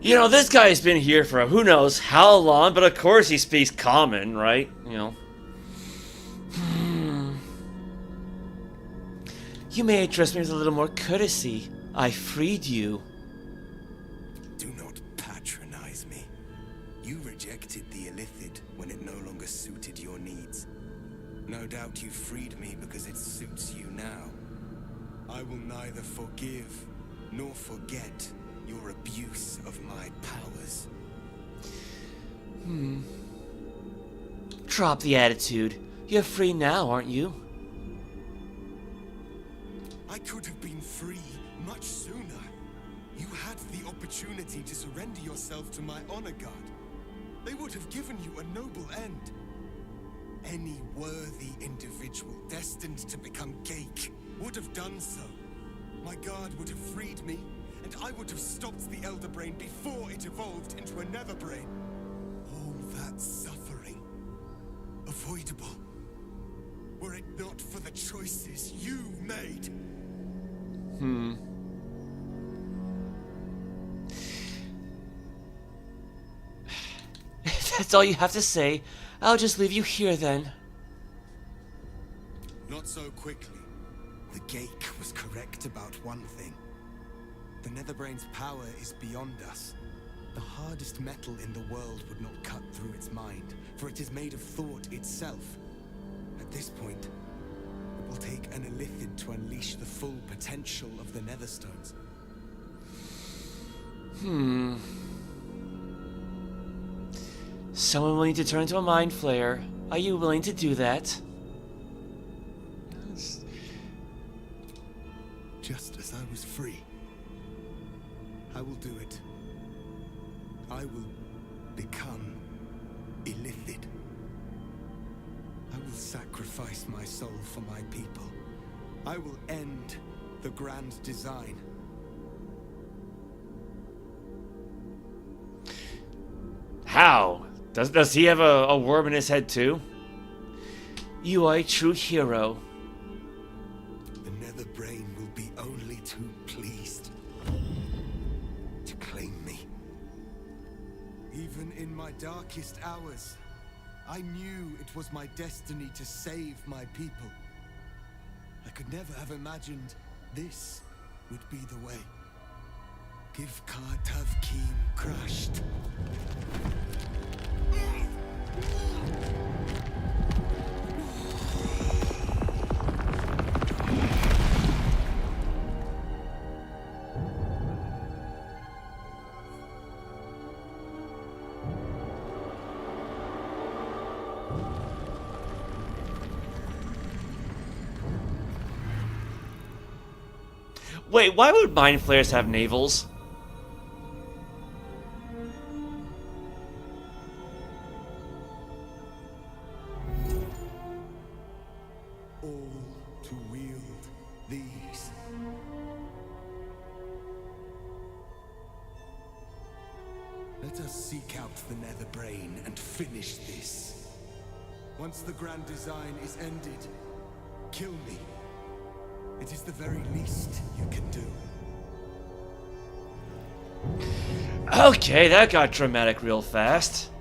You know, this guy's been here for who knows how long, but of course he speaks common, right? You know. You may address me with a little more courtesy. I freed you. Do not patronize me. You rejected the illithid when it no longer suited your needs. No doubt you freed me because it suits you now. I will neither forgive nor forget your abuse of my powers. Drop the attitude. You're free now, aren't you? I could have been free much sooner. You had the opportunity to surrender yourself to my honor guard. They would have given you a noble end. Any worthy individual destined to become Geik would have done so. My guard would have freed me, and I would have stopped the Elder Brain before it evolved into a Nether Brain. All that suffering, avoidable, were it not for the choices you made. If that's all you have to say, I'll just leave you here then. Not so quickly. The Geik was correct about one thing. The Netherbrain's power is beyond us. The hardest metal in the world would not cut through its mind, for it is made of thought itself. At this point, it will take an illithid to unleash the full potential of the Netherstones. Someone will need to turn into a Mind Flayer. Are you willing to do that? Just as I was free, I will do it. I will become illithid. I will sacrifice my soul for my people. I will end the grand design. How? Does he have a worm in his head too? You are a true hero. The Nether Brain will be only too pleased to claim me. Even in my darkest hours, I knew it was my destiny to save my people. I could never have imagined this would be the way. Give Kartavkim crushed. Wait, why would Mind Flayers have navels? All to wield these. Let us seek out the Nether Brain and finish this. Once the grand design is ended, kill me. It is the very least you can do. Okay, that got dramatic real fast.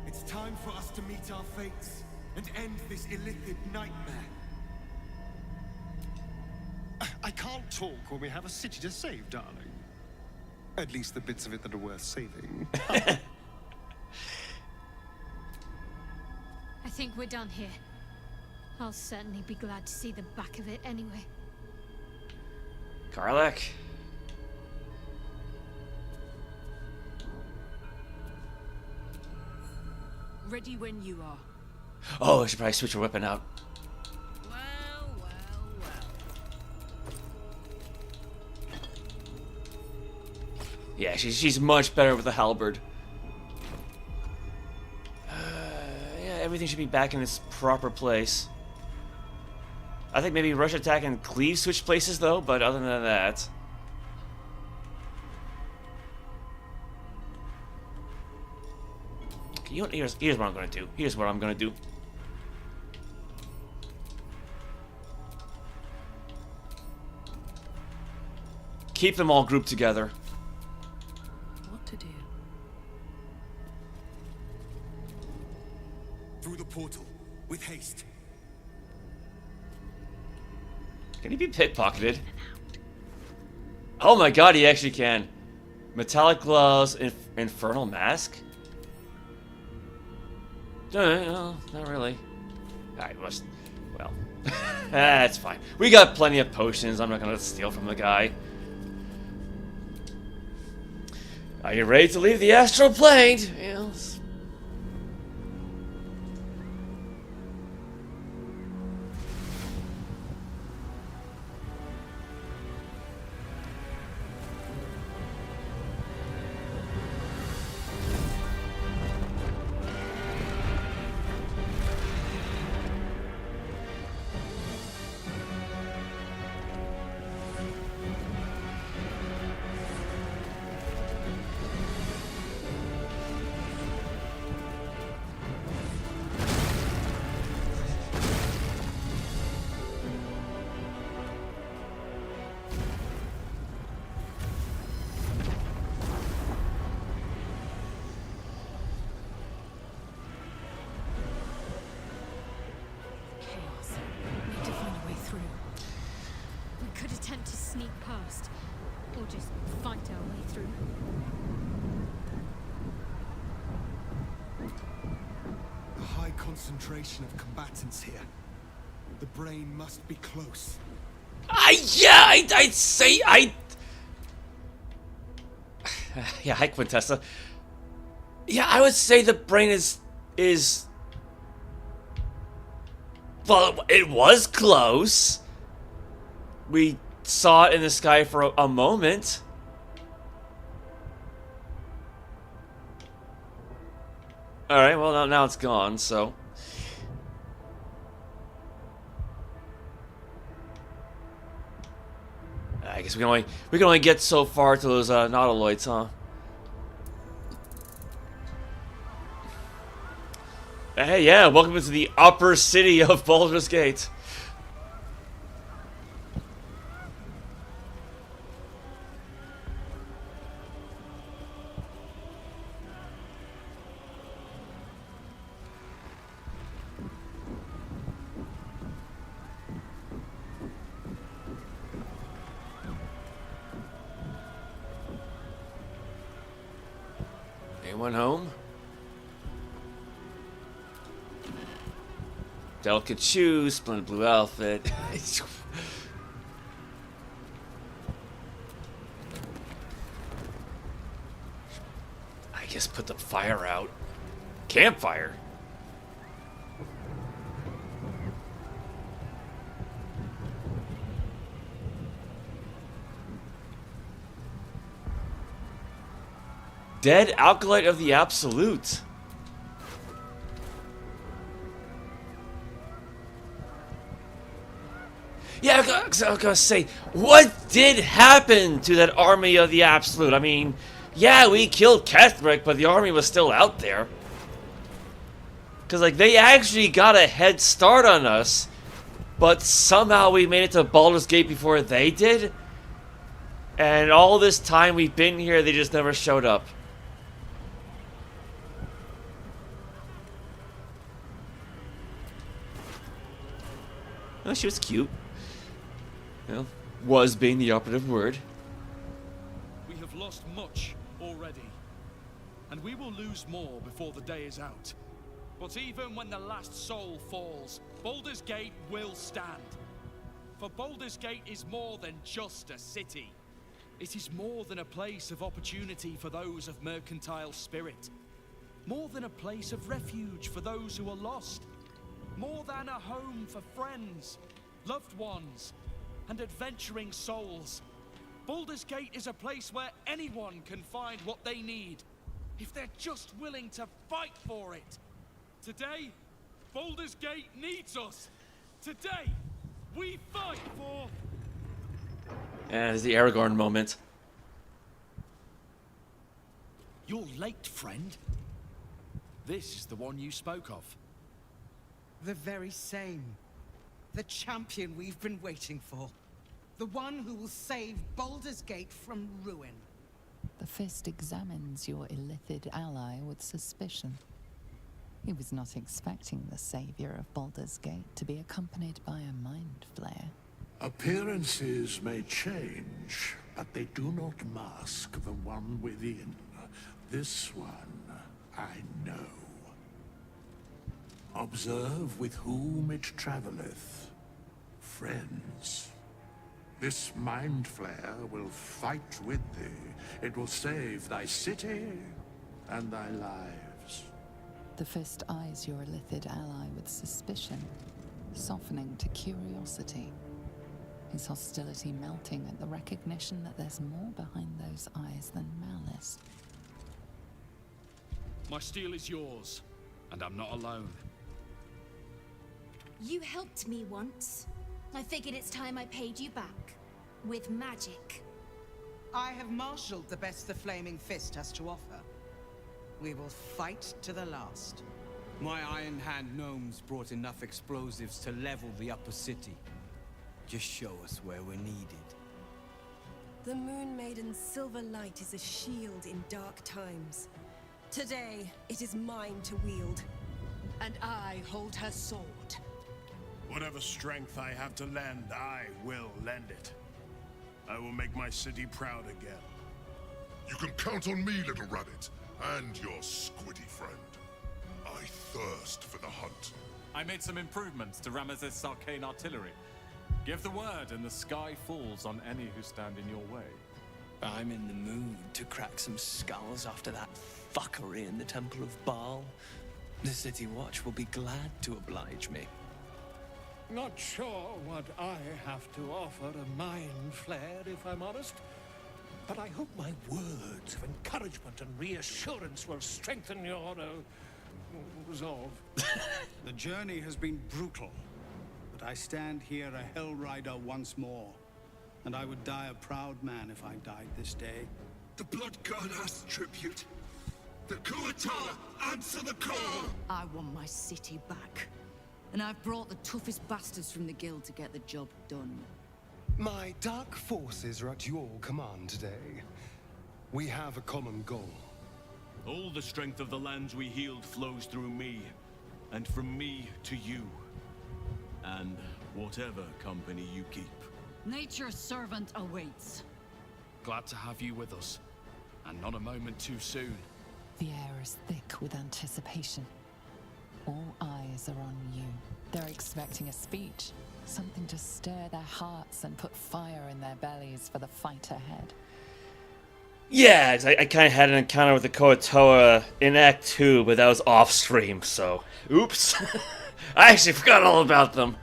It's time for us to meet our fates and end this illithid nightmare. I can't talk when we have a city to save, darling. At least the bits of it that are worth saving. I think we're done here. I'll certainly be glad to see the back of it anyway. Karlach. Ready when you are. Oh, I should probably switch her weapon out. Well, well, well. Yeah, she's much better with the halberd. Yeah, everything should be back in its proper place. I think maybe rush attack and cleave switch places though, but other than that. You know, here's what I'm gonna do. Here's what I'm gonna do. Keep them all grouped together. What to do? Through the portal, with haste. Can he be pickpocketed? Oh my god, he actually can. Metallic gloves, infernal mask? No, not really. I must. Well, that's fine. We got plenty of potions. I'm not gonna steal from the guy. Are you ready to leave the astral plane? Yes. Concentration of combatants here. The brain must be close. I'd say yeah, hi Quintessa. Yeah, I would say the brain is well, it was close. We saw it in the sky for a moment. Alright, well now it's gone, so. I guess we can only get so far to those nautiloids, huh? Hey, yeah, welcome to the upper city of Baldur's Gate. Anyone home? Delicate shoes, splendid blue outfit. I guess put the fire out. Campfire. Dead Acolyte of the Absolute. Yeah, I was gonna say, what did happen to that army of the Absolute? I mean, yeah, we killed Ketheric, but the army was still out there. Because, like, they actually got a head start on us, but somehow we made it to Baldur's Gate before they did? And all this time we've been here, they just never showed up. Oh, she was cute. You know, was being the operative word. We have lost much already, and we will lose more before the day is out. But even when the last soul falls, Baldur's Gate will stand. For Baldur's Gate is more than just a city. It is more than a place of opportunity for those of mercantile spirit. More than a place of refuge for those who are lost. More than a home for friends, loved ones, and adventuring souls. Baldur's Gate is a place where anyone can find what they need, if they're just willing to fight for it. Today, Baldur's Gate needs us. Today, we fight for... And it's the Aragorn moment. You're late, friend. This is the one you spoke of. The very same. The champion we've been waiting for. The one who will save Baldur's Gate from ruin. The Fist examines your illithid ally with suspicion. He was not expecting the savior of Baldur's Gate to be accompanied by a Mind Flayer. Appearances may change, but they do not mask the one within. This one, I know. Observe with whom it traveleth. Friends. This Mind Flayer will fight with thee. It will save thy city and thy lives. The Fist eyes your illithid ally with suspicion, softening to curiosity. His hostility melting at the recognition that there's more behind those eyes than malice. My steel is yours, and I'm not alone. You helped me once. I figured it's time I paid you back. With magic. I have marshaled the best the Flaming Fist has to offer. We will fight to the last. My Iron Hand gnomes brought enough explosives to level the upper city. Just show us where we're needed. The Moon Maiden's silver light is a shield in dark times. Today, it is mine to wield. And I hold her sword. Whatever strength I have to lend, I will lend it. I will make my city proud again. You can count on me, little rabbit, and your squiddy friend. I thirst for the hunt. I made some improvements to Ramesses' arcane artillery. Give the word and the sky falls on any who stand in your way. I'm in the mood to crack some skulls after that fuckery in the Temple of Bhaal. The City Watch will be glad to oblige me. Not sure what I have to offer a Mind Flayer, if I'm honest. But I hope my words of encouragement and reassurance will strengthen your resolve. The journey has been brutal, but I stand here a Hell Rider once more. And I would die a proud man if I died this day. The Blood God asks tribute. The Kuatala answer the call! I want my city back. And I've brought the toughest bastards from the guild to get the job done. My dark forces are at your command today. We have a common goal. All the strength of the lands we healed flows through me, and from me to you. And whatever company you keep. Nature's servant awaits. Glad to have you with us, and not a moment too soon. The air is thick with anticipation. All eyes are on you. They're expecting a speech, something to stir their hearts and put fire in their bellies for the fight ahead. Yeah, I kind of had an encounter with the Koatoa in Act 2, but that was off-stream, so... Oops. I actually forgot all about them.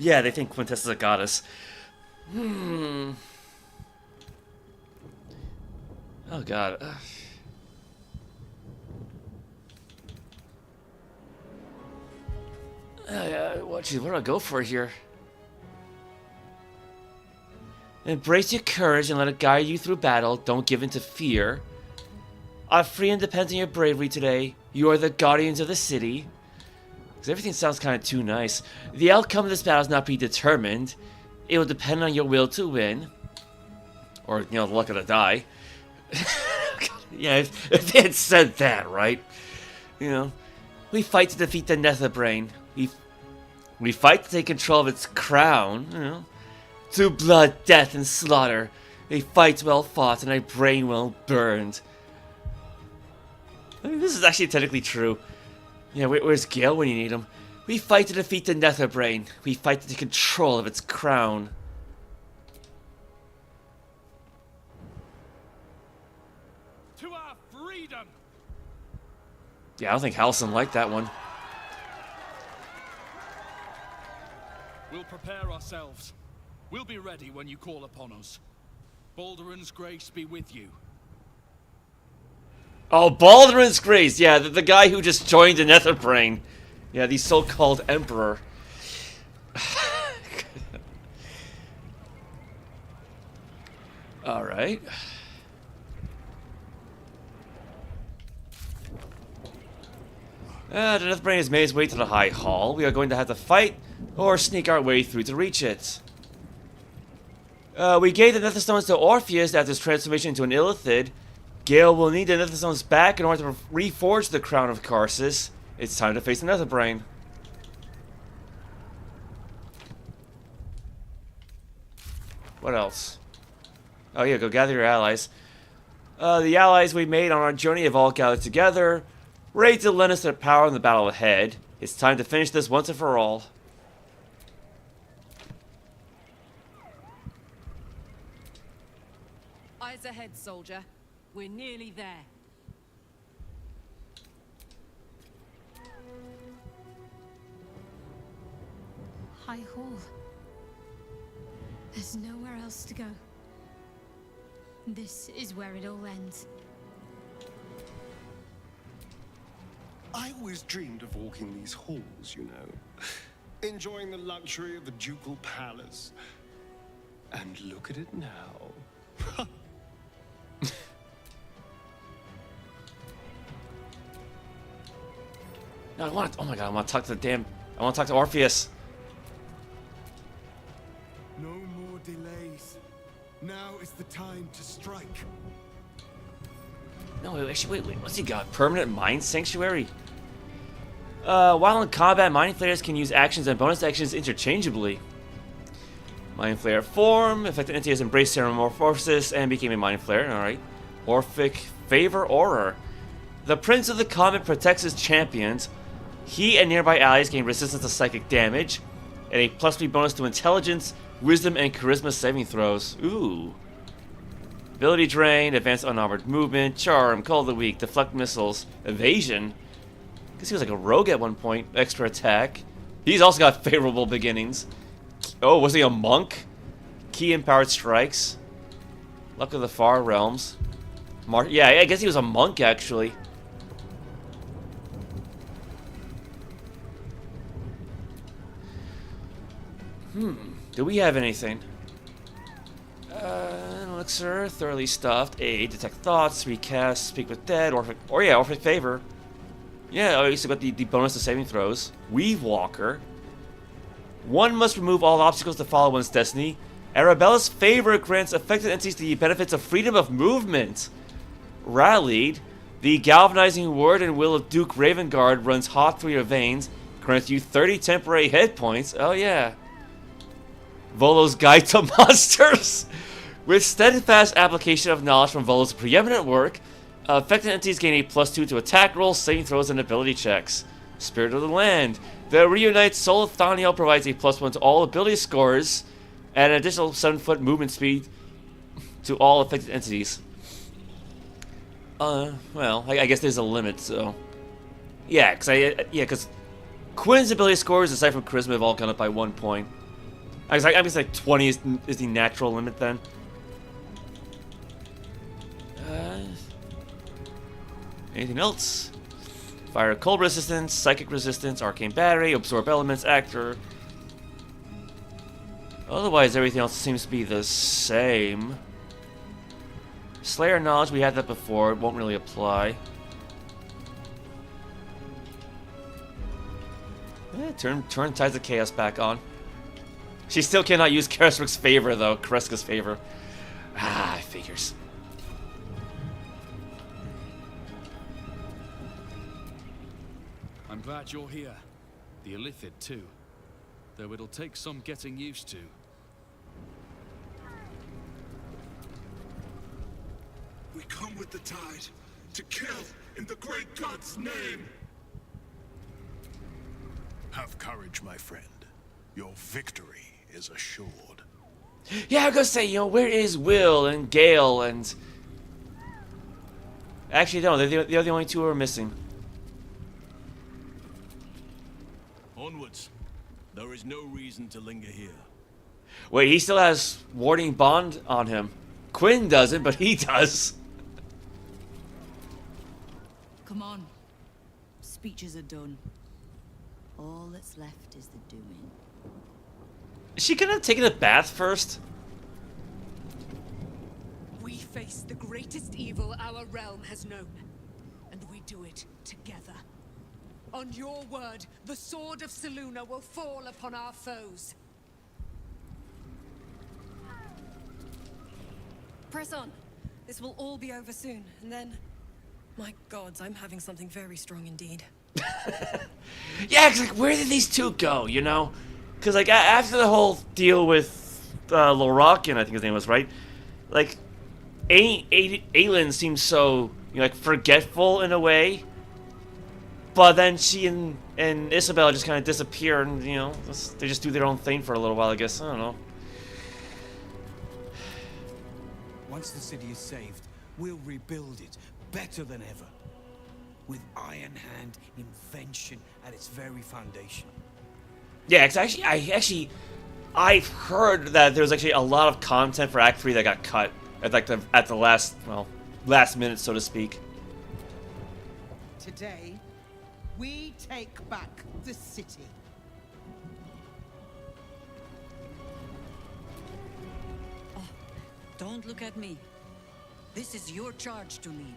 Yeah, they think Quintessa's a goddess. Oh, God. What do I go for here? Embrace your courage and let it guide you through battle. Don't give in to fear. Our freedom depends on your bravery today. You are the guardians of the city. Because everything sounds kind of too nice. The outcome of this battle is not predetermined. It will depend on your will to win. Or, the luck of the die. Yeah, if they had said that, right? We fight to defeat the Netherbrain. We fight to take control of its crown, Through blood, death, and slaughter. A fight well fought and a brain well burned. I mean, this is actually technically true. Yeah, where's Gale when you need him? We fight to defeat the Netherbrain. We fight to take control of its crown. To our freedom! Yeah, I don't think Halcyon liked that one. We'll prepare ourselves. We'll be ready when you call upon us. Balduran's grace be with you. Oh, Balduran's grace. Yeah, the guy who just joined the Netherbrain. Yeah, the so-called Emperor. Alright. The Netherbrain has made its way to the High Hall. We are going to have to fight or sneak our way through to reach it. We gave the Netherstones to Orpheus after his transformation into an Illithid. Gale will need the Netherstones back in order to reforge the crown of Karsus. It's time to face the Netherbrain. What else? Oh yeah, go gather your allies. The allies we made on our journey have all gathered together, ready to lend us their power in the battle ahead. It's time to finish this once and for all. Eyes ahead, soldier. We're nearly there. High Hall. There's nowhere else to go. This is where it all ends. I always dreamed of walking these halls, you know. Enjoying the luxury of a ducal palace. And look at it now. No, I want to, oh my god, I want to talk to I want to talk to Orpheus. No more delays. Now is the time to strike. No, actually, wait, what's he got? Permanent Mind Sanctuary? While in combat, Mind Flayers can use actions and bonus actions interchangeably. Mind Flayer form, affected entity has embraced Metamorphosis and became a Mind Flayer, alright. Orphic Favor Aura. The Prince of the Comet protects his champions. He and nearby allies gain resistance to psychic damage, and a +3 bonus to intelligence, wisdom, and charisma saving throws. Ooh. Ability drain, advanced unarmored movement, charm, call of the weak, deflect missiles, evasion. I guess he was like a rogue at one point. Extra attack. He's also got favorable beginnings. Oh, was he a monk? Key empowered strikes. Luck of the Far Realms. Yeah, I guess he was a monk actually. Do we have anything? Elixir, thoroughly stuffed, aid, detect thoughts, recast, speak with dead, Orphic favor. Yeah, I also got the bonus to saving throws. Weave Walker. One must remove all obstacles to follow one's destiny. Arabella's favor grants affected entities the benefits of freedom of movement. Rallied. The galvanizing word and will of Duke Ravengard runs hot through your veins, grants you 30 temporary hit points. Oh yeah. Volo's Guide to Monsters. With steadfast application of knowledge from Volo's preeminent work, affected entities gain a +2 to attack rolls, saving throws, and ability checks. Spirit of the Land. The Reunite Soul of Thaniel provides a +1 to all ability scores, and an additional 7-foot movement speed to all affected entities. Well, I guess there's a limit, so... Yeah, because Quinn's ability scores, aside from Charisma, have all gone up by 1 point. I guess like 20 is the natural limit then. Anything else? Fire cold resistance, psychic resistance, arcane battery, absorb elements, actor. Otherwise, everything else seems to be the same. Slayer knowledge, we had that before. It won't really apply. Turn Tides of Chaos back on. She still cannot use Keresric's favor, though. Kreska's favor. Ah, figures. I'm glad you're here. The Illithid, too. Though it'll take some getting used to. We come with the tide, to kill in the great god's name! Have courage, my friend. Your victory is assured. Yeah, I was gonna say, you know, where is Will and Gale and... Actually, no, they're the only two who are missing. Onwards. There is no reason to linger here. Wait, he still has warding bond on him. Quinn doesn't, but he does. Come on. Speeches are done. All that's left is the doing. Is she gonna take a bath first? We face the greatest evil our realm has known, and we do it together. On your word, the sword of Selûne will fall upon our foes. Press on. This will all be over soon, and then... My gods, I'm having something very strong indeed. Yeah, 'cause, like, where did these two go, you know? Because, like, after the whole deal with Lorrakian, I think his name was, right? Like, Aelin seems so, you know, like, forgetful in a way. But then she and Isabella just kind of disappear, and, you know, they just do their own thing for a little while, I guess. I don't know. Once the city is saved, we'll rebuild it better than ever. With Iron Hand invention at its very foundation. Yeah, it's I've heard that there was actually a lot of content for Act 3 that got cut at like the last minute, so to speak. Today, we take back the city. Don't look at me. This is your charge to lead.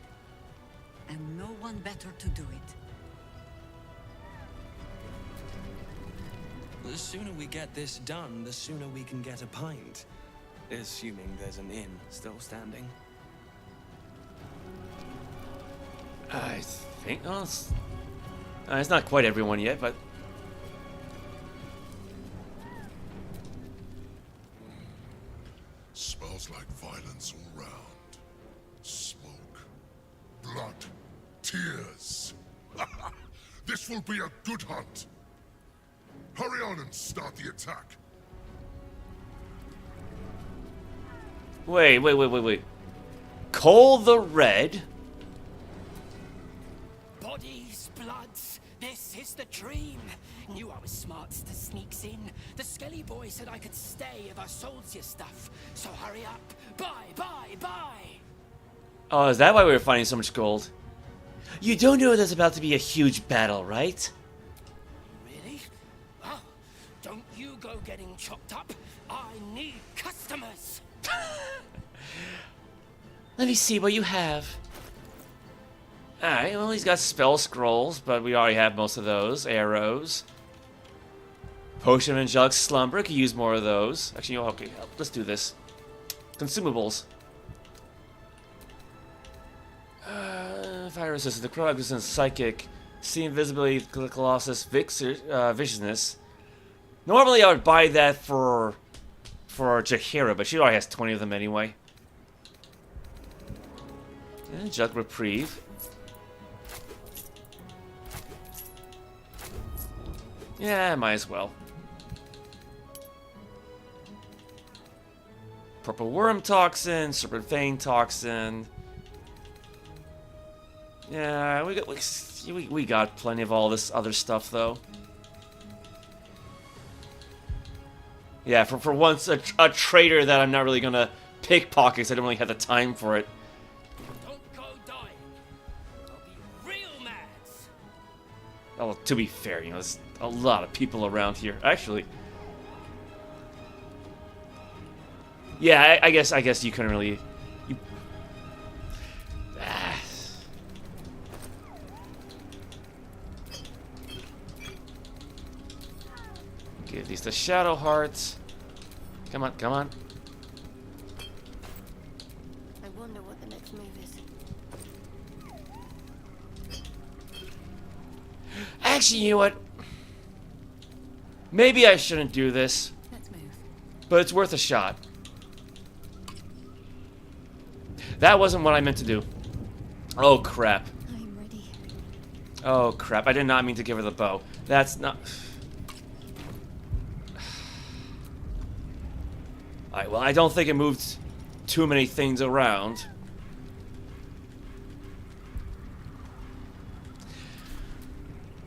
And no one better to do it. The sooner we get this done, the sooner we can get a pint. Assuming there's an inn still standing. I think it's not quite everyone yet, but Smells like violence all round. Smoke. Blood. Tears. This will be a good hunt. Hurry on and start the attack. Wait. Cole the Red? Bodies, bloods, this is the dream. Knew I was smart to sneaks in. The Skelly boy said I could stay if I sold your stuff. So hurry up. Bye. Oh, is that why we were finding so much gold? You don't know there's about to be a huge battle, right? Really? Oh, don't you go getting chopped up. I need customers. Let me see what you have. Alright, well, he's got spell scrolls, but we already have most of those. Arrows. Potion of Angelic Slumber, could use more of those. Actually, okay, let's do this. Consumables. Fire resistance, the Crow resistance, Psychic, See Invisibility, Colossus, Viciousness. Normally I would buy that for Jaheira, but she already has 20 of them anyway. And Jug Reprieve. Yeah, might as well. Purple Worm Toxin, Serpent Fang Toxin. Yeah, we got plenty of all this other stuff though. Yeah, for once a trader that I'm not really gonna pickpocket because I don't really have the time for it. Don't go dying. I'll be real mad. Oh, well, to be fair, you know, there's a lot of people around here. Actually, yeah, I guess you couldn't really. Give these to Shadow Hearts. Come on. I wonder what the next move is. Actually, you know what? Maybe I shouldn't do this. Let's move. But it's worth a shot. That wasn't what I meant to do. Oh, crap. I'm ready. Oh, crap. I did not mean to give her the bow. That's not... Alright, well, I don't think it moved too many things around.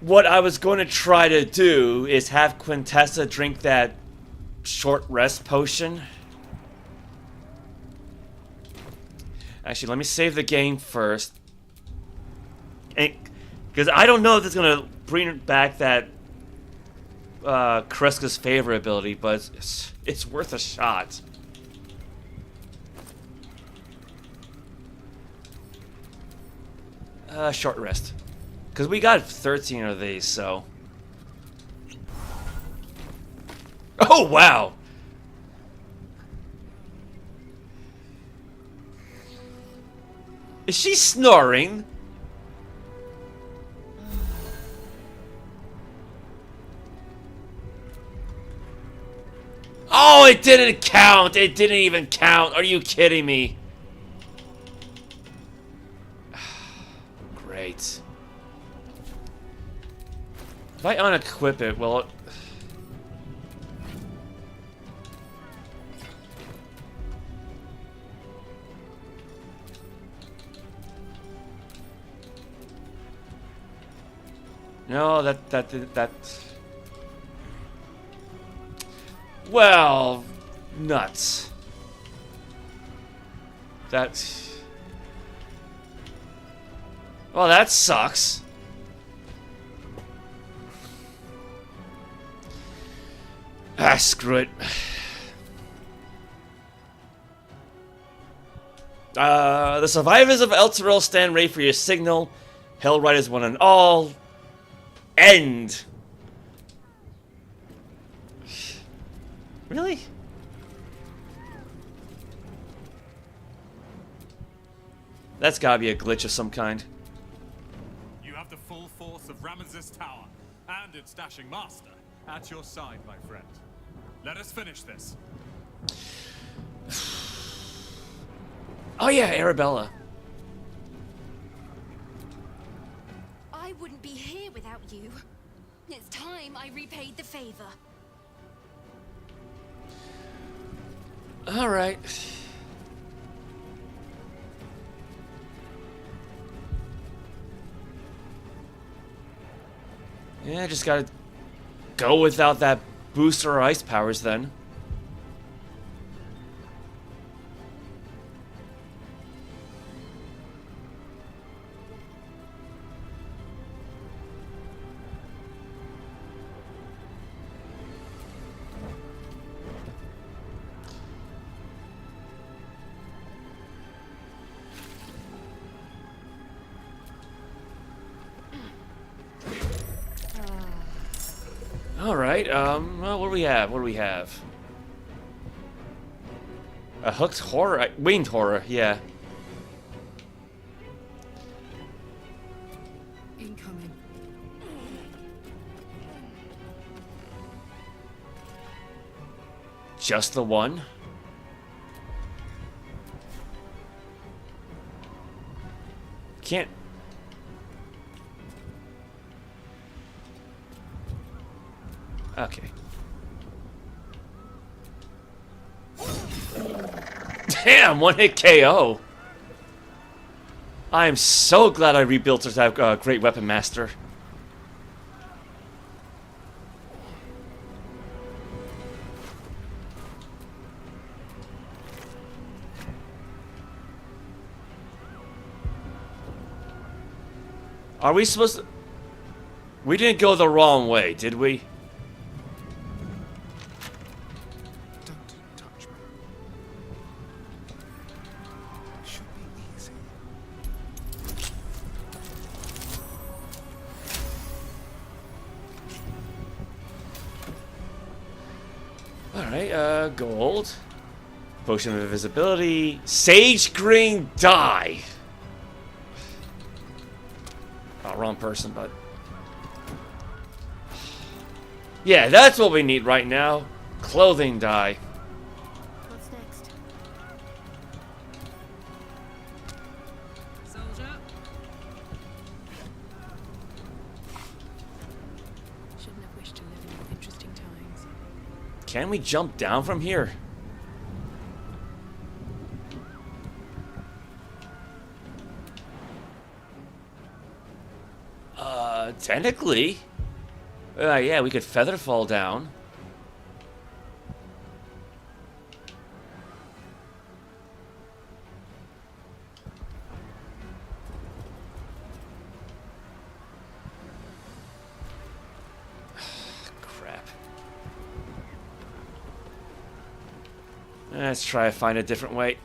What I was going to try to do is have Quintessa drink that short rest potion. Actually, let me save the game first. Because I don't know if it's going to bring back that Kreska's favor ability, but it's worth a shot. Short rest. Because we got 13 of these, so... Oh, wow! Is she snoring? Oh, it didn't count! It didn't even count! Are you kidding me? Great. If I unequip it, well... No, that... Well... Nuts. That's... Well, that sucks. Ah, screw it. The survivors of Elturel stand ready for your signal. Hell Riders one and all. End. Really? That's gotta be a glitch of some kind. You have the full force of Ramesses Tower and its dashing master at your side, my friend. Let us finish this. Oh yeah, Arabella. I wouldn't be here without you. It's time I repaid the favor. All right. Yeah, just gotta go without that booster or ice powers then. Alright, well, what do we have? What do we have? A hooked horror? Winged horror, yeah. Incoming. Just the one? Can't... Okay. Damn, one hit KO. I am so glad I rebuilt that great weapon master. Are we supposed to... We didn't go the wrong way, did we? Alright, gold. Potion of invisibility. Sage green dye. Oh, wrong person, but... Yeah, that's what we need right now. Clothing dye. What's next? Soldier. Shouldn't have wished to live in more interesting times. Can we jump down from here? Technically. Yeah, we could feather fall down. Let's try to find a different way.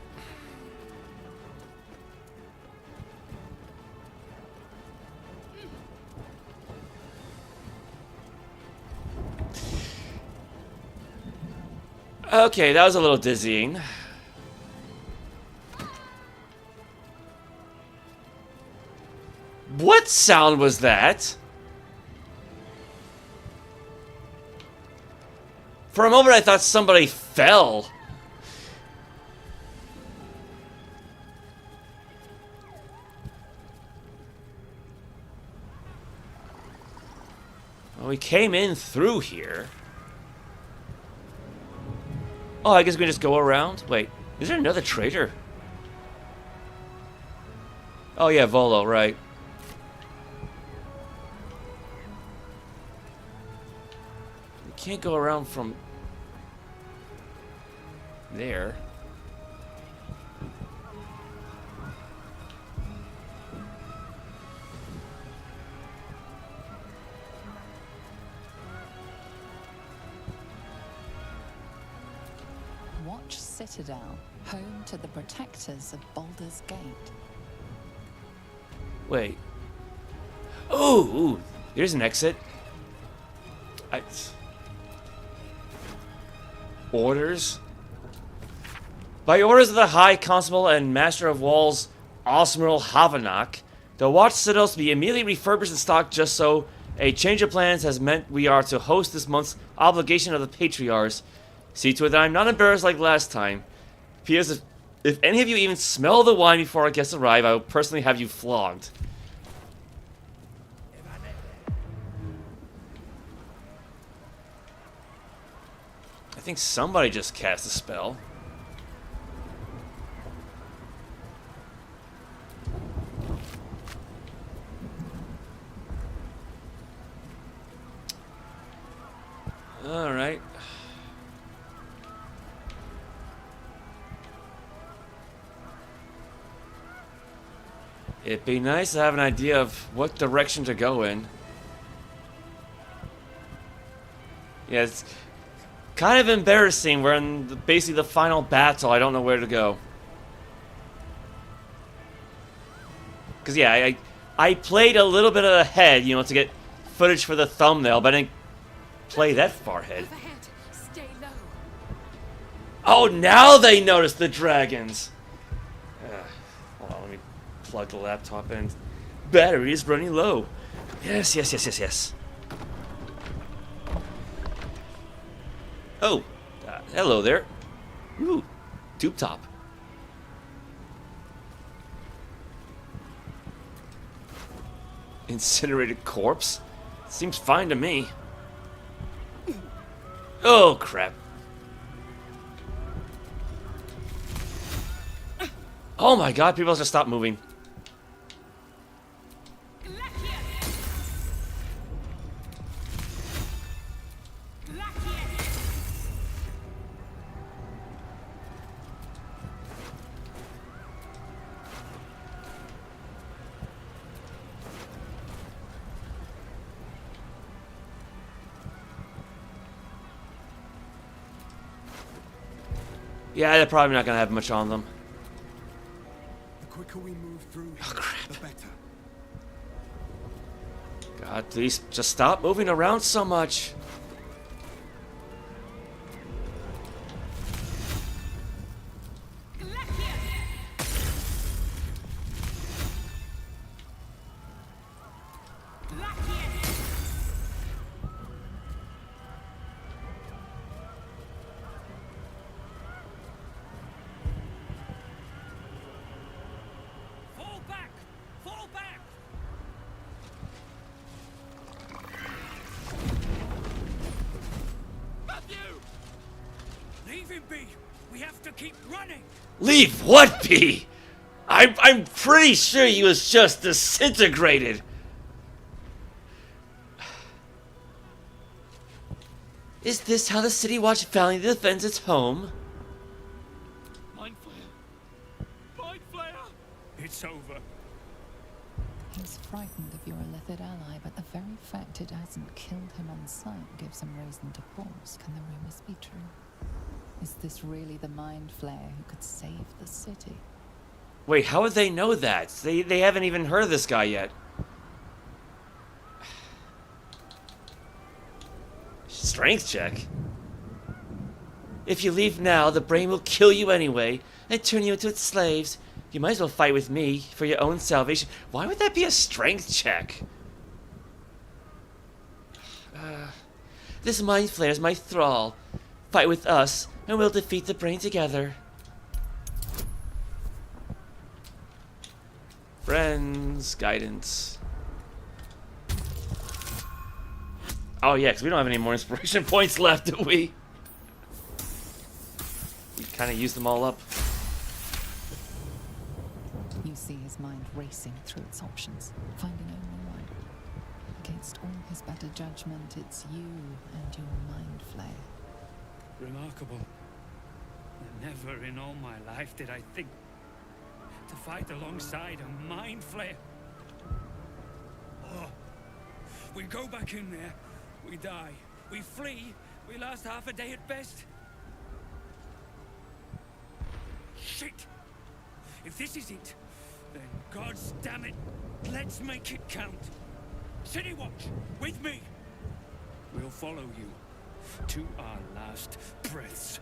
Okay, that was a little dizzying. What sound was that? For a moment I thought somebody fell. Well, we came in through here. Oh, I guess we can just go around? Wait, is there another traitor? Oh yeah, Volo, right. We can't go around from there. Watch Citadel, home to the protectors of Baldur's Gate. Wait. Ooh, here's an exit. Orders? By orders of the High Constable and Master of Walls, Osmeril Havanach, the Watch Citadels to be immediately refurbished and stocked just so. A change of plans has meant we are to host this month's obligation of the Patriarchs. See to it that I'm not embarrassed like last time. P.S. If any of you even smell the wine before our guests arrive, I will personally have you flogged. I think somebody just cast a spell. All right. It'd be nice to have an idea of what direction to go in. Yeah, it's kind of embarrassing. We're in basically the final battle. I don't know where to go. Because, yeah, I played a little bit ahead, you know, to get footage for the thumbnail, but I didn't play that far ahead. Stay low. Oh, now they notice the dragons. Hold on, let me plug the laptop in. Battery is running low. Yes, yes, yes, yes, yes. Oh, hello there. Ooh, tube top. Incinerated corpse? Seems fine to me. Oh, crap. Oh my god, people have to stop moving. Yeah, they're probably not gonna have much on them. The quicker we move through, the better. God, please just stop moving around so much. Leave what be? I'm pretty sure he was just disintegrated. Is this how the City Watch valiantly defends its home? Mind Flayer! Mind Flayer! It's over. He's frightened of your illithid ally, but the very fact it hasn't killed him on sight gives him reason to pause. Can the rumors be true? Is this really the Mind Flayer who could save the city? Wait, how would they know that? They haven't even heard of this guy yet. Strength check? If you leave now, the brain will kill you anyway and turn you into its slaves. You might as well fight with me for your own salvation. Why would that be a strength check? This Mind Flayer is my thrall. Fight with us, and we'll defeat the brain together. Friends, guidance. Oh yeah, because we don't have any more inspiration points left, do we? We kind of used them all up. You see his mind racing through its options, finding only one. Against all his better judgment, it's you and your Mind Flayer. Remarkable. Never in all my life did I think to fight alongside a Mind Flayer. Oh, we go back in there, we die. We flee, we last half a day at best. Shit! If this is it, then gods damn it, let's make it count. City Watch, with me. We'll follow you to our last breaths.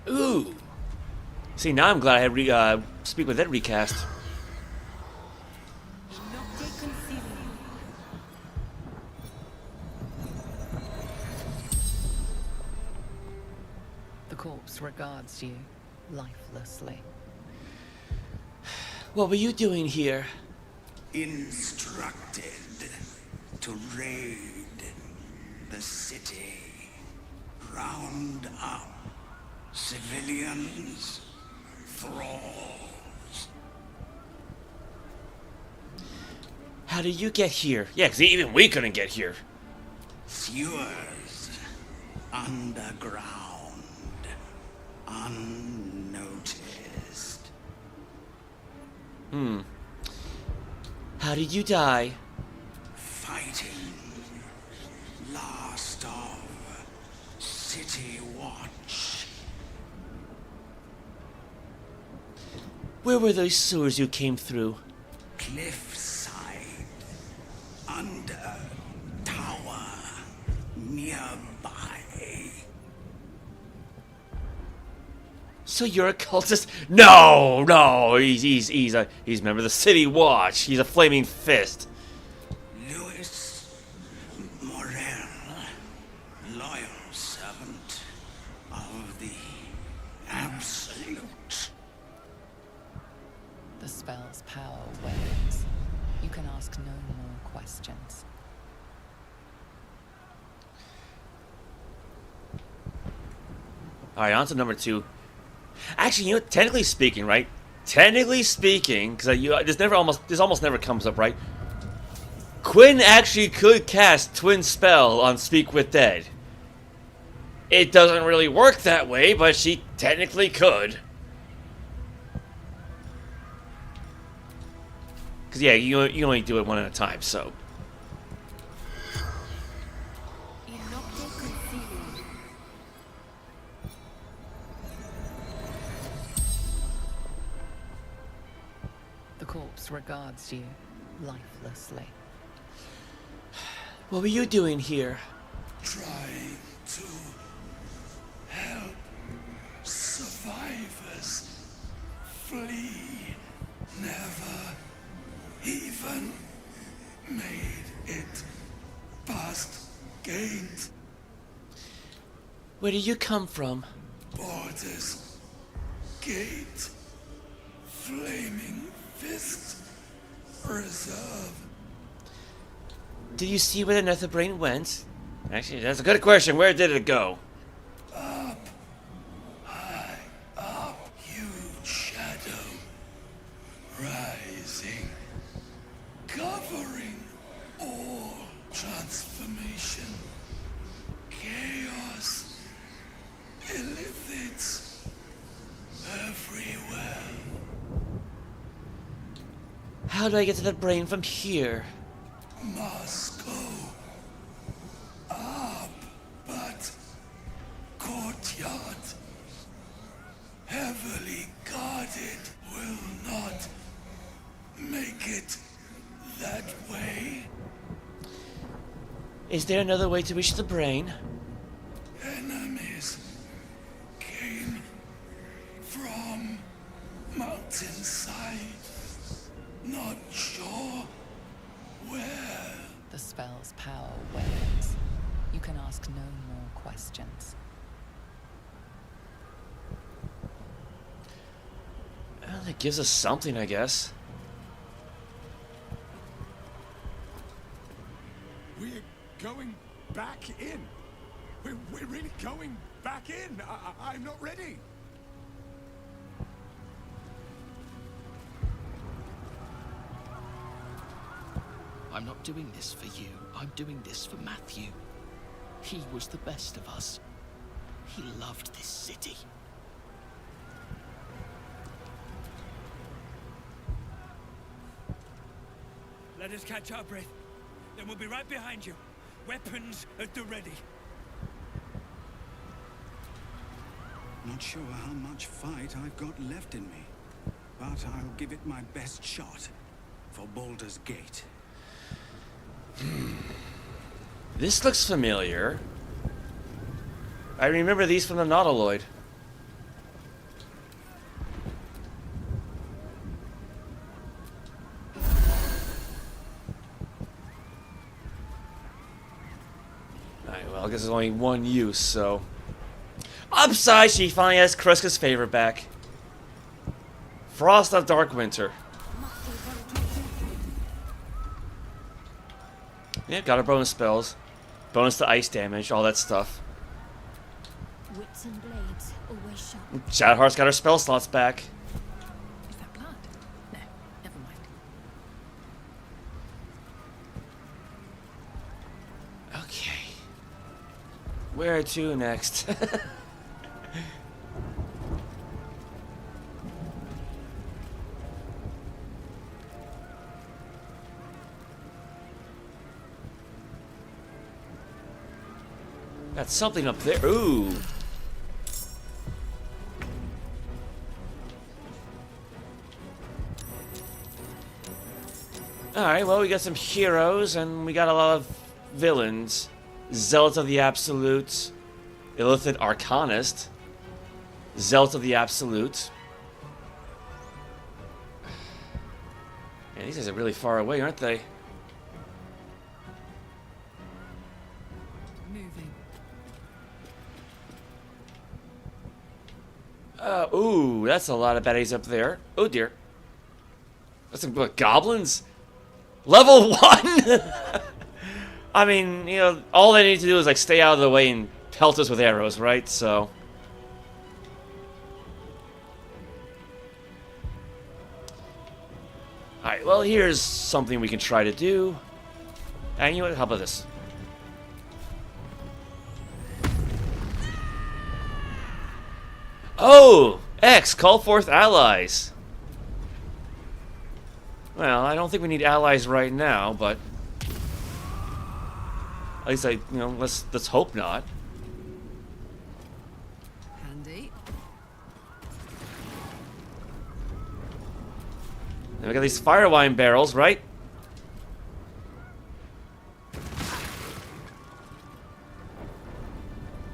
Ooh. See, now I'm glad I had speak with that recast. The corpse regards you lifelessly. What were you doing here? Instructed to raid the city. Round up civilians, thralls. How did you get here? Yeah, because even we couldn't get here. Sewers, underground, unnoticed. How did you die? Fighting. Last of City Watch. Where were those sewers you came through? Cliffside. Under tower. Nearby. So you're a cultist? No, he's a member of the City Watch. He's a flaming fist. Louis Morel, loyal servant of the Absolute. The spell's power wanes. You can ask no more questions. Alright, on to number 2. Actually, you know, technically speaking, right? Technically speaking, because this almost never comes up, right? Quinn actually could cast Twin Spell on Speak with Dead. It doesn't really work that way, but she technically could. Because, yeah, you only do it one at a time, so. The corpse regards you lifelessly. What were you doing here? Trying to help survivors flee. Never even made it past gate. Where did you come from? Borders. Gate. Flaming Fist. Reserve. Did you see where the Nether Brain went? Actually, that's a good question. Where did it go? Up. High up. Huge shadow. Rising. Covering all transformation. Chaos. Illithids. Everywhere. How do I get to the brain from here? Must go up, but courtyard. Heavily guarded will not make it that way. Is there another way to reach the brain? Enemies came from mountainside. Not sure where. The spell's power wanes. You can ask no more questions. Well, it gives us something, I guess. We're going back in. We're really going back in. I'm not ready. I'm not doing this for you. I'm doing this for Matthew. He was the best of us. He loved this city. Let us catch our breath. Then we'll be right behind you. Weapons at the ready. Not sure how much fight I've got left in me, but I'll give it my best shot for Baldur's Gate. This looks familiar. I remember these from the Nautiloid. Alright, well, I guess there's only one use, so... Upside, she finally has Kreska's favor back. Frost of Dark Winter. Yeah, got her bonus spells. Bonus to ice damage, all that stuff. Wits and blades, always sharp. Shadowheart's got her spell slots back. Is that blood? No, never mind. Okay. Where to next? Got something up there. Ooh. Alright, well, we got some heroes, and we got a lot of villains. Zealot of the Absolute. Illithid Arcanist. Zealot of the Absolute. Man, these guys are really far away, aren't they? Ooh, that's a lot of baddies up there. Oh dear. That's some what, goblins? Level 1? I mean, you know, all they need to do is like stay out of the way and pelt us with arrows, right? So. Alright, well, here's something we can try to do. And you know what? How about this? Oh! X, call forth allies. Well, I don't think we need allies right now, but at least let's hope not. Handy. Then we got these fire wine barrels, right?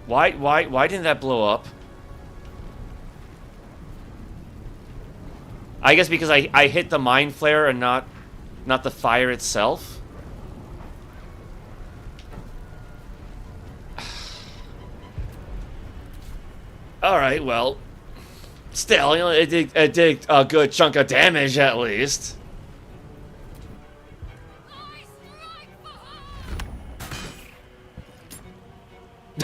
Why didn't that blow up? I guess because I hit the Mind Flayer and not the fire itself. Alright, well. Still, you know, it did a good chunk of damage at least.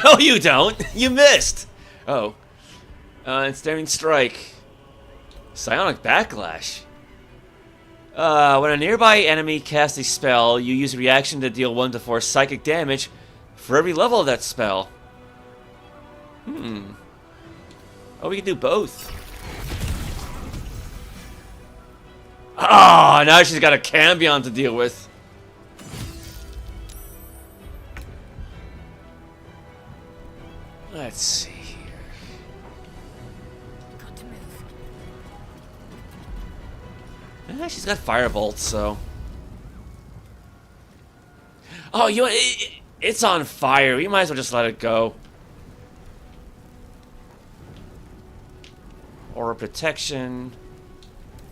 No, you don't! You missed! Oh. Ensnaring Strike. Psionic Backlash. When a nearby enemy casts a spell, you use a reaction to deal 1 to 4 psychic damage for every level of that spell. Oh, we can do both. Ah, now she's got a Cambion to deal with. Let's see here. She's got firebolt, so. Oh, you know, it's on fire. We might as well just let it go. Aura protection.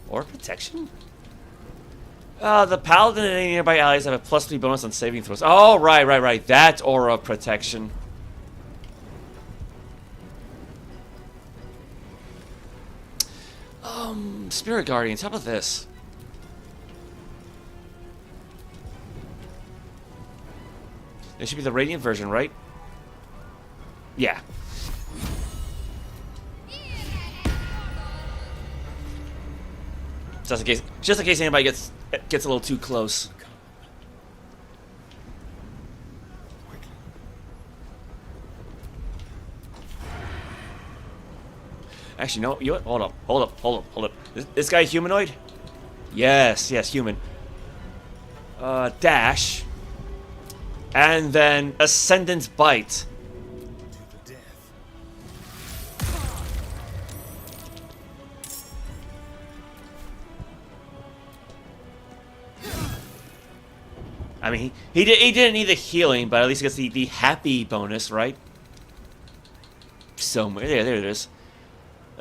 Aura protection? The paladin and any nearby allies have a +3 bonus on saving throws. Oh, right. That aura protection. Spirit Guardians, how about this? It should be the Radiant version, right? Yeah. Just in case anybody gets a little too close. Actually, no. You know what? Hold up. This guy humanoid? Yes, human. Dash. And then Ascendant Bite. I mean, he didn't need the healing, but at least he gets the happy bonus, right? So there it is.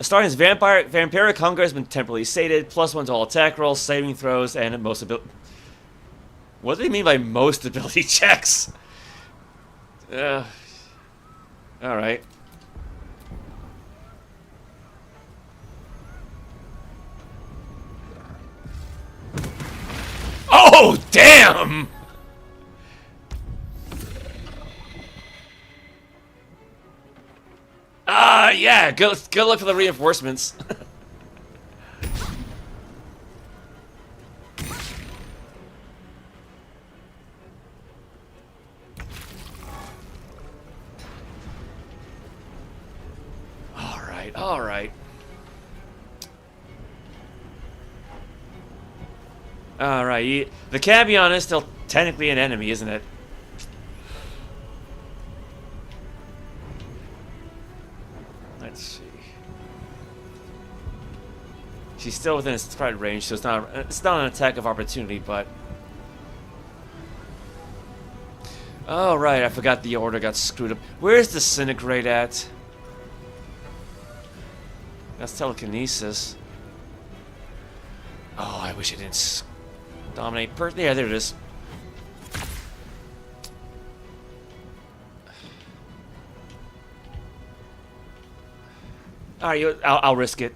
Starting vampiric hunger has been temporarily sated. +1 to all attack rolls, saving throws, and most ability. What do they mean by most ability checks? All right. Oh, damn! Yeah, good luck for the reinforcements. All right. The Cabyon is still technically an enemy, isn't it? Let's see. She's still within its threat range, so it's not an attack of opportunity, but. Oh right, I forgot the order got screwed up. Where's the Disintegrate at? That's telekinesis. Oh, I wish it didn't dominate. Yeah, there it is. All right, I'll risk it.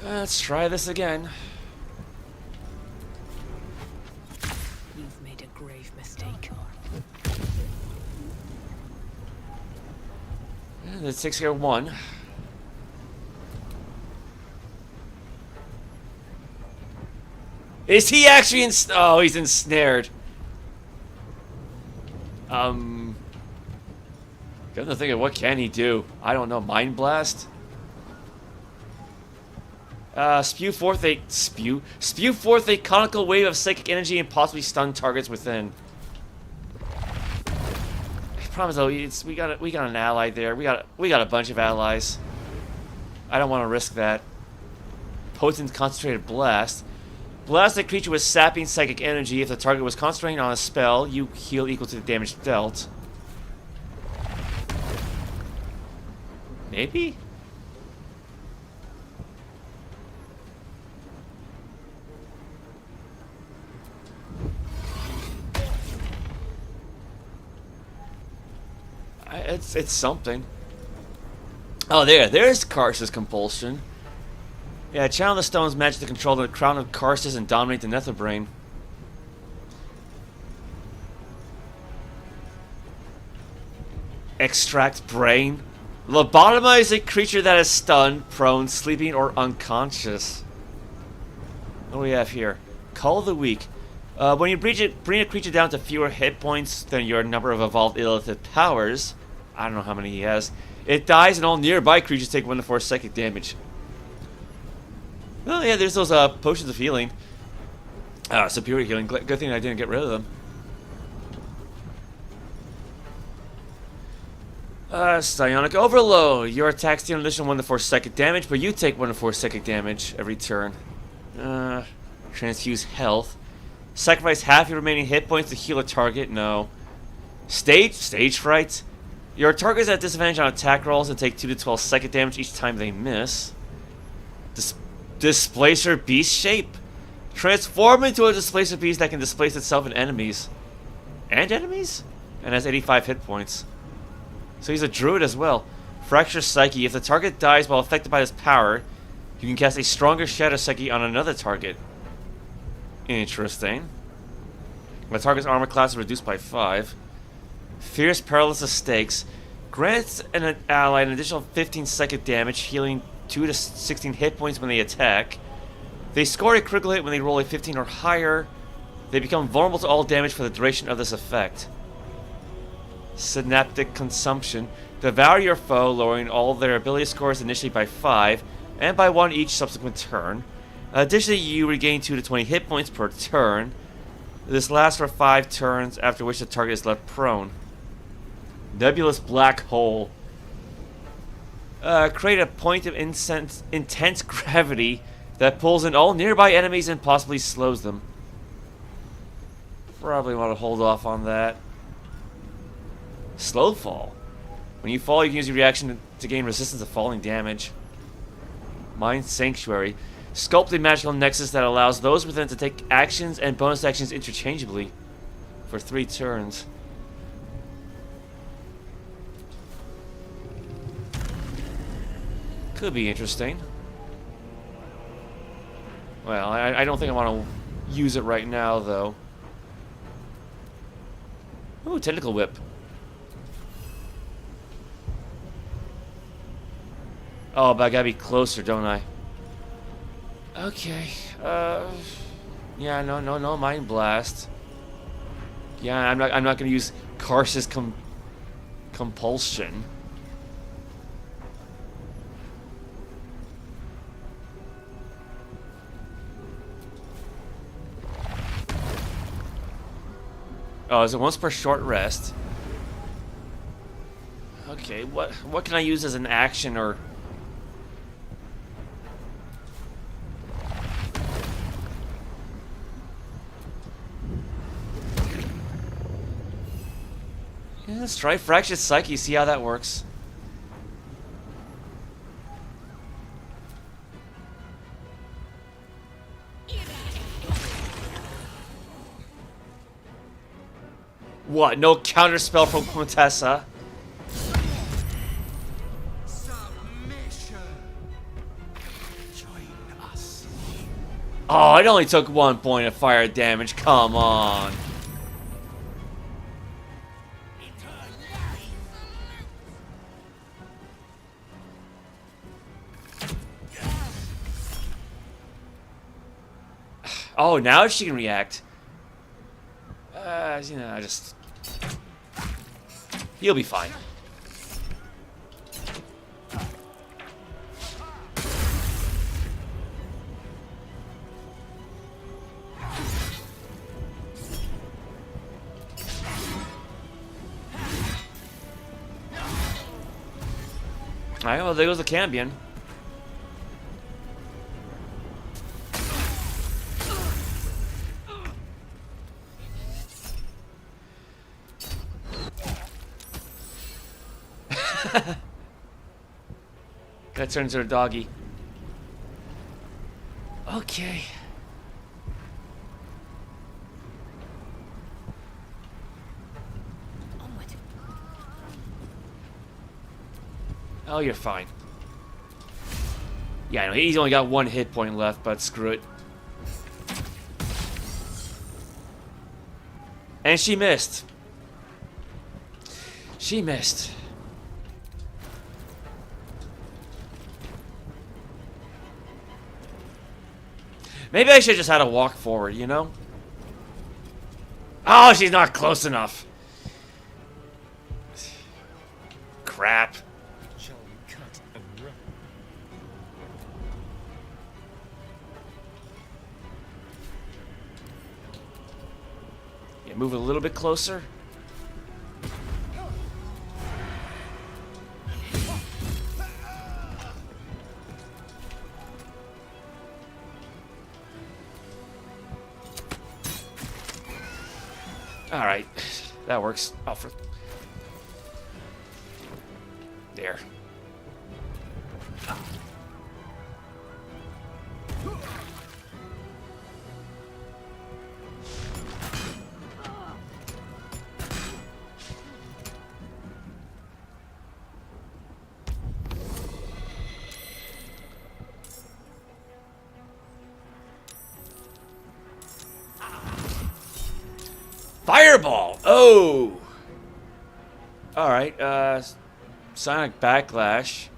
Let's try this again. You've made a grave mistake. That takes care of one. Is he actually oh, he's ensnared. Got to think of what can he do? I don't know. Mind Blast? Spew forth a conical wave of psychic energy and possibly stun targets within. I promise though, we got an ally there. We got a bunch of allies. I don't want to risk that. Potent concentrated blast. Blast a creature with sapping psychic energy. If the target was concentrating on a spell, you heal equal to the damage dealt. Maybe? It's something. Oh, there's Karsus Compulsion. Yeah, channel the stone's magic to control the crown of Karsus and dominate the Netherbrain. Extract brain. Lobotomize a creature that is stunned, prone, sleeping, or unconscious. What do we have here? Call the weak. When you bring a creature down to fewer hit points than your number of evolved illithid powers, I don't know how many he has, it dies and all nearby creatures take 1 to 4 psychic damage. Oh yeah, there's those potions of healing. Superior healing. Good thing I didn't get rid of them. Psionic Overload. Your attacks deal an additional 1 to 4 psychic damage, but you take 1 to 4 psychic damage every turn. Transfuse health. Sacrifice half your remaining hit points to heal a target. No. Stage fright. Your target is at disadvantage on attack rolls and take 2 to 12 psychic damage each time they miss. Displacer beast shape. Transform into a displacer beast that can displace itself and enemies. And has 85 hit points. So he's a druid as well. Fracture Psyche. If the target dies while affected by this power, you can cast a stronger Shadow Psyche on another target. Interesting. The target's armor class is reduced by 5. Fierce Paralysis Stakes. Grants an ally an additional 15 psychic damage, healing 2 to 16 hit points when they attack. They score a critical hit when they roll a 15 or higher. They become vulnerable to all damage for the duration of this effect. Synaptic Consumption. Devour your foe, lowering all their ability scores initially by 5, and by 1 each subsequent turn. Additionally, you regain 2 to 20 hit points per turn. This lasts for 5 turns, after which the target is left prone. Nebulous Black Hole. Create a point of intense gravity that pulls in all nearby enemies and possibly slows them. Probably want to hold off on that. Slow Fall. When you fall, you can use your reaction to gain resistance to falling damage. Mind Sanctuary. Sculpt a magical nexus that allows those within to take actions and bonus actions interchangeably for 3 turns. Could be interesting. Well, I don't think I want to use it right now, though. Ooh, Tentacle Whip. Oh, but I gotta be closer, don't I? Okay. Yeah, no, Mind Blast. Yeah, I'm not gonna use Karsus Compulsion. Oh, is it once per short rest? Okay, what can I use as an action or? Yeah, let's try Fractured Psyche, see how that works. What? No counterspell from Quintessa? Oh, it only took 1 point of fire damage. Come on. Oh, now she can react. You know, You'll be fine. Alright, well, there goes the Cambion. That turns her a doggy. Okay. Oh, you're fine. Yeah, I know, he's only got 1 hit point left, but screw it. And she missed. She missed. Maybe I should just had to walk forward, you know? Oh, she's not close enough. Crap. Shall we cut and run? Yeah, move a little bit closer. Alright. That works. Oh, for... There. Fireball! Oh! Alright, Sonic Backlash.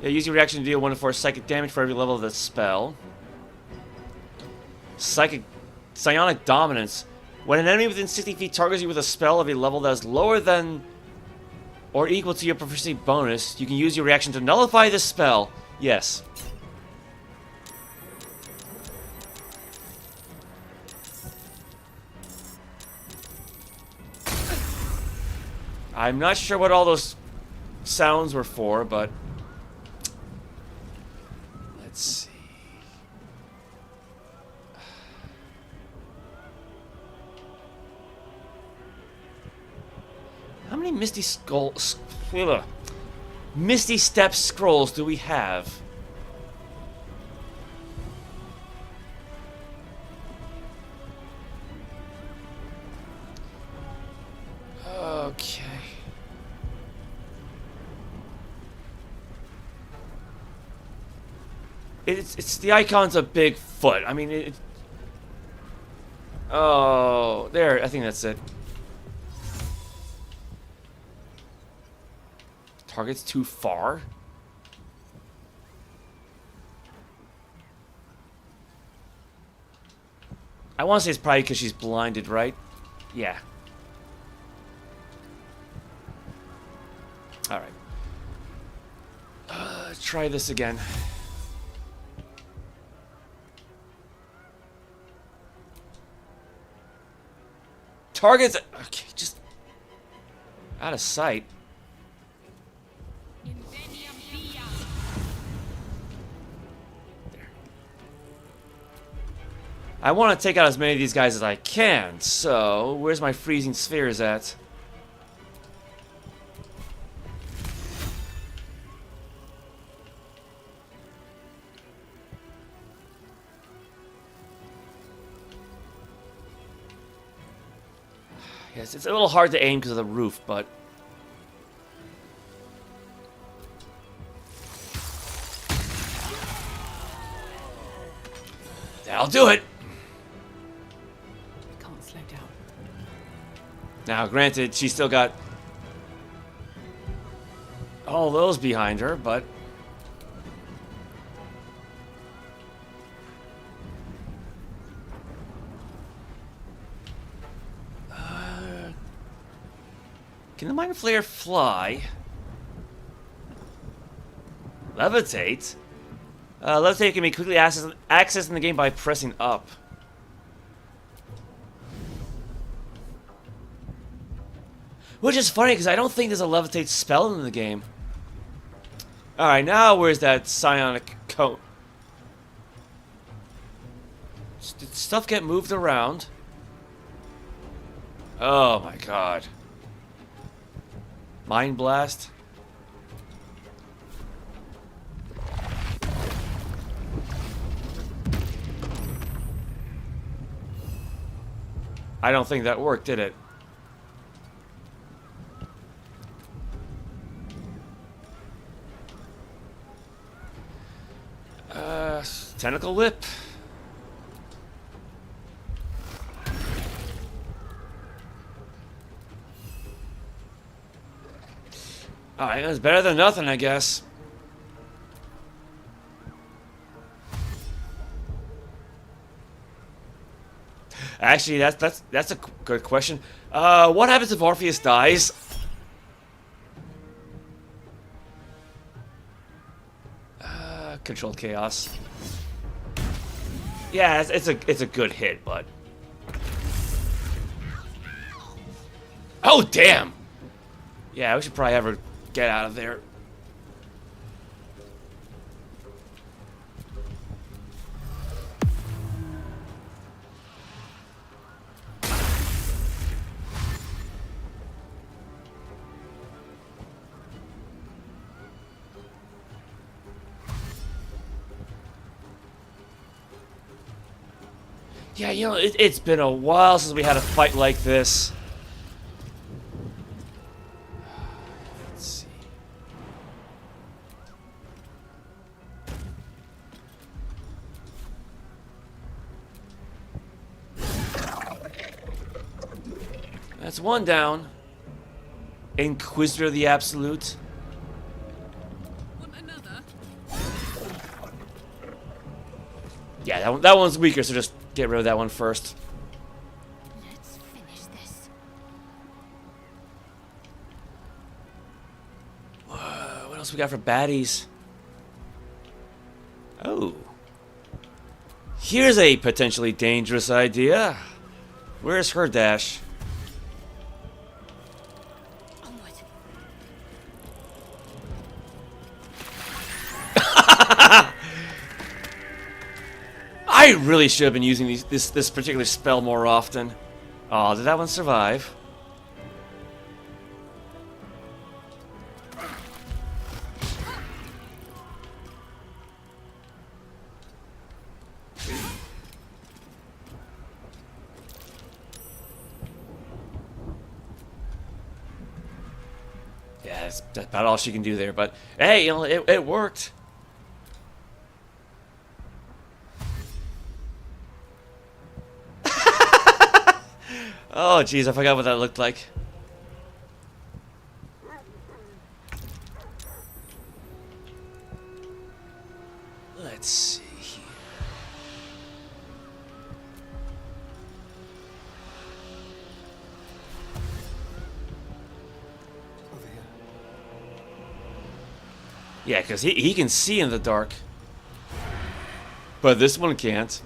Yeah, use your reaction to deal 1 to 4 psychic damage for every level of the spell. Psionic Dominance. When an enemy within 60 feet targets you with a spell of a level that is lower than or equal to your proficiency bonus, you can use your reaction to nullify this spell. Yes. I'm not sure what all those sounds were for, but let's see. How many Misty Step scrolls do we have? Okay. It's the icons of Bigfoot. I mean, oh, there. I think that's it. Target's too far. I want to say it's probably because she's blinded, right? Yeah. All right. Try this again. Targets. Okay, just out of sight. There. I want to take out as many of these guys as I can. So, where's my freezing spheres at? Yes, it's a little hard to aim because of the roof, but... that'll do it! I can't slow down. Now, granted, she's still got all those behind her, but... can the Mind Flayer fly? Levitate? Levitate can be quickly accessed in the game by pressing up. Which is funny, because I don't think there's a levitate spell in the game. Alright, now where's that psionic coat? Did stuff get moved around? Oh my god. Mind Blast? I don't think that worked, did it? Tentacle Whip? Alright, that's better than nothing, I guess. Actually, that's a good question. What happens if Orpheus dies? Controlled chaos. Yeah, it's a good hit, but oh damn! Yeah, we should probably have her get out of there. Yeah, you know, it's been a while since we had a fight like this. Let's see. That's one down. Inquisitor of the Absolute. Yeah, that one's weaker, so just get rid of that one first. Let's finish this. What else we got for baddies? Oh. Here's a potentially dangerous idea. Where's her dash? I really should have been using this particular spell more often. Oh, did that one survive? Yeah, that's about all she can do there, but hey, you know, it worked. Oh, jeez, I forgot what that looked like. Let's see here. Over here. Yeah, because he can see in the dark. But this one can't.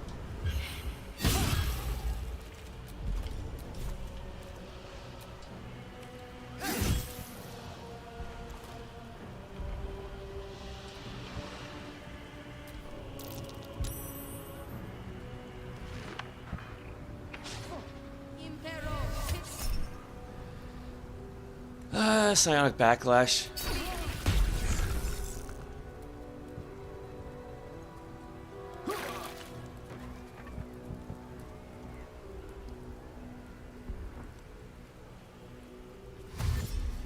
Psionic Backlash.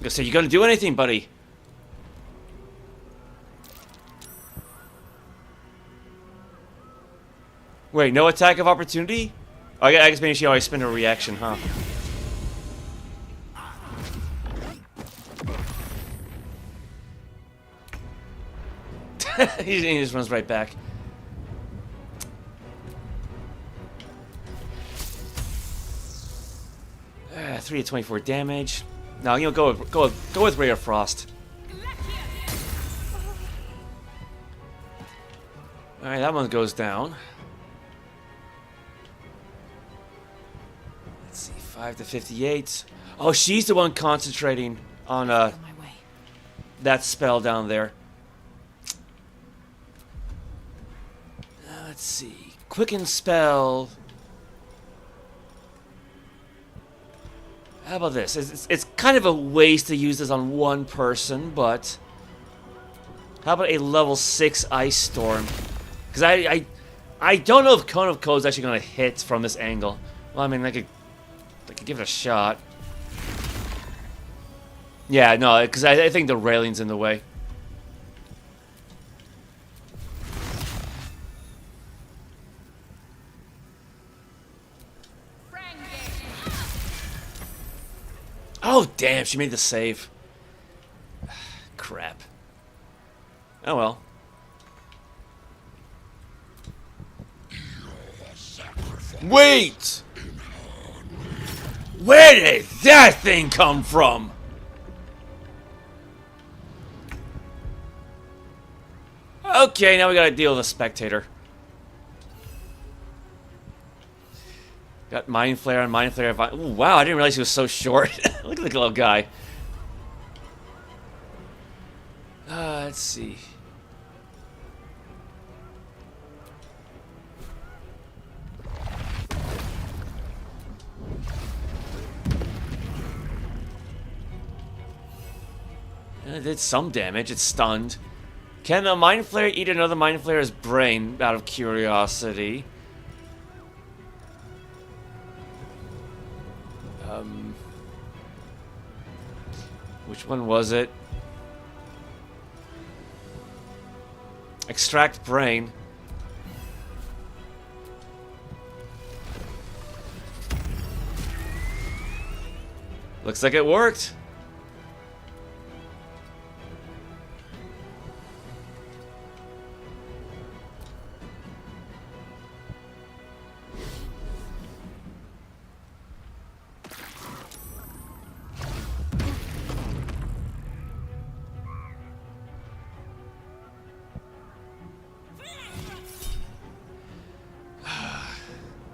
So you gonna do anything, buddy? Wait, no attack of opportunity? Oh, I guess maybe she always spent a reaction, huh? He just runs right back. Uh, 3 to 24 damage. No, you know, go with Ray of Frost. All right, that one goes down. Let's see, 5 to 58. Oh, she's the one concentrating on that spell down there. Let's see. Quicken spell. How about this? It's kind of a waste to use this on one person, but how about a level 6 Ice Storm? Because I don't know if Cone of Cold is actually going to hit from this angle. Well, I mean, I could give it a shot. Yeah, no, because I think the railing's in the way. Oh, damn, she made the save. Crap. Oh, well. Wait! Where did that thing come from? Okay, now we gotta deal with a spectator. Got Mind Flayer and Mind Flayer. Ooh, wow, I didn't realize he was so short. Look at the little guy. Let's see. It did some damage. It's stunned. Can a Mind Flayer eat another Mind Flayer's brain out of curiosity? Which one was it? Extract brain. Looks like it worked.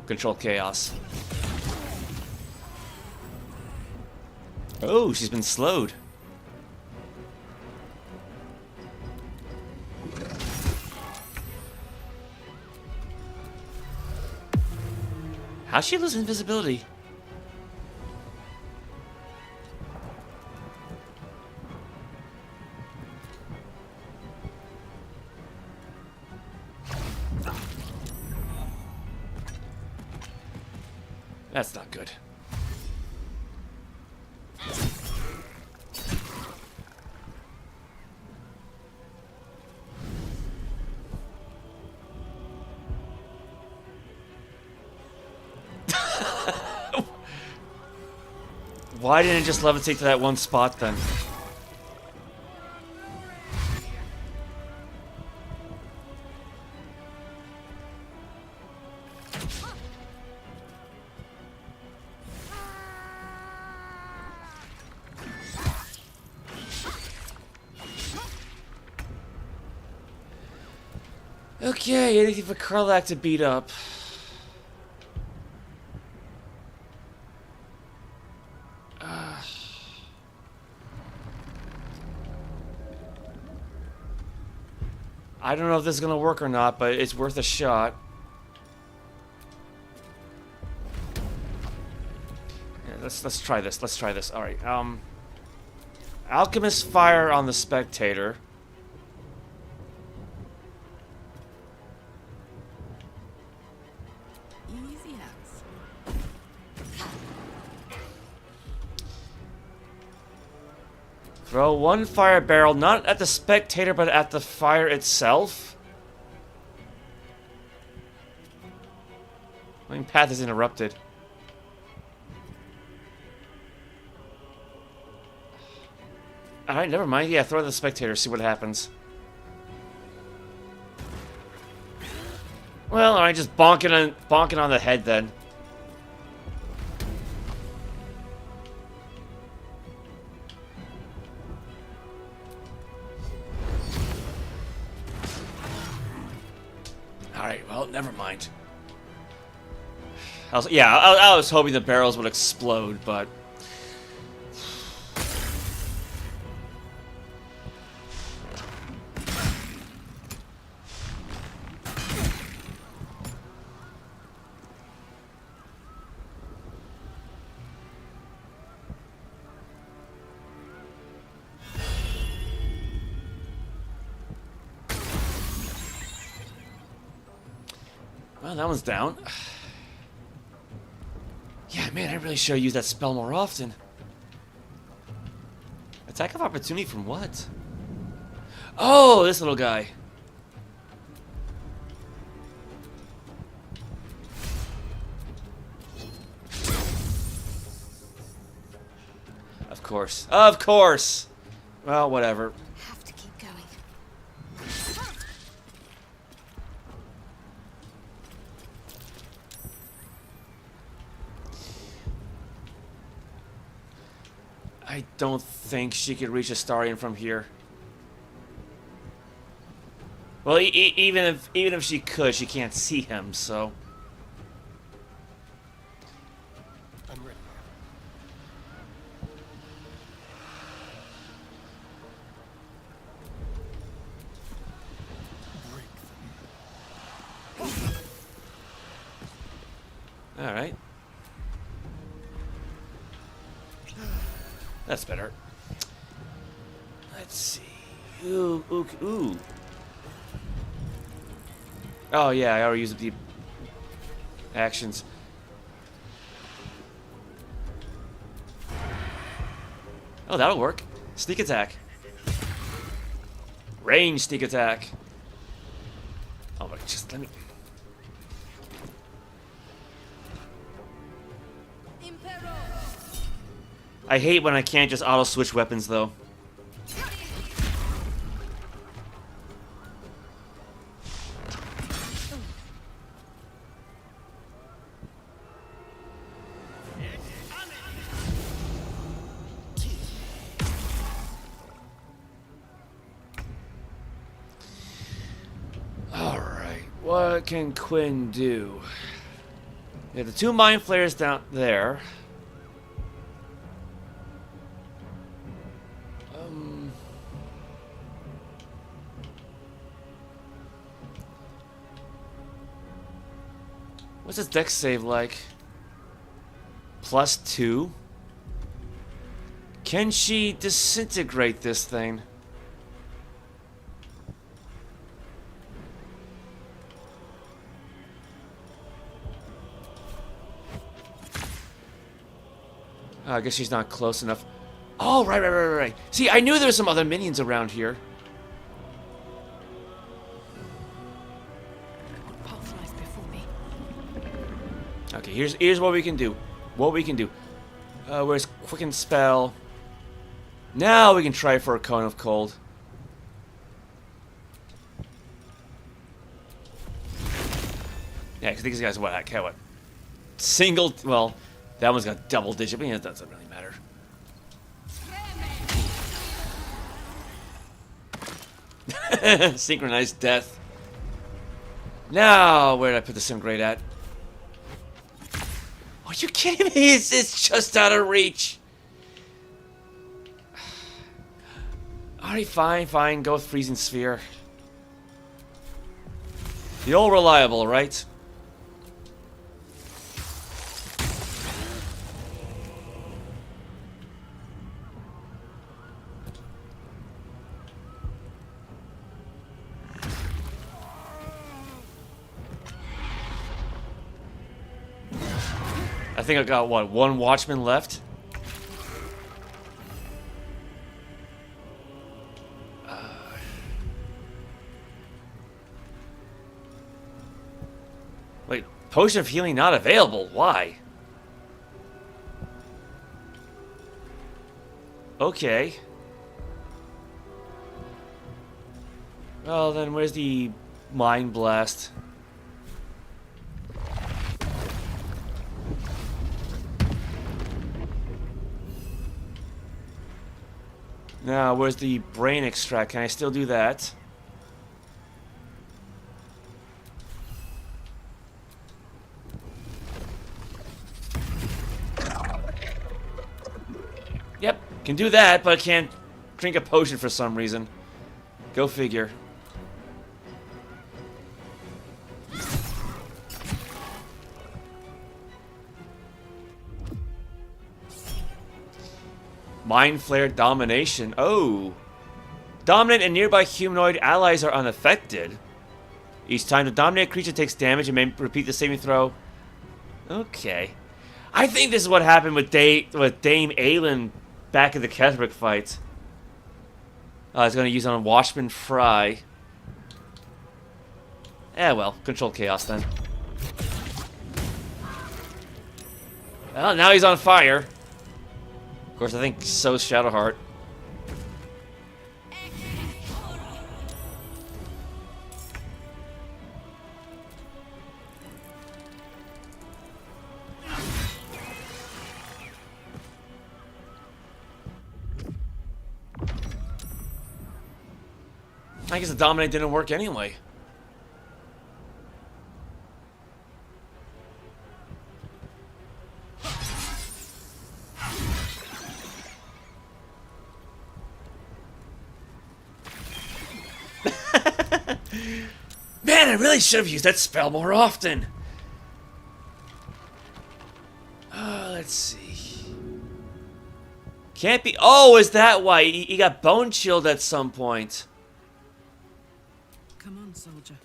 Control chaos. Oh, she's been slowed. How'd she lose invisibility? That's not good. Why didn't it just levitate to that one spot then? Okay, anything for Karlach to beat up. I don't know if this is gonna work or not, but it's worth a shot. Yeah, let's try this. Let's try this. All right. Alchemist fire on the spectator. Easy house. Throw one fire barrel, not at the spectator, but at the fire itself. My path is interrupted. Alright, never mind. Yeah, throw it at the spectator, see what happens. Well, alright, just bonking on the head then. Alright, well, never mind. I was hoping the barrels would explode, but... Well, that one's down. Yeah, man, I really should have used that spell more often. Attack of opportunity from what? Oh, this little guy. Of course. Of course! Well, whatever. Have to keep going. I don't think she could reach Astarion from here. Well, even if she could, she can't see him, so... I'm ready. Alright. That's better. Let's see. Ooh, ooh, ooh. Oh yeah, I already used the actions. Oh, that'll work. Sneak attack. Range sneak attack. Oh my, just let me... I hate when I can't just auto-switch weapons, though. Alright, what can Quinn do? We have the 2 Mind Flayers down there. What's his dex save like? +2? Can she disintegrate this thing? Oh, I guess she's not close enough. Oh, right. See, I knew there were some other minions around here. Okay, here's what we can do. Where's Quicken Spell? Now we can try for a Cone of Cold. Yeah, because these guys, what? Single, well, that one's got double digit, but yeah, that doesn't really matter. Synchronized death. Now, where did I put the Simgrade at? Are you kidding me? It's just out of reach. Alright, fine. Go with Freezing Sphere. The old reliable, right? I think I got, what, 1 Watchman left? Wait, Potion of Healing not available. Why? Okay. Well, then where's the Mind Blast? Now, where's the Brain Extract? Can I still do that? Yep, can do that, but I can't drink a potion for some reason. Go figure. Mind Flayer Domination. Oh. Dominant and nearby humanoid allies are unaffected. Each time the dominated creature takes damage and may repeat the saving throw. Okay. I think this is what happened with Dame Aelin back in the Ketheric fight. I was going to use it on Watchman Fry. Eh, well. Control Chaos then. Well, now he's on fire. Of course, I think so's Shadowheart. I guess the Dominate didn't work anyway. Man, I really should have used that spell more often. Let's see. Can't be. Oh, is that why? He got bone chilled at some point. Come on, soldier.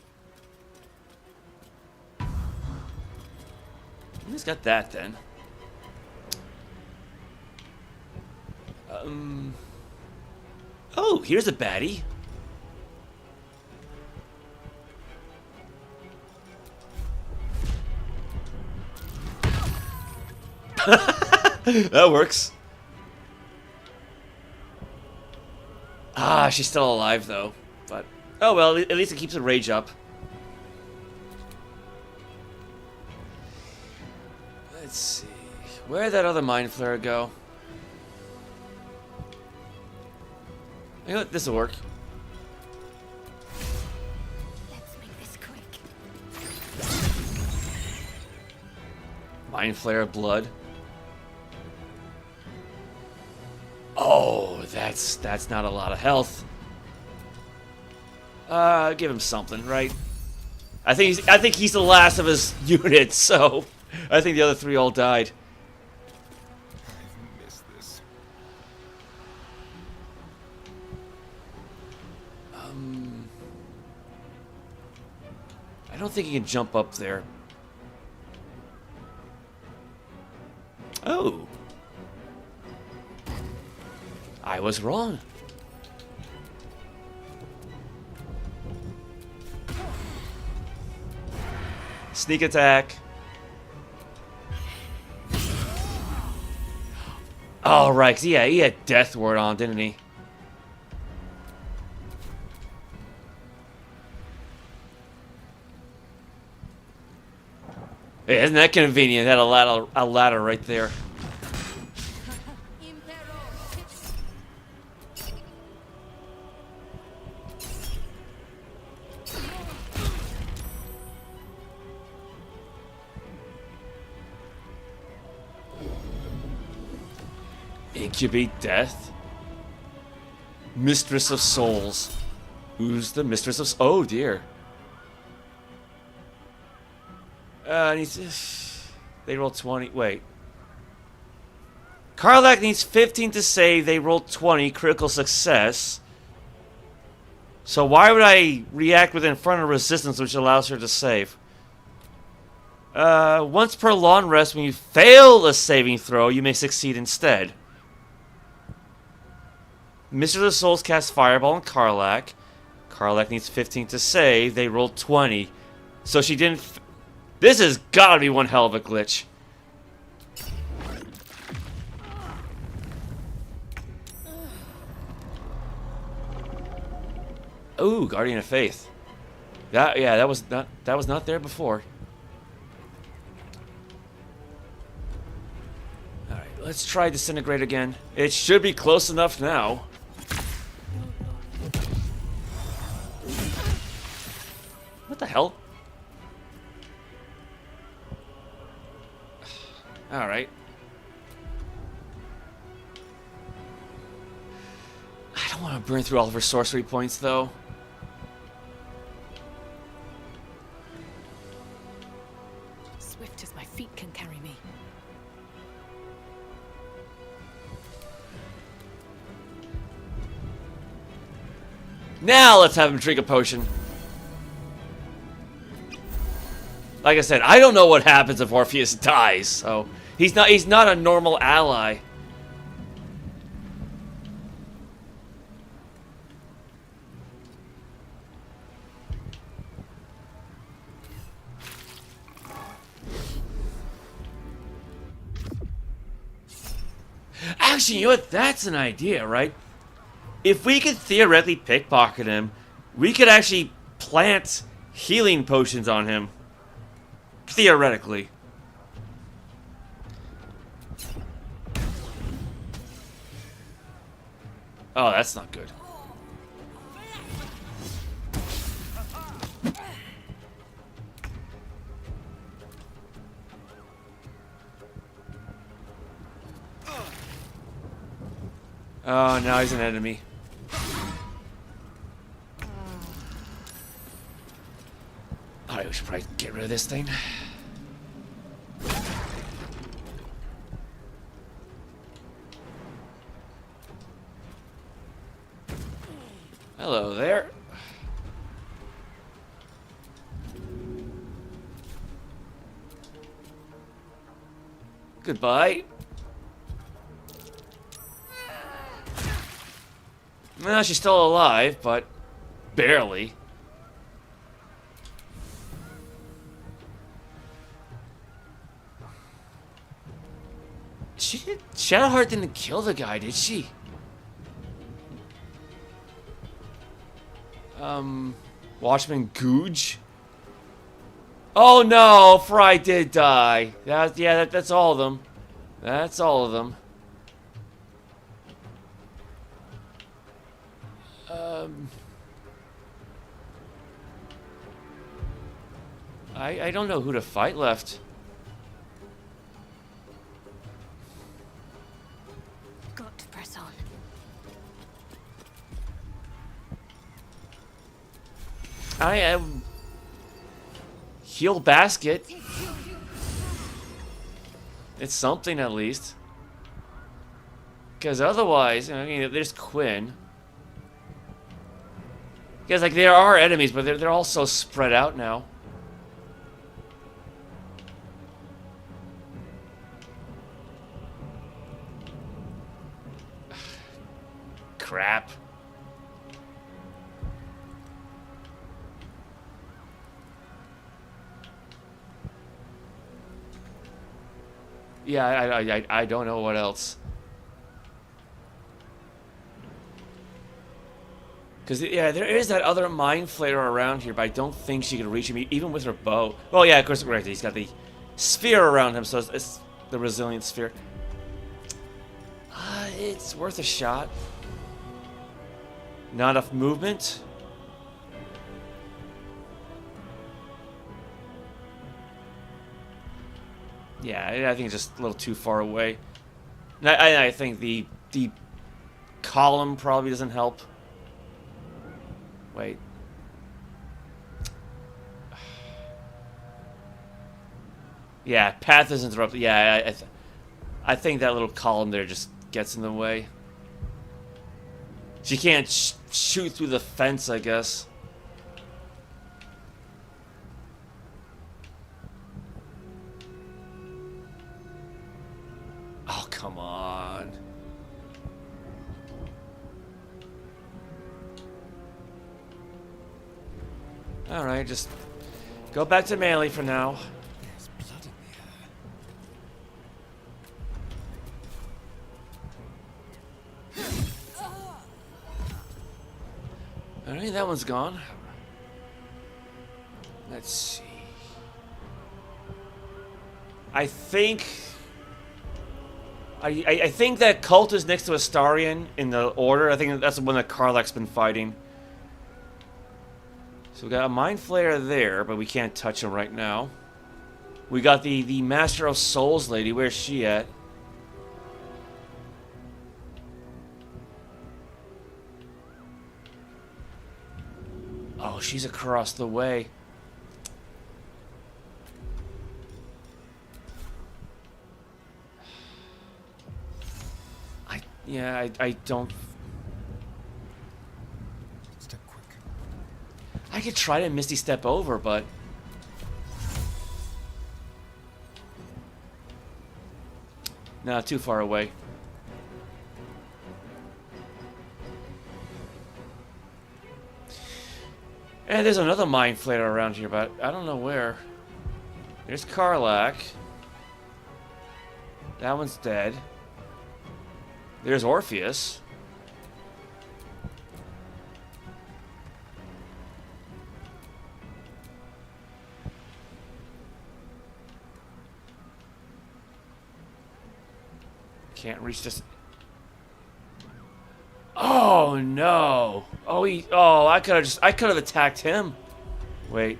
Who's got that then? Oh, here's a baddie. That works. Ah, she's still alive though. But oh well, at least it keeps the rage up. Let's see. Where'd that other Mind Flayer go? You know what? This'll work. Let's make this quick. Mind Flayer blood. Oh, that's not a lot of health. Give him something, right? I think he's the last of his unit, so I think the other three all died. I've missed this. I don't think he can jump up there. Oh. I was wrong. Sneak attack. Oh, right. 'Cause yeah, he had Death Ward on, didn't he? Hey, isn't that convenient? Had a ladder right there. Incubate death? Mistress of Souls. Who's the Mistress of... Oh, dear. They roll 20. Wait. Karlach needs 15 to save. They roll 20. Critical success. So why would I react with Infernal Resistance, which allows her to save? Once per long rest, when you fail a saving throw, you may succeed instead. Mistress of Souls casts Fireball on Karlach. Karlach needs 15 to save. They rolled 20. So she didn't... This has got to be one hell of a glitch. Ooh, Guardian of Faith. That was not there before. All right, let's try Disintegrate again. It should be close enough now. What the hell? All right. I don't want to burn through all of her sorcery points, though. Swift as my feet can carry me. Now let's have him drink a potion. Like I said, I don't know what happens if Orpheus dies, so he's not a normal ally. Actually, you know what? That's an idea, right? If we could theoretically pickpocket him, we could actually plant healing potions on him. Theoretically. Oh, that's not good. Oh, now he's an enemy. Alright, we should probably get rid of this thing. Hello there. Goodbye. Well, she's still alive, but barely. Shadowheart didn't kill the guy, did she? Watchman Googe? Oh no, Fry did die. That's all of them. That's all of them. I don't know who to fight left. Got to press on. I am heal basket. It's something at least. Because otherwise, I mean, there's Quinn. Because like there are enemies, but they're all so spread out now. Crap. Yeah, I don't know what else. Because, yeah, there is that other Mind Flayer around here, but I don't think she can reach him, even with her bow. Well, yeah, of course, right, he's got the sphere around him, so it's the resilient sphere. It's worth a shot. Not enough movement. Yeah, I think it's just a little too far away. I think the column probably doesn't help. Wait. Yeah, path is interrupted. Yeah, I think that little column there just gets in the way. She can't shoot through the fence, I guess. Oh, come on. Alright, just go back to melee for now. There's blood in the air. Alright, that one's gone. Let's see. I think that Cult is next to Astarion in the order. I think that's the one that Karlach's been fighting. So we got a Mind Flayer there, but we can't touch him right now. We got the Master of Souls lady. Where's she at? Oh, she's across the way. I don't... Step quick. I could try to Misty Step over, but... No, too far away. And there's another Mind Flayer around here, but I don't know where. There's Karlach. That one's dead. There's Orpheus. Can't reach this. Oh no! Oh, I could have attacked him. Wait.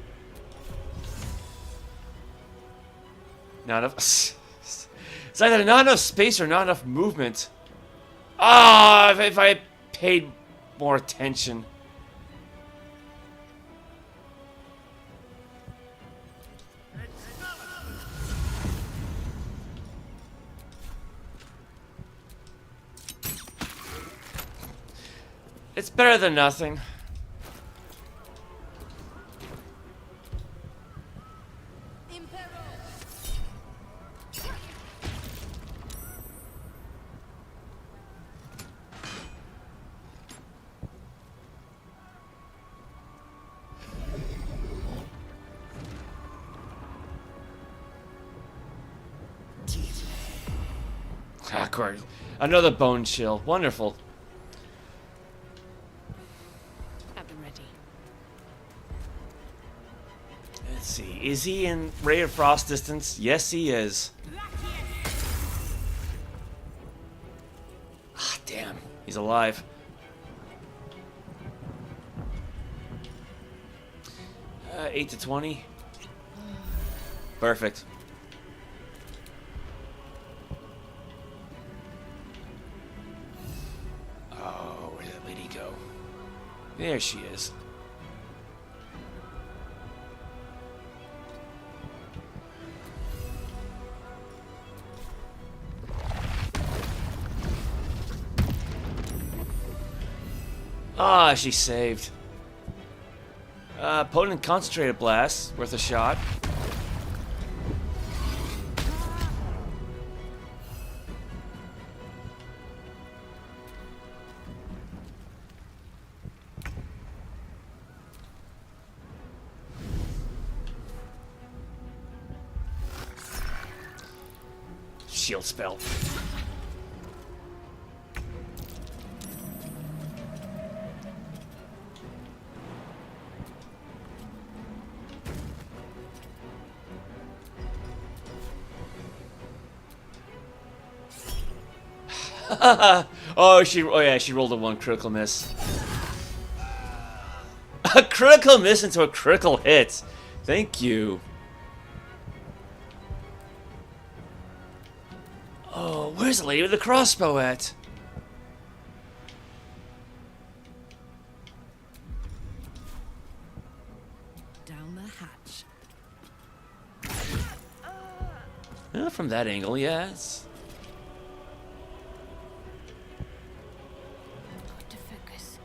Not enough. It's either not enough space or not enough movement. Ah, if I paid more attention. It's better than nothing. course. Another bone chill. Wonderful. At the ready. Let's see. Is he in Ray of Frost distance? Yes, he is. Ah, damn. He's alive. 8 to 20. Perfect. Oh, where did that lady go? There she is. Ah, she saved. Potent concentrated blast, worth a shot. Shield spell. Oh, she rolled a 1 critical miss. A critical miss into a critical hit. Thank you. Oh, where's the lady with the crossbow at? Down the hatch. From that angle, yes. To focus.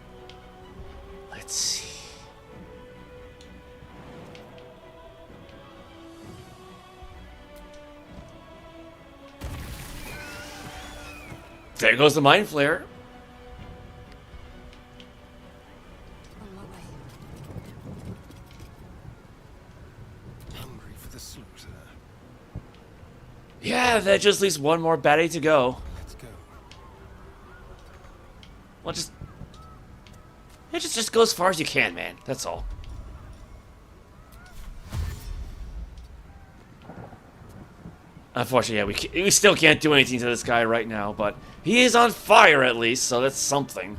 Let's see. There goes the Mind Flayer. Hungry for the slaughter. Yeah, that just leaves one more baddie to go. Let's go. Well, just go as far as you can, man. That's all. Unfortunately, yeah, we still can't do anything to this guy right now, but he is on fire at least, so that's something.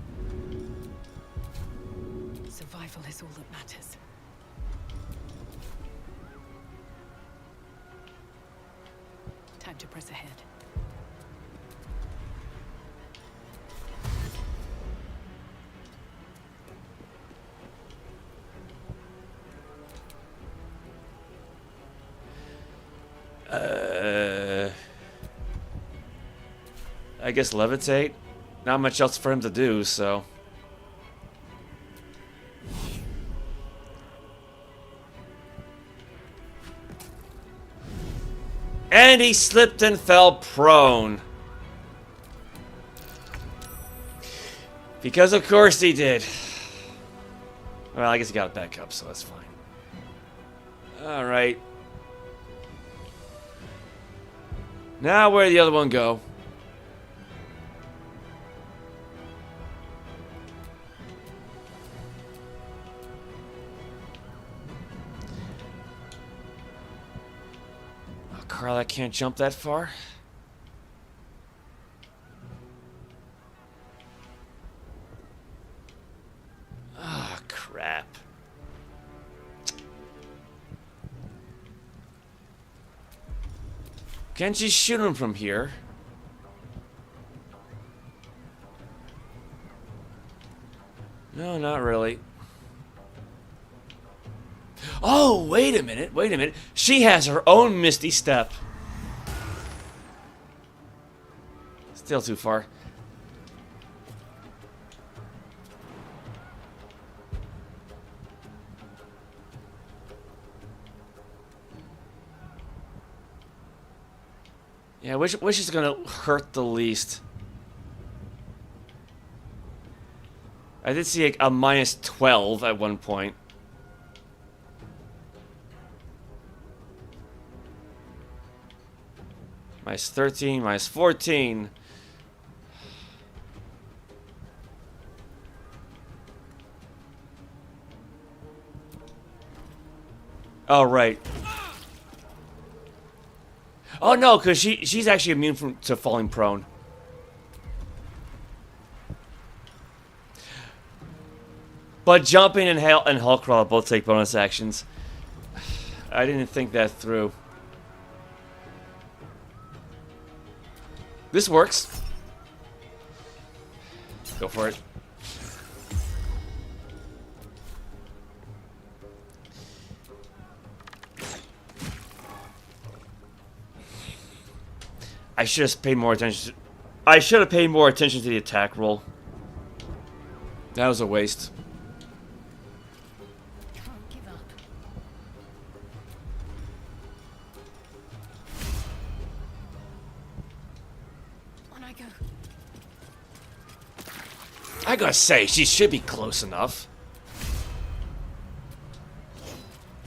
Survival is all that matters. Time to press ahead. I guess levitate. Not much else for him to do, so. And he slipped and fell prone. Because of course he did. Well, I guess he got it back up, so that's fine. Alright. Now where'd the other one go? Oh, Karlach can't jump that far. Ah, crap. Can't you shoot him from here? No, not really. Oh, wait a minute, wait a minute. She has her own Misty Step. Still too far. Yeah, which is gonna hurt the least? I did see a minus 12 at one point. Minus 13, minus 14. Oh, right. Oh, no, because she's actually immune to falling prone. But jumping and Hulk Crawl both take bonus actions. I didn't think that through. This works. Go for it. I should have paid more attention. I should have paid more attention to the attack roll. That was a waste. Can't give up. On I go. I gotta say, she should be close enough.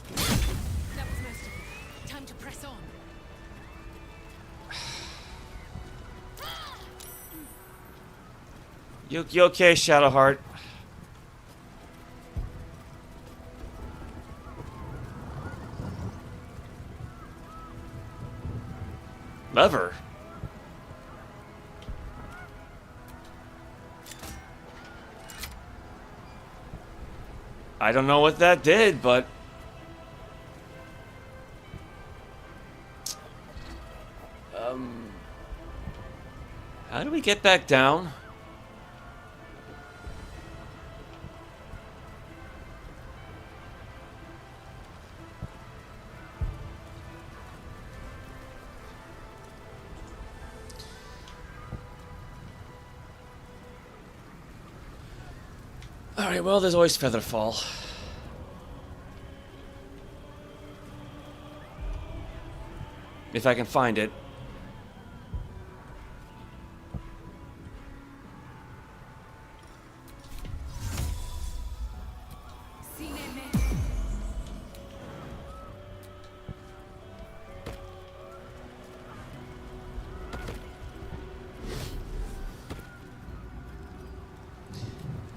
That was most of it. Time to press on. You okay, Shadowheart? Lever? I don't know what that did, but... How do we get back down? Alright, well, there's always Featherfall. If I can find it.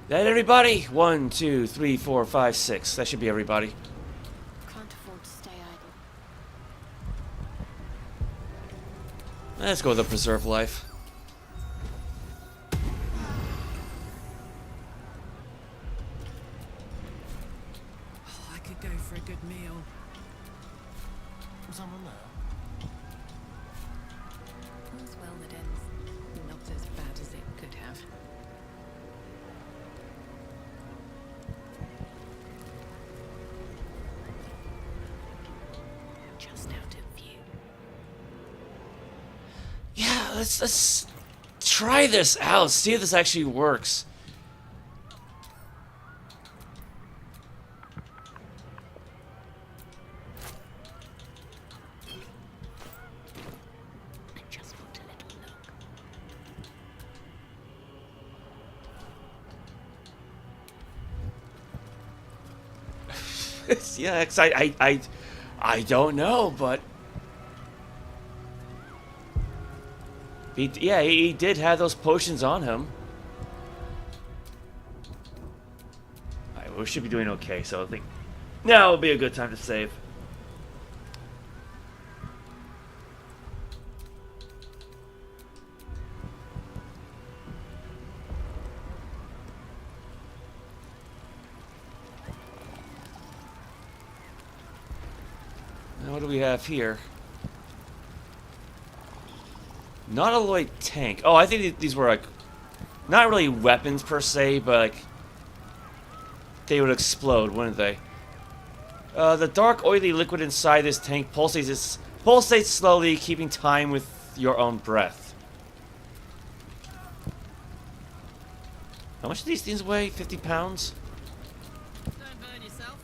That everybody? 1, 2, 3, 4, 5, 6. That should be everybody. Can't afford to stay idle. Let's go with the preserve life. Oh, I could go for a good meal. Was someone there? All's well that ends not as bad as it could have. Just out of view. Yeah, let's try this out. See if this actually works. I just want a little look. Yeah, I don't know, but he did have those potions on him. Alright, well, we should be doing okay, so I think now will be a good time to save. Now what do we have here? Non-alloy tank. Oh, I think these were like not really weapons per se, but like they would explode, wouldn't they? The dark, oily liquid inside this tank pulsates slowly, keeping time with your own breath. How much do these things weigh? 50 pounds? Don't burn yourself.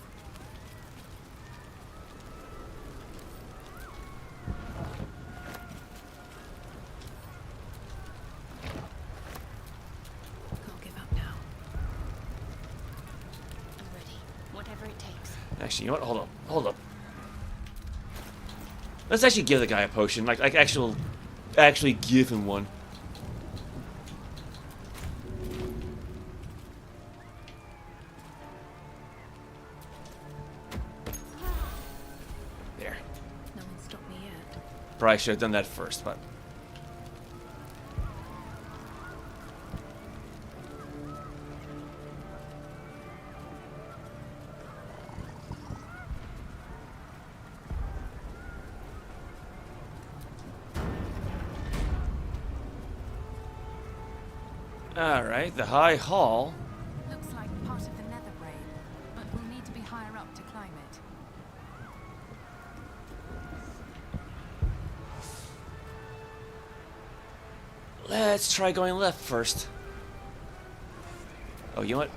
Can't give up now. I'm ready. Whatever it takes. Actually, you know what? Hold up. Let's actually give the guy a potion. Like actually give him one. Probably should have done that first, but... Alright, the High Hall. Looks like part of the Nether Brain, but we'll need to be higher up to climb it. Let's try going left first. Oh, you know what?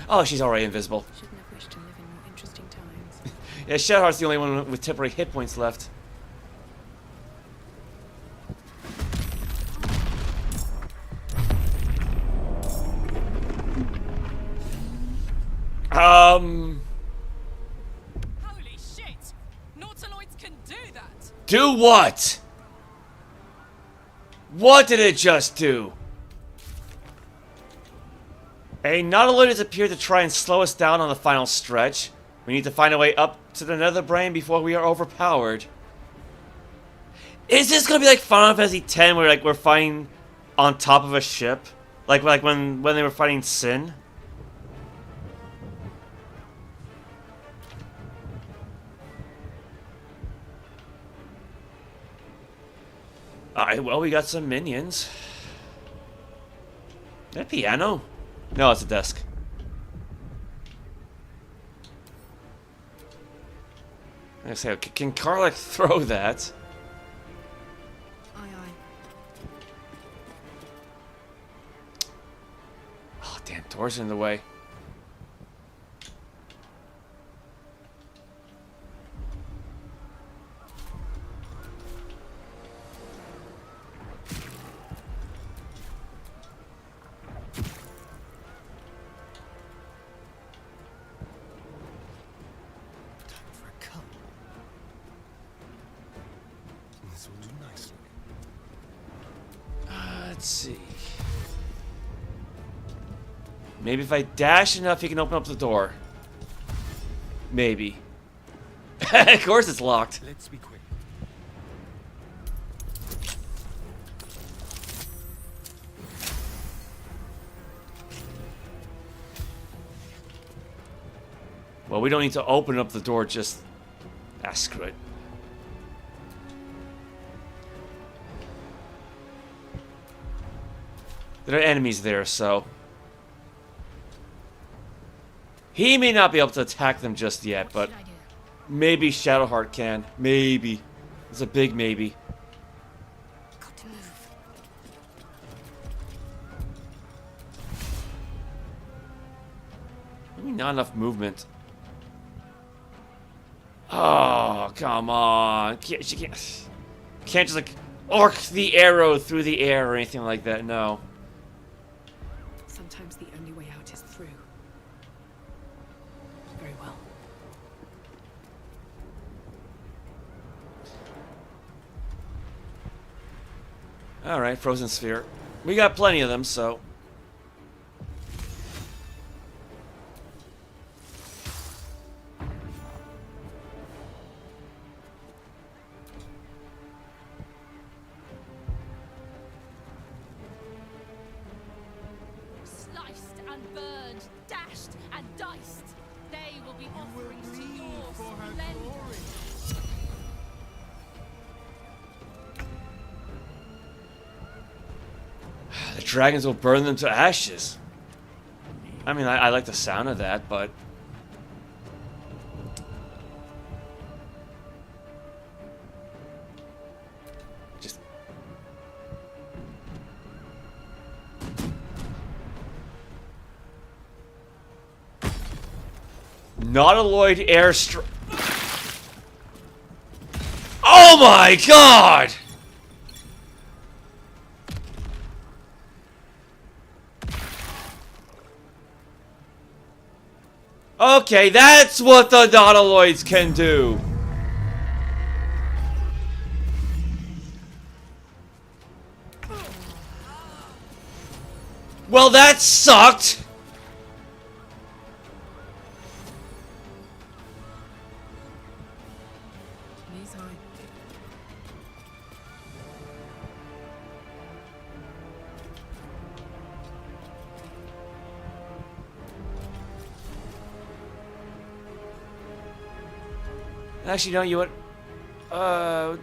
Oh, she's already invisible. Shouldn't have wished to live in more interesting times. Yeah, Shadowheart's the only one with temporary hit points left. Holy shit! Nautiloids can do that! Do what? What did it just do? A Nautiloid has appeared to try and slow us down on the final stretch. We need to find a way up to the Nether Brain before we are overpowered. Is this gonna be like Final Fantasy X, where like we're fighting on top of a ship, like when they were fighting Sin? Alright, well, we got some minions. Is that a piano? No, it's a desk. I say, can Karlach throw that? Aye, aye. Oh, damn, doors in the way. Let's see. Maybe if I dash enough, he can open up the door. Maybe. Of course it's locked. Let's be quick. Well, we don't need to open up the door, just... Ah, screw it. There are enemies there, so... He may not be able to attack them just yet, but... Maybe Shadowheart can. Maybe. It's a big maybe. Got to move. Maybe not enough movement. Oh, come on. She can't just, like, arc the arrow through the air or anything like that, no. Sometimes the only way out is through. Very well. Alright, Frozen Sphere. We got plenty of them, so... Sliced and burned, dashed and diced. They will be offerings to your splendor. The dragons will burn them to ashes. I mean, I like the sound of that, but... Just... Nautiloid airstrike... Oh my god! Okay, that's what the Nautiloids can do. Well, that sucked. Knees high. Actually, no, you what?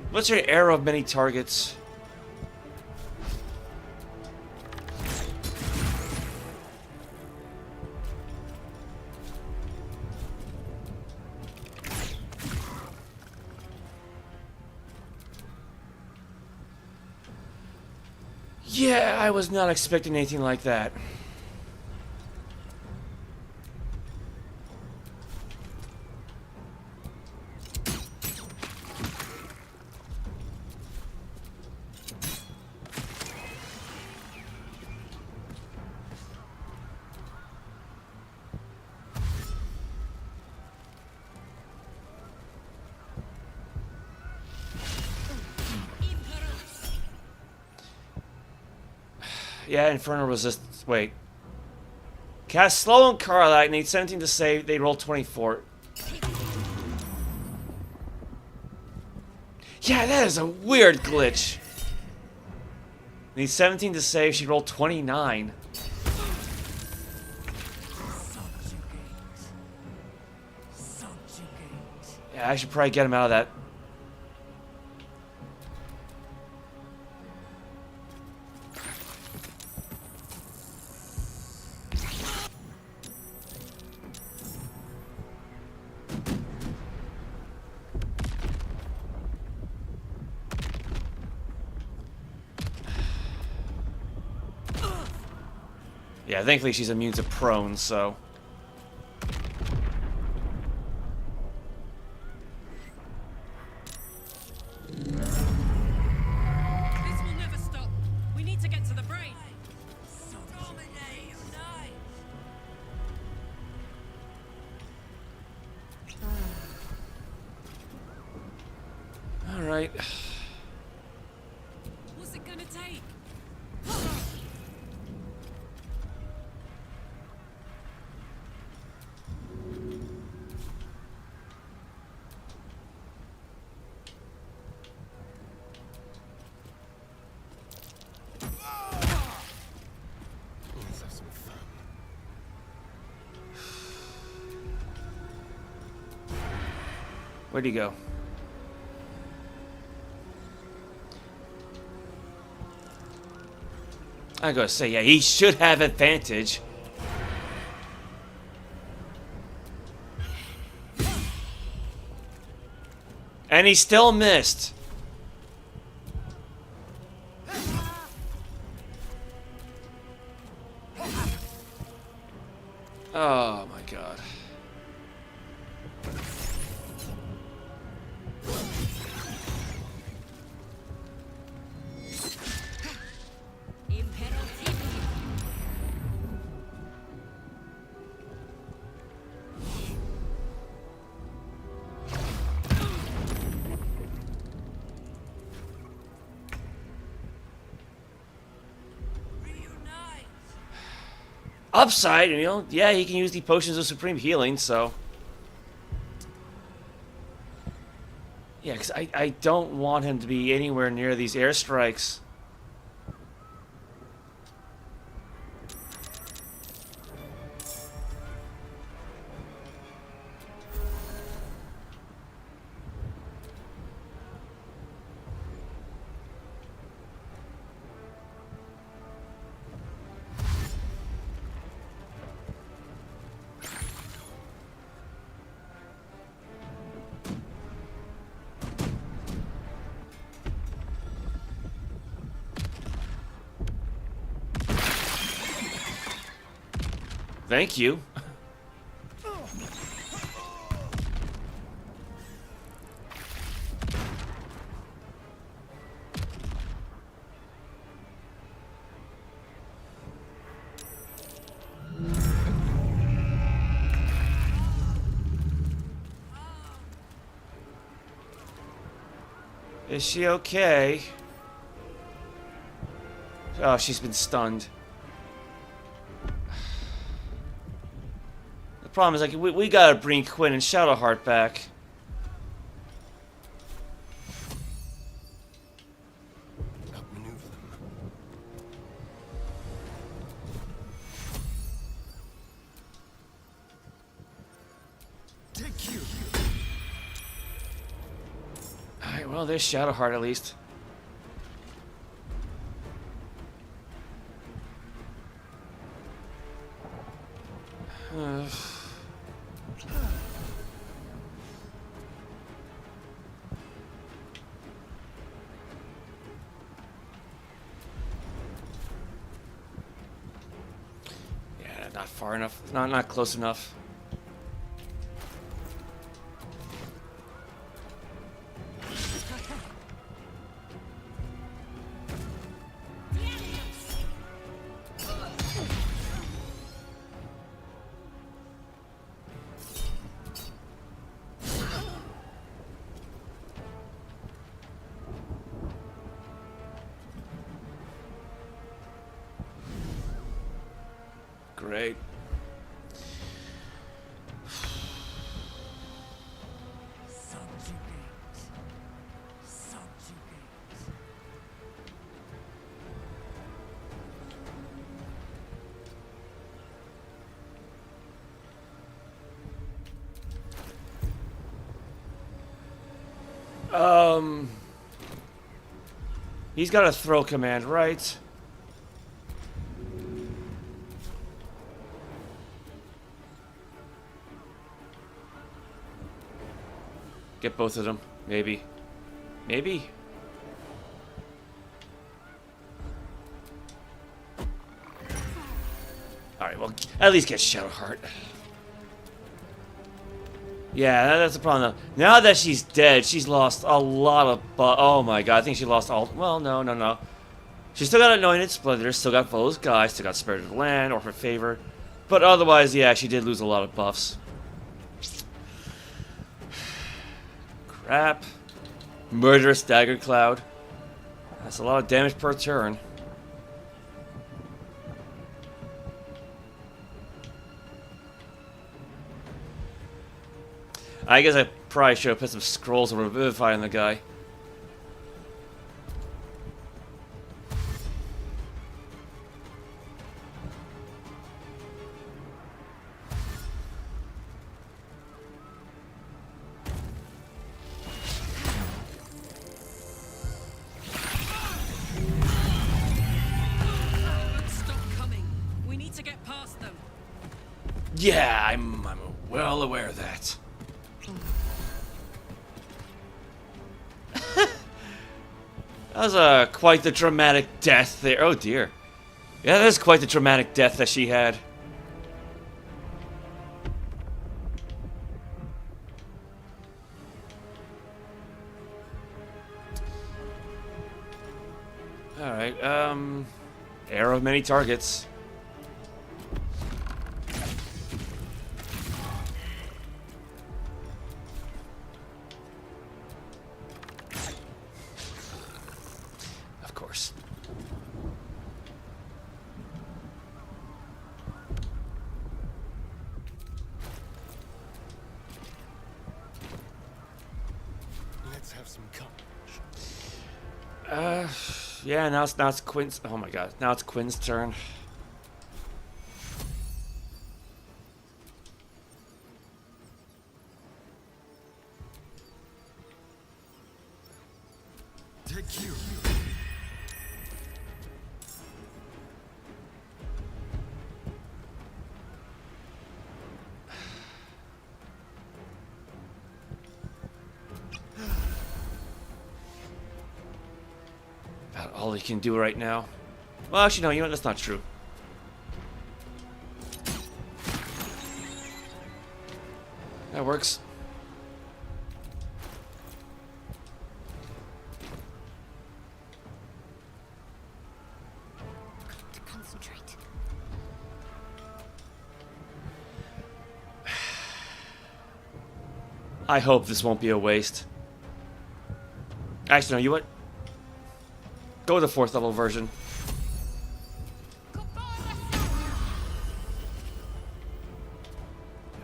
What's your arrow of many targets? Yeah, I was not expecting anything like that. Yeah, Infernal Resistance. Wait. Cast Slow on Karlach. Need 17 to save. They roll 24. Yeah, that is a weird glitch. Need 17 to save. She rolled 29. Yeah, I should probably get him out of that. Yeah, thankfully she's immune to prone, so... This will never stop. We need to get to the brain. Alright. What's it gonna take? Where'd he go? I gotta say, yeah, he should have advantage. And he still missed. Oh my god. Upside, you know, yeah, he can use the potions of supreme healing, so... Yeah, because I don't want him to be anywhere near these airstrikes. Thank you. Is she okay? Oh, she's been stunned. The problem is, like, we gotta bring Quinn and Shadowheart back. Outmaneuver them. Take you. Well, there's Shadowheart at least. Yeah, not far enough. Not close enough. Great. He's got a throw command, right? Get both of them, maybe. Maybe. Alright, well, at least get Shadowheart. Yeah, that's the problem. Now that she's dead, she's lost a lot of... oh my god, I think she lost all... Well, no. She still got Anointed Splendor, still got Foes Guy, still got Spirit of the Land, or her favor. But otherwise, yeah, she did lose a lot of buffs. Crap. Murderous Dagger Cloud. That's a lot of damage per turn. I guess I probably should have put some scrolls of Revivify on the guy. Stop coming. We need to get past them. Yeah, I'm well aware of that. That was quite the dramatic death there. Oh dear. Yeah, that is quite the dramatic death that she had. Alright, arrow of many targets. Of course. Let's have some courage. Yeah, now it's Quinn's. Oh my god, now it's Quinn's turn. Take you. About all he can do right now. Well, actually, no, you know what? That's not true. That works. To concentrate. I hope this won't be a waste. Actually, no, you know what? Go with the 4th level version.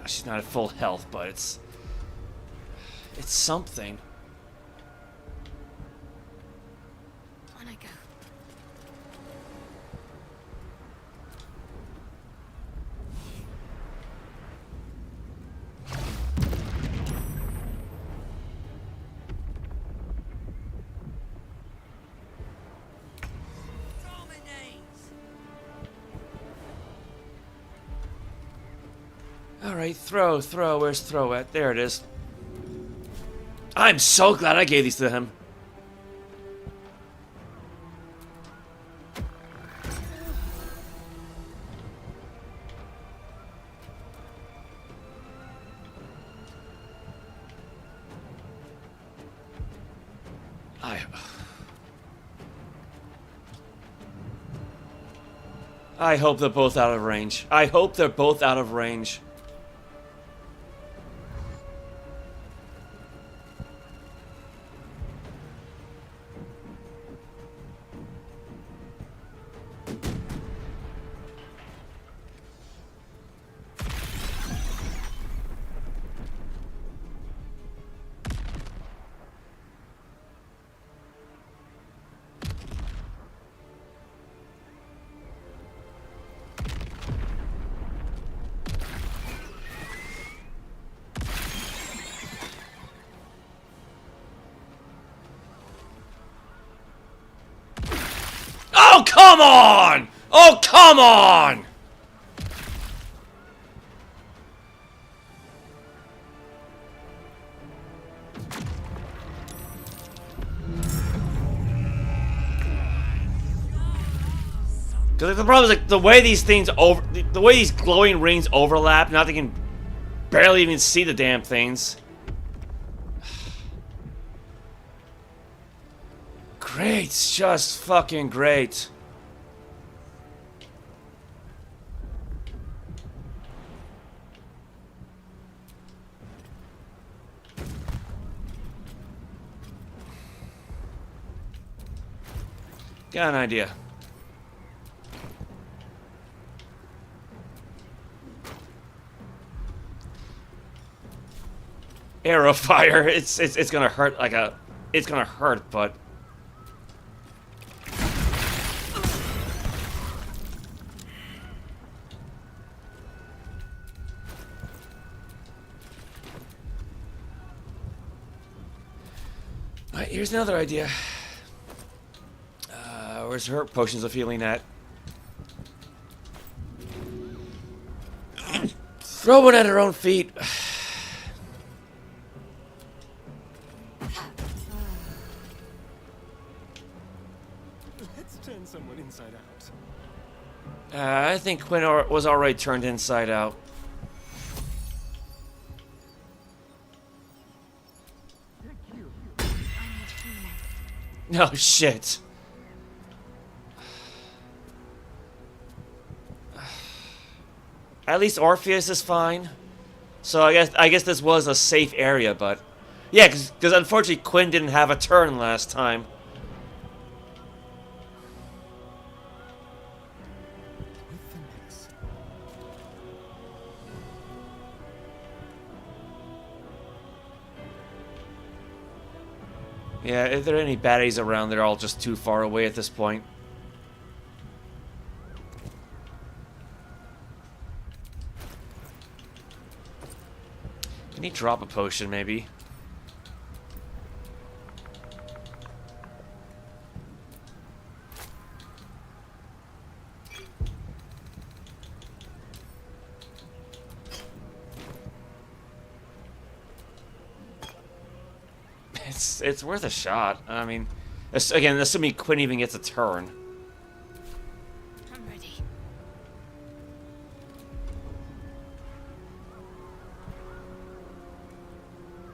She's not at full health, but it's something. On I go. Alright, throw. Where's throw at? There it is. I'm so glad I gave these to him. I hope they're both out of range. I hope they're both out of range. Oh, come on! Oh, come on! Because the problem is, like, the way these things the way these glowing rings overlap, now they can barely even see the damn things. Great, just fucking great. Got an idea. Arrow fire. It's gonna hurt like a. It's gonna hurt, but. Alright, here's another idea. Where's her potions of healing at? Throw one at her own feet. Let's turn someone inside out. I think Quinn was already turned inside out. No shit. At least Orpheus is fine. So I guess this was a safe area, but yeah, because unfortunately Quinn didn't have a turn last time. Yeah, if there are any baddies around, they're all just too far away at this point. Can he drop a potion, maybe? It's worth a shot. I mean, again, assuming Quinn even gets a turn. I'm ready.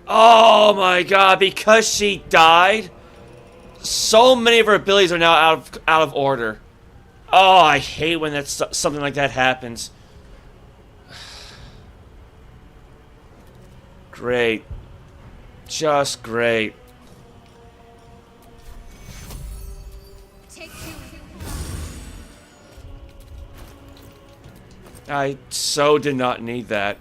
Oh my god, because she died, so many of her abilities are now out of order. Oh, I hate when that's something like that happens. Great. Just great. I so did not need that.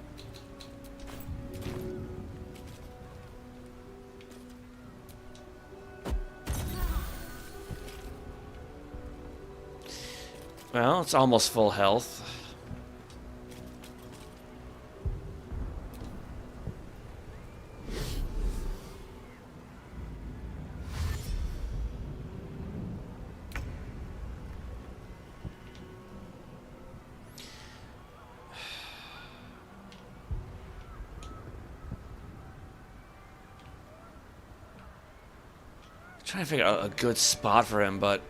Well, it's almost full health. trying to figure out a good spot for him, but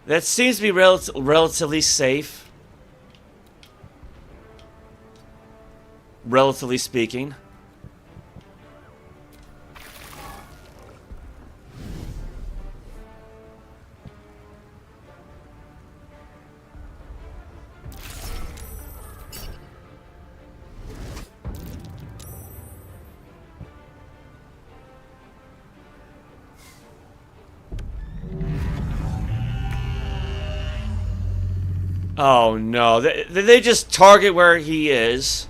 that seems to be relatively safe. Relatively speaking. Oh no, they just target where he is.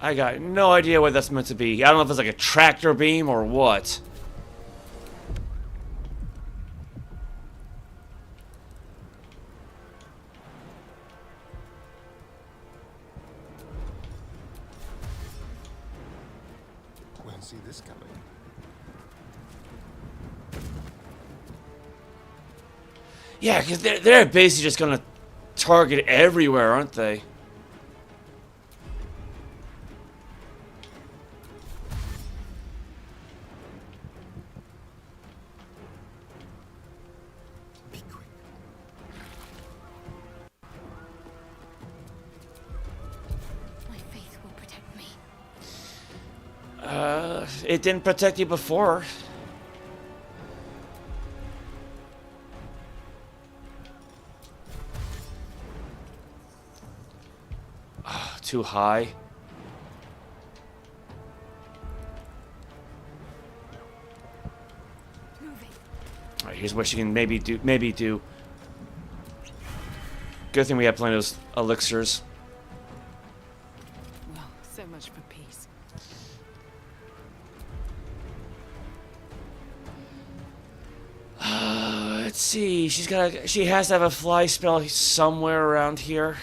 I got no idea what that's meant to be. I don't know if it's like a tractor beam or what. Won't see this coming. Yeah, because they're basically just gonna target everywhere, aren't they? It didn't protect you before. Oh, too high. Alright, here's what she can maybe do. Good thing we have plenty of those elixirs. Well, so much for peace. Let's see. She has to have a fly spell somewhere around here.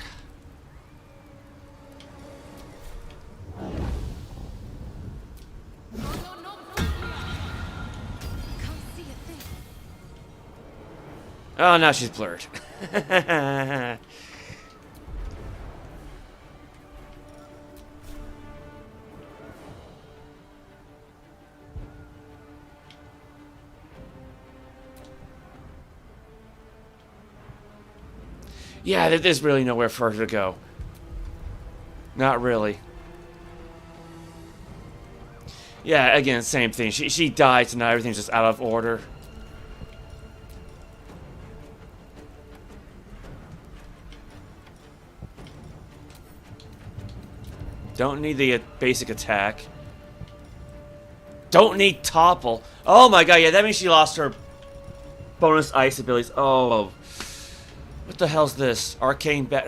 Oh, now she's blurred. Yeah, there's really nowhere for her to go. Not really. Yeah, again, same thing. She died, so now everything's just out of order. Don't need the basic attack. Don't need topple. Oh my god, yeah, that means she lost her bonus ice abilities. Oh. What the hell's this? Arcane bat.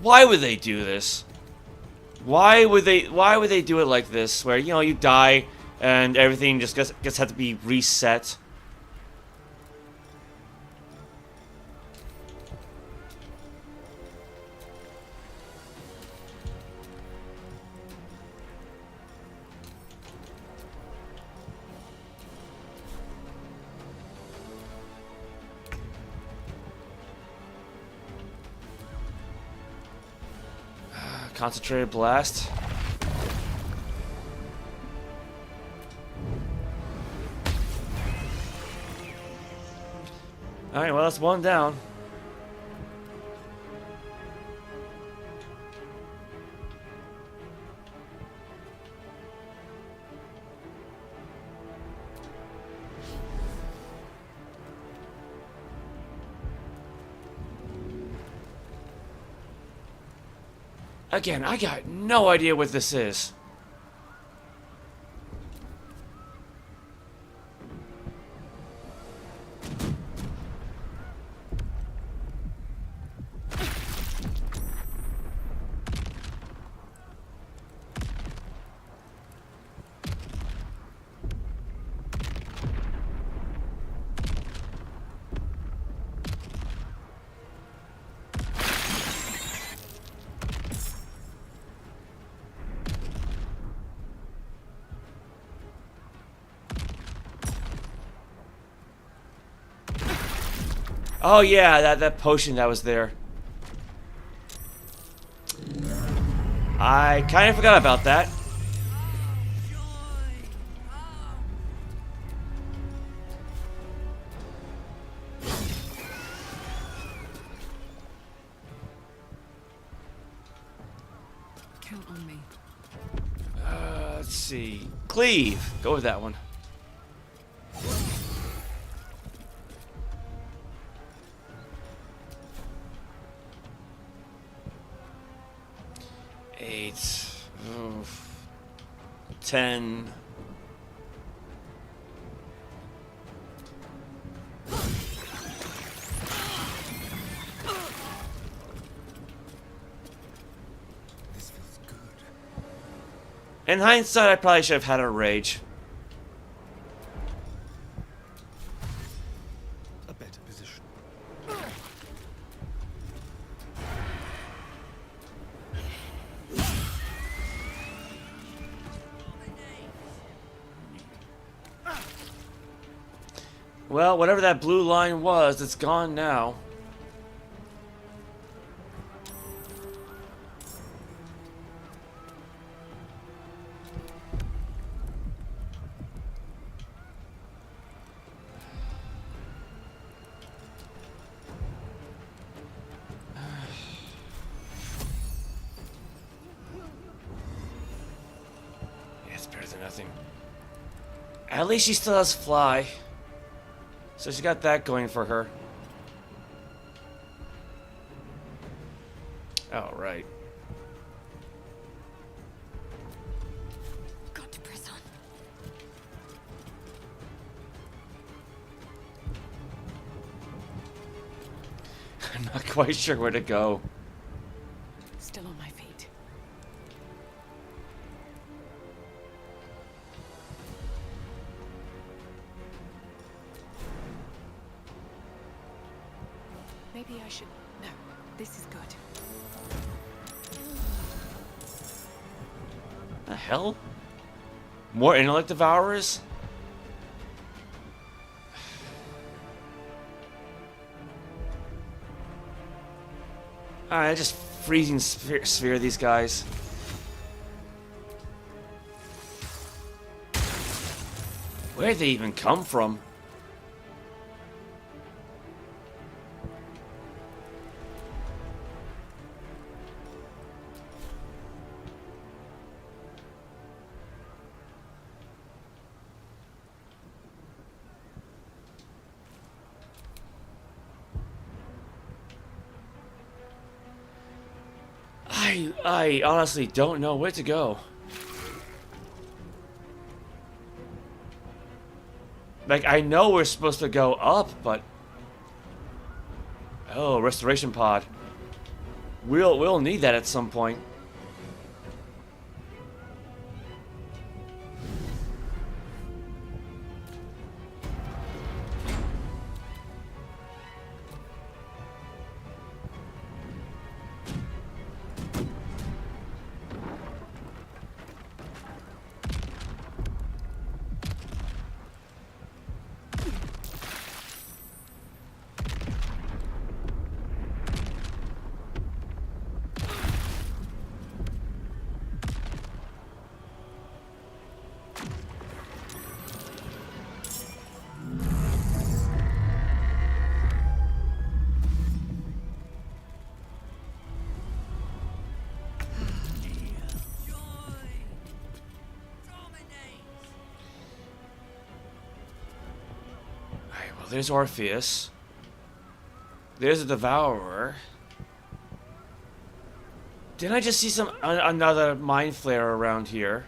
Why would they do this? Why would they do it like this? Where, you know, you die and everything just gets had to be reset. Concentrated blast. Alright, well, that's one down. Again, I got no idea what this is. Oh yeah, that potion that was there. I kind of forgot about that. Count on me. Let's see. Cleave. Go with that one. Eight. Oof. 10. This feels good. In hindsight, I probably should have had a rage. A better position. Well, whatever that blue line was, it's gone now. It's better than nothing. At least she still has fly. So she got that going for her. Oh, right. Got to press on. I'm not quite sure where to go. Still on my feet. Maybe I should... No, this is good. The hell? More intellect devourers? Alright, just freezing sphere these guys. Where'd they even come from? I honestly don't know where to go. Like, I know we're supposed to go up, but... Oh, restoration pod. We'll need that at some point. There's Orpheus. There's a Devourer. Didn't I just see another Mind Flayer around here?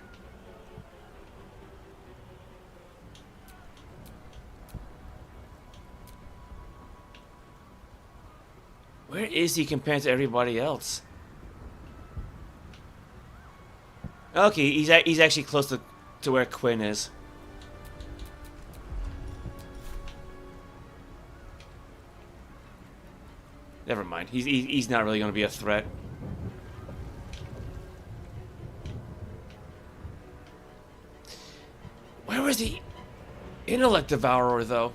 Where is he compared to everybody else? Okay, he's actually close to where Quinn is. Never mind. He's not really going to be a threat. Where was the intellect devourer, though?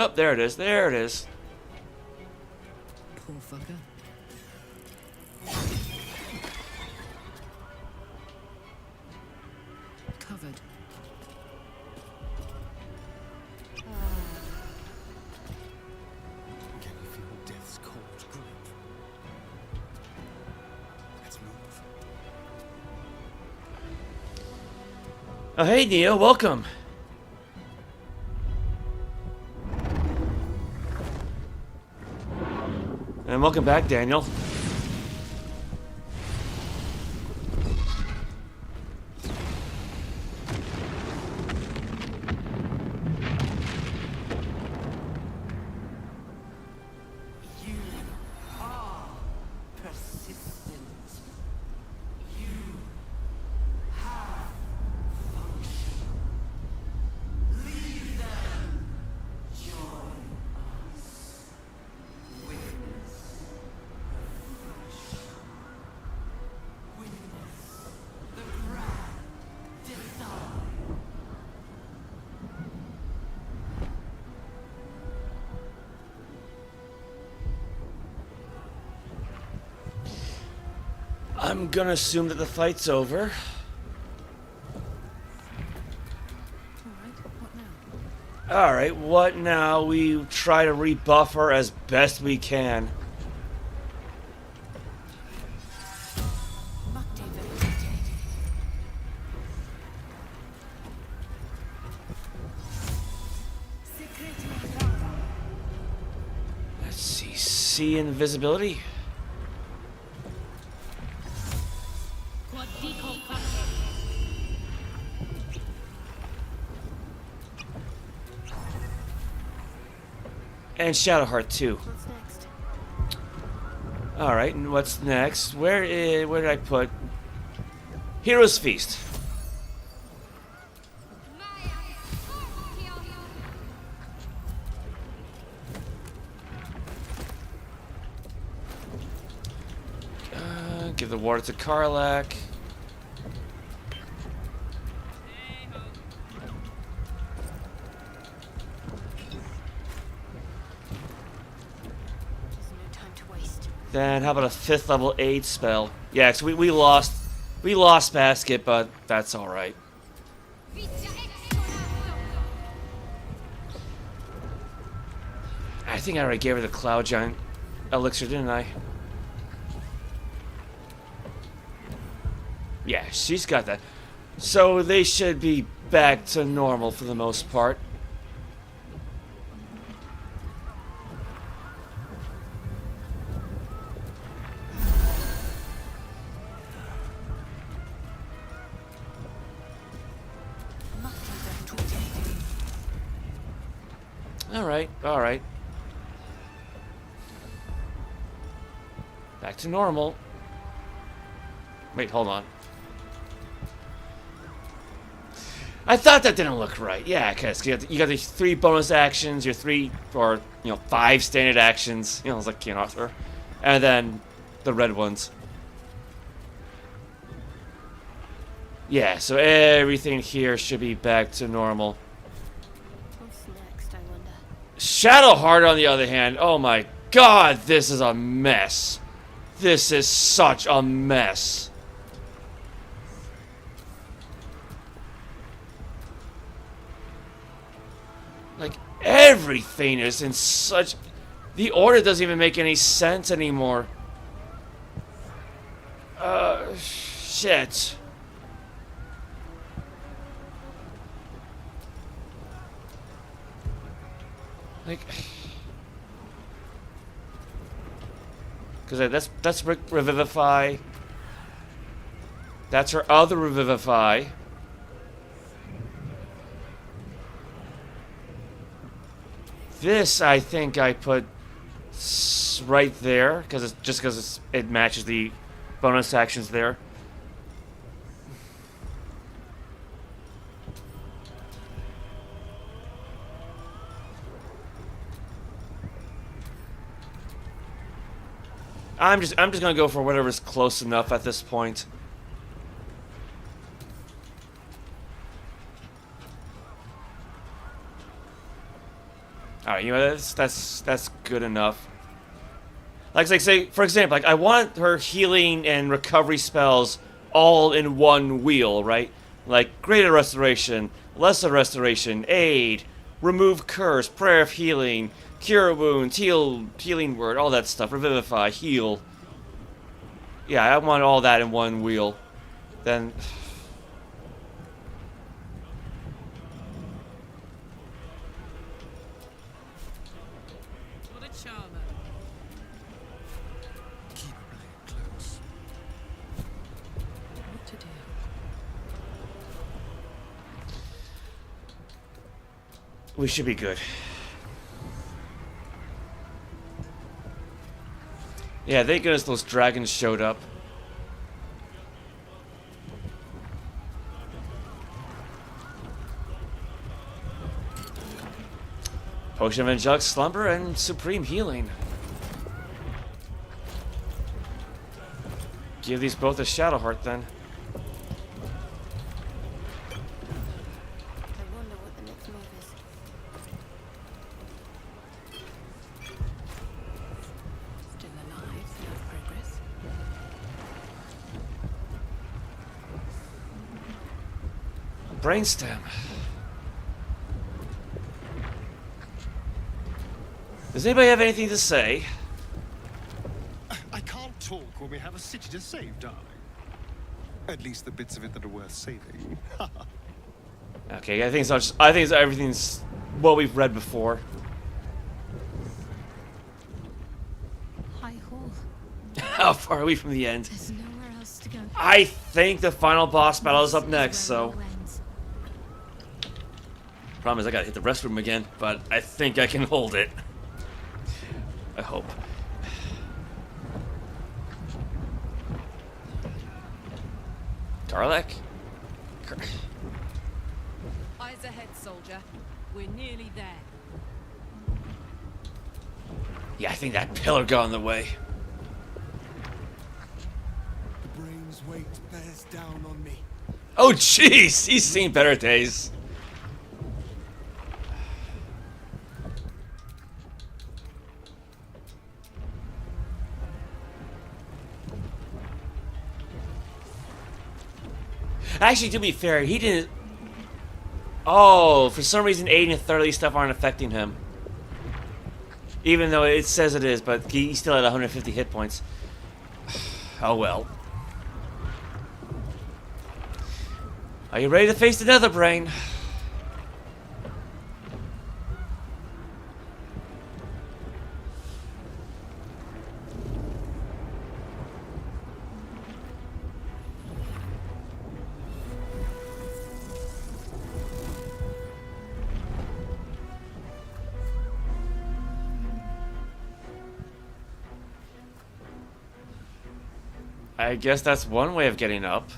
Oh, there it is. There it is. Poor fucker. Covered. Can you feel death's cold grip? Let's move. Oh, hey, Neo. Welcome. And welcome back, Daniel. You are persistent. You have function. Leave them. Join us. Witness the grand design. I'm gonna assume that the fight's over. Alright, what now? We try to rebuff her as best we can. Let's see. See invisibility. And Shadowheart too. What's next? All right, and what's next? Where did I put Hero's Feast? Give the water to Karlach. Then how about a 5th level aid spell? Yeah, so we lost basket, but that's all right. I think I already gave her the Cloud Giant elixir, didn't I? Yeah, she's got that. So they should be back to normal for the most part. All right. Back to normal. Wait, hold on. I thought that didn't look right. Yeah, because you got these 3 bonus actions, your 3 or 5 standard actions. It's like King Arthur, and then the red ones. Yeah, so everything here should be back to normal. Shadowheart, on the other hand, oh my god, this is a mess. This is such a mess. Like, everything is in such... The order doesn't even make any sense anymore. Shit. Like, because that's Revivify. That's her other Revivify. This I think I put right there because it matches the bonus actions there. I'm just gonna go for whatever's close enough at this point. Alright, you know, that's good enough. Like say, for example, like I want her healing and recovery spells all in one wheel, right? Like greater restoration, lesser restoration, aid, remove curse, prayer of healing, cure wounds, healing word, all that stuff, revivify, heal. Yeah, I want all that in one wheel. Then What a charmer. Keep playing close. What to do? we should be good. Yeah, thank goodness those dragons showed up. Potion of Angelic Slumber and Supreme Healing. Give these both a Shadow Heart then. I wonder what the next move is. Still alive, no progress. Brainstem. Does anybody have anything to say? I can't talk when we have a city to save, darling. At least the bits of it that are worth saving. Okay, I think everything's what we've read before. High Hall. How far are we from the end? There's nowhere else to go. I think the final boss battle is up next, so. Problem is I gotta hit the restroom again, but I think I can hold it. I hope. Karlach? Eyes ahead, soldier. We're nearly there. Yeah, I think that pillar got in the way. The brain's weight bears down on me. Oh jeez, he's seen better days. Actually, to be fair, he didn't... Oh, for some reason, aid and thoroughly stuff aren't affecting him. Even though it says it is, but he's still at 150 hit points. Oh well. Are you ready to face the Nether Brain? I guess that's one way of getting up.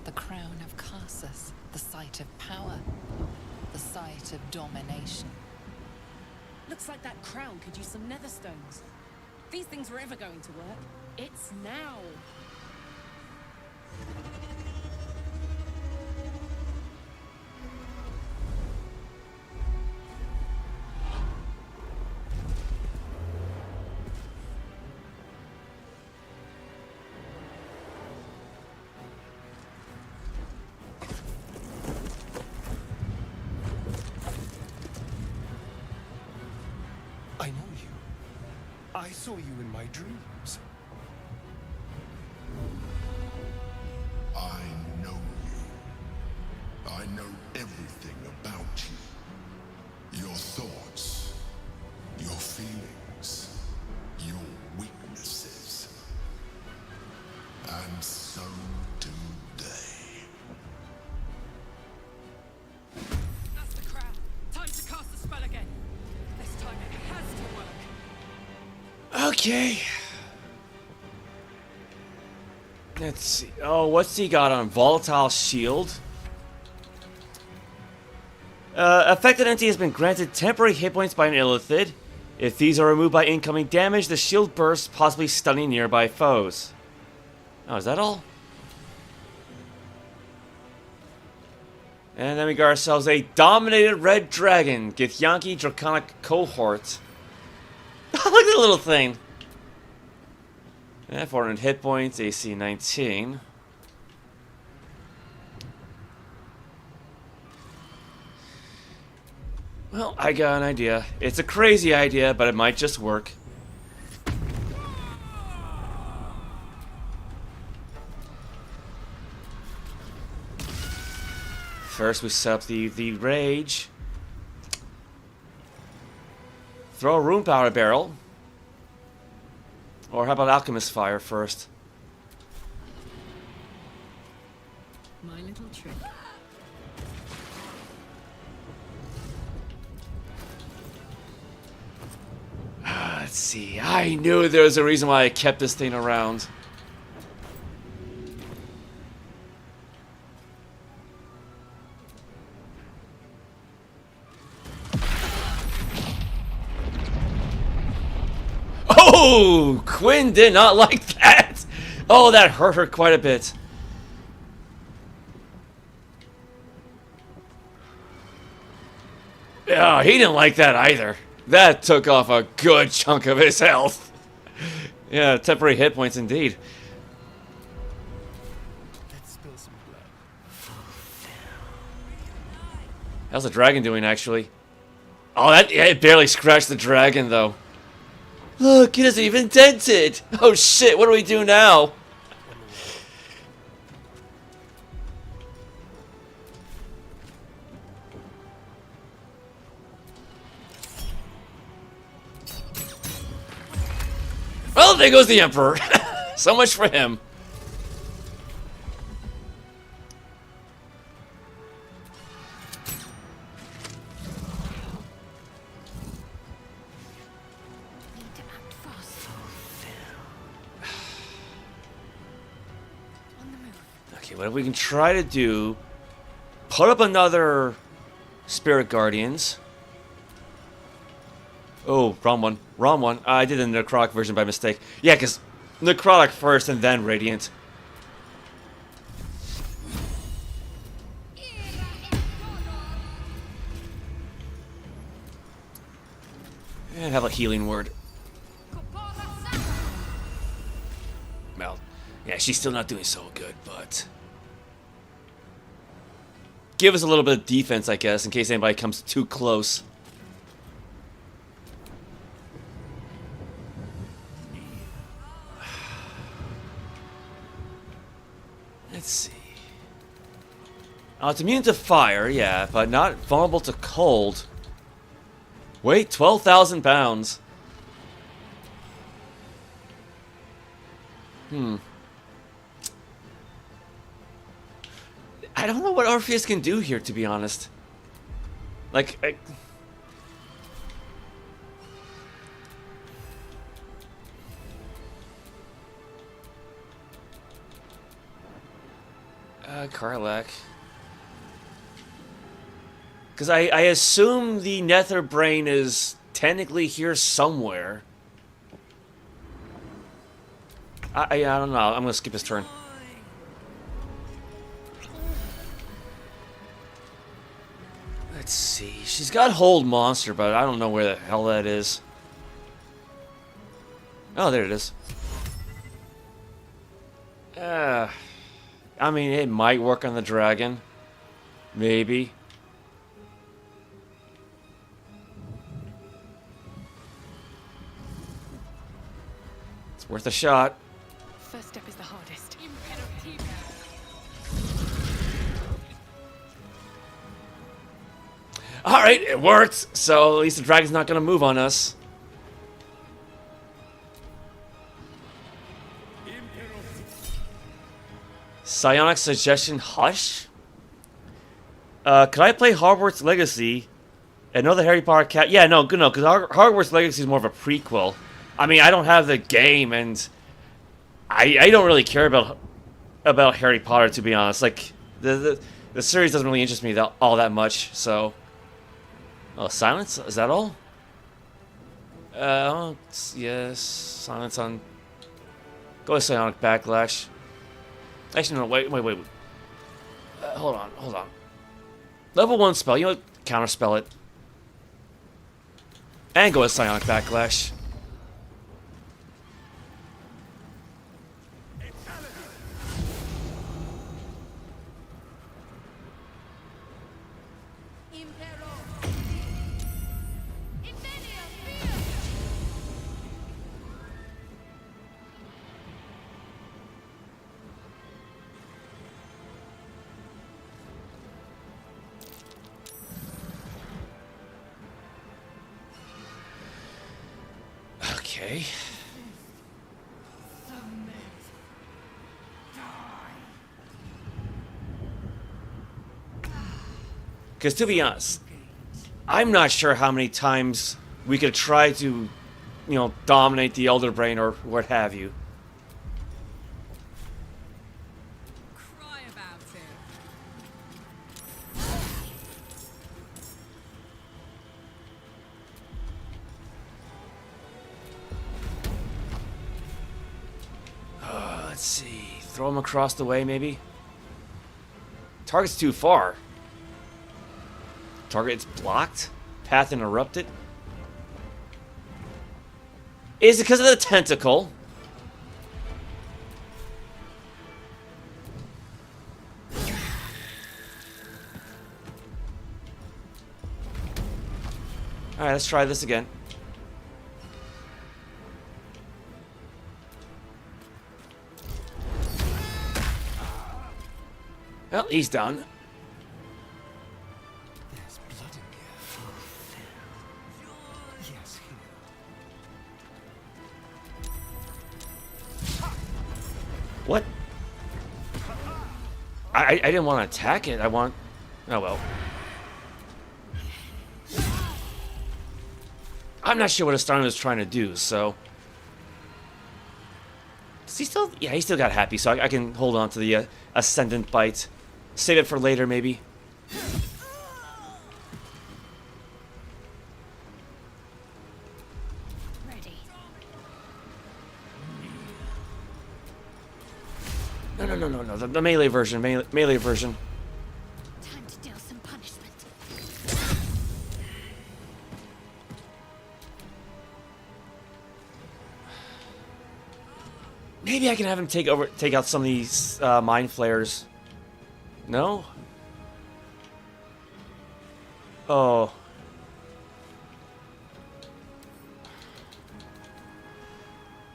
The crown of Karsus, the site of power, the site of domination. Looks like that crown could use some Netherstones. If these things were ever going to work, it's now. I know you. I saw you in my dreams. Okay. Let's see. Oh, what's he got on? Volatile Shield? Affected entity has been granted temporary hit points by an illithid. If these are removed by incoming damage, the shield bursts, possibly stunning nearby foes. Oh, is that all? And then we got ourselves a Dominated Red Dragon, Githyanki Draconic Cohort. Look at the little thing. 400 hit points, AC 19. Well, I got an idea. It's a crazy idea, but it might just work. First, we set up the Rage. Throw a Rune Powder Barrel. Or how about Alchemist Fire first? My little trick. Let's see. I knew there was a reason why I kept this thing around. Oh, Quinn did not like that. Oh, that hurt her quite a bit. Yeah, he didn't like that either. That took off a good chunk of his health. Yeah, temporary hit points indeed. Let's spill some blood. How's the dragon doing, actually? Oh, it barely scratched the dragon, though. Look, it isn't even dented! Oh shit, what do we do now? Well, there goes the Emperor. So much for him. Okay, what we can try to do, put up another Spirit Guardians. Oh, wrong one. Wrong one. I did the Necrotic version by mistake. Yeah, because Necrotic first and then Radiant. And have a healing word. Well, yeah, she's still not doing so good, but... give us a little bit of defense, I guess, in case anybody comes too close. Let's see. Oh, it's immune to fire, yeah, but not vulnerable to cold. Wait, 12,000 pounds. I don't know what Orpheus can do here, to be honest. Like, Karlach. Because I assume the Nether Brain is technically here somewhere. I don't know. I'm going to skip his turn. Let's see. She's got Hold Monster, but I don't know where the hell that is. Oh, there it is. I mean, it might work on the dragon. Maybe. It's worth a shot. First step is the hardest. Alright, it worked. So at least the dragon's not going to move on us. Psionic Suggestion Hush? Could I play Hogwarts Legacy and know the Harry Potter cat? Yeah, no, because Hogwarts Legacy is more of a prequel. I mean, I don't have the game, and I don't really care about Harry Potter, to be honest. Like, the series doesn't really interest me all that much, so... Oh, silence? Is that all? Yes, silence on... Go with Psionic Backlash. Actually, no, wait. Hold on. Level 1 spell, you know what? Counterspell it. And go with Psionic Backlash. Okay. Because to be honest, I'm not sure how many times we could try to, dominate the Elder Brain or what have you. Cry about it. Let's see. Throw him across the way, maybe? Target's too far. Target's blocked? Path interrupted? Is it because of the tentacle? Alright, let's try this again. Well, he's done. There's blood in here. Yes, here. What? I didn't want to attack it. I want... Oh, well. I'm not sure what Astana was trying to do, so... Does he still... Yeah, he still got happy, so I can hold on to the Ascendant Bite. Save it for later, maybe. Ready. No. The melee version. Melee version. Time to deal some punishment. Maybe I can have him take out some of these Mind Flayers. No? Oh.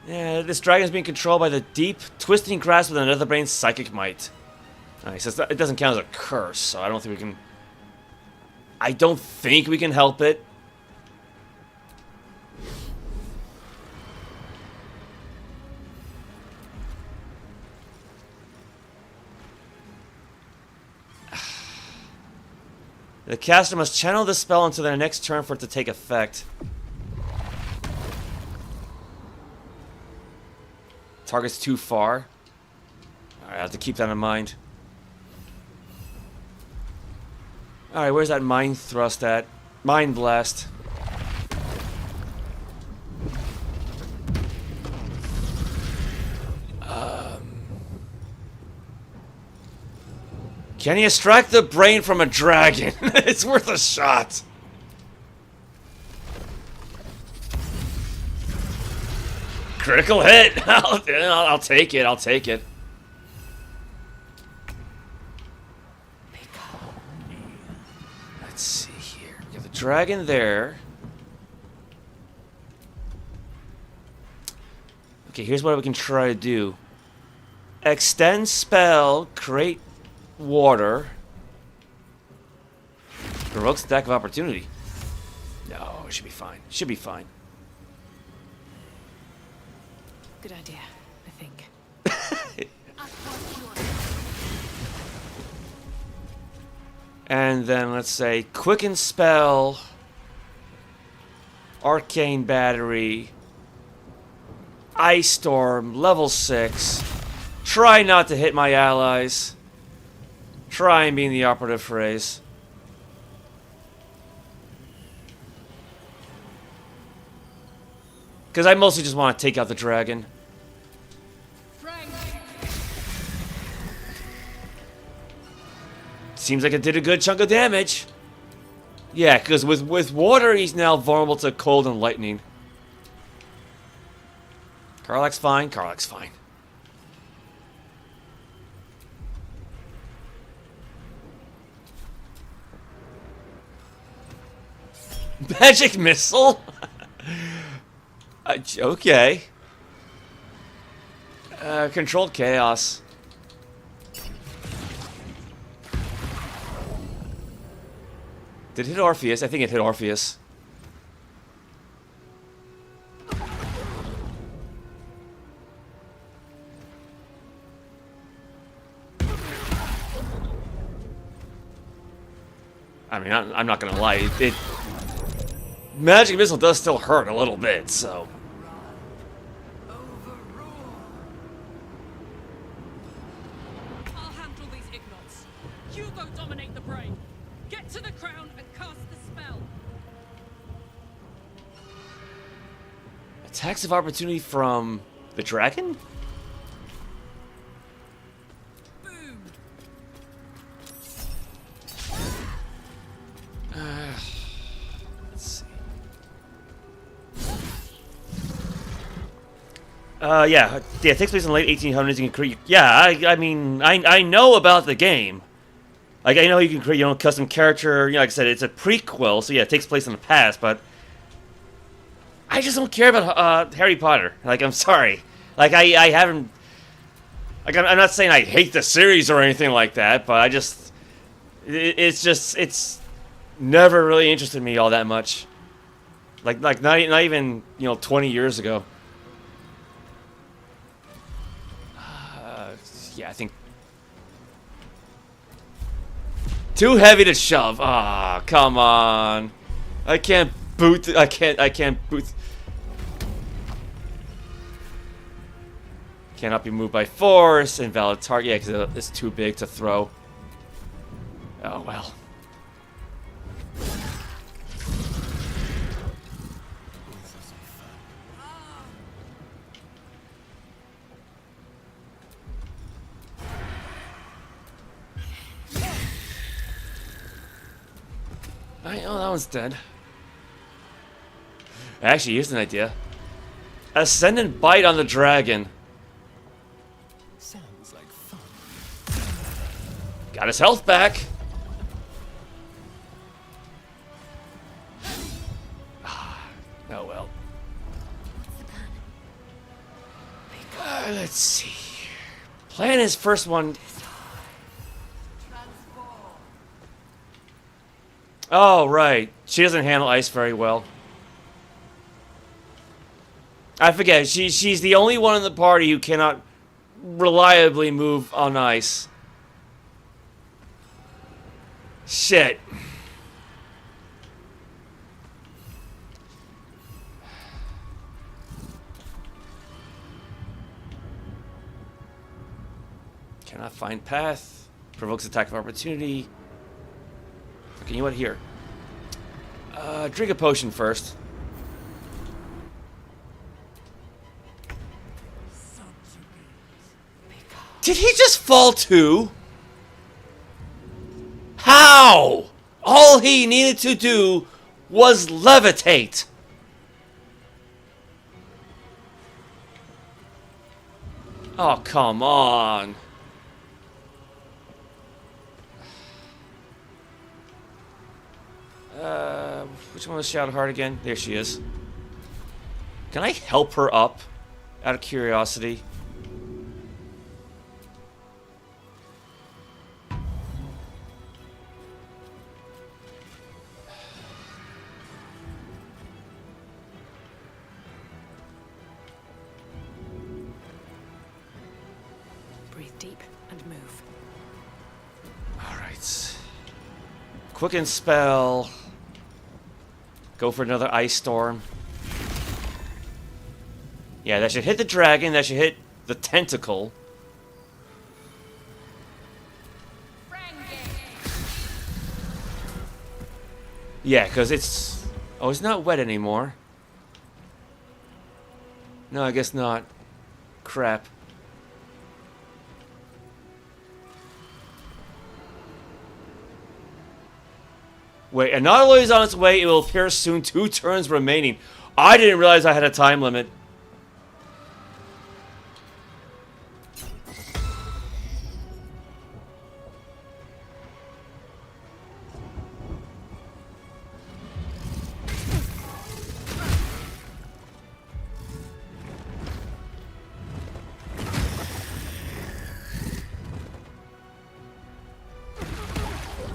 Yeah, this dragon is being controlled by the deep, twisting grasp of the Netherbrain's psychic might. He says it doesn't count as a curse, so I don't think we can... I don't think we can help it. The caster must channel the spell until their next turn for it to take effect. Target's too far. Alright, I have to keep that in mind. Alright, where's that Mind Thrust at? Mind Blast. Can you extract the brain from a dragon? It's worth a shot. Critical hit. I'll take it. I'll take it. Let's see here. We got the dragon there. Okay, here's what we can try to do. Extend spell, create water. Provokes attack of opportunity. No, it should be fine. Should be fine. Good idea, I think. And then let's say quicken spell, arcane battery, Ice Storm, level 6. Try not to hit my allies. Try being the operative phrase. Because I mostly just want to take out the dragon. Seems like it did a good chunk of damage. Yeah, because with water, he's now vulnerable to cold and lightning. Karlach's fine. Karlach's fine. Magic missile? Okay. Controlled chaos. Did it hit Orpheus? I think it hit Orpheus. I mean, I'm not gonna lie. Magic missile does still hurt a little bit, so. I'll handle these ignots. You go dominate the brain. Get to the crown and cast the spell. Attacks of opportunity from the dragon? Let's see. Yeah, it takes place in the late 1800s. You can create. Yeah, I mean, I know about the game. Like, I know you can create your own custom character. You know, like I said, it's a prequel, so yeah, it takes place in the past. But I just don't care about Harry Potter. Like, I'm sorry. Like, I haven't. Like, I'm not saying I hate the series or anything like that, but I just. It's never really interested me all that much. Like not even 20 years ago. Yeah, I think too heavy to shove. Ah, come on. I can't boot. I can't boot. Cannot be moved by force. Invalid target. Yeah, because it's too big to throw. Oh well. Oh, that one's dead. Actually, here's an idea. Ascendant bite on the dragon. Sounds like fun. Got his health back. Oh well. Let's see. Plan his first one. Oh, right. She doesn't handle ice very well. I forget. She's the only one in the party who cannot reliably move on ice. Shit. Cannot find path. Provokes attack of opportunity. Okay, you know what? Here. Drink a potion first. Did he just fall too? How? All he needed to do was levitate. Oh, come on. Which one was Shout Hard again? There she is. Can I help her up? Out of curiosity. Breathe deep and move. Alright. Quicken spell. Go for another ice storm. Yeah, that should hit the dragon. That should hit the tentacle. Yeah, because it's... Oh, it's not wet anymore. No, I guess not. Crap. Wait, and not only is it on its way, it will appear soon. 2 turns remaining. I didn't realize I had a time limit.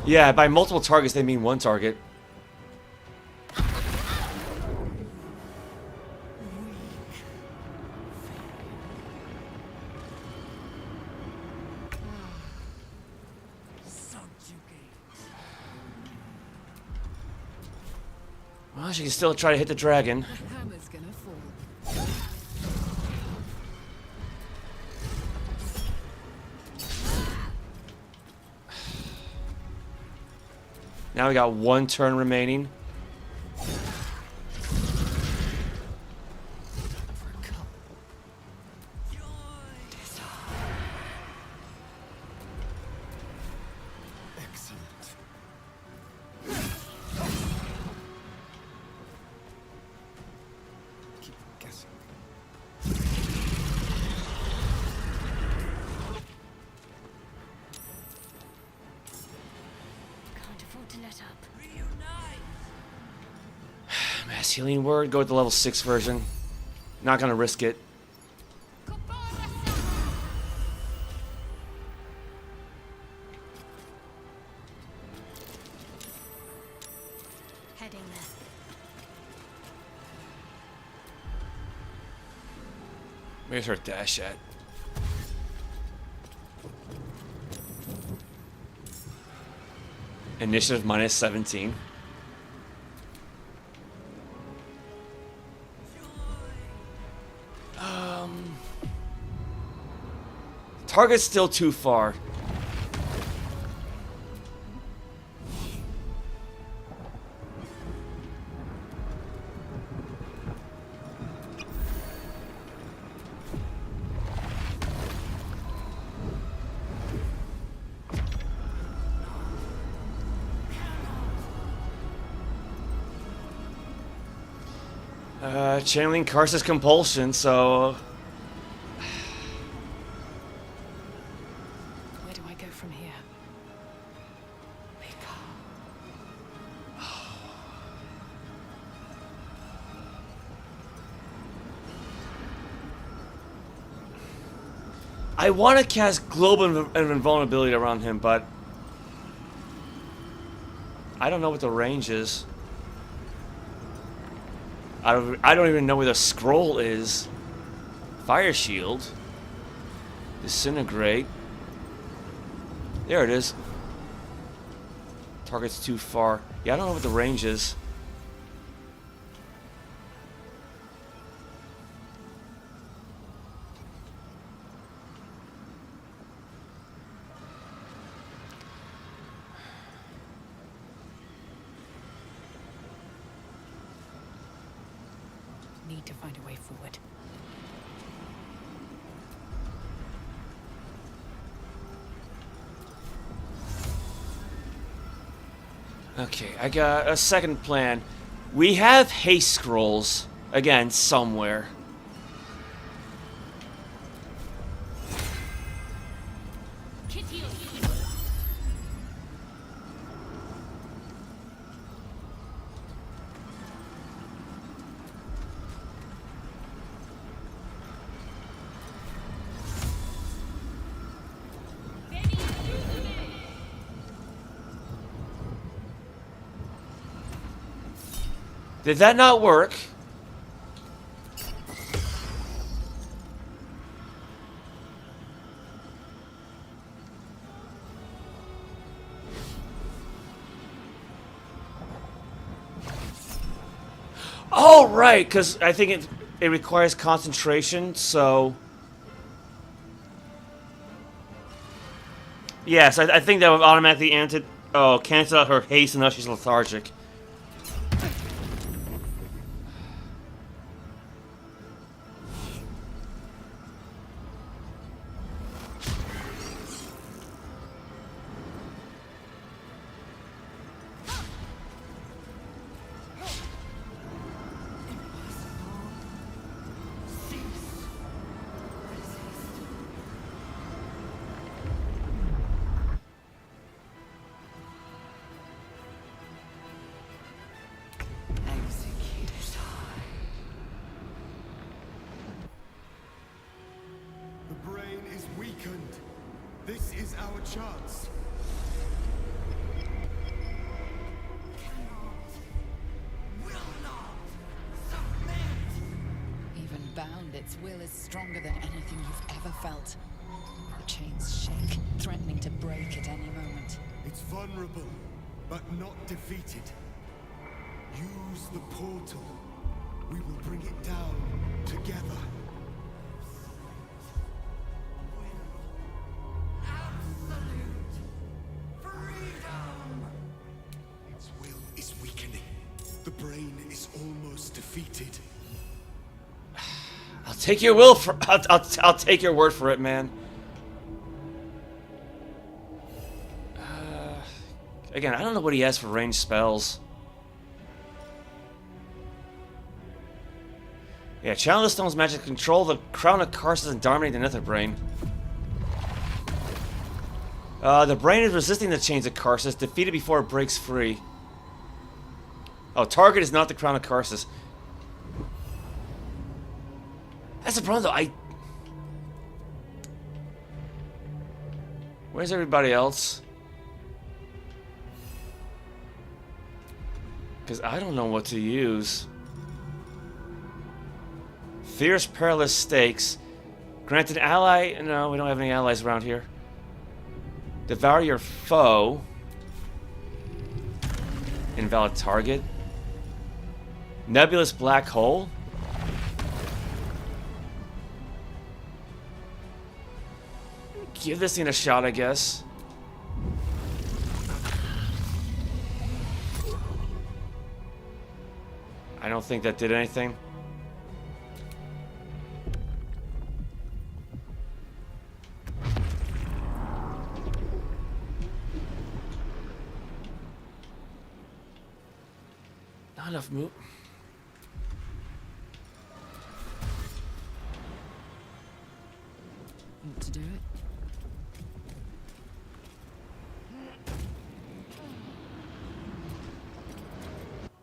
Yeah, by multiple targets, they mean one target. Well, she can still try to hit the dragon. The hammer's gonna fall. Now we got 1 turn remaining. Mass healing word. Go with the level 6 version. Not gonna risk it. Heading there. Where's her dash at? Initiative minus 17. Target's still too far. Channeling Karsus compulsion, so Where do I go from here? I want to cast Global Invulnerability around him, but I don't know what the range is. I don't even know where the scroll is. Fire Shield. Disintegrate. There it is. Target's too far. Yeah, I don't know what the range is. Need to find a way forward. Okay, I got a second plan. We have haste scrolls, again, somewhere. Did that not work? Oh, right, because I think it... it requires concentration, so... Yes, I think that would automatically cancel out her haste and now she's lethargic. This is our chance. Even bound, its will is stronger than anything you've ever felt. The chains shake, threatening to break at any moment. It's vulnerable, but not defeated. Use the portal. We will bring it down together. Its will is weakening. The brain is almost defeated. I'll take your will for. I'll take your word for it, man. Again, I don't know what he has for ranged spells. Yeah, channel the stone's magic control the crown of Karsus and dominate the Netherbrain. The brain is resisting the chains of Karsus, defeated before it breaks free. Oh, target is not the crown of Karsus. That's the problem, though. Where's everybody else? Because I don't know what to use. Fierce Perilous Stakes. Grant an ally... No, we don't have any allies around here. Devour your foe. Invalid target. Nebulous Black Hole. Give this thing a shot, I guess. I don't think that did anything. Not enough move. Want to do it?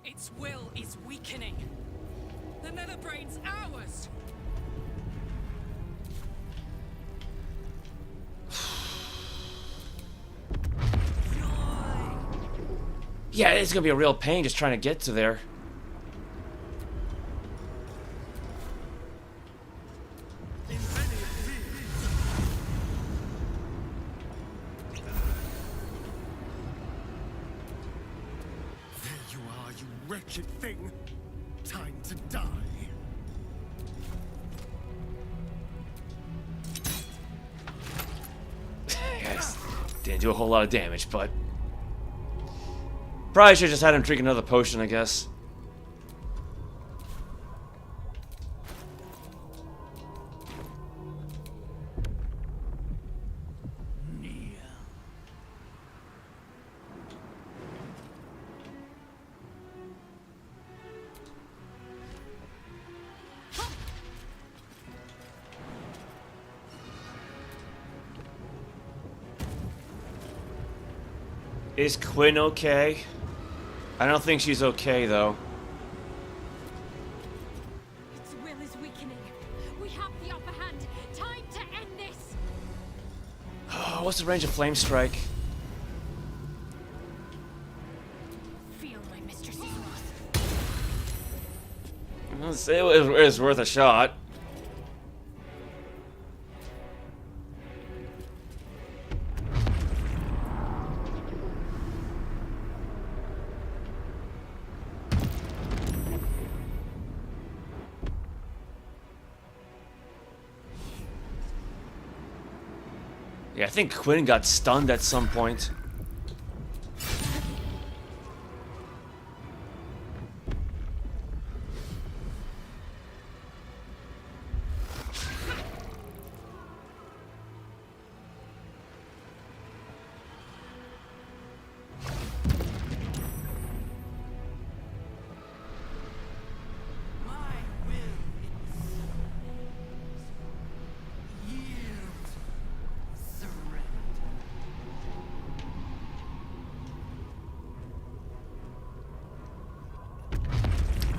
Its will is weakening. The Netherbrain's ours. Yeah, it's gonna be a real pain just trying to get to there. Wretched thing. Time to die. Yes. Didn't do a whole lot of damage, but... Probably should have just had him drink another potion, I guess. Is Quinn okay? I don't think she's okay, though. Its will is weakening. We have the upper hand. Time to end this. Oh, what's the range of Flame Strike? Feel my mistress's wrath. It was worth a shot. Yeah, I think Quinn got stunned at some point.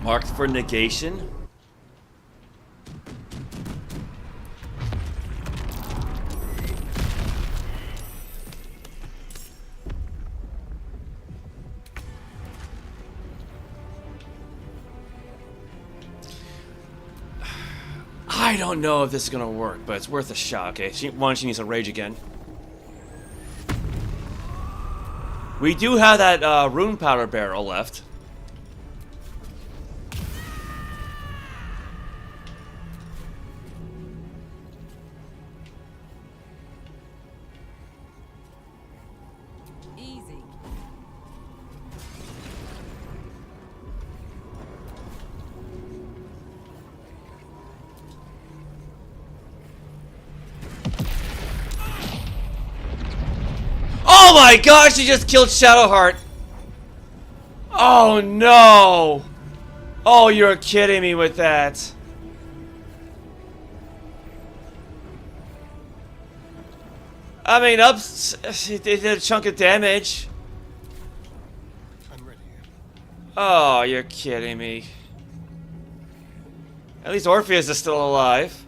Marked for negation. I don't know if this is gonna work, but it's worth a shot. Okay, she needs to rage again. We do have that rune powder barrel left. Oh my gosh, he just killed Shadowheart! Oh no! Oh, you're kidding me with that. I mean, it did a chunk of damage. I'm ready. Oh, you're kidding me. At least Orpheus is still alive.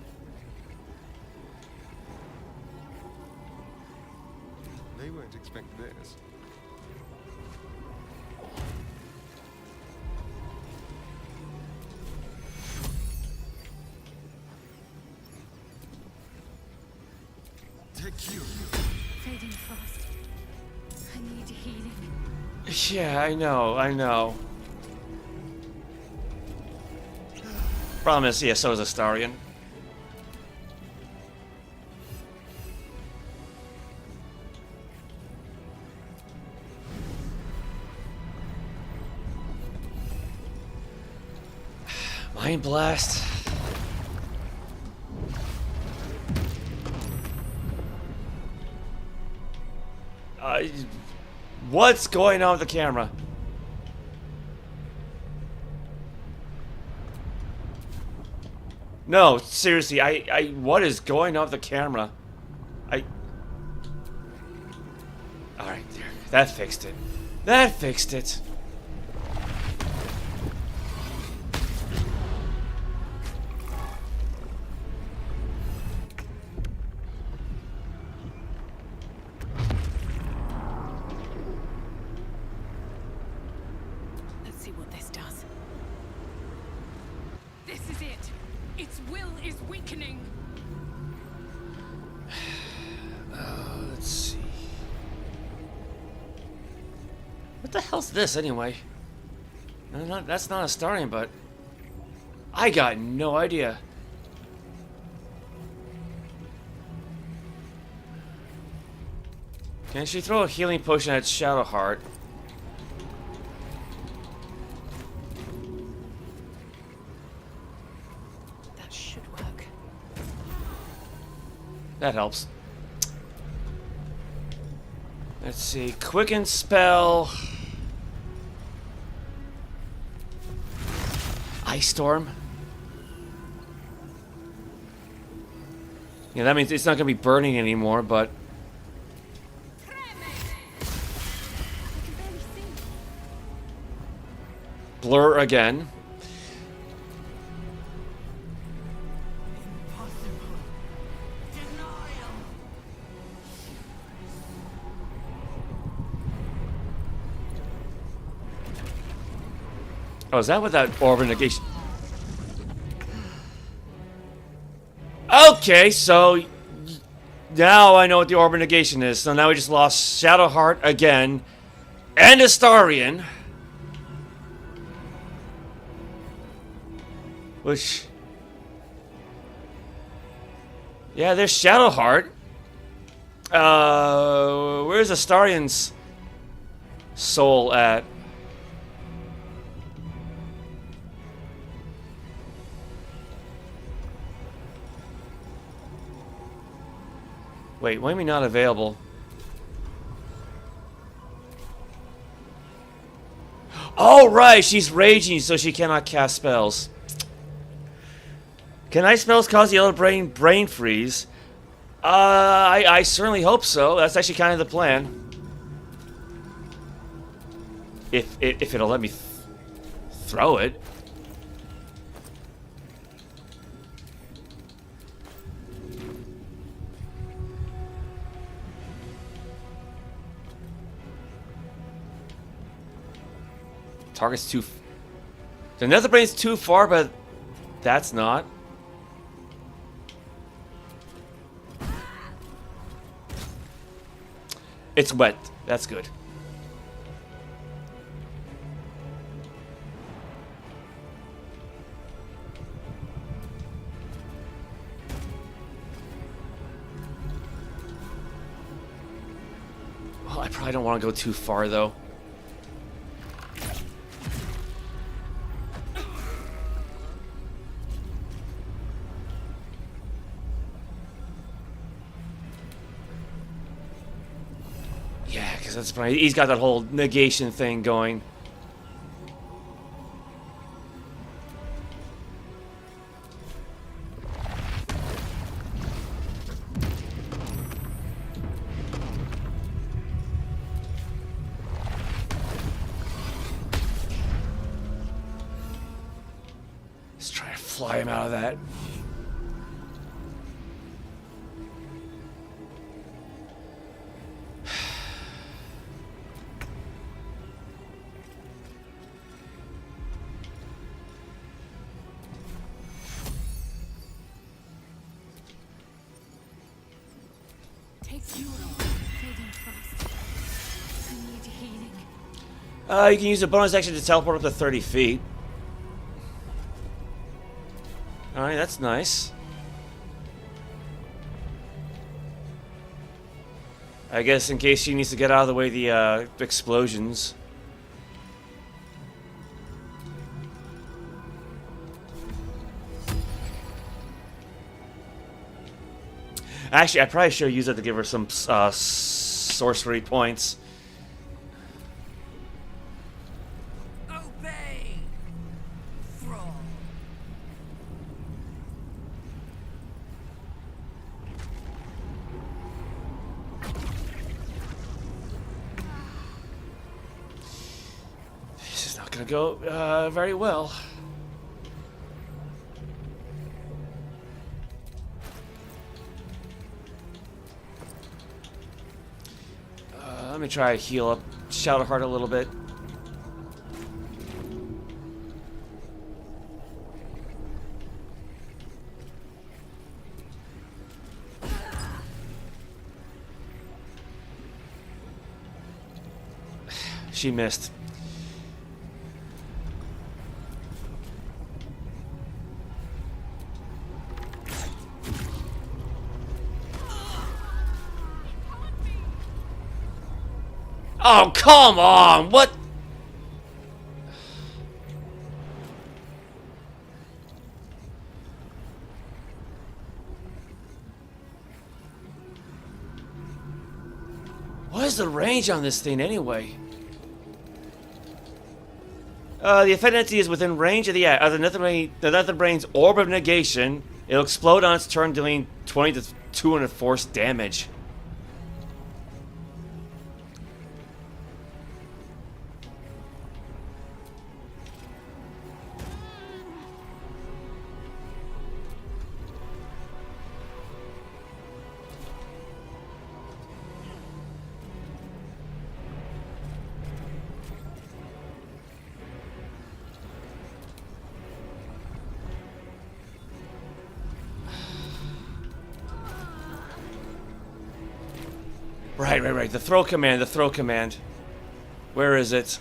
They won't expect this. Take you. Fading fast. I need healing. Yeah, I know. Problem is, yeah, so is Astarion. Mind Blast. What's going on with the camera? No, seriously, what is going on with the camera? Alright, there. That fixed it. That fixed it. Let's see what this does. This is it. Its will is weakening. Let's see. What the hell's this anyway? No, that's not Astarion, but I got no idea. Can she throw a healing potion at Shadowheart? That should work. That helps. Let's see. Quicken spell. Ice Storm. Yeah, that means it's not going to be burning anymore, but... Blur again. Oh, is that what that orb of negation? Okay, so now I know what the orb of negation is. So now we just lost Shadowheart again, and Astarion, which, yeah, there's Shadowheart. Where's Astarion's soul at? Wait, why am I not available? Oh, right, she's raging, so she cannot cast spells. Can ice spells cause the other brain freeze? I certainly hope so. That's actually kind of the plan. If it'll let me throw it. Target's too... The Netherbrain's too far, but that's not. It's wet. That's good. Well, I probably don't want to go too far, though. That's funny. He's got that whole negation thing going. Let's try to fly him out of that. You can use a bonus action to teleport up to 30 feet. Alright, that's nice. I guess in case she needs to get out of the way of the explosions. Actually, I probably should use it to give her some sorcery points. Gonna go very well. Let me try to heal up Shadowheart a little bit. She missed. Oh, come on! What? What is the range on this thing anyway? The affinity is within range of the Netherbrain's orb of negation. It'll explode on its turn, dealing 20 to 200 force damage. Right. The throw command. Where is it?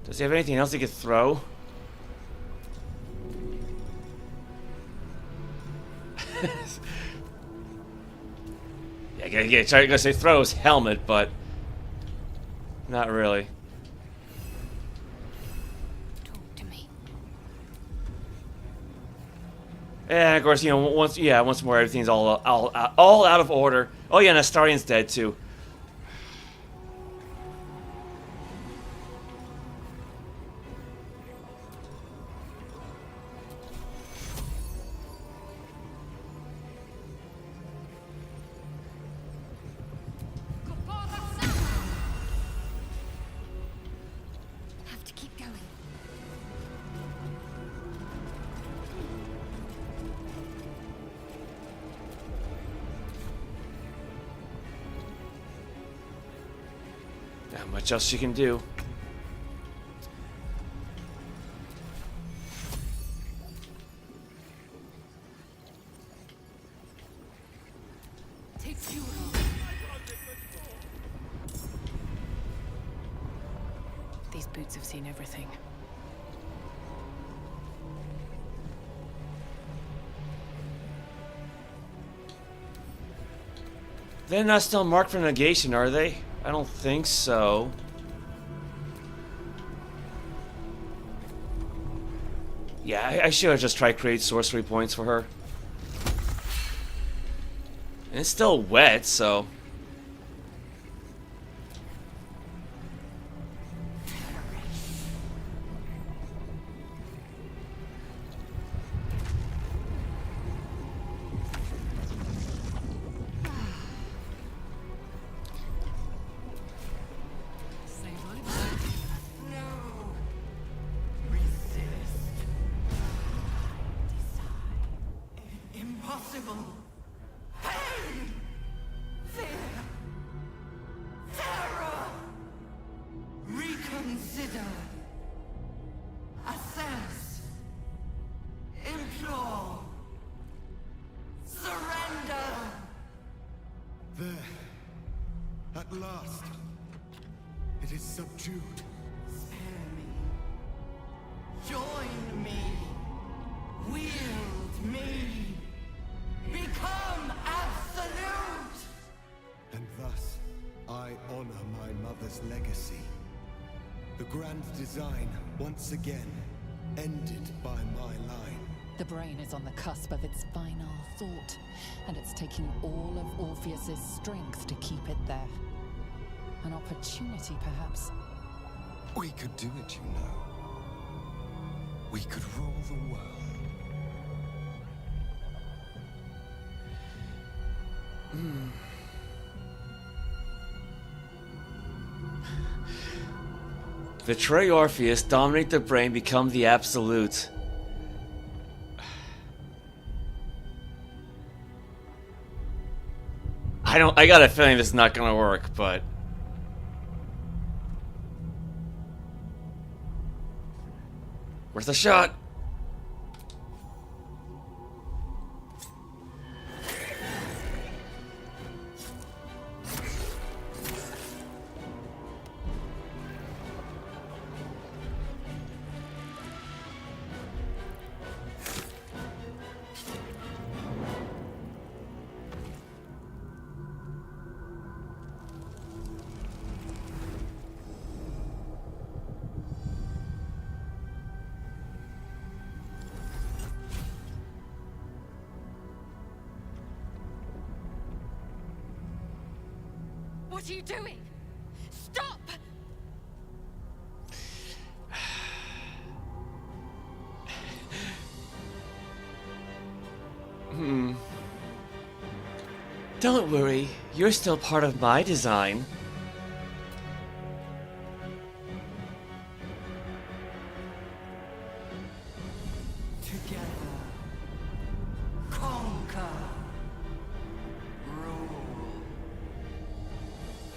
Does he have anything else he could throw? Yeah, try to say throw his helmet, but not really. Talk to me. Yeah, of course, you know, once more everything's all out of order. Oh yeah, and Astarion's dead too. Have to keep going. Not much else you can do. Take fuel. These boots have seen everything. They're not still marked for negation, are they? I don't think so. Yeah, I should have just tried to create sorcery points for her. And it's still wet, so... Impossible. Pain. Fear. Terror. Reconsider. Assess. Implore. Surrender. There. At last. It is subdued. Spare me. Join me. Wield me. Become absolute! And thus, I honor my mother's legacy. The grand design, once again, ended by my line. The brain is on the cusp of its final thought, and it's taking all of Orpheus's strength to keep it there. An opportunity, perhaps. We could do it, you know. We could rule the world. Betray Orpheus, dominate the brain, become the absolute. I got a feeling this is not gonna work, but... worth a shot! What are you doing? Stop! Don't worry, you're still part of my design. Together. Conquer. Rule.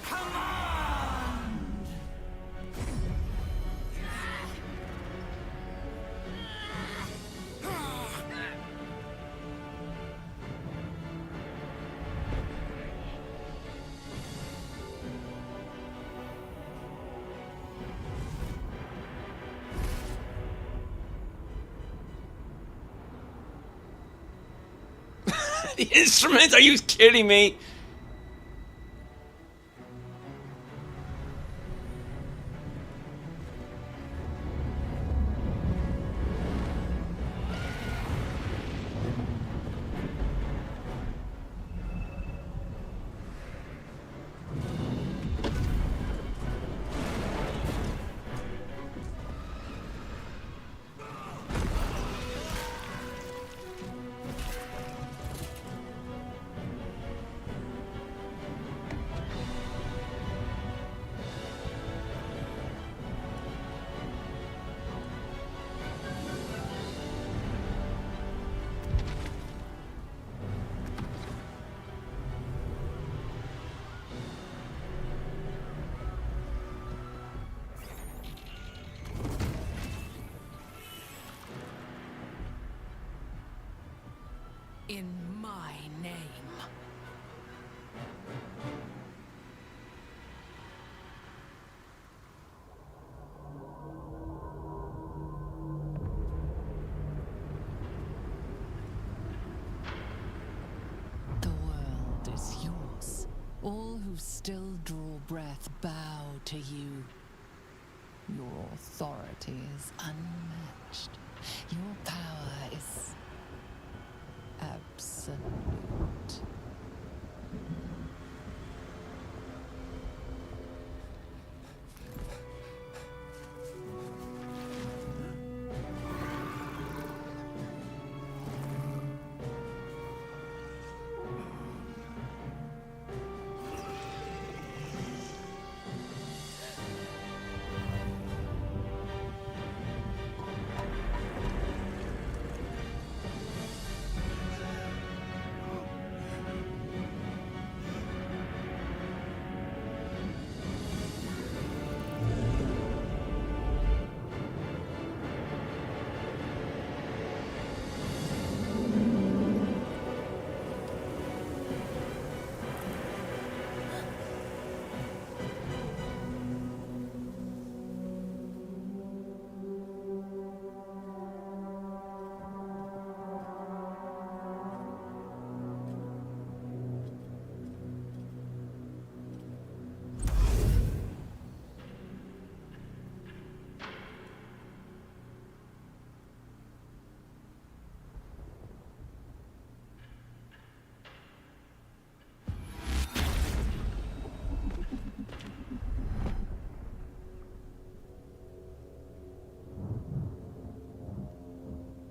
Command! The instrument? Are you kidding me? In my name. The world is yours. All who still draw breath bow to you. Your authority is unmatched. Your power is absolute.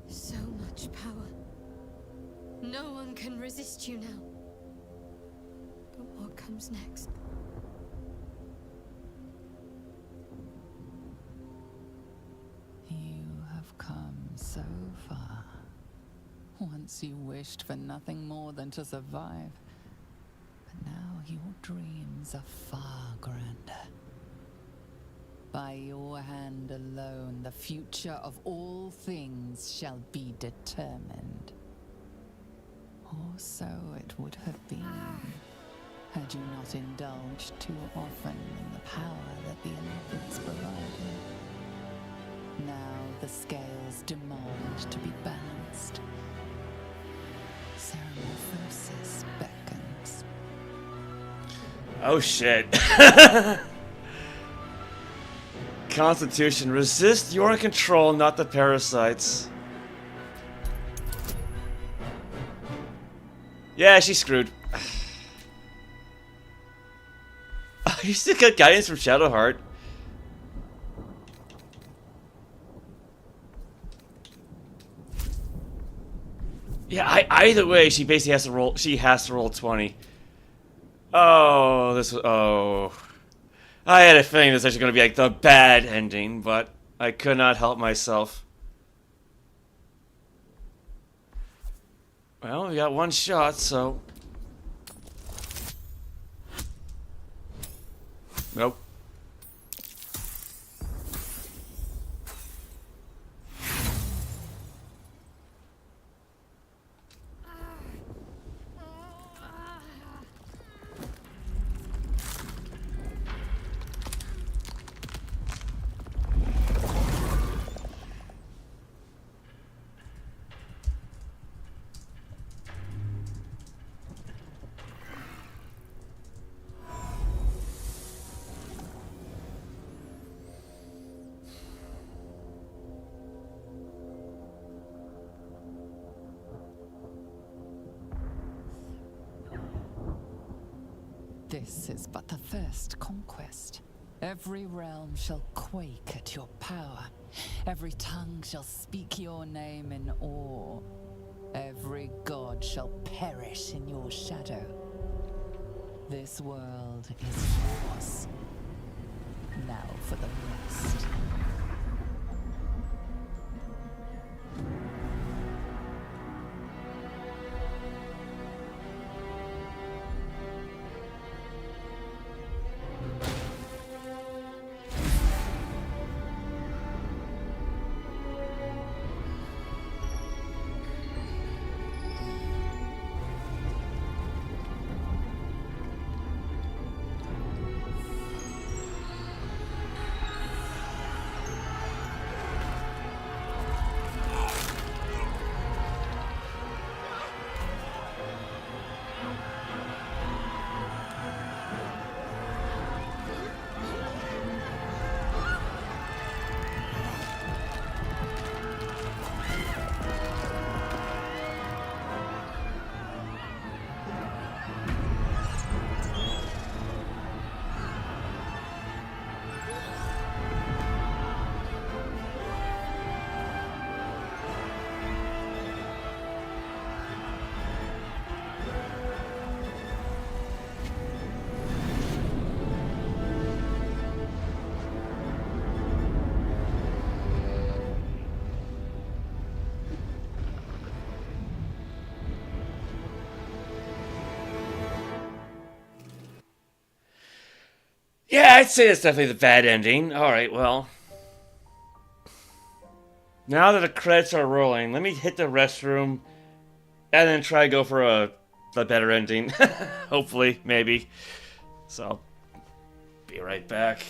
So much power. No one can resist you now. But what comes next? You have come so far. Once you wished for nothing more than to survive. But now your dreams are far grander. By your hand alone, the future of all things shall be determined. Or so it would have been, had you not indulged too often in the power that the Olympians provided. Now the scales demand to be balanced. Mephistopheles beckons. Oh shit. Constitution. Resist, you're in control, not the parasites. Yeah, she's screwed. You still got guidance from Shadowheart. Yeah, either way, she basically has to roll. She has to roll 20. Oh, this was. Oh. I had a feeling this was actually going to be like the bad ending, but I could not help myself. Well, we got one shot, so. Nope. This is but the first conquest. Every realm shall quake at your power. Every tongue shall speak your name in awe. Every god shall perish in your shadow. This world is yours. Now for the rest. Yeah, I'd say it's definitely the bad ending. Alright, well. Now that the credits are rolling, let me hit the restroom and then try to go for the better ending. Hopefully, maybe. So, I'll be right back.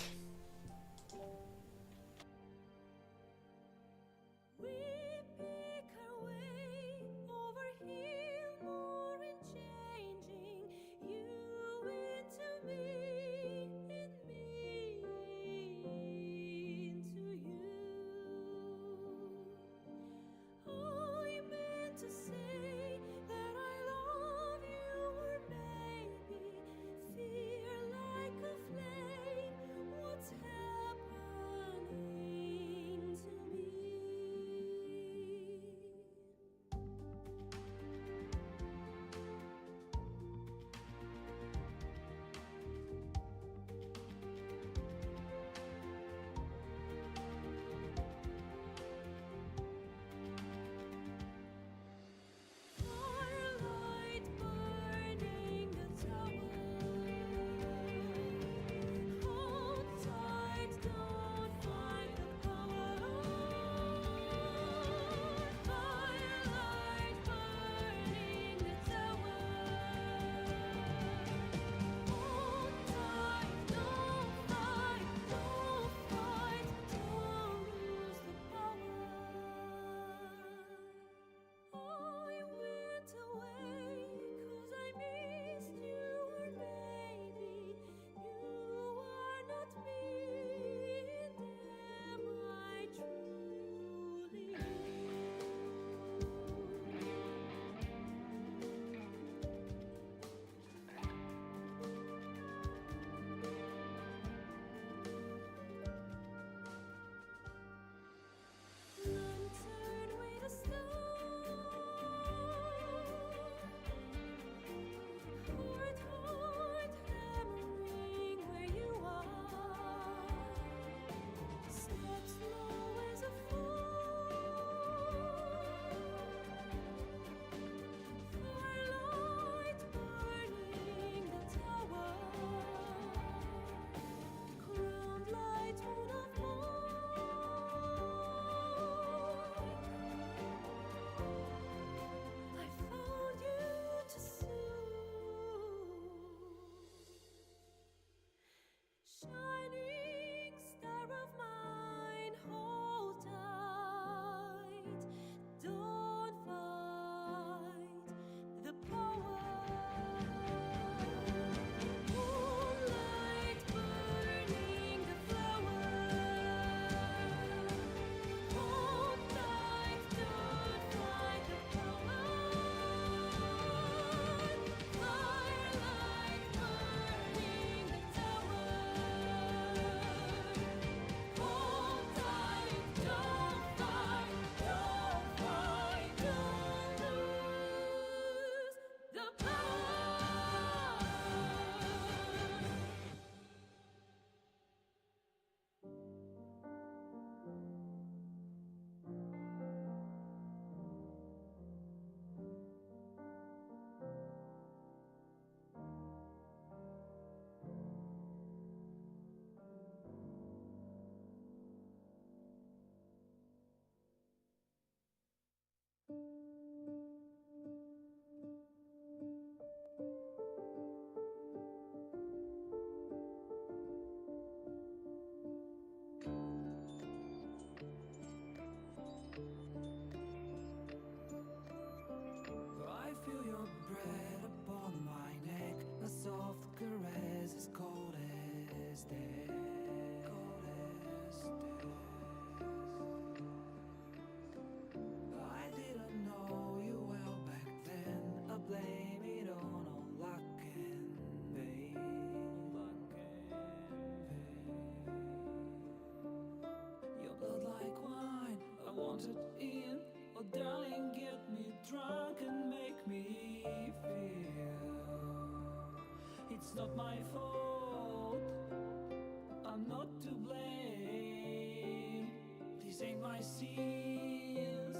my sins.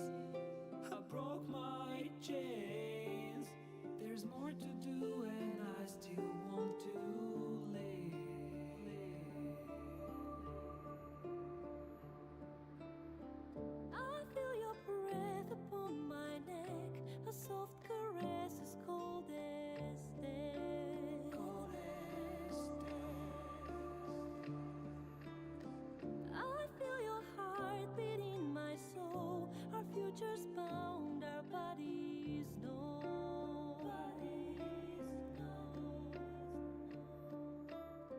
I broke my chains. There's more to do and I still want to live. I feel your breath upon my neck, a soft caress as cold as death. Cold as death. I feel your heart beat in my soul, our futures bound, our bodies know.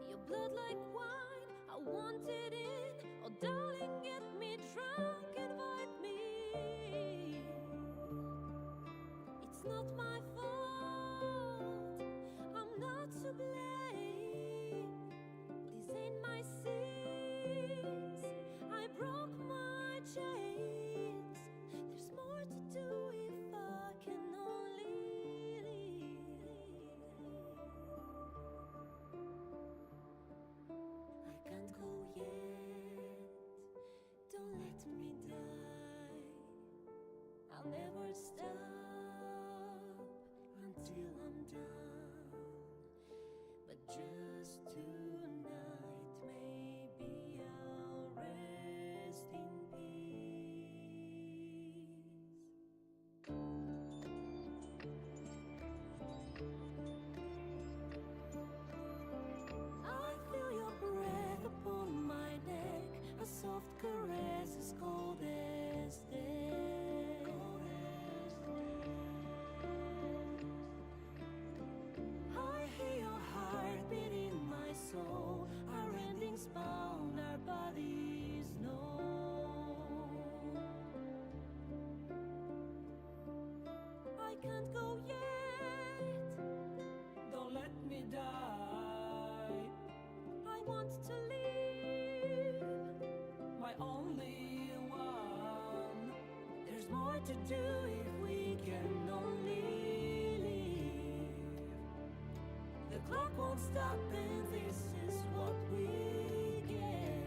Your blood like wine, I want it in. Oh darling, get me drunk, invite me. It's not my fault, I'm not to blame. These ain't my sins, I broke my chains. There's more to do if I can only leave. I can't go yet, don't let me die. I'll never stop until I'm done. But just tonight, maybe I'll rest in peace. I feel your breath upon my neck, a soft caress as cold as death. Cold as death. I hear your heart beat in my soul, our endings bound, our bodies know. I can't go yet, Don't let me die. I want to live, My only one. There's more to do if we can only leave. The clock won't stop and this is what we get.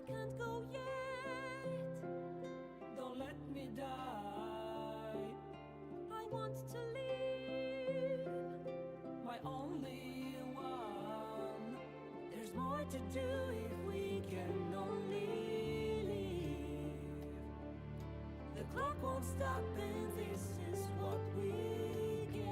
can't go yet. Don't let me die. I want to leave, my only one. There's more to do if we can only leave. The clock won't stop, and this is what we get.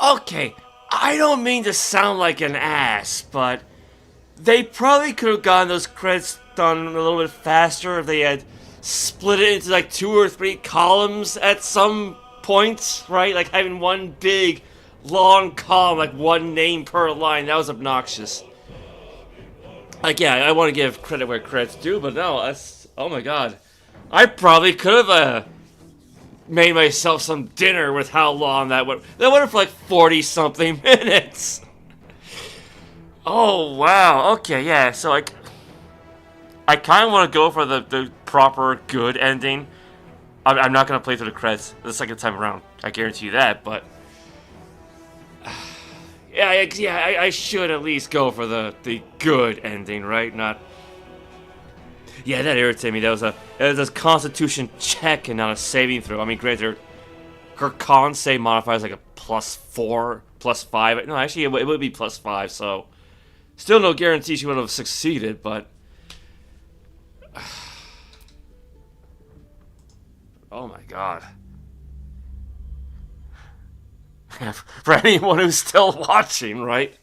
Okay, I don't mean to sound like an ass, but they probably could have gotten those credits done a little bit faster if they had split it into like 2 or 3 columns at some points, right? Like having one big, long column, like one name per line. That was obnoxious. Like, yeah, I want to give credit where credit's due, but no, that's... Oh my god. I probably could have, made myself some dinner with how long that would... That went for like 40-something minutes. Oh, wow. Okay, yeah, so like... I kind of want to go for the proper good ending. I'm not going to play through the credits the second time around. I guarantee you that, but... Yeah, I should at least go for the good ending, right? Not... Yeah, that irritated me. That was a constitution check and not a saving throw. I mean, granted, her con save modifier is like a +4, +5. No, actually, it would be +5, so... Still no guarantee she would have succeeded, but... Oh my god. For anyone who's still watching, right?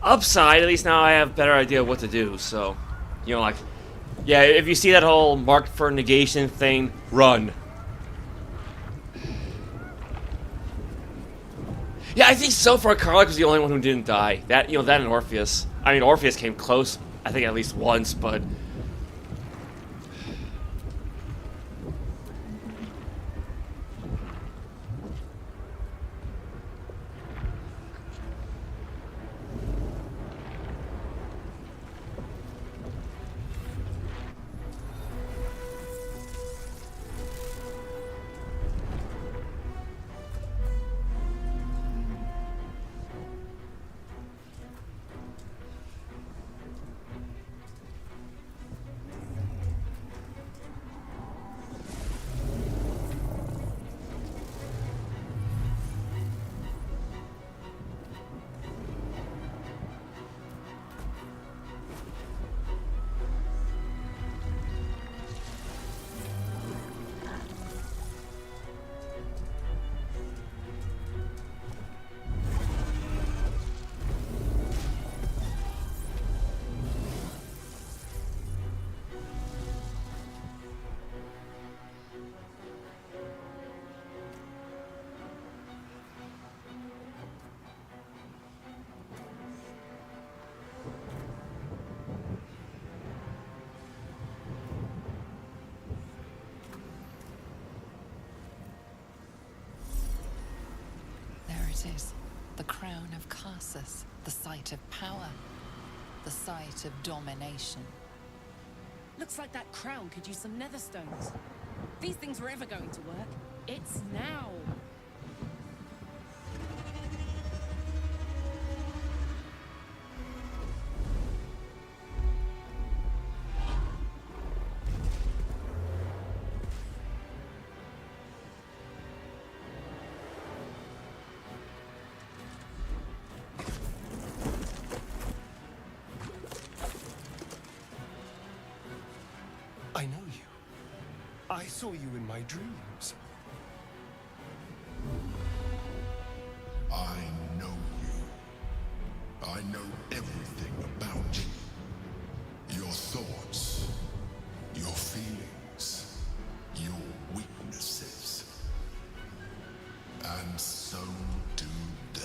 Upside, at least now I have a better idea of what to do, so... You know, like... Yeah, if you see that whole marked for negation thing, run. Yeah, I think so far Karlach was the only one who didn't die. That, you know, that and Orpheus. I mean, Orpheus came close, I think at least once, but... Is the crown of Karsus, the site of power, the site of domination. Looks like that crown could use some Netherstones. If these things were ever going to work, it's now. I know you. I saw you in my dreams. I know you. I know everything about you. Your thoughts, your feelings, your weaknesses. And so do they.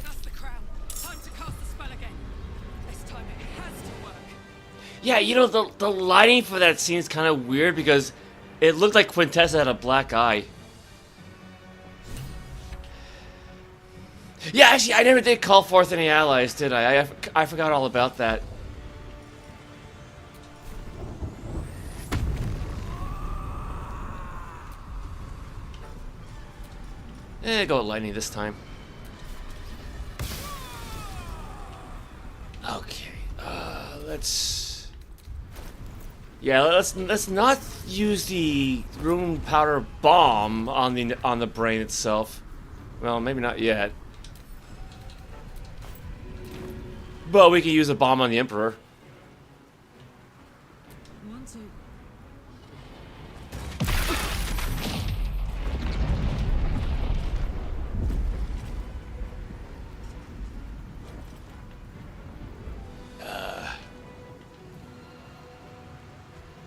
That's the crown. Time to cast the spell again. This time it has to work. Yeah, you know, the lighting for that scene is kind of weird because it looked like Quintessa had a black eye. Yeah, actually, I never did call forth any allies, did I? I forgot all about that. Go with lightning this time. Okay, let's... Yeah, let's not use the room powder bomb on the brain itself. Well, maybe not yet. But we can use a bomb on the Emperor.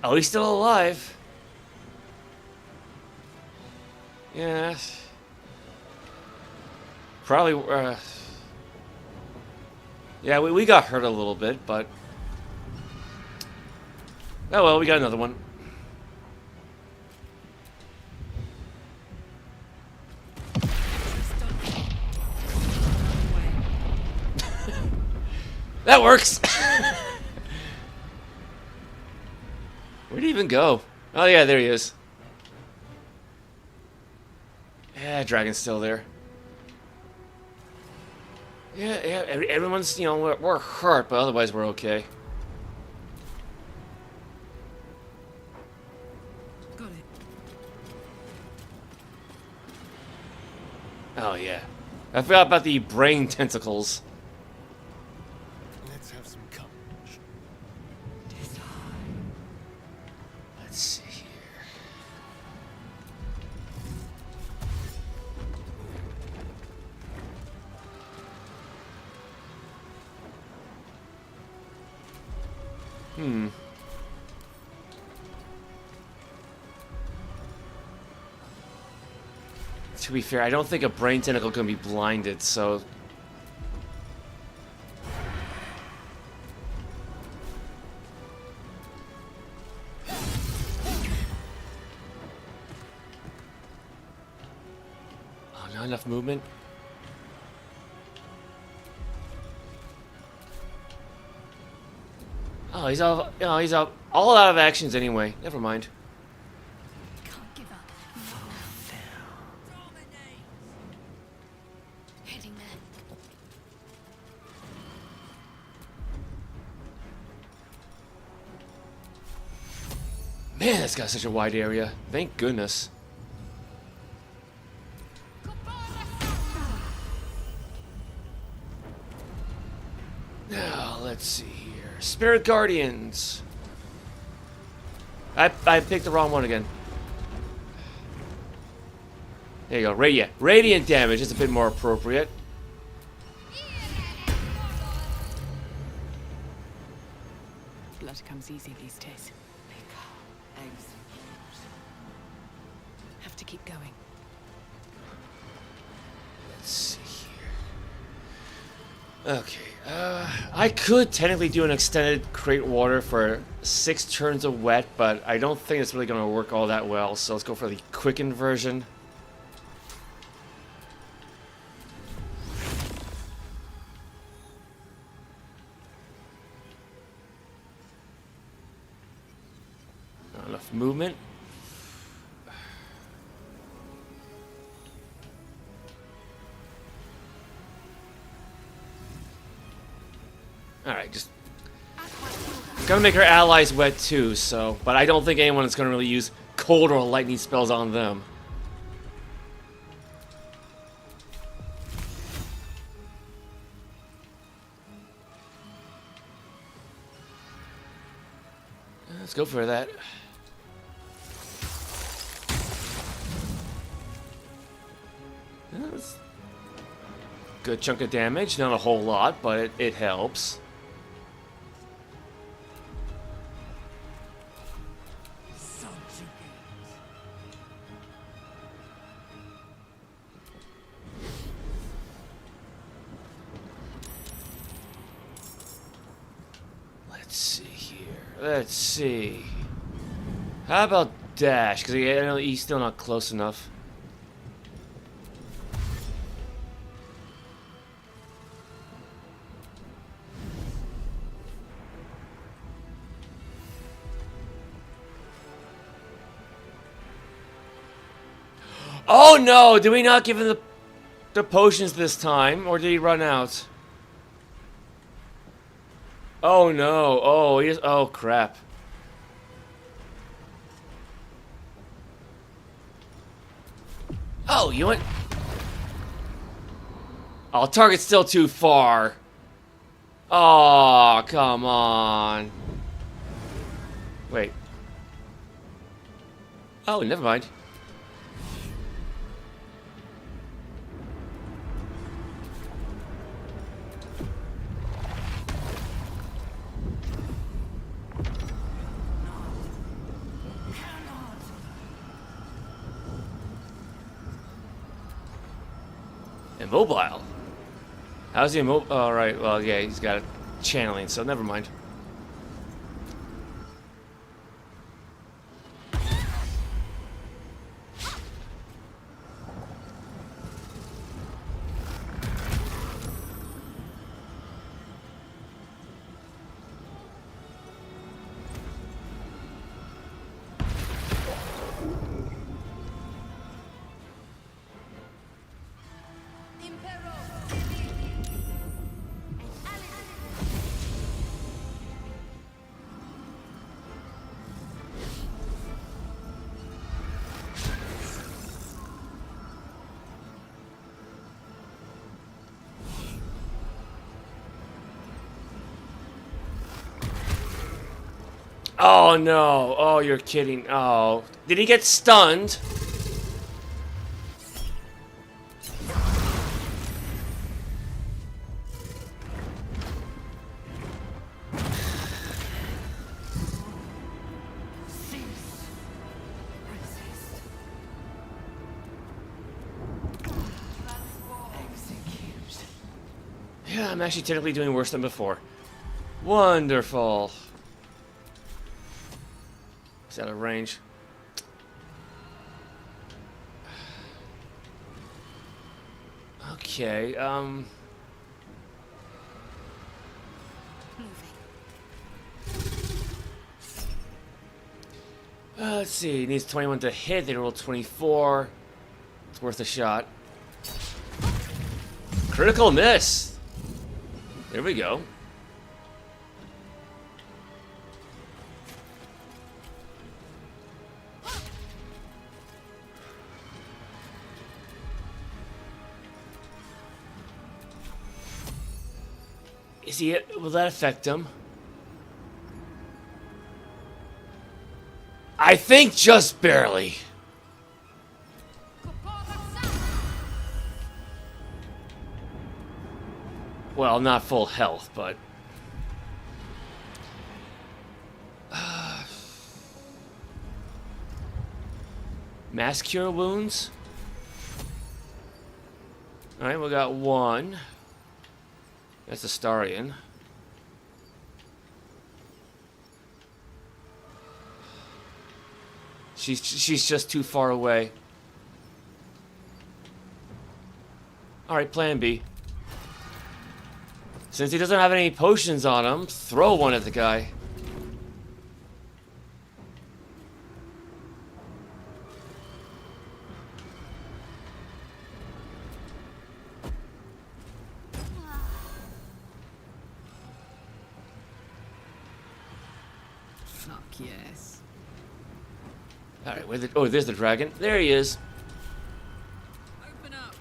Oh, he's still alive. Yeah. Probably, yeah, we got hurt a little bit, but... Oh well, we got another one. That works! Where'd he even go? Oh yeah, there he is. Yeah, dragon's still there. Yeah, everyone's, you know, we're hurt, but otherwise we're okay. Got it. Oh yeah. I forgot about the brain tentacles. Let's have some courage. Let's see here. To be fair, I don't think a brain tentacle can be blinded, so... Oh, not enough movement? Oh, he's all, you know, he's all out of actions anyway. Never mind. Can't give up. Heading there. Man, that's got such a wide area. Thank goodness. Now, let's see here. Spirit Guardians. I picked the wrong one again. There you go. Radiant damage is a bit more appropriate. Blood comes easy these days. Have to keep going. Let's see here. Okay. I could technically do an extended crate water for 6 turns of wet, but I don't think it's really going to work all that well, so let's go for the quickened version. Not enough movement. Alright, just... Gonna make our allies wet too, so... But I don't think anyone is gonna really use cold or lightning spells on them. Let's go for that. That's a good chunk of damage, not a whole lot, but it helps. Let's see. How about dash? Because he's still not close enough. Oh no! Did we not give him the potions this time? Or did he run out? Oh no! Oh, he is. Oh crap! Oh, you went... Oh, target's still too far. Oh, come on. Wait. Oh, never mind. Immobile? How's he immobile? Oh, right. Well, yeah, he's got channeling, so never mind. Oh no! Oh, you're kidding! Oh, did he get stunned? Yeah, I'm actually technically doing worse than before. Wonderful. Is out of range? Okay, let's see, he needs 21 to hit, they roll 24. It's worth a shot. Critical miss! There we go. Is he? Will that affect him? I think just barely. Well, not full health, but... Mass cure wounds? Alright, we got one. That's Astarion. She's just too far away. Alright, plan B. Since he doesn't have any potions on him, throw one at the guy. Fuck yes. Alright, oh, there's the dragon. There he is. Open up.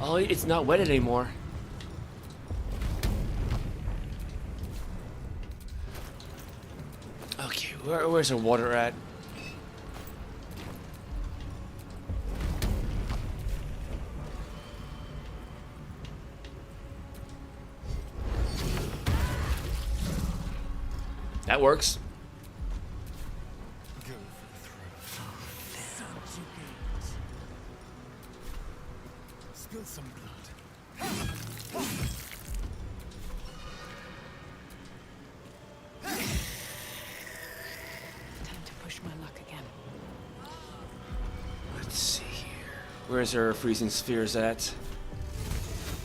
Oh, it's not wetted anymore. Okay, where's our water at? That works. Go for the throat. Spill some blood. Time to push my luck again. Let's see here. Where's our freezing spheres at?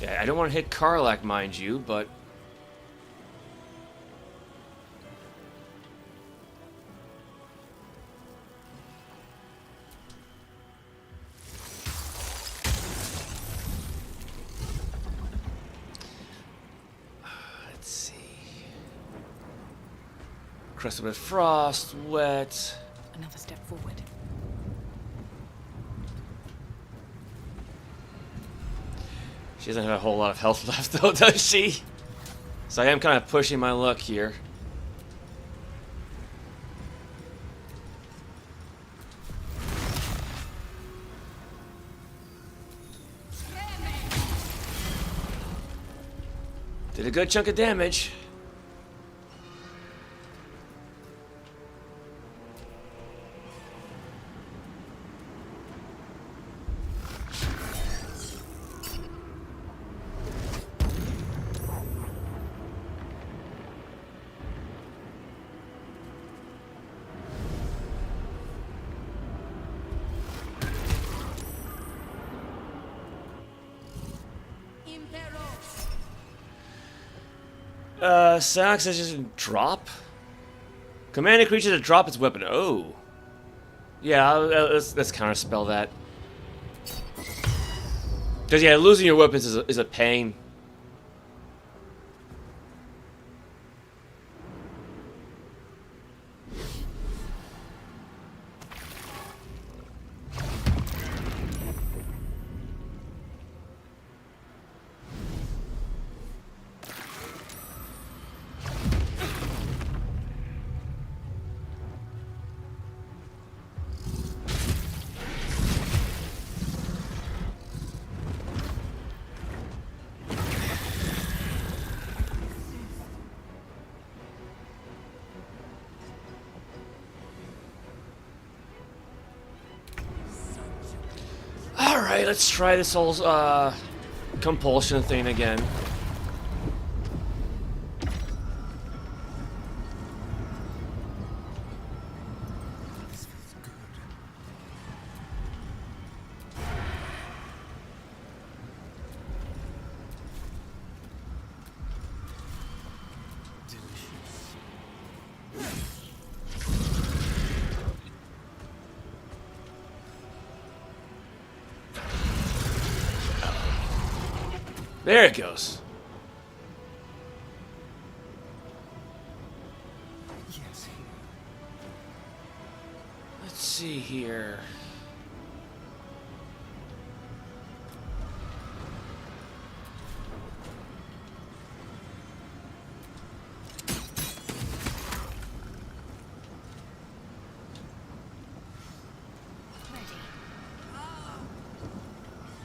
Yeah, I don't want to hit Karlach, mind you, but... Crusted with frost, wet. Another step forward. She doesn't have a whole lot of health left though, does she? So I am kind of pushing my luck here. Did a good chunk of damage. Sounds says just drop. Command a creature to drop its weapon. Oh. Yeah, let's counterspell that. Because, yeah, losing your weapons is a pain. Alright, let's try this whole compulsion thing again. There it goes. Yes. Let's see here.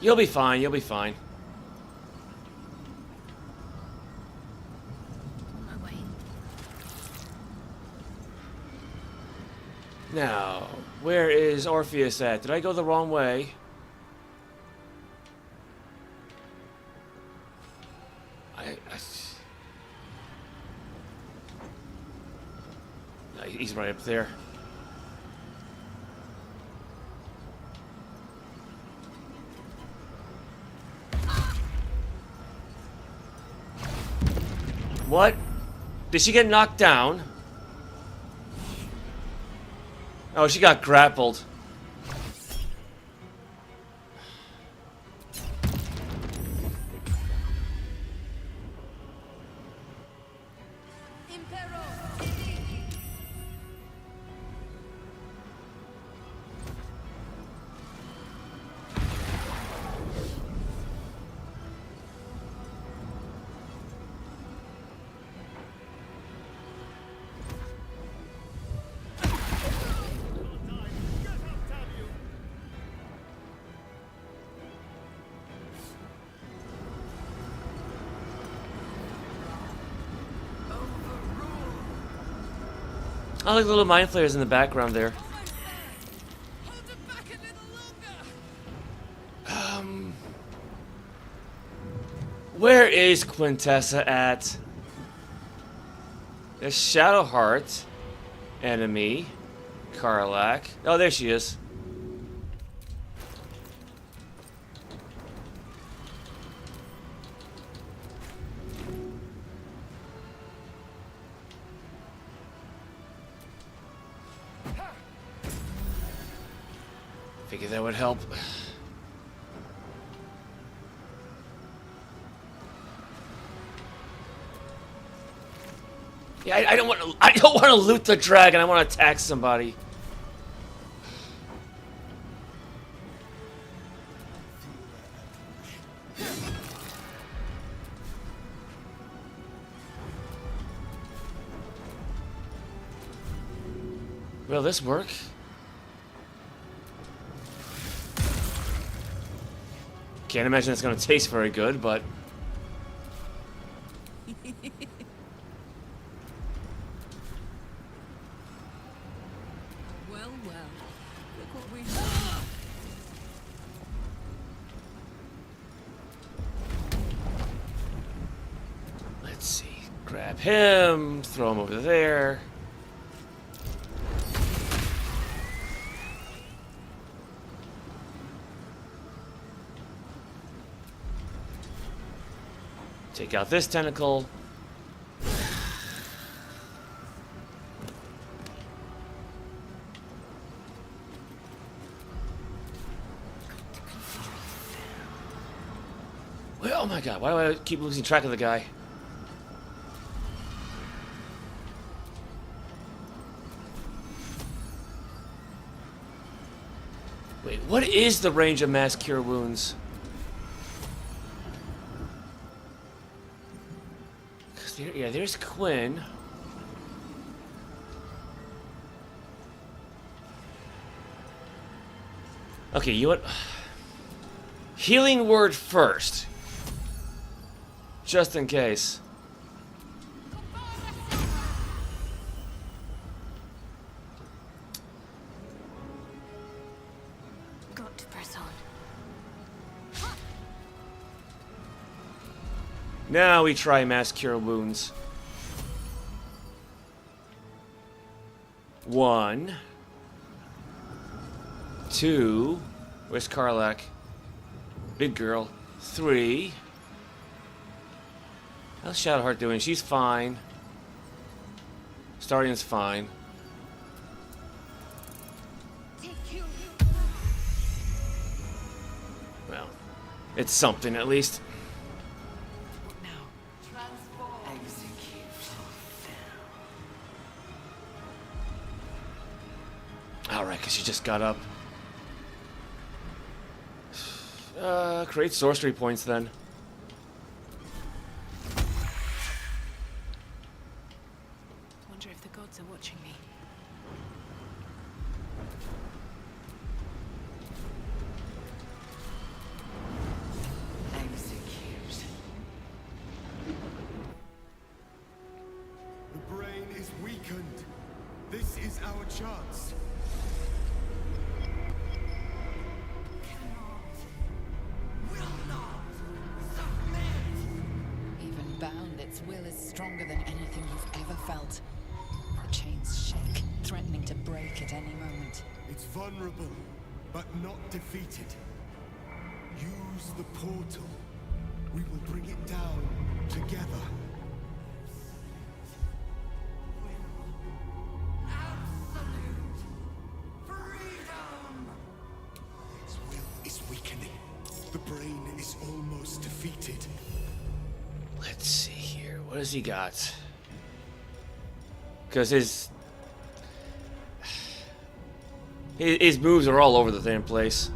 You'll be fine, you'll be fine. Now, where is Orpheus at? Did I go the wrong way? No, he's right up there. What? Did she get knocked down? Oh, she got grappled. I like the little Mind Flayers in the background there. Where is Quintessa at? There's Shadowheart, enemy, Karlach. Oh, there she is. Figured that would help. Yeah, I don't want to. I don't want to loot the dragon. I want to attack somebody. Will this work? Can't imagine it's going to taste very good, but... Well, look what we Let's see. Grab him, throw him over there. Take out this tentacle. Wait, oh my god, why do I keep losing track of the guy? Wait, what is the range of mass cure wounds? Yeah, there's Quinn. Okay, you know what? Healing word first. Just in case. Got to press on. Now we try mass cure wounds. 1, 2. Where's Karlach? Big girl. 3. How's Shadowheart doing? She's fine. Stardion's fine. Well, it's something at least. Alright, because she just got up. Create sorcery points then. Wonder if the gods are watching me. Execute. The brain is weakened. This is our chance. Even bound, its will is stronger than anything you've ever felt. The chains shake, threatening to break at any moment. It's vulnerable, but not defeated. Use the portal. We will bring it down together. Its will is weakening. The brain is almost defeated. Let's see here. What has he got? Because his moves are all over the damn place.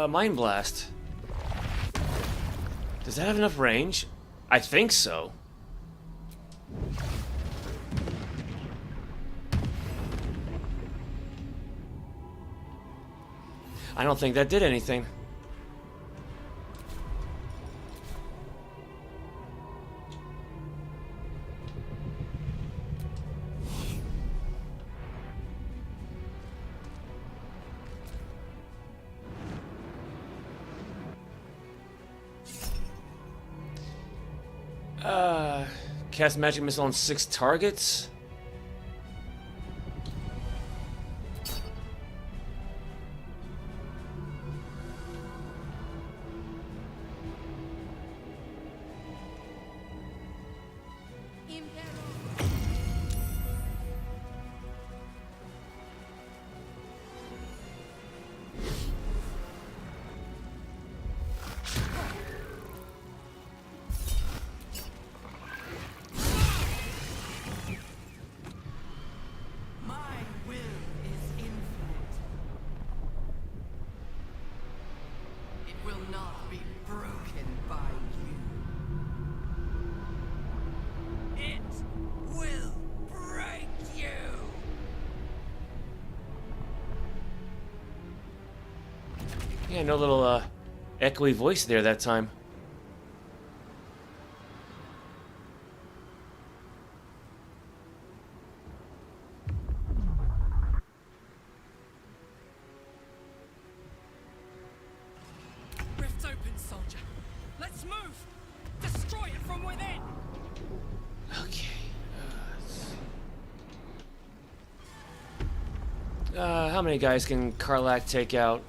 Mind Blast. Does that have enough range? I think so. I don't think that did anything. Cast magic missile on 6 targets. Yeah, no little echoey voice there that time. Rift's open, soldier. Let's move. Destroy it from within. Okay. How many guys can Karlach take out?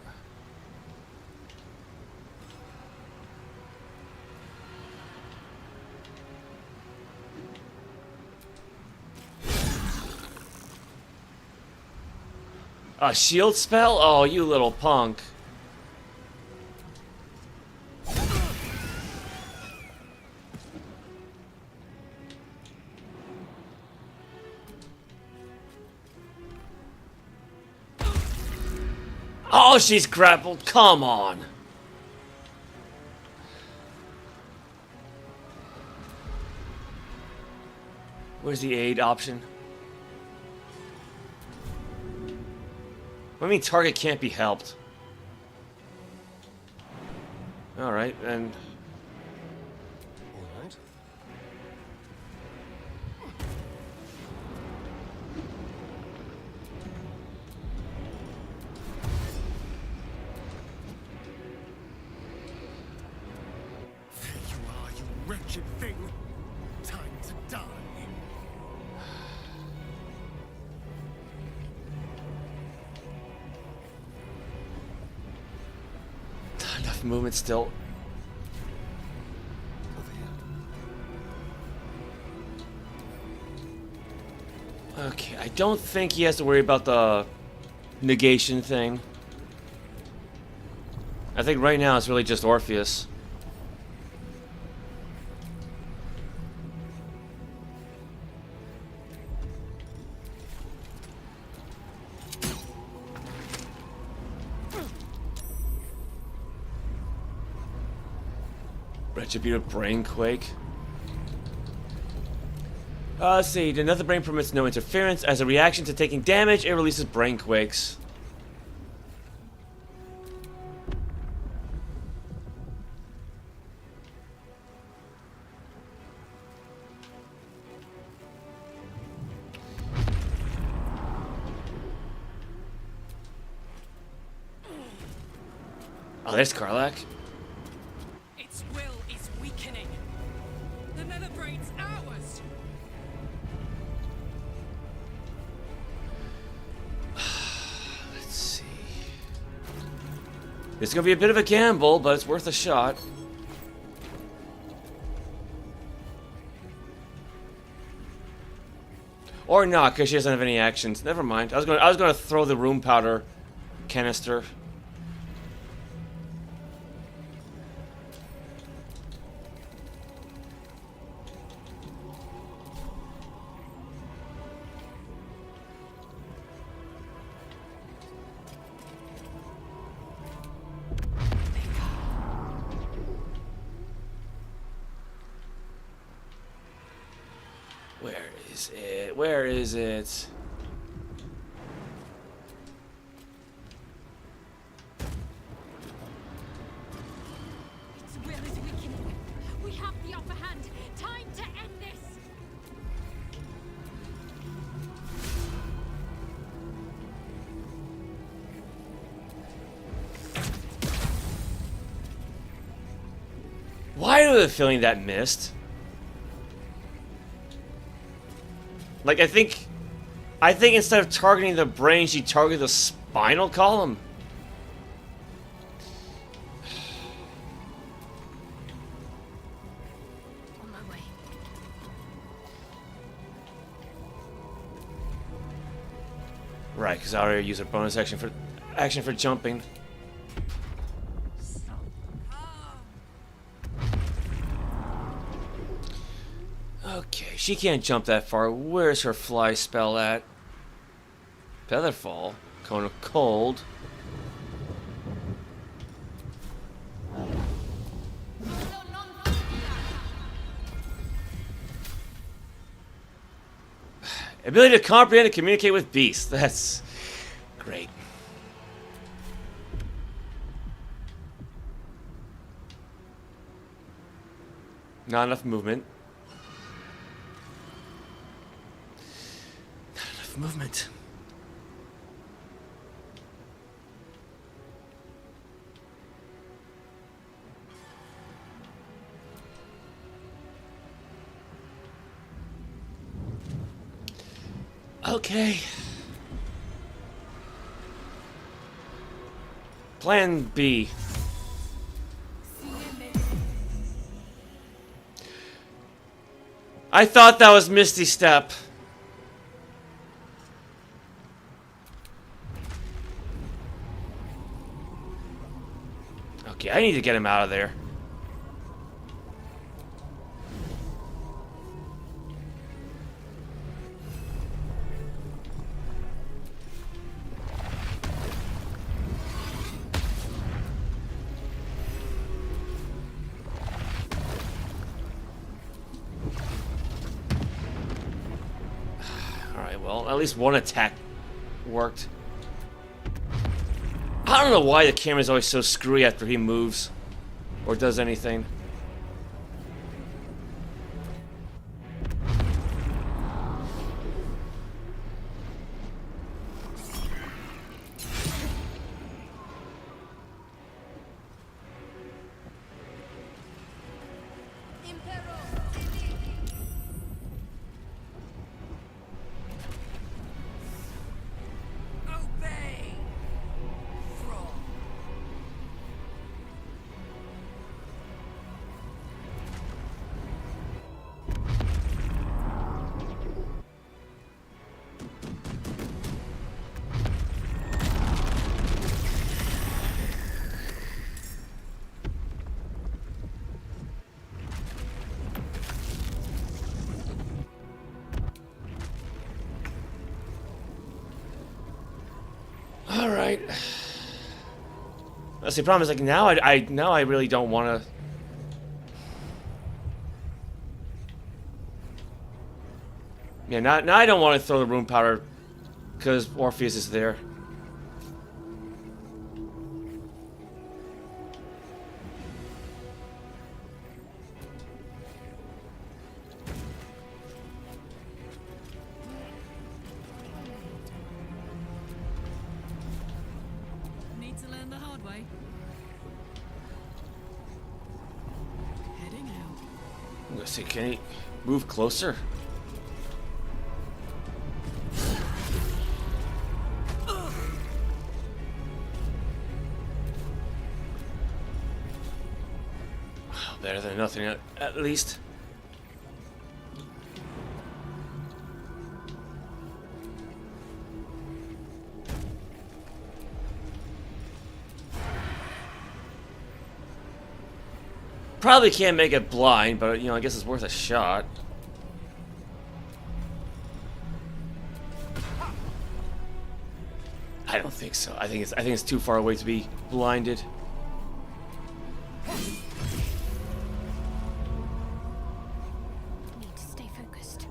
A shield spell? Oh, you little punk. Oh, she's grappled. Come on. Where's the aid option? What do you mean target can't be helped? Alright, and... Alright. There you are, you wretched thing. Time to die. Enough movement still. Okay, I don't think he has to worry about the negation thing. I think right now it's really just Orpheus. Retributive brain quake. Let's see. The nether brain permits no interference. As a reaction to taking damage, it releases brain quakes. Oh, there's Karlach. Its will is weakening. The nether brain's ours. Let's see. It's gonna be a bit of a gamble, but it's worth a shot. Or not, because she doesn't have any actions. Never mind. I was gonna throw the room powder canister. Where is it? Where is it? Its will is weakening. We have the upper hand. Time to end this. Why do I have a feeling that missed? Like, I think instead of targeting the brain, she targeted the spinal column. On my way. Right, because I already used a bonus action for jumping. Okay, she can't jump that far. Where's her fly spell at? Featherfall. Cone of Cold. Ability to comprehend and communicate with beasts. That's great. Not enough movement. Not enough movement. Okay. Plan B. I thought that was Misty Step. Okay, I need to get him out of there. Well, at least one attack worked. I don't know why the camera's always so screwy after he moves or does anything. All right. That's the problem. Is like now I really don't want to. Yeah, now I don't want to throw the rune powder because Orpheus is there. Need to learn the hard way. Heading out. Let's see, can he move closer? Better than nothing, at least. Probably can't make it blind, but you know, I guess it's worth a shot. I don't think so. I think it's too far away to be blinded. Need to stay focused.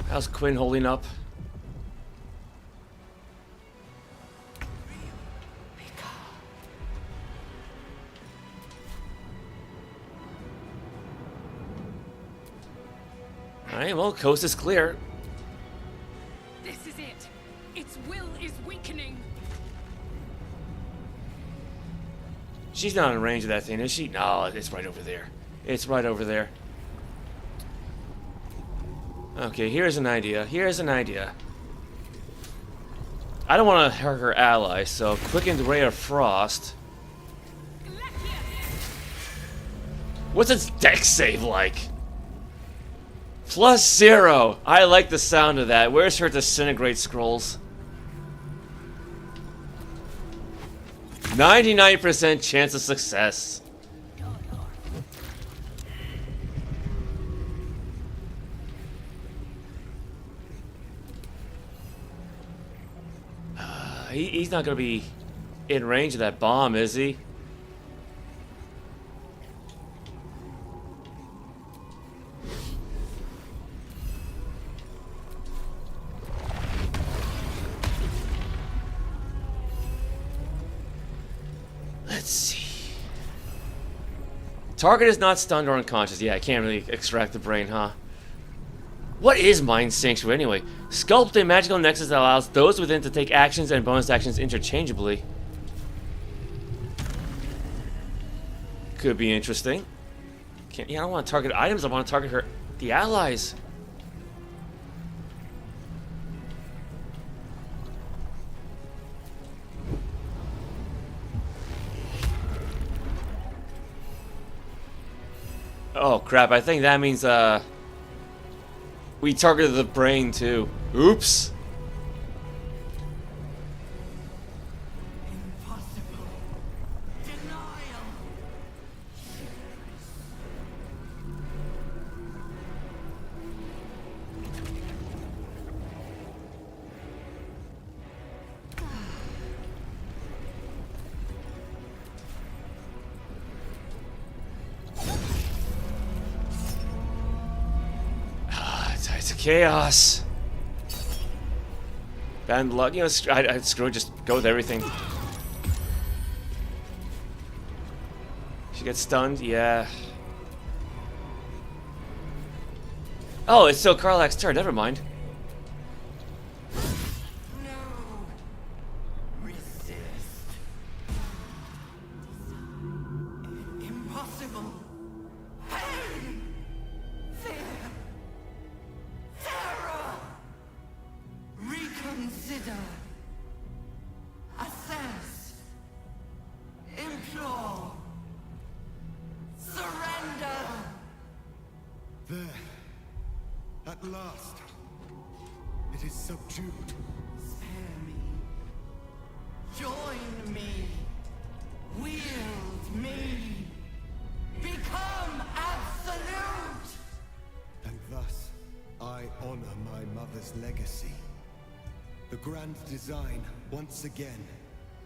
How's Quinn holding up? Alright, well, coast is clear. This is it. Its will is weakening. She's not in range of that thing, is she? No, it's right over there. It's right over there. Okay, here's an idea. Here's an idea. I don't want to hurt her ally, so quickened ray of frost. What's its dex save like? +0. I like the sound of that. Where's her disintegrate scrolls? 99% chance of success. He's not gonna be in range of that bomb, is he? Let's see. Target is not stunned or unconscious. Yeah, I can't really extract the brain, huh? What is Mind Sanctuary anyway? Sculpt a magical nexus that allows those within to take actions and bonus actions interchangeably. Could be interesting. Yeah, I don't want to target items. I want to target the allies. Oh crap! I think that means we targeted the brain too. Oops. Impossible. Denial. It's chaos. Bad luck. You know, I'd screw it, just go with everything. She gets stunned? Yeah. Oh, it's still Karlach's turn. Never mind. Impossible. Pain. Fear. Terror. Reconsider. Assess. Implore. Surrender. There. At last. It is subdued. Spare me. Join me. Wield me. Become absolute. And thus, I honor my mother's legacy. The grand design, once again,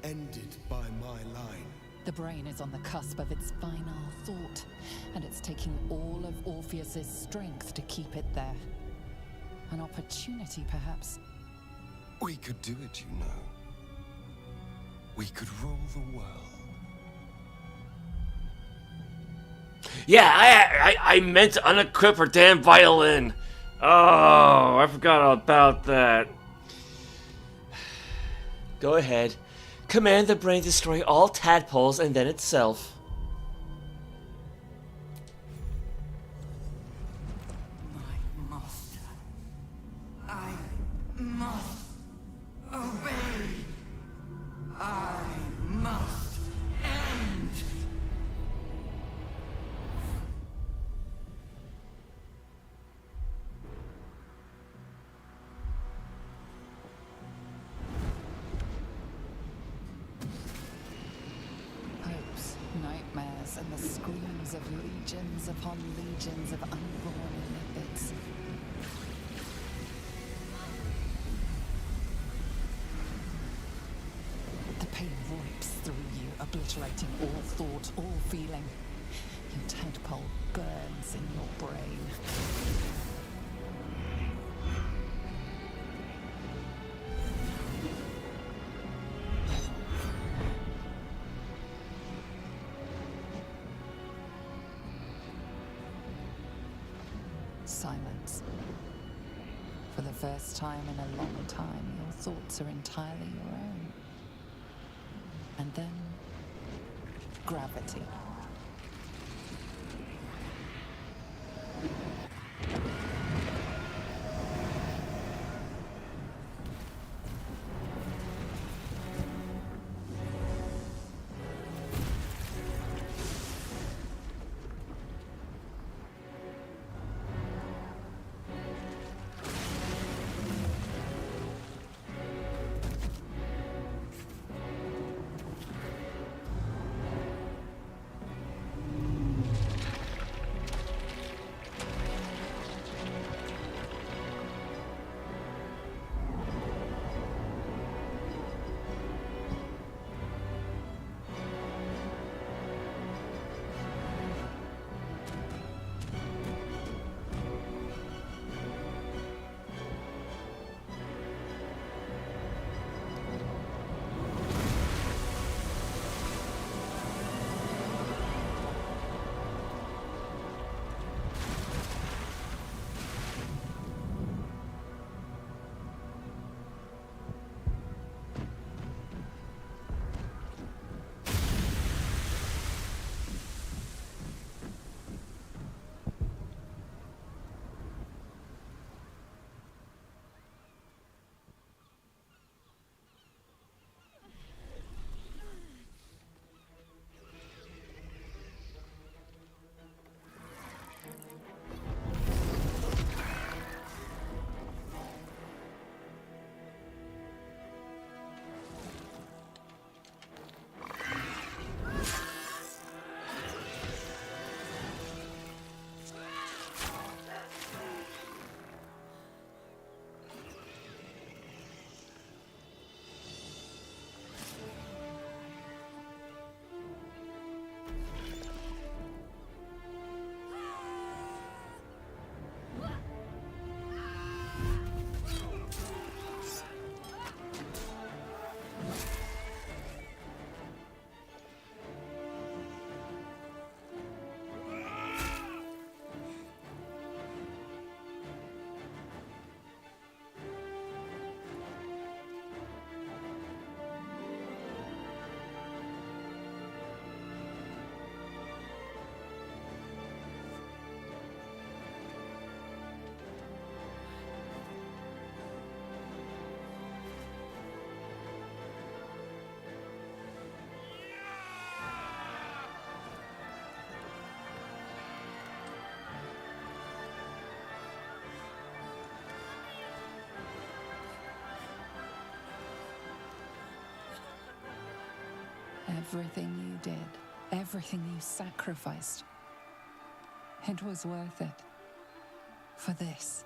ended by my line. The brain is on the cusp of its final thought, and it's taking all of Orpheus's strength to keep it there. An opportunity, perhaps. We could do it, you know. We could rule the world. Yeah, I meant to unequip her damn violin. Oh, I forgot about that. Go ahead. Command the brain to destroy all tadpoles and then itself. My master. I must obey. I must end. Hopes, nightmares, and the screams of legions upon legions of unborn lipids. The pain rips through you, obliterating all thought, all feeling. Your tadpole burns in your brain. Silence. For the first time in a long time, your thoughts are entirely your own. And then, gravity. Everything you did, everything you sacrificed, it was worth it. For this.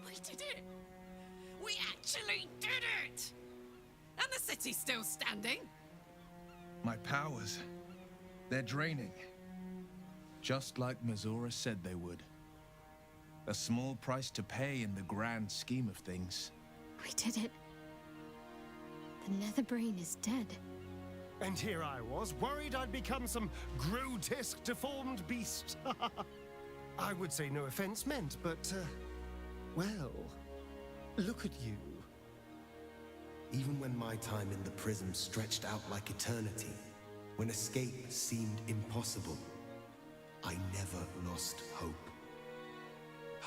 We did it! We actually did it! And the city's still standing. My powers, they're draining. Just like Mazora said they would. A small price to pay in the grand scheme of things. We did it. The Netherbrain is dead. And here I was, worried I'd become some grotesque, deformed beast. I would say no offense meant, but, well, look at you. Even when my time in the prison stretched out like eternity, when escape seemed impossible, I never lost hope.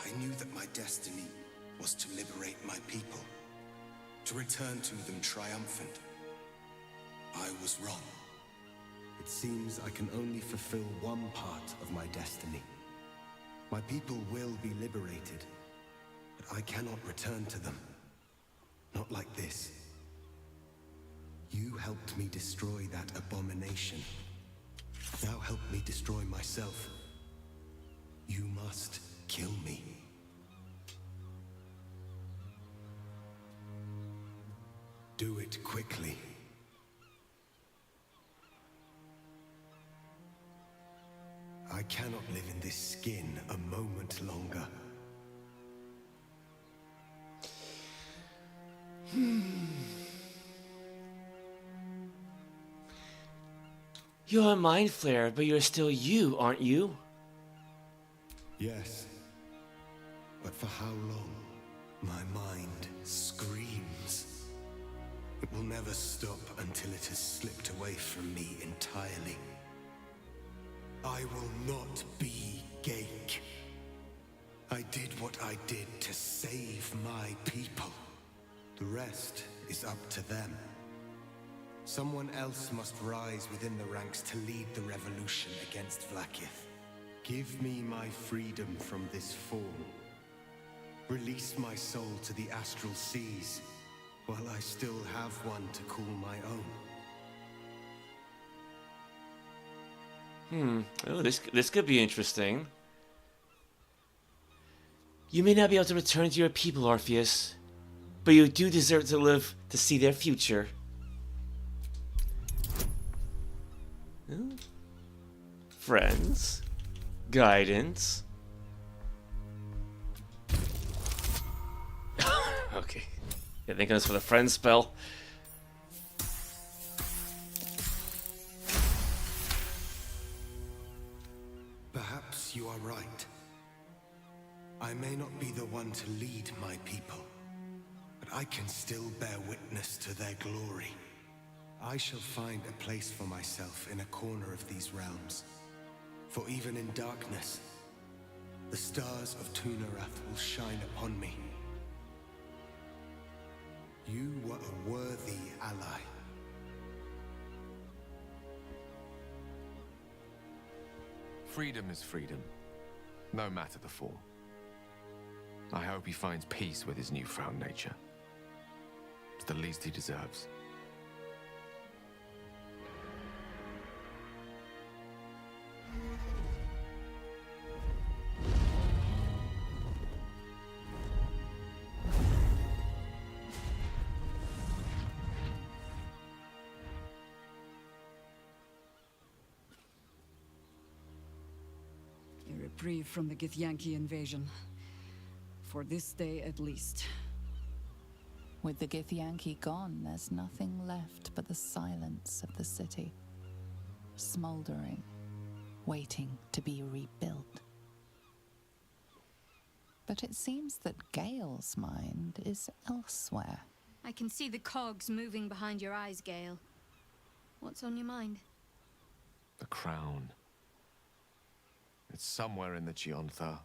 I knew that my destiny was to liberate my people, to return to them triumphant. I was wrong. It seems I can only fulfill one part of my destiny. My people will be liberated, but I cannot return to them. Not like this. You helped me destroy that abomination. Now help me destroy myself. You must kill me. Do it quickly. I cannot live in this skin a moment longer. You're a Mind Flayer, but you're still you, aren't you? Yes. But for how long? My mind screams. It will never stop until it has slipped away from me entirely. I will not be Gake. I did what I did to save my people. The rest is up to them. Someone else must rise within the ranks to lead the revolution against Vlaakith. Give me my freedom from this form. Release my soul to the astral seas, while I still have one to call my own. Oh, this could be interesting. You may not be able to return to your people, Orpheus, but you do deserve to live to see their future. Friends. Guidance. Okay. Yeah, thank goodness for the friend spell. Perhaps you are right. I may not be the one to lead my people, but I can still bear witness to their glory. I shall find a place for myself in a corner of these realms. For even in darkness, the stars of Tunarath will shine upon me. You were a worthy ally. Freedom is freedom, no matter the form. I hope he finds peace with his newfound nature. It's the least he deserves. A reprieve from the Githyanki invasion. For this day at least. With the Githyanki gone, there's nothing left but the silence of the city. Smoldering, waiting to be rebuilt. But it seems that Gale's mind is elsewhere. I can see the cogs moving behind your eyes, Gale. What's on your mind? The crown. It's somewhere in the Chiontha.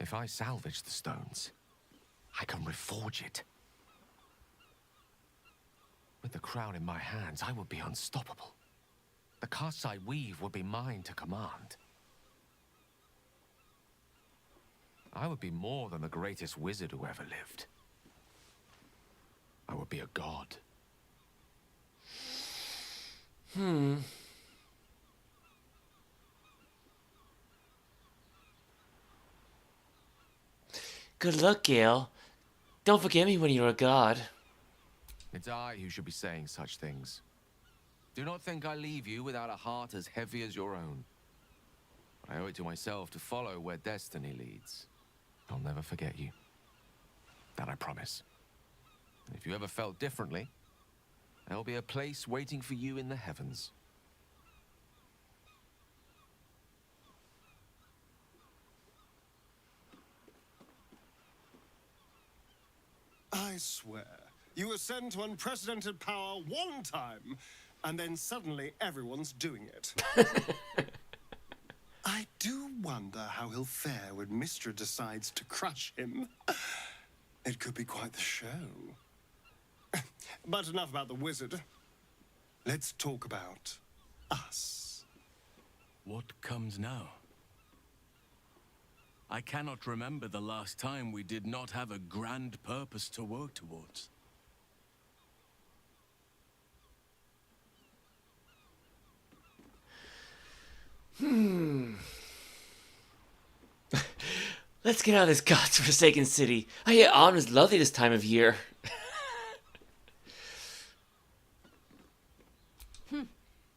If I salvage the stones, I can reforge it. With the crown in my hands, I would be unstoppable. The casts I weave would be mine to command. I would be more than the greatest wizard who ever lived. I would be a god. Good luck, Gale. Don't forget me when you're a god. It's I who should be saying such things. Do not think I leave you without a heart as heavy as your own. I owe it to myself to follow where destiny leads. I'll never forget you. That I promise. And if you ever felt differently, there'll be a place waiting for you in the heavens. I swear, you ascend to unprecedented power one time, and then suddenly everyone's doing it. I do wonder how he'll fare when Mystra decides to crush him. It could be quite the show. But enough about the wizard. Let's talk about us. What comes now? I cannot remember the last time we did not have a grand purpose to work towards. Let's get out of this godforsaken city. I hear Arn is lovely this time of year.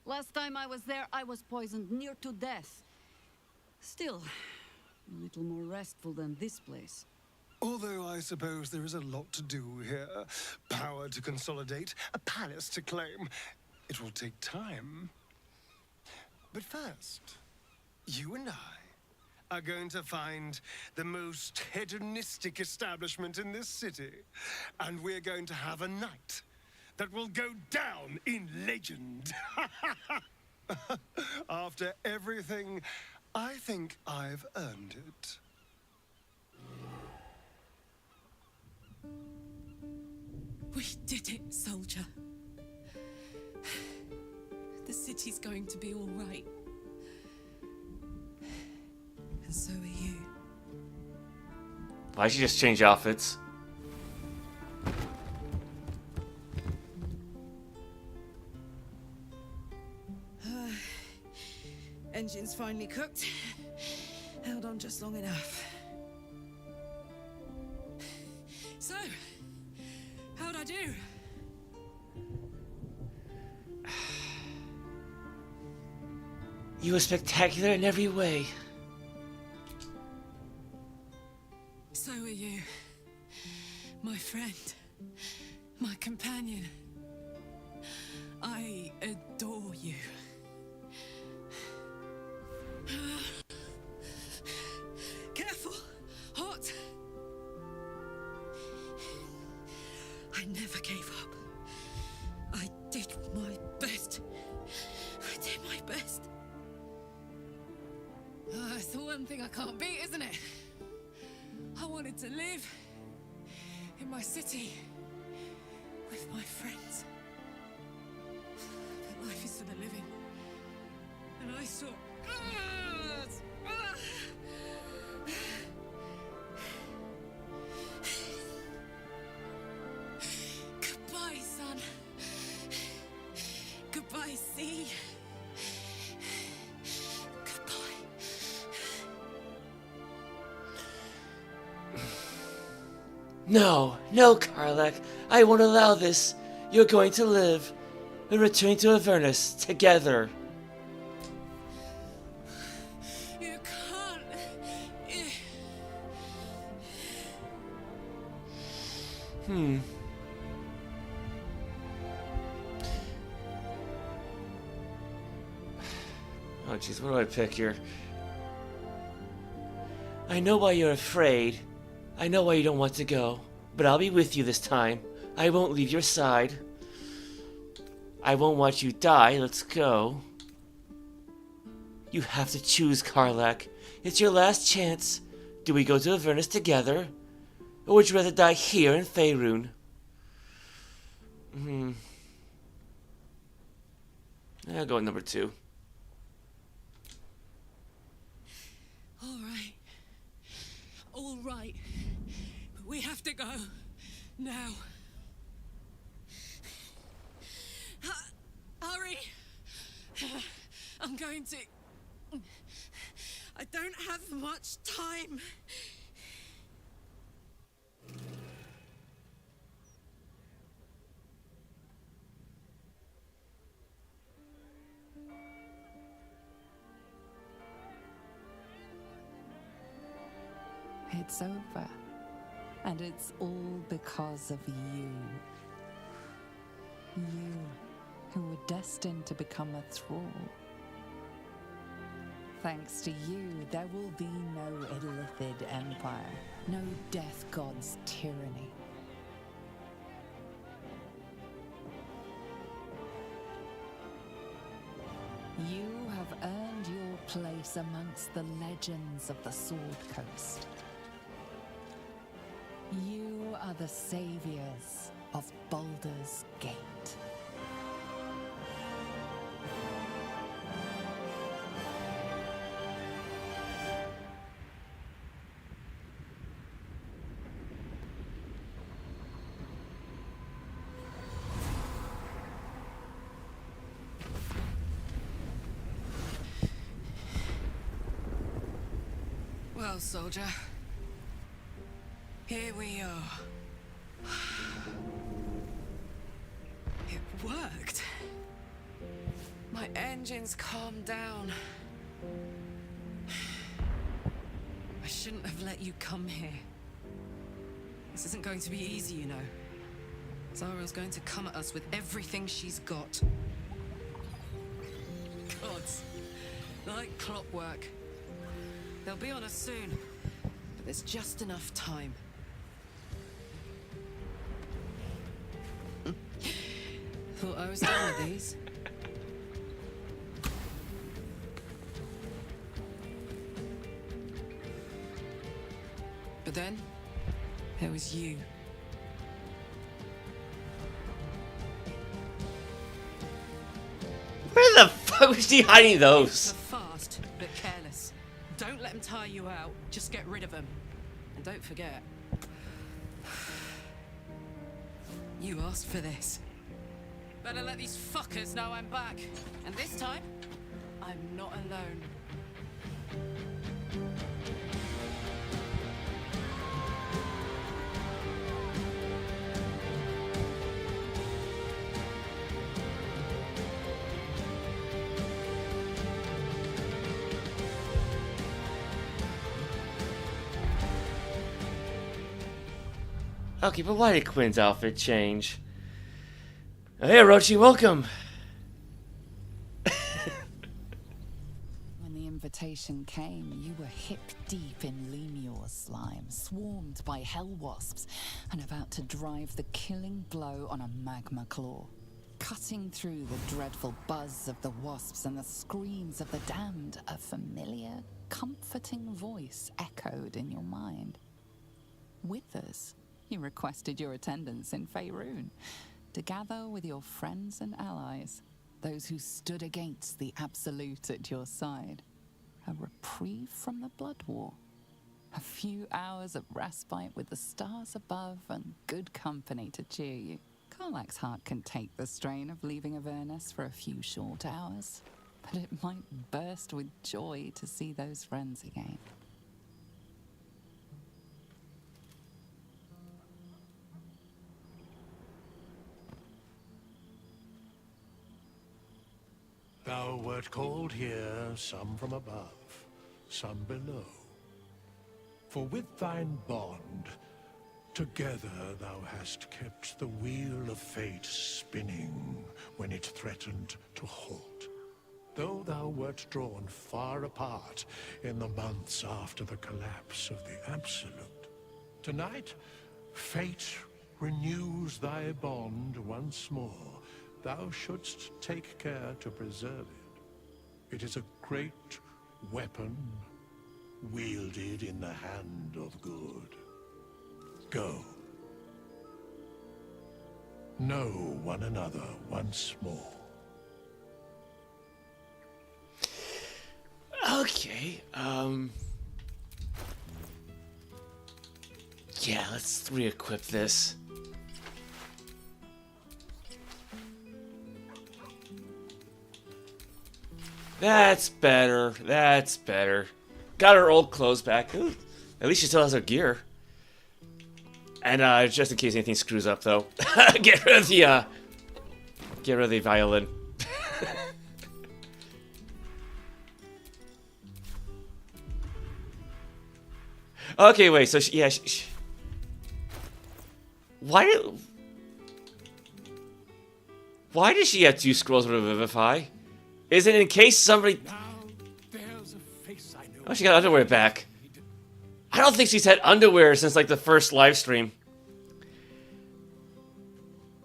Last time I was there, I was poisoned near to death. Still, a little more restful than this place. Although I suppose there is a lot to do here. Power to consolidate, a palace to claim. It will take time. But first, you and I are going to find the most hedonistic establishment in this city. And we're going to have a night that will go down in legend. After everything, I think I've earned it. We did it, soldier. The city's going to be all right. And so are you. Why'd she just change outfits? Engine's finally cooked. Held on just long enough. So, how'd I do? You were spectacular in every way. So are you. My friend. My companion. I adore you. Careful! Hot! I never gave up. I did my best. I did my best. It's the one thing I can't beat, isn't it? I wanted to live in my city with my friends. But life is for the living. And I saw... Goodbye, son. Goodbye, sea. Goodbye. No, no, Karlach. I won't allow this. You're going to live. We're returning to Avernus together. You can't. Oh jeez, what do I pick here? I know why you're afraid. I know why you don't want to go. But I'll be with you this time. I won't leave your side. I won't watch you die. Let's go. You have to choose, Karlach. It's your last chance. Do we go to Avernus together? Or would you rather die here in Faerun? I'll go with number 2. All right. But we have to go. Now. Hurry! I'm going to... I don't have much time. It's over. And it's all because of you. You, who were destined to become a thrall. Thanks to you, there will be no Illithid Empire, no Death God's tyranny. You have earned your place amongst the legends of the Sword Coast. You are the saviors of Baldur's Gate. Well, soldier. Here we are. It worked. My engines calmed down. I shouldn't have let you come here. This isn't going to be easy, you know. Zara's going to come at us with everything she's got. Gods. Like clockwork. They'll be on us soon, but there's just enough time. Thought I was done with these. But then, there was you. Where the fuck was she hiding those? Fast, but careless. Don't let them tire you out. Just get rid of them. And don't forget, you asked for this. Better let these fuckers know I'm back. And this time, I'm not alone. Okay, but why did Quinn's outfit change? Oh, hey, Orochi, welcome! When the invitation came, you were hip-deep in Lemure slime, swarmed by hell wasps, and about to drive the killing blow on a magma claw. Cutting through the dreadful buzz of the wasps and the screams of the damned, a familiar, comforting voice echoed in your mind. With us, you requested your attendance in Faerun, to gather with your friends and allies, those who stood against the Absolute at your side. A reprieve from the Blood War. A few hours of respite with the stars above and good company to cheer you. Karlach's heart can take the strain of leaving Avernus for a few short hours, but it might burst with joy to see those friends again. Thou wert called here, some from above, some below. For with thine bond, together thou hast kept the wheel of fate spinning when it threatened to halt. Though thou wert drawn far apart in the months after the collapse of the Absolute, tonight, fate renews thy bond once more, thou shouldst take care to preserve it. It is a great weapon wielded in the hand of good. Go. Know one another once more. Okay, yeah, let's re-equip this. That's better. That's better. Got her old clothes back. Ooh, at least she still has her gear. And just in case anything screws up, though, get rid of the violin. Okay, wait. So why does she have 2 scrolls of Revivify? Is it in case somebody? Oh, she got underwear back. I don't think she's had underwear since like the first live stream.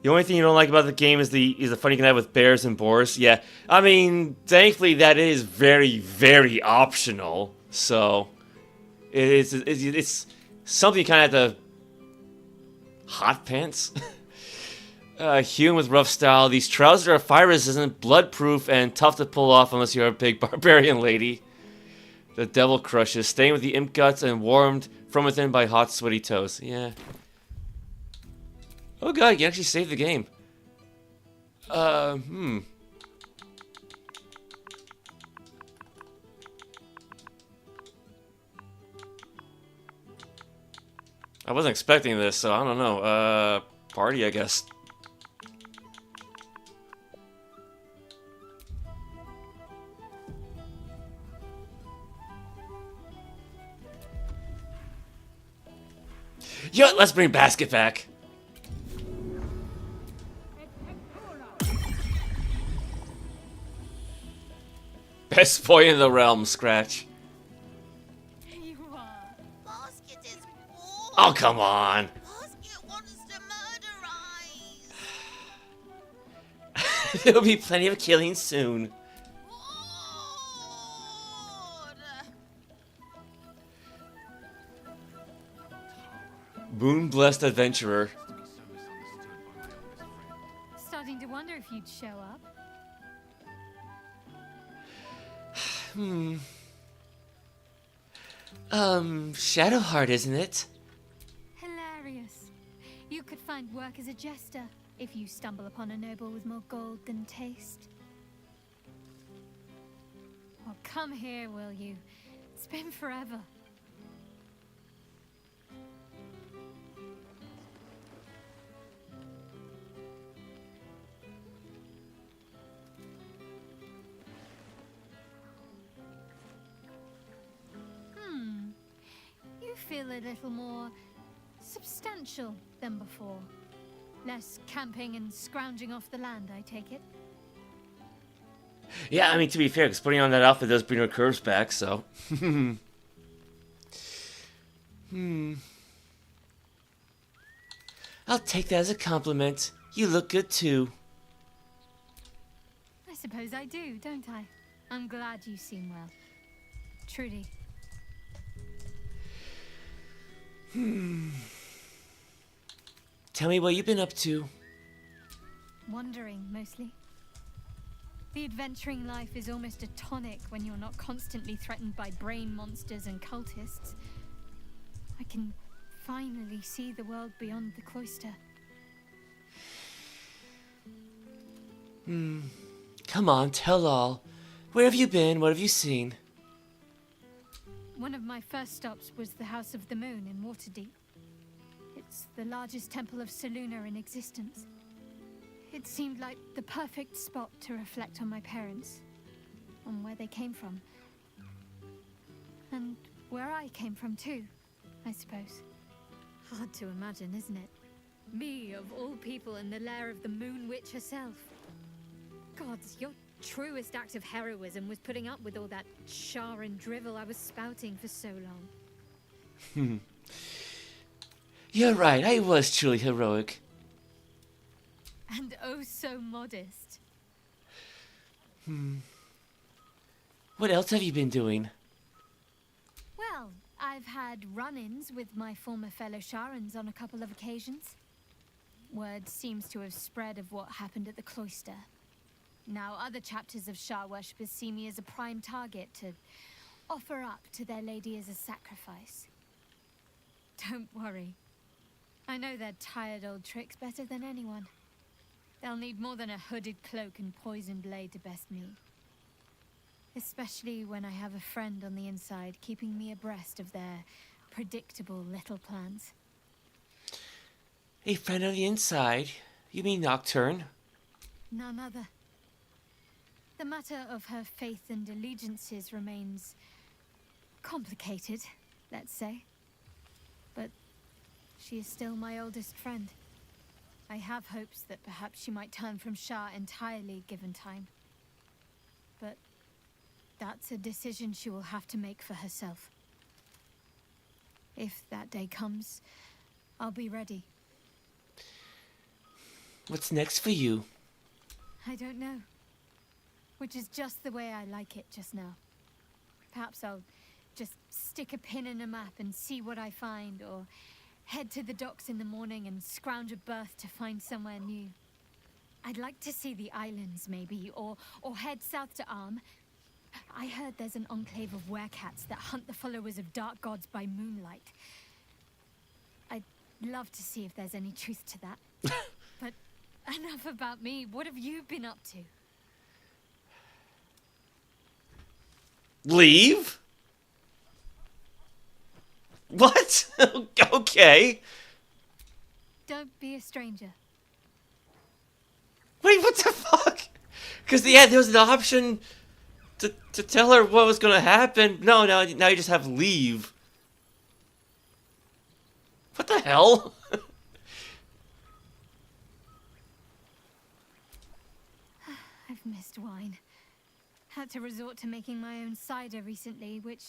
The only thing you don't like about the game is the fun you can have with bears and boars. Yeah, I mean, thankfully that is very, very optional. So it's something you kind of have to hot pants. Human with rough style. These trousers are fire resistant, blood-proof, and tough to pull off unless you're a big barbarian lady. The devil crushes, stained with the imp guts and warmed from within by hot, sweaty toes. Yeah. Oh god, you actually saved the game. I wasn't expecting this, so I don't know. Party, I guess. Yo, let's bring Basket back. Best boy in the realm, Scratch. Oh, come on. There'll be plenty of killing soon. Moon-blessed adventurer. Starting to wonder if you'd show up. Shadowheart, isn't it? Hilarious. You could find work as a jester if you stumble upon a noble with more gold than taste. Well, come here, will you? It's been forever. You feel a little more substantial than before. Less camping and scrounging off the land, I take it? Yeah, I mean, to be fair, because putting on that outfit does bring her curves back, so... I'll take that as a compliment. You look good, too. I suppose I do, don't I? I'm glad you seem well. Truly. Tell me what you've been up to. Wandering, mostly. The adventuring life is almost a tonic when you're not constantly threatened by brain monsters and cultists. I can finally see the world beyond the cloister. Come on, tell all. Where have you been? What have you seen? One of my first stops was the House of the Moon in Waterdeep. It's the largest temple of Selûne in existence. It seemed like the perfect spot to reflect on my parents, on where they came from. And where I came from too, I suppose. Hard to imagine, isn't it? Me, of all people, in the lair of the Moon Witch herself. Gods, your truest act of heroism was putting up with all that char and drivel I was spouting for so long. You're right, I was truly heroic. And oh so modest. What else have you been doing? Well, I've had run-ins with my former fellow Sharans on a couple of occasions. Word seems to have spread of what happened at the cloister. Now other chapters of Shar worshippers see me as a prime target to offer up to their lady as a sacrifice. Don't worry. I know their tired old tricks better than anyone. They'll need more than a hooded cloak and poisoned blade to best me. Especially when I have a friend on the inside keeping me abreast of their predictable little plans. A friend on the inside? You mean Nocturne? None other. The matter of her faith and allegiances remains complicated, let's say. But she is still my oldest friend. I have hopes that perhaps she might turn from Shar entirely given time. But that's a decision she will have to make for herself. If that day comes, I'll be ready. What's next for you? I don't know. Which is just the way I like it just now. Perhaps I'll just stick a pin in a map and see what I find, or head to the docks in the morning and scrounge a berth to find somewhere new. I'd like to see the islands, maybe, or head south to Arm. I heard there's an enclave of werecats that hunt the followers of dark gods by moonlight. I'd love to see if there's any truth to that. But enough about me. What have you been up to? Leave? What? Okay. Don't be a stranger. Wait, what the fuck? Because, yeah, there was an option to tell her what was going to happen. No, now you just have leave. What the hell? I've missed wine. Had to resort to making my own cider recently, which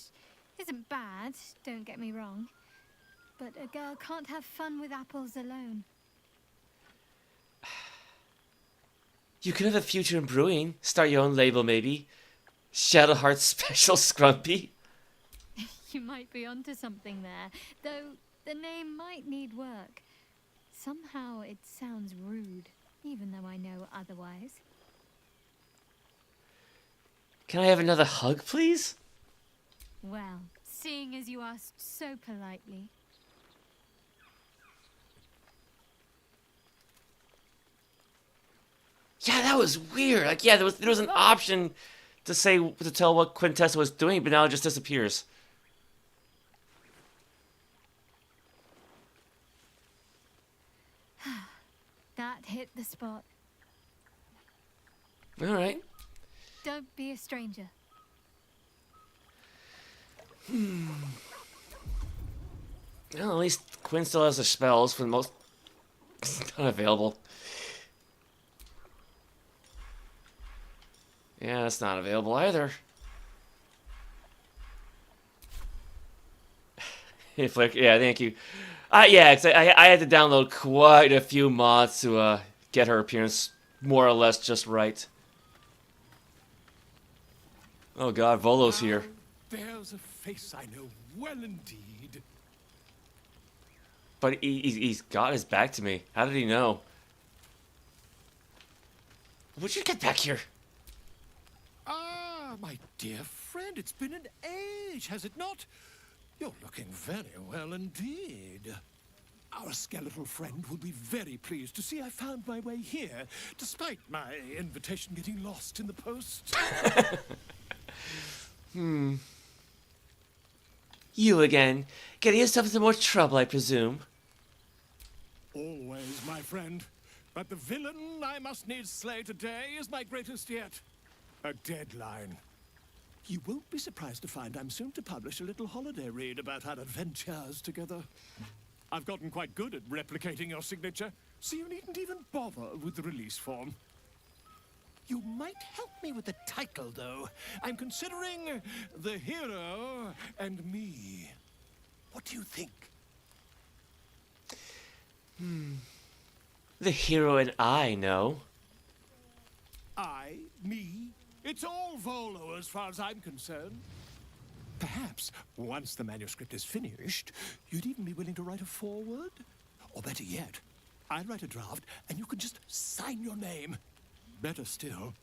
isn't bad, don't get me wrong. But a girl can't have fun with apples alone. You could have a future in brewing. Start your own label, maybe. Shadowheart Special Scrumpy. You might be onto something there, though the name might need work. Somehow it sounds rude, even though I know otherwise. Can I have another hug, please? Well, seeing as you asked so politely. Yeah, that was weird. Like, yeah, there was an option to tell what Quintessa was doing, but now it just disappears. That hit the spot. All right. Don't be a stranger. Well, at least Quinn still has her spells for the most. Unavailable. Yeah, that's not available either. Yeah, thank you. Yeah, I had to download quite a few mods to get her appearance more or less just right. Oh god, Volo's here. There's a face I know well indeed. But he's got his back to me. How did he know? Would you get back here? Ah, my dear friend, it's been an age, has it not? You're looking very well indeed. Our skeletal friend will be very pleased to see I found my way here, despite my invitation getting lost in the post. You again. Getting yourself into more trouble, I presume. Always, my friend. But the villain I must needs slay today is my greatest yet. A deadline. You won't be surprised to find I'm soon to publish a little holiday read about our adventures together. I've gotten quite good at replicating your signature, so you needn't even bother with the release form. You might help me with the title, though. I'm considering The Hero and Me. What do you think? The hero and I know. Me? It's all Volo as far as I'm concerned. Perhaps, once the manuscript is finished, you'd even be willing to write a foreword? Or better yet, I'll write a draft and you can just sign your name. Better still,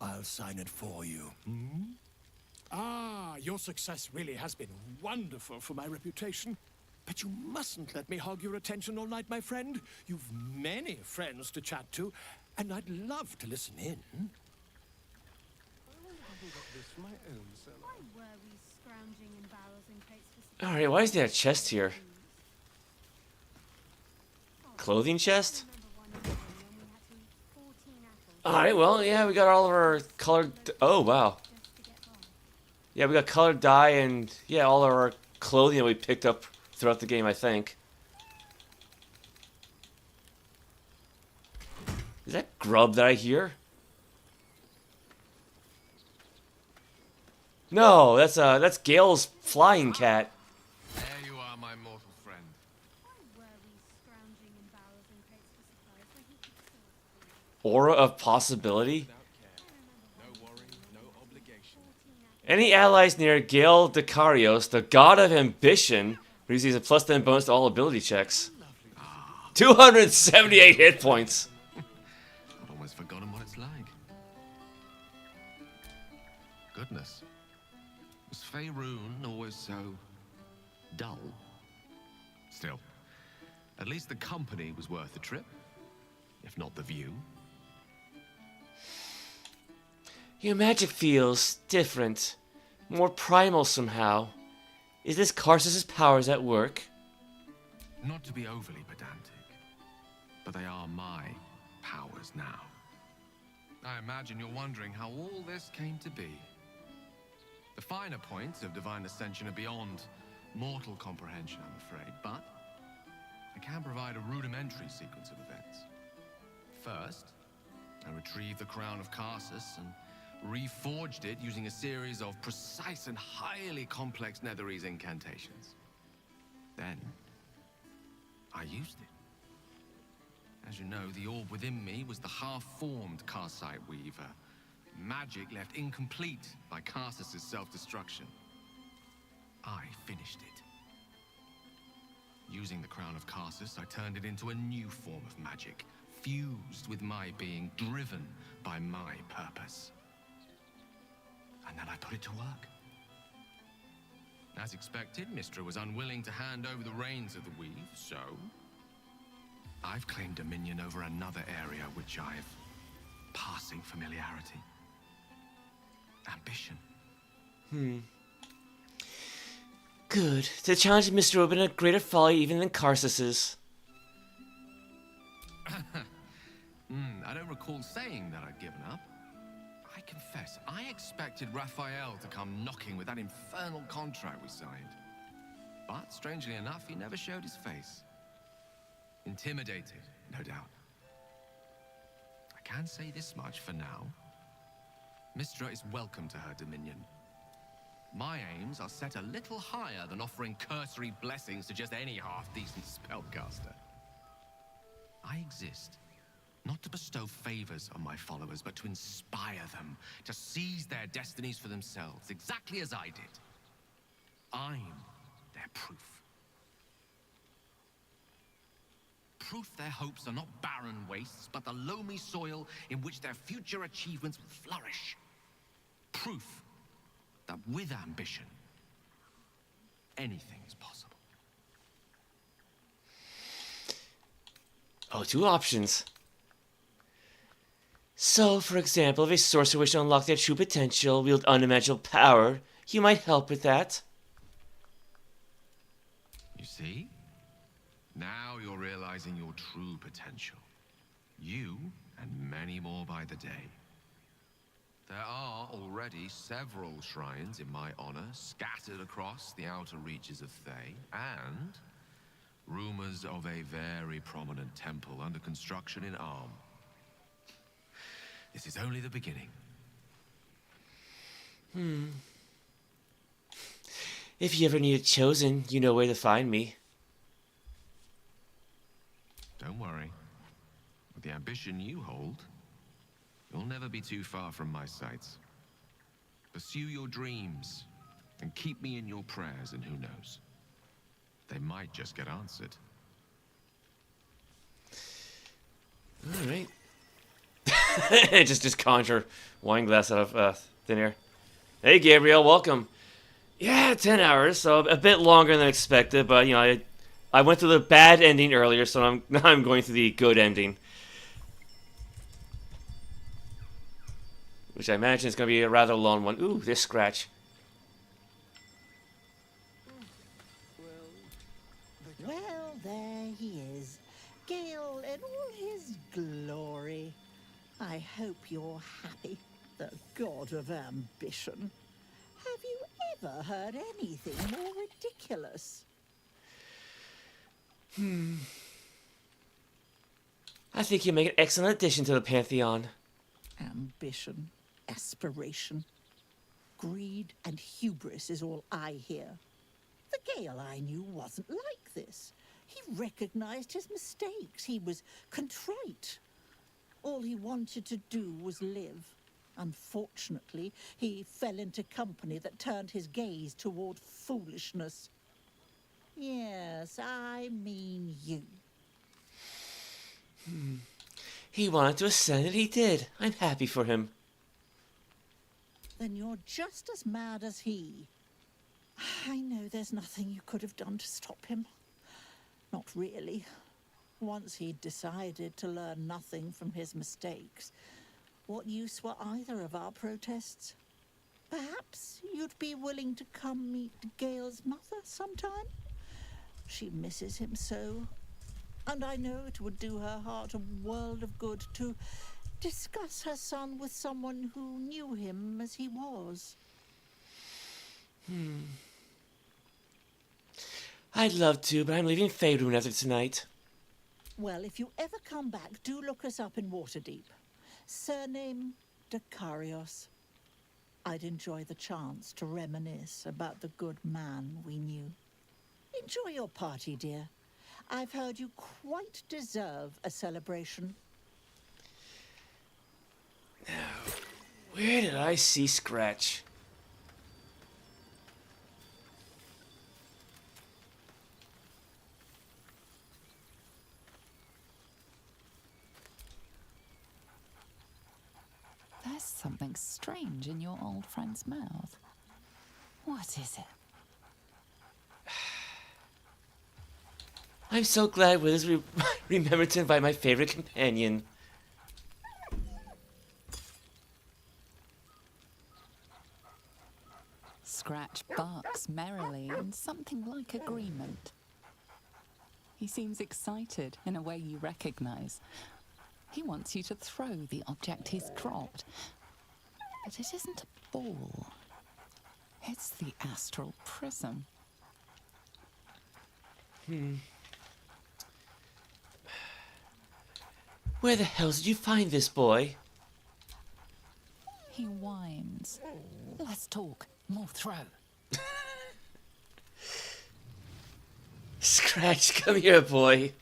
I'll sign it for you. Your success really has been wonderful for my reputation. But you mustn't let me hog your attention all night, my friend. You've many friends to chat to, and I'd love to listen in. Alright, why is there a chest here? Clothing chest? Alright, well, yeah, we got all of our colored... Oh, wow. Yeah, we got colored dye and, yeah, all of our clothing that we picked up throughout the game, I think. Is that grub that I hear? No, that's Gale's flying cat. There you are, my mortal friend. Aura of possibility? Any allies near Gale Dekarios, the god of ambition, receives a +10 bonus to all ability checks. 278 hit points. I've almost forgotten what it's like. Goodness. Was Faerun always so dull? Still, at least the company was worth the trip, if not the view. Your magic feels different, more primal somehow. Is this Karsus' powers at work? Not to be overly pedantic, but they are my powers now. I imagine you're wondering how all this came to be. The finer points of divine ascension are beyond mortal comprehension, I'm afraid, but I can provide a rudimentary sequence of events. First, I retrieved the crown of Karsus and reforged it using a series of precise and highly complex Netherese incantations. Then, I used it. As you know, the orb within me was the half-formed Karsite Weaver, magic left incomplete by Karsus' self-destruction. I finished it. Using the crown of Karsus, I turned it into a new form of magic, fused with my being, driven by my purpose. And then I put it to work. As expected, Mystra was unwilling to hand over the reins of the weave, so I've claimed dominion over another area which I've passing familiarity. Ambition. Good. The challenge of Mr. Open a greater folly even than Karsus's. I don't recall saying that I'd given up. I confess, I expected Raphael to come knocking with that infernal contract we signed. But, strangely enough, he never showed his face. Intimidated, no doubt. I can say this much for now. Mystra is welcome to her dominion. My aims are set a little higher than offering cursory blessings to just any half-decent spellcaster. I exist not to bestow favors on my followers, but to inspire them to seize their destinies for themselves, exactly as I did. I'm their proof. Proof their hopes are not barren wastes, but the loamy soil in which their future achievements will flourish. Proof that with ambition, anything is possible. Oh, two options. So, for example, if a sorcerer wishes to unlock their true potential, wield unimaginable power, you might help with that. You see? Now you're realizing your true potential. You, and many more by the day. There are already several shrines in my honor scattered across the outer reaches of Thay, and rumors of a very prominent temple under construction in Arm. This is only the beginning. If you ever need it chosen, you know where to find me. Don't worry. With the ambition you hold, you'll never be too far from my sights. Pursue your dreams, and keep me in your prayers, and who knows? They might just get answered. Alright. just conjure wine glass out of thin air. Hey Gabriel, welcome. Yeah, 10 hours, so a bit longer than expected, but you know, I went through the bad ending earlier, so now I'm going through the good ending. Which I imagine is going to be a rather long one. Ooh, this scratch. Well, there he is. Gale in all his glory. I hope you're happy, the god of ambition. Have you ever heard anything more ridiculous? I think you make an excellent addition to the Pantheon. Ambition, aspiration, greed and hubris is all I hear. The Gale I knew wasn't like this. He recognized his mistakes. He was contrite. All he wanted to do was live. Unfortunately, he fell into company that turned his gaze toward foolishness. Yes, I mean you. He wanted to ascend and he did. I'm happy for him. Then you're just as mad as he. I know there's nothing you could have done to stop him. Not really. Once he'd decided to learn nothing from his mistakes, what use were either of our protests? Perhaps you'd be willing to come meet Gale's mother sometime? She misses him so. And I know it would do her heart a world of good to discuss her son with someone who knew him as he was. I'd love to, but I'm leaving Faerun after tonight. Well, if you ever come back, do look us up in Waterdeep. Surname Dekarios. I'd enjoy the chance to reminisce about the good man we knew. Enjoy your party, dear. I've heard you quite deserve a celebration. Now, where did I see Scratch? There's something strange in your old friend's mouth. What is it? I'm so glad Withers remembered to invite my favorite companion. Scratch barks merrily in something like agreement. He seems excited in a way you recognize. He wants you to throw the object he's dropped. But it isn't a ball. It's the astral prism. Where the hell did you find this boy? He whines. Let's talk. More throw. Scratch, come here, boy.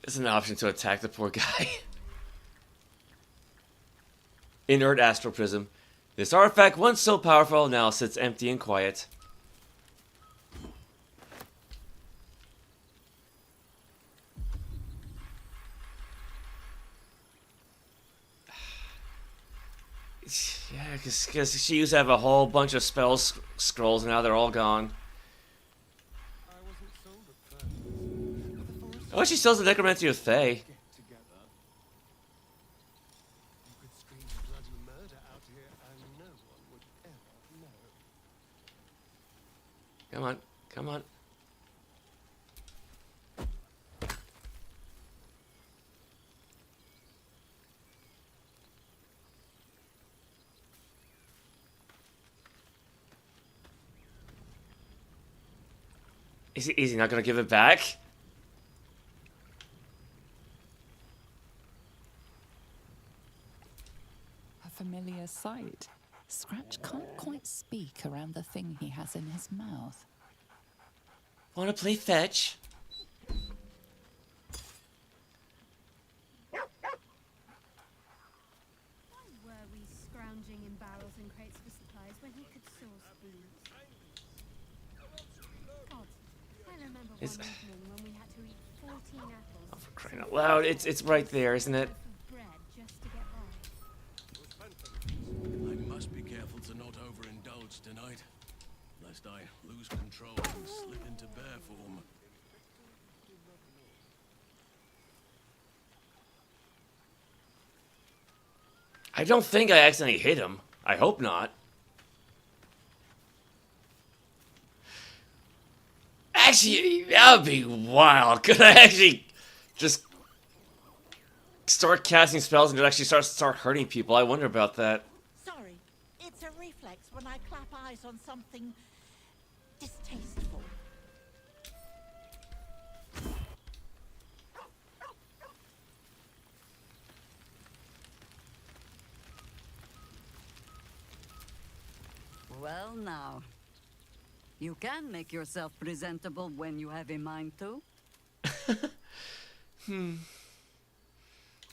There's an option to attack the poor guy. Inert astral prism. This artifact, once so powerful, now sits empty and quiet. Yeah, because she used to have a whole bunch of spell scrolls, and now they're all gone. Oh, she sells the necromancy of Fae. Come on, come on. Is he not gonna give it back? A familiar sight. Scratch can't quite speak around the thing he has in his mouth. Wanna play fetch? Why were we scrounging in barrels and crates for supplies when he could source food? God, I remember one evening when we had to eat 14 apples. Oh, for crying out loud! It's right there, isn't it? I must be careful to not overindulge tonight, lest I lose control and slip into bear form. I don't think I accidentally hit him. I hope not. Actually, that would be wild. Could I actually just start casting spells and actually start hurting people? I wonder about that. Sorry, it's a reflex when I clap eyes on something distasteful. Well, now. You can make yourself presentable when you have a mind to.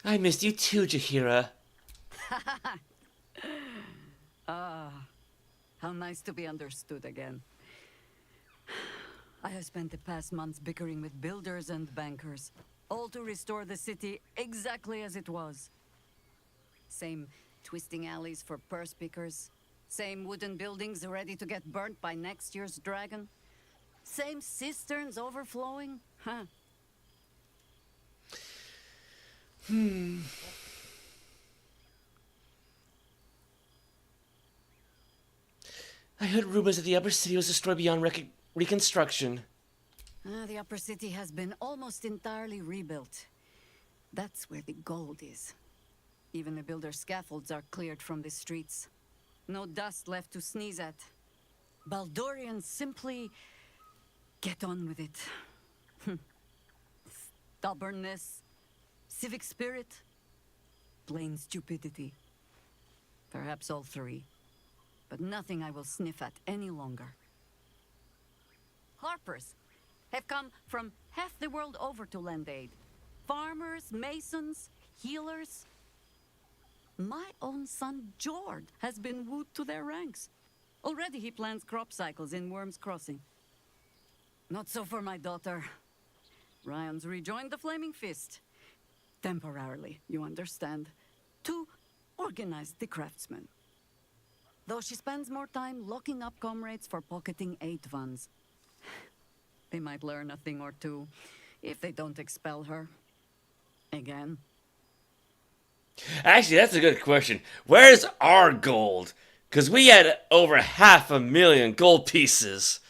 I missed you too, Jaheira. Ah, how nice to be understood again. I have spent the past months bickering with builders and bankers, all to restore the city exactly as it was. Same twisting alleys for purse pickers, same wooden buildings ready to get burnt by next year's dragon, same cisterns overflowing, huh? I heard rumors that the upper city was destroyed beyond reconstruction. The upper city has been almost entirely rebuilt. That's where the gold is. Even the builder's scaffolds are cleared from the streets. No dust left to sneeze at. Baldurians simply get on with it. Stubbornness, civic spirit, plain stupidity. Perhaps all three. But nothing I will sniff at any longer. Harpers have come from half the world over to lend aid. Farmers, masons, healers. My own son, Jord, has been wooed to their ranks. Already he plans crop cycles in Worm's Crossing. Not so for my daughter. Ryan's rejoined the Flaming Fist. Temporarily, you understand. To organize the craftsmen. Though she spends more time locking up comrades for pocketing aid funds. They might learn a thing or two, if they don't expel her. Again. Actually, that's a good question. Where's our gold? Because we had over 500,000 gold pieces.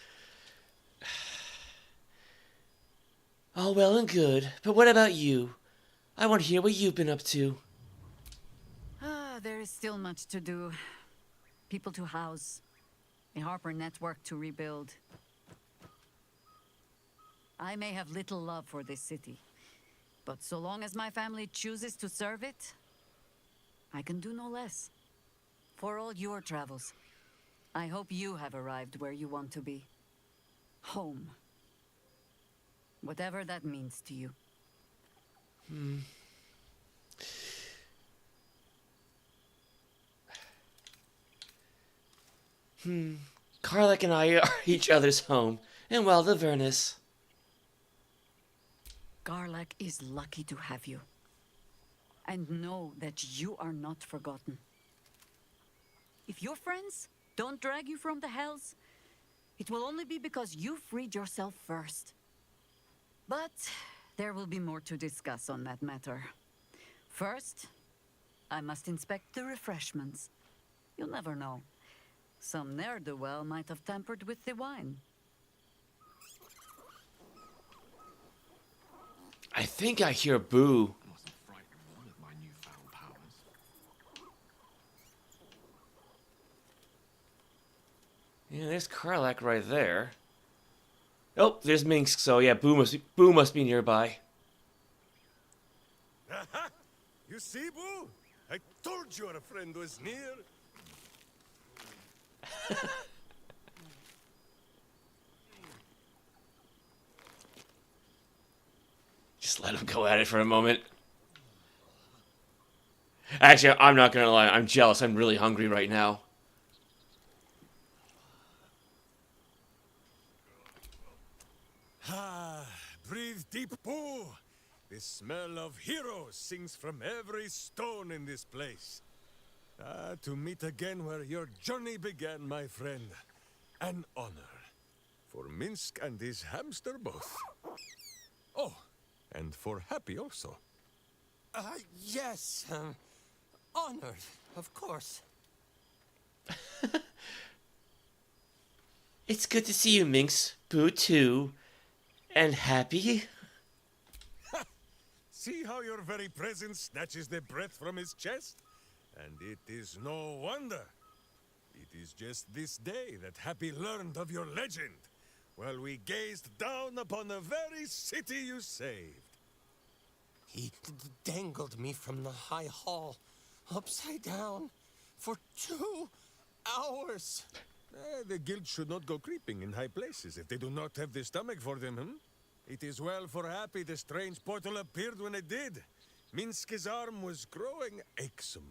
All well and good, but what about you? I want to hear what you've been up to. There is still much to do. People to house. A Harper network to rebuild. I may have little love for this city, but so long as my family chooses to serve it, I can do no less. For all your travels, I hope you have arrived where you want to be. Home. Whatever that means to you. Karlach and I are each other's home, and well, the Vernus. Karlach is lucky to have you. And know that you are not forgotten. If your friends don't drag you from the hells, it will only be because you freed yourself first. But there will be more to discuss on that matter. First, I must inspect the refreshments. You'll never know. Some ne'er-do-well might have tampered with the wine. I think I hear Boo. Yeah, there's Karlach right there. Oh, there's Minsk. So yeah, Boo must be nearby. Aha! You see, Boo? I told you our friend was near. Just let him go at it for a moment. Actually, I'm not gonna lie. I'm jealous. I'm really hungry right now. Ah, breathe deep, Boo. The smell of heroes sings from every stone in this place. Ah, to meet again where your journey began, my friend. An honor. For Minsk and his hamster both. Oh, and for Happy also. Yes. Honored, of course. It's good to see you, Minx. Boo too. And Happy. See how your very presence snatches the breath from his chest? And it is no wonder. It is just this day that Happy learned of your legend, while we gazed down upon the very city you saved. He dangled me from the high hall, upside down, for 2 hours. The guild should not go creeping in high places if they do not have the stomach for them, hmm? It is well for Happy the strange portal appeared when it did. Minsk's arm was growing achsome.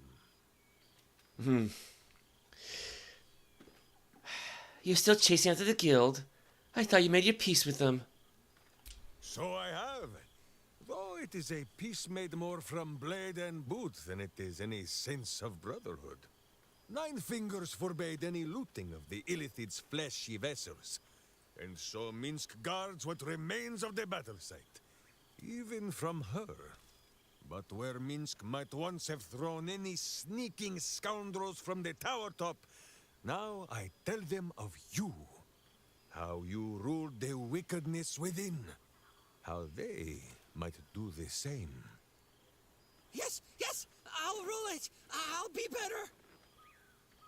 You're still chasing after the guild. I thought you made your peace with them. So I have. Though it is a peace made more from blade and boot than it is any sense of brotherhood. 9 fingers forbade any looting of the Illithid's fleshy vessels. And so Minsk guards what remains of the battle site. Even from her. But where Minsk might once have thrown any sneaking scoundrels from the tower top, now I tell them of you. How you ruled the wickedness within. How they might do the same. Yes, I'll rule it. I'll be better.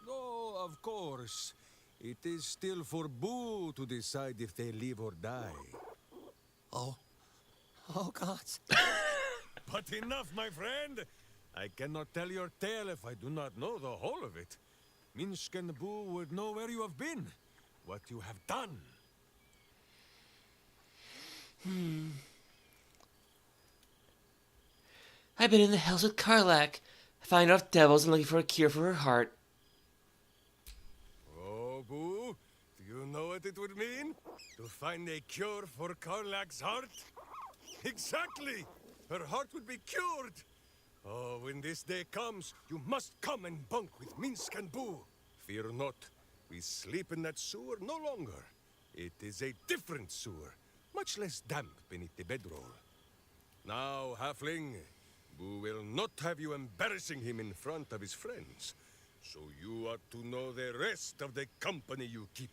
Oh, of course. It is still for Boo to decide if they live or die. Oh gods. But enough, my friend. I cannot tell your tale if I do not know the whole of it. Minsk and Boo would know where you have been, what you have done. I've been in the hells with Karlach, fighting off devils and looking for a cure for her heart. Oh, Boo, do you know what it would mean? To find a cure for Karlach's heart? Exactly! Her heart would be cured! Oh, when this day comes, you must come and bunk with Minsk and Boo. Fear not, we sleep in that sewer no longer. It is a different sewer, much less damp beneath the bedroll. Now, Halfling, Boo will not have you embarrassing him in front of his friends. So you ought to know the rest of the company you keep.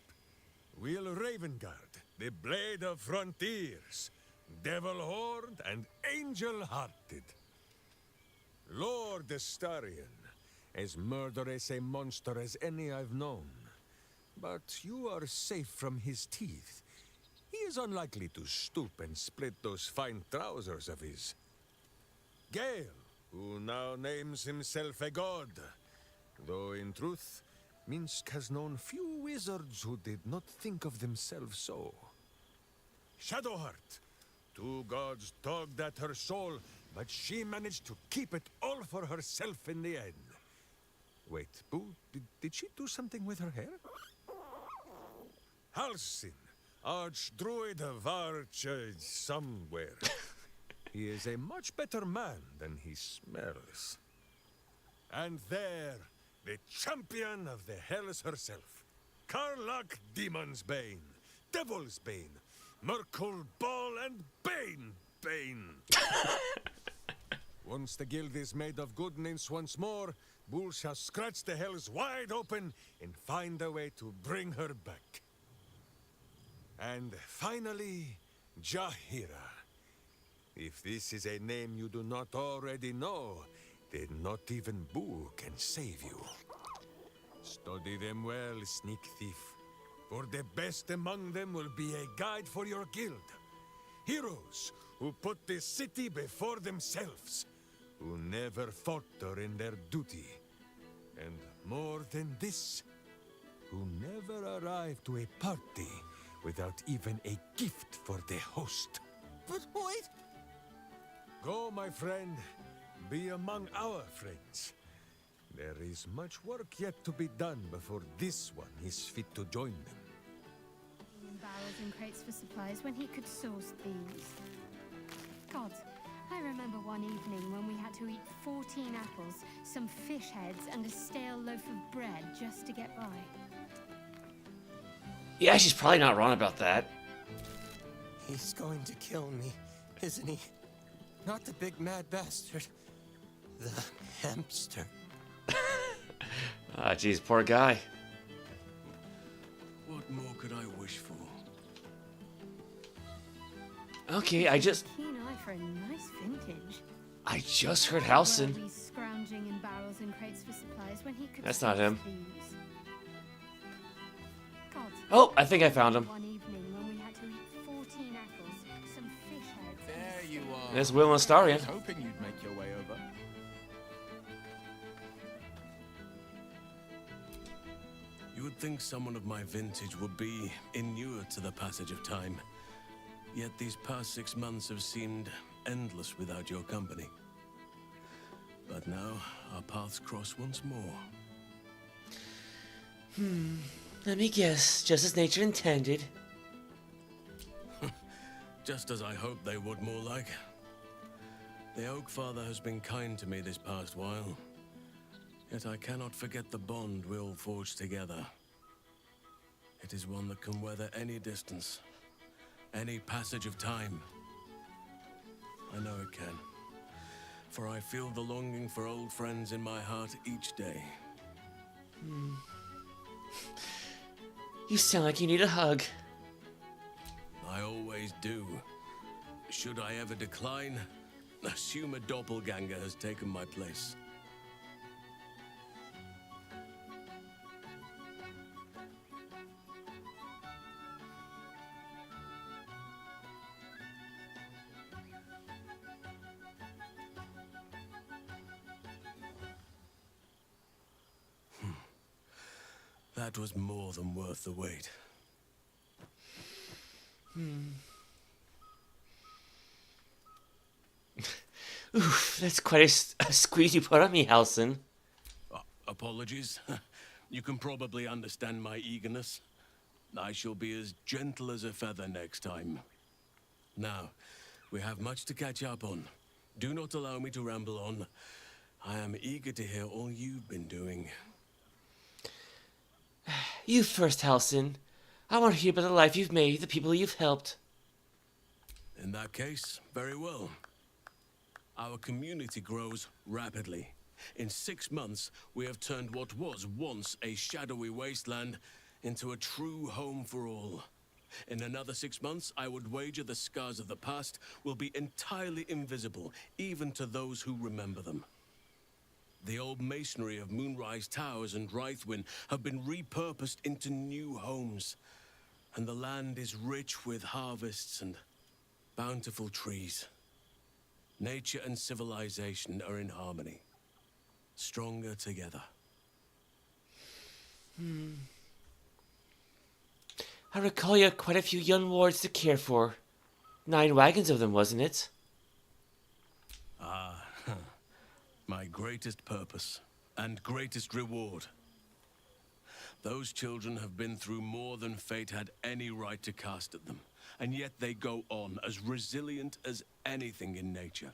Will Ravengard, the Blade of Frontiers, Devil Horde, and Angel-Hearted. Lord Astarion, as murderous a monster as any I've known. But you are safe from his teeth. He is unlikely to stoop and split those fine trousers of his. Gale, who now names himself a god. Though in truth, Minsk has known few wizards who did not think of themselves so. Shadowheart, 2 gods tugged at her soul, but she managed to keep it all for herself in the end. Wait, Boo, did she do something with her hair? Halsin, Archdruid of somewhere. He is a much better man than he smells. And there, the champion of the Hells herself. Karlach Demon's Bane, Devil's Bane, Myrkul, Bhaal, and Bane. Once the guild is made of goodness once more, Bull shall scratch the hells wide open and find a way to bring her back. And finally, Jahira. If this is a name you do not already know, then not even Boo can save you. Study them well, sneak thief. For the best among them will be a guide for your guild. Heroes who put the city before themselves, who never falter in their duty. And more than this, who never arrive to a party without even a gift for the host. But wait! Go, my friend. Be among our friends. There is much work yet to be done before this one is fit to join them. Barrels and crates for supplies when he could source these. God, I remember one evening when we had to eat 14 apples, some fish heads, and a stale loaf of bread just to get by. Yeah, she's probably not wrong about that. He's going to kill me, isn't he? Not the big mad bastard. The hamster. Ah, jeez, poor guy. What more could I wish for? Okay, I just Keen eye for a nice vintage. heard Halsin. Well, he's scrounging in barrels and crates for supplies when he could That's not him. these. God. Oh, I think I found him. One evening when we had to eat 14 apples, some fish heads. There you are. There's Will and Astarion. I was hoping you'd make your way over. You would think someone of my vintage would be inured to the passage of time. Yet these past 6 months have seemed endless without your company. But now, our paths cross once more. Let me guess, just as nature intended. Just as I hoped they would, more like. The Oak Father has been kind to me this past while. Yet I cannot forget the bond we all forged together. It is one that can weather any distance, any passage of time. I know it can, for I feel the longing for old friends in my heart each day. You sound like you need a hug. I always do. Should I ever decline, assume a doppelganger has taken my place. That was more than worth the wait. Oof, that's quite a squeeze you put on me, Halsin. Apologies. You can probably understand my eagerness. I shall be as gentle as a feather next time. Now, we have much to catch up on. Do not allow me to ramble on. I am eager to hear all you've been doing. You first, Halsin. I want to hear about the life you've made, the people you've helped. In that case, very well. Our community grows rapidly. In 6 months, we have turned what was once a shadowy wasteland into a true home for all. In another 6 months, I would wager the scars of the past will be entirely invisible, even to those who remember them. The old masonry of Moonrise Towers and Rythwin have been repurposed into new homes, and the land is rich with harvests and bountiful trees. Nature and civilization are in harmony, stronger together. I recall you had quite a few young wards to care for. 9 wagons of them, wasn't it? Ah, my greatest purpose and greatest reward. Those children have been through more than fate had any right to cast at them, and yet they go on as resilient as anything in nature.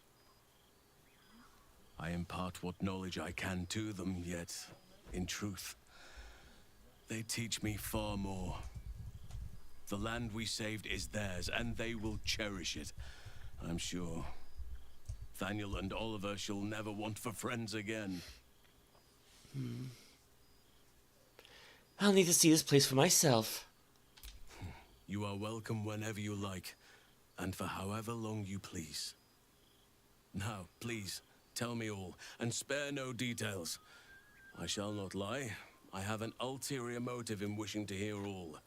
I impart what knowledge I can to them, yet, in truth, they teach me far more. The land we saved is theirs, and they will cherish it, I'm sure. Thaniel and Oliver shall never want for friends again. I'll need to see this place for myself. You are welcome whenever you like, and for however long you please. Now, please, tell me all, and spare no details. I shall not lie. I have an ulterior motive in wishing to hear all.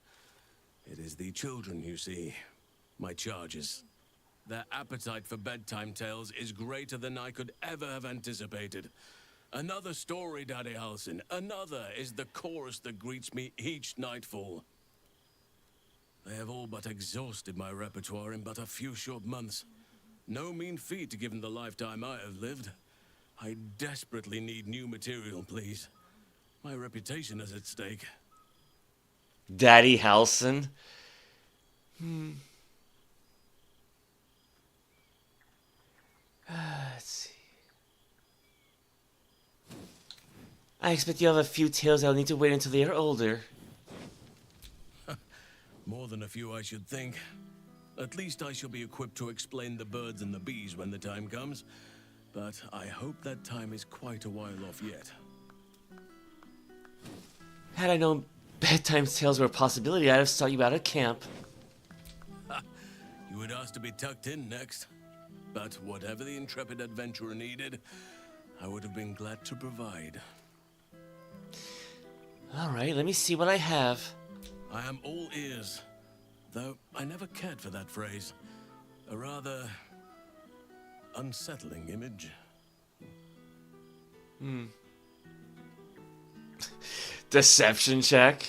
It is the children, you see. My charges. Their appetite for bedtime tales is greater than I could ever have anticipated. Another story, Daddy Halsin. Another is the chorus that greets me each nightfall. They have all but exhausted my repertoire in but a few short months. No mean feat given the lifetime I have lived. I desperately need new material, please. My reputation is at stake. Daddy Halsin? Let's see. I expect you have a few tales I'll need to wait until they are older. More than a few, I should think. At least I shall be equipped to explain the birds and the bees when the time comes. But I hope that time is quite a while off yet. Had I known bedtime tales were a possibility, I'd have sought you out of camp. You would ask to be tucked in next. But whatever the intrepid adventurer needed, I would have been glad to provide. Alright, let me see what I have. I am all ears. Though I never cared for that phrase. A rather unsettling image. Deception check?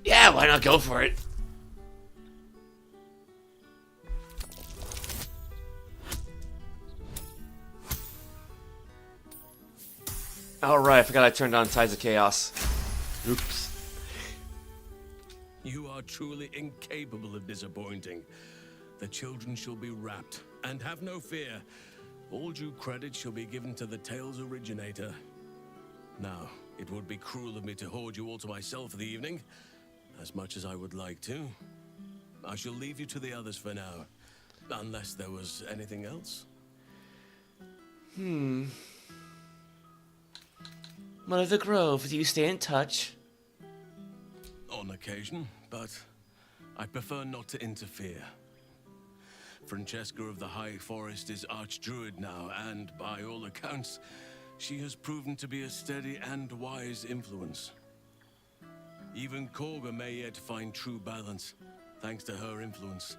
Yeah, why not go for it? Alright, I forgot I turned on Tides of Chaos. Oops. You are truly incapable of disappointing. The children shall be wrapped, and have no fear. All due credit shall be given to the tale's originator. Now, it would be cruel of me to hoard you all to myself for the evening, as much as I would like to. I shall leave you to the others for now, unless there was anything else. Mother of the Grove, do you stay in touch? On occasion, but I prefer not to interfere. Francesca of the High Forest is Archdruid now, and by all accounts, she has proven to be a steady and wise influence. Even Korga may yet find true balance, thanks to her influence.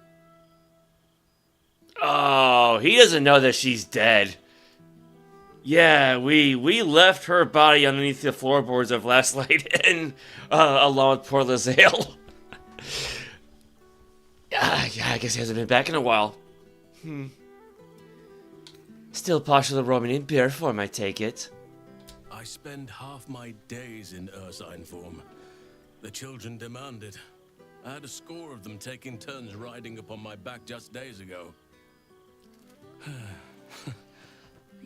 Oh, he doesn't know that she's dead. Yeah, we left her body underneath the floorboards of Last Light Inn, along with poor Lae'zel. Yeah, I guess he hasn't been back in a while. Still partial to roaming in bear form, I take it. I spend half my days in ursine form. The children demand it. I had a score of them taking turns riding upon my back just days ago.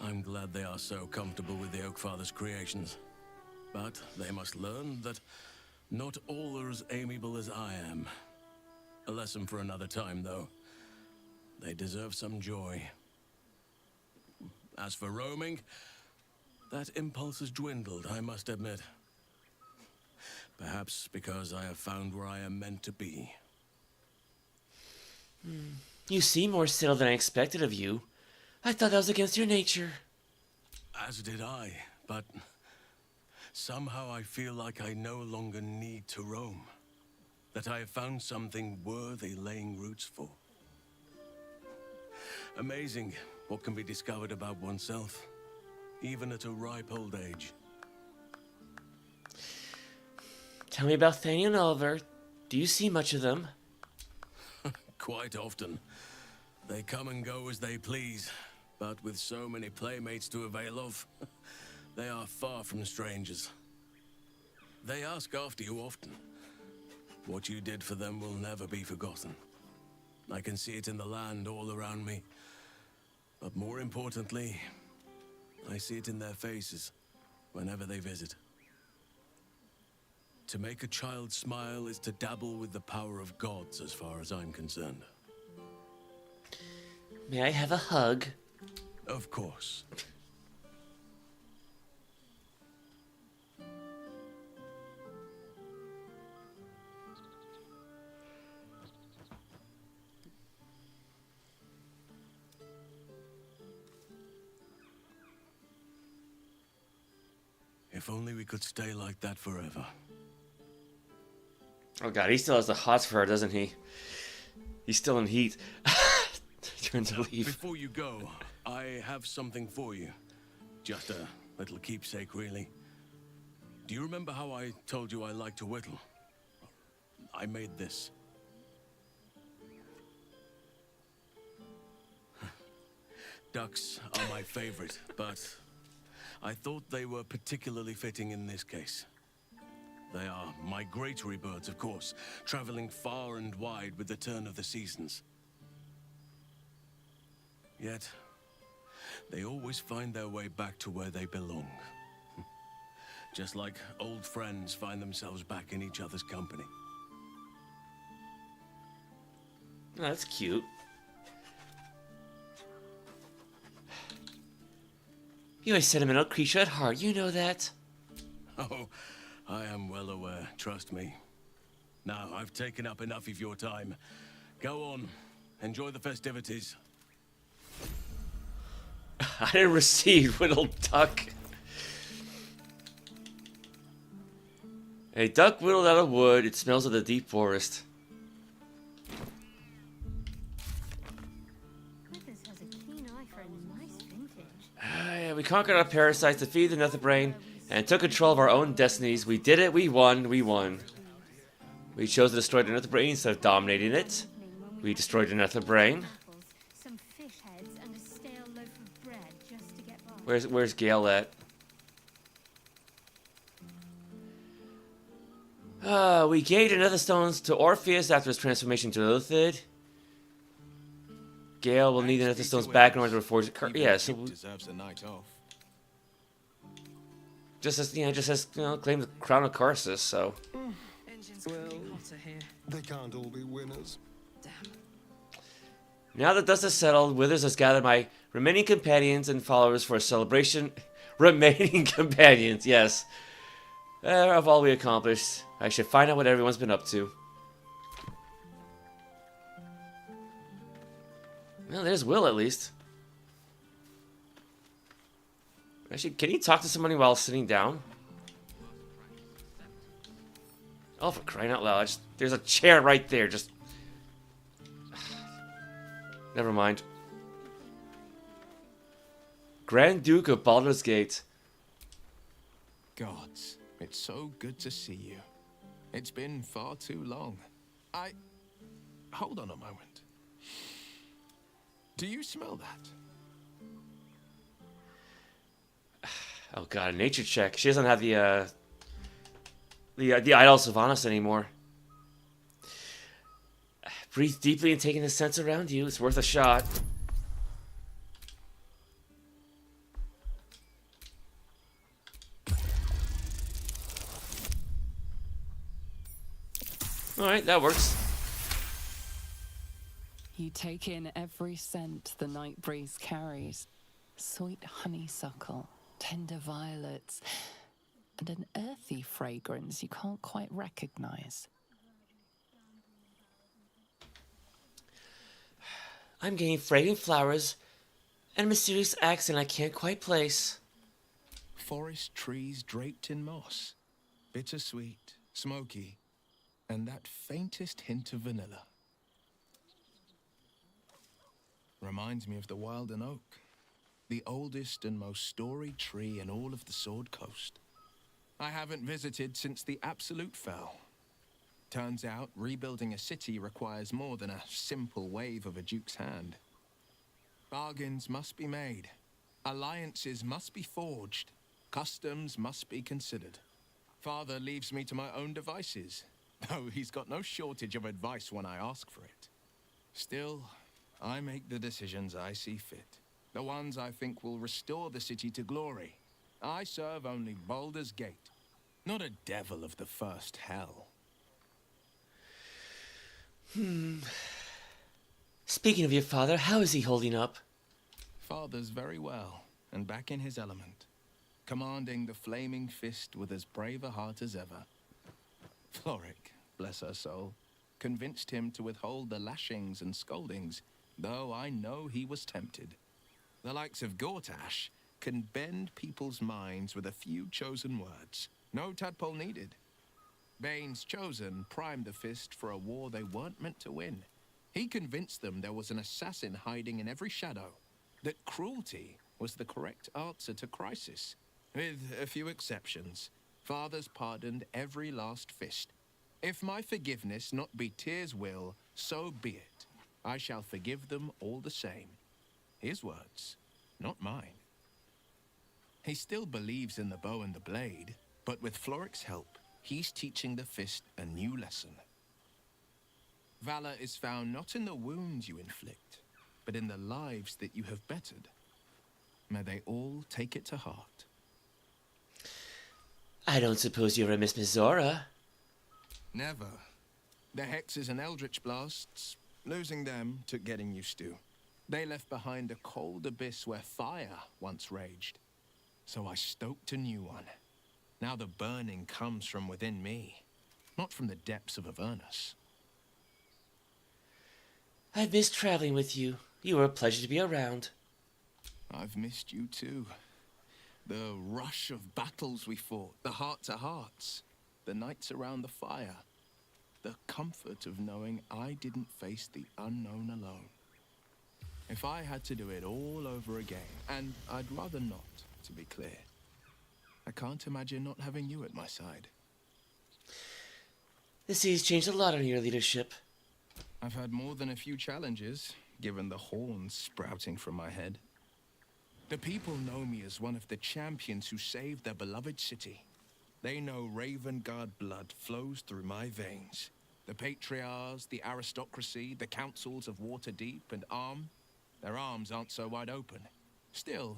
I'm glad they are so comfortable with the Oakfather's creations. But they must learn that not all are as amiable as I am. A lesson for another time, though. They deserve some joy. As for roaming, that impulse has dwindled, I must admit. Perhaps because I have found where I am meant to be. You seem more settled than I expected of you. I thought that was against your nature. As did I, but somehow I feel like I no longer need to roam. That I have found something worthy laying roots for. Amazing what can be discovered about oneself, even at a ripe old age. Tell me about Thania and Oliver. Do you see much of them? Quite often. They come and go as they please, but with so many playmates to avail of, they are far from strangers. They ask after you often. What you did for them will never be forgotten. I can see it in the land all around me. But more importantly, I see it in their faces whenever they visit. To make a child smile is to dabble with the power of gods as far as I'm concerned. May I have a hug? Of course. If only we could stay like that forever. Oh god, he still has the hots for her, doesn't he? He's still in heat. Turn to leave. Before you go, I have something for you. Just a little keepsake, really. Do you remember how I told you I like to whittle? I made this. Ducks are my favorite, but I thought they were particularly fitting in this case. They are migratory birds, of course, traveling far and wide with the turn of the seasons. Yet, they always find their way back to where they belong. Just like old friends find themselves back in each other's company. Oh, that's cute. You're a sentimental creature at heart, you know that. Oh, I am well aware, trust me. Now, I've taken up enough of your time. Go on, enjoy the festivities. I didn't receive, little duck. A duck whittled out of wood, it smells of the deep forest. Yeah, we conquered our parasites, defeated the Netherbrain, and took control of our own destinies. We did it, we won, we won. We chose to destroy the Netherbrain instead of dominating it. We destroyed the Netherbrain. Where's Gale at? We gave the Netherstones to Orpheus after his transformation to Lilithid. Gale will need the Netherstones back in order to reforge the yeah, so deserves a night off. just as claim the crown of Karsus, so. Well, they can't all be winners. Now that dust has settled, Withers has gathered my remaining companions and followers for a celebration. Remaining companions, yes. Of all we accomplished, I should find out what everyone's been up to. Well, there's Will at least. Actually, can he talk to somebody while sitting down? Oh, for crying out loud. There's a chair right there, just... Never mind. Grand Duke of Baldur's Gate. Gods, it's so good to see you. It's been far too long. Hold on a moment. Do you smell that? Oh god, a nature check. She doesn't have the Idol Sylvanas anymore. Breathe deeply and taking the sense around you. It's worth a shot. Alright, that works. You take in every scent the night breeze carries. Sweet honeysuckle, tender violets, and an earthy fragrance you can't quite recognize. I'm getting fragrant flowers and a mysterious accent I can't quite place. Forest trees draped in moss. Bittersweet, smoky, and that faintest hint of vanilla. Reminds me of the Wilden Oak, the oldest and most storied tree in all of the Sword Coast. I haven't visited since the Absolute fell. Turns out, rebuilding a city requires more than a simple wave of a duke's hand. Bargains must be made. Alliances must be forged. Customs must be considered. Father leaves me to my own devices, though he's got no shortage of advice when I ask for it. Still, I make the decisions I see fit. The ones I think will restore the city to glory. I serve only Baldur's Gate, not a devil of the first hell. Speaking of your father, how is he holding up? Father's very well, and back in his element. Commanding the flaming fist with as brave a heart as ever. Floric, bless her soul, convinced him to withhold the lashings and scoldings, though I know he was tempted. The likes of Gortash can bend people's minds with a few chosen words. No tadpole needed. Bane's chosen primed the fist for a war they weren't meant to win. He convinced them there was an assassin hiding in every shadow, that cruelty was the correct answer to crisis. With a few exceptions, fathers pardoned every last fist. If my forgiveness not be Tyr's will, so be it. I shall forgive them all the same. His words, not mine. He still believes in the bow and the blade, but with Floric's help, he's teaching the fist a new lesson. Valor is found not in the wounds you inflict, but in the lives that you have bettered. May they all take it to heart. I don't suppose you ever miss Miss Zora? Never. The hexes and eldritch blasts, losing them took getting used to. They left behind a cold abyss where fire once raged. So I stoked a new one. Now the burning comes from within me, not from the depths of Avernus. I've missed traveling with you. You were a pleasure to be around. I've missed you too. The rush of battles we fought, the heart-to-hearts, the nights around the fire, the comfort of knowing I didn't face the unknown alone. If I had to do it all over again, and I'd rather not, to be clear, I can't imagine not having you at my side. The sea's changed a lot under your leadership. I've had more than a few challenges, given the horns sprouting from my head. The people know me as one of the champions who saved their beloved city. They know Ravengard blood flows through my veins. The patriarchs, the aristocracy, the councils of Waterdeep and Arm, their arms aren't so wide open. Still,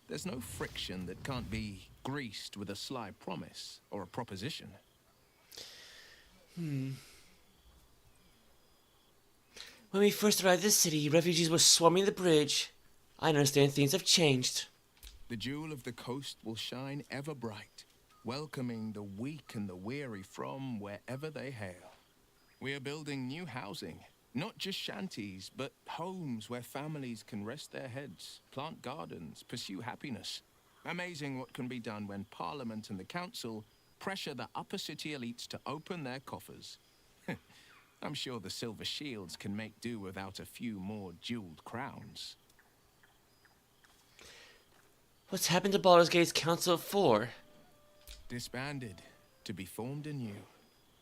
there's no friction that can't be greased with a sly promise or a proposition. When we first arrived at this city, refugees were swarming the bridge. I understand things have changed. The jewel of the coast will shine ever bright, welcoming the weak and the weary from wherever they hail. We are building new housing, not just shanties, but homes where families can rest their heads, plant gardens, pursue happiness. Amazing what can be done when Parliament and the Council pressure the upper city elites to open their coffers. I'm sure the Silver Shields can make do without a few more jeweled crowns. What's happened to Baldur's Gate's Council of Four? Disbanded, to be formed anew.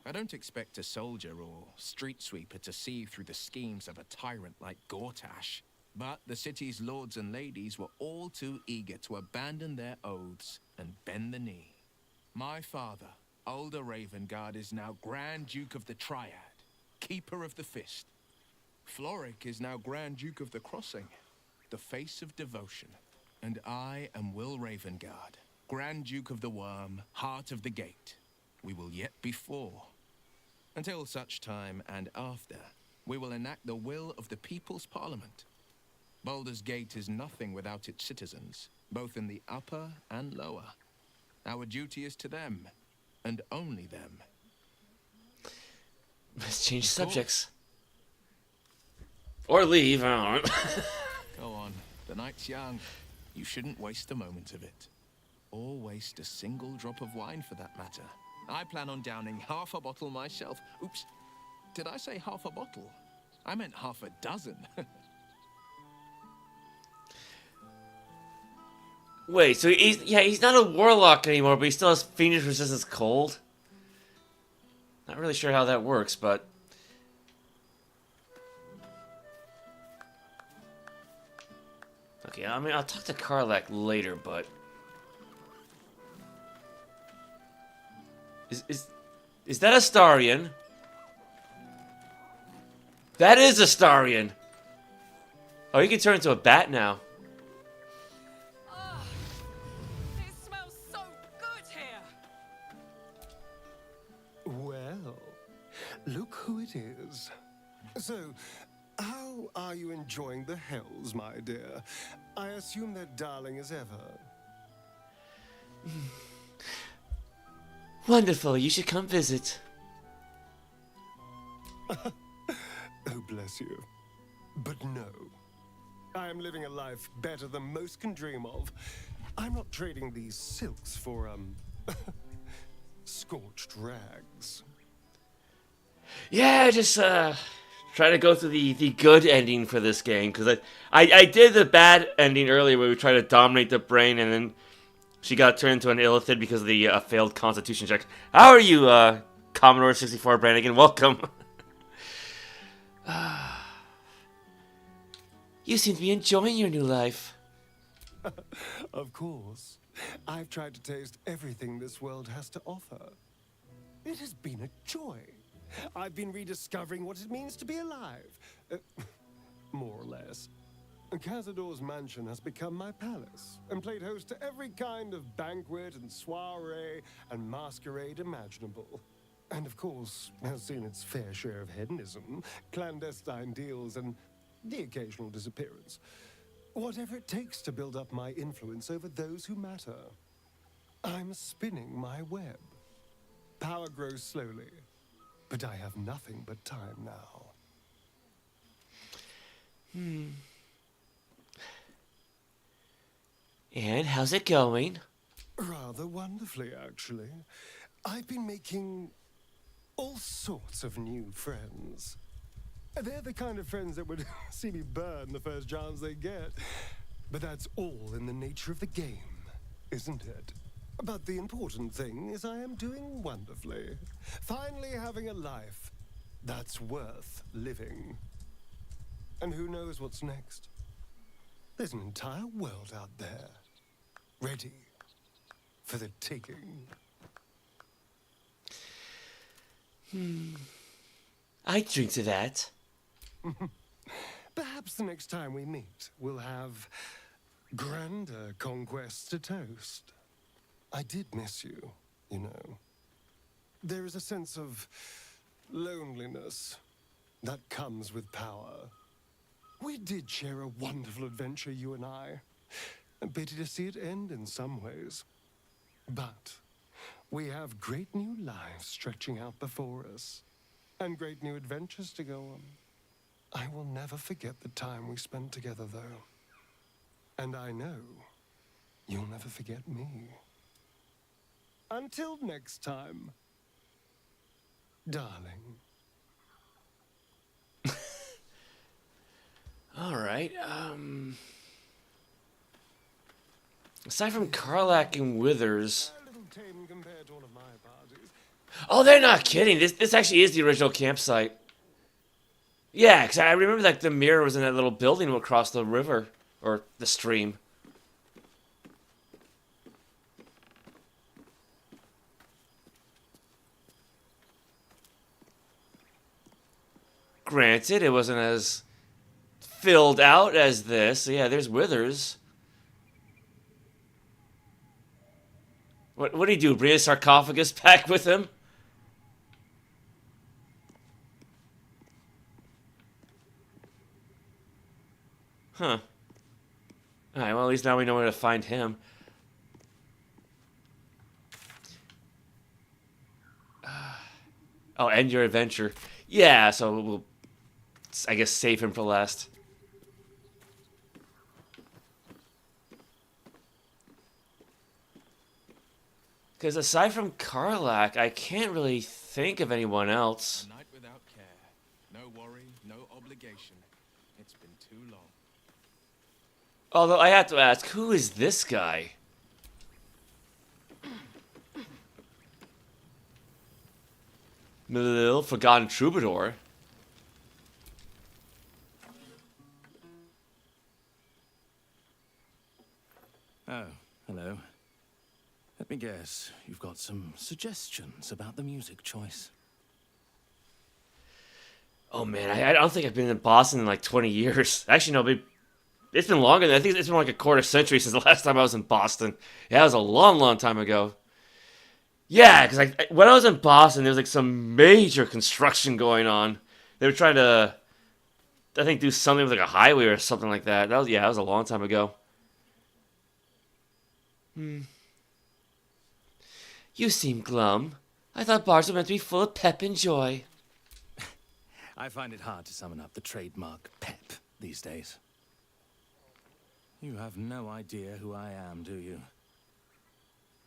I don't expect a soldier or street sweeper to see through the schemes of a tyrant like Gortash. But the city's lords and ladies were all too eager to abandon their oaths and bend the knee. My father, older Ravengard, is now Grand Duke of the Triad, Keeper of the Fist. Floric is now Grand Duke of the Crossing, the face of devotion. And I am Will Ravengard, Grand Duke of the Worm, Heart of the Gate. We will yet be four. Until such time and after, we will enact the will of the People's Parliament. Baldur's Gate is nothing without its citizens, both in the upper and lower. Our duty is to them, and only them. Let's change subjects. Or leave, I don't know. Go on, the night's young. You shouldn't waste a moment of it. Or waste a single drop of wine for that matter. I plan on downing half a bottle myself. Oops, did I say half a bottle? I meant half a dozen. Wait, so he's not a warlock anymore, but he still has fiendish resistance cold? Not really sure how that works, but... Okay, I mean, I'll talk to Karlach later, but... Is that Astarion? That is Astarion! Oh, he can turn into a bat now. It smells so good here. Well, look who it is. So, how are you enjoying the Hells, my dear? I assume they're darling as ever. Wonderful, you should come visit. Oh, bless you. But no. I am living a life better than most can dream of. I'm not trading these silks for, scorched rags. Yeah, just try to go through the good ending for this game, because I did the bad ending earlier where we tried to dominate the brain and then she got turned into an illithid because of the failed constitution check. How are you, Commodore 64 Brannigan? Welcome. You seem to be enjoying your new life. Of course. I've tried to taste everything this world has to offer. It has been a joy. I've been rediscovering what it means to be alive. More or less. Cazador's mansion has become my palace, and played host to every kind of banquet and soiree and masquerade imaginable. And of course, has seen its fair share of hedonism, clandestine deals, and the occasional disappearance. Whatever it takes to build up my influence over those who matter. I'm spinning my web. Power grows slowly, but I have nothing but time now. And how's it going? Rather wonderfully, actually. I've been making all sorts of new friends. They're the kind of friends that would see me burn the first chance they get. But that's all in the nature of the game, isn't it? But the important thing is I am doing wonderfully. Finally having a life that's worth living. And who knows what's next? There's an entire world out there, ready for the taking. I'd drink to that. Perhaps the next time we meet, we'll have grander conquests to toast. I did miss you, you know. There is a sense of loneliness that comes with power. We did share a wonderful adventure, you and I. A pity to see it end in some ways. But we have great new lives stretching out before us, and great new adventures to go on. I will never forget the time we spent together, though. And I know you'll never forget me. Until next time, darling. All right. Aside from Karlach and Withers. Oh, they're not kidding. This actually is the original campsite. Yeah, because I remember like the mirror was in that little building across the river or the stream. Granted, it wasn't as filled out as this. Yeah, there's Withers. What did he do? Bring a sarcophagus back with him? Huh. Alright, well at least now we know where to find him. Oh, end your adventure. Yeah, so we'll, I guess, save him for last. Because aside from Karlach, I can't really think of anyone else. A night without care. No worry, no obligation. It's been too long. Although I have to ask, who is this guy? Little forgotten troubadour. Oh, hello. Let me guess, you've got some suggestions about the music choice. Oh man, I don't think I've been in Boston in like 20 years. Actually, no, it's been longer than I think it's been like a quarter century since the last time I was in Boston. Yeah, that was a long, long time ago. Yeah, because when I was in Boston, there was like some major construction going on. They were trying to, I think, do something with like a highway or something like that. That was a long time ago. You seem glum. I thought bars were meant to be full of pep and joy. I find it hard to summon up the trademark pep these days. You have no idea who I am, do you?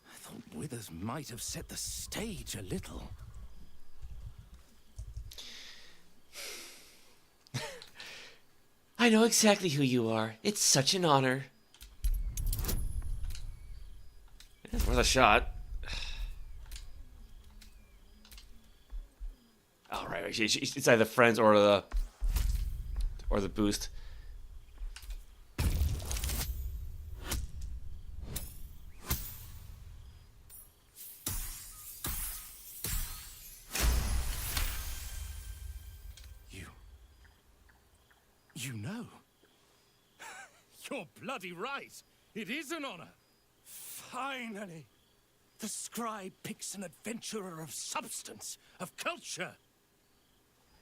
I thought Withers might have set the stage a little. I know exactly who you are. It's such an honor. Yeah, worth a shot. Oh, right. It's either friends or the boost. You know. You're bloody right. It is an honor. Finally. The scribe picks an adventurer of substance, of culture.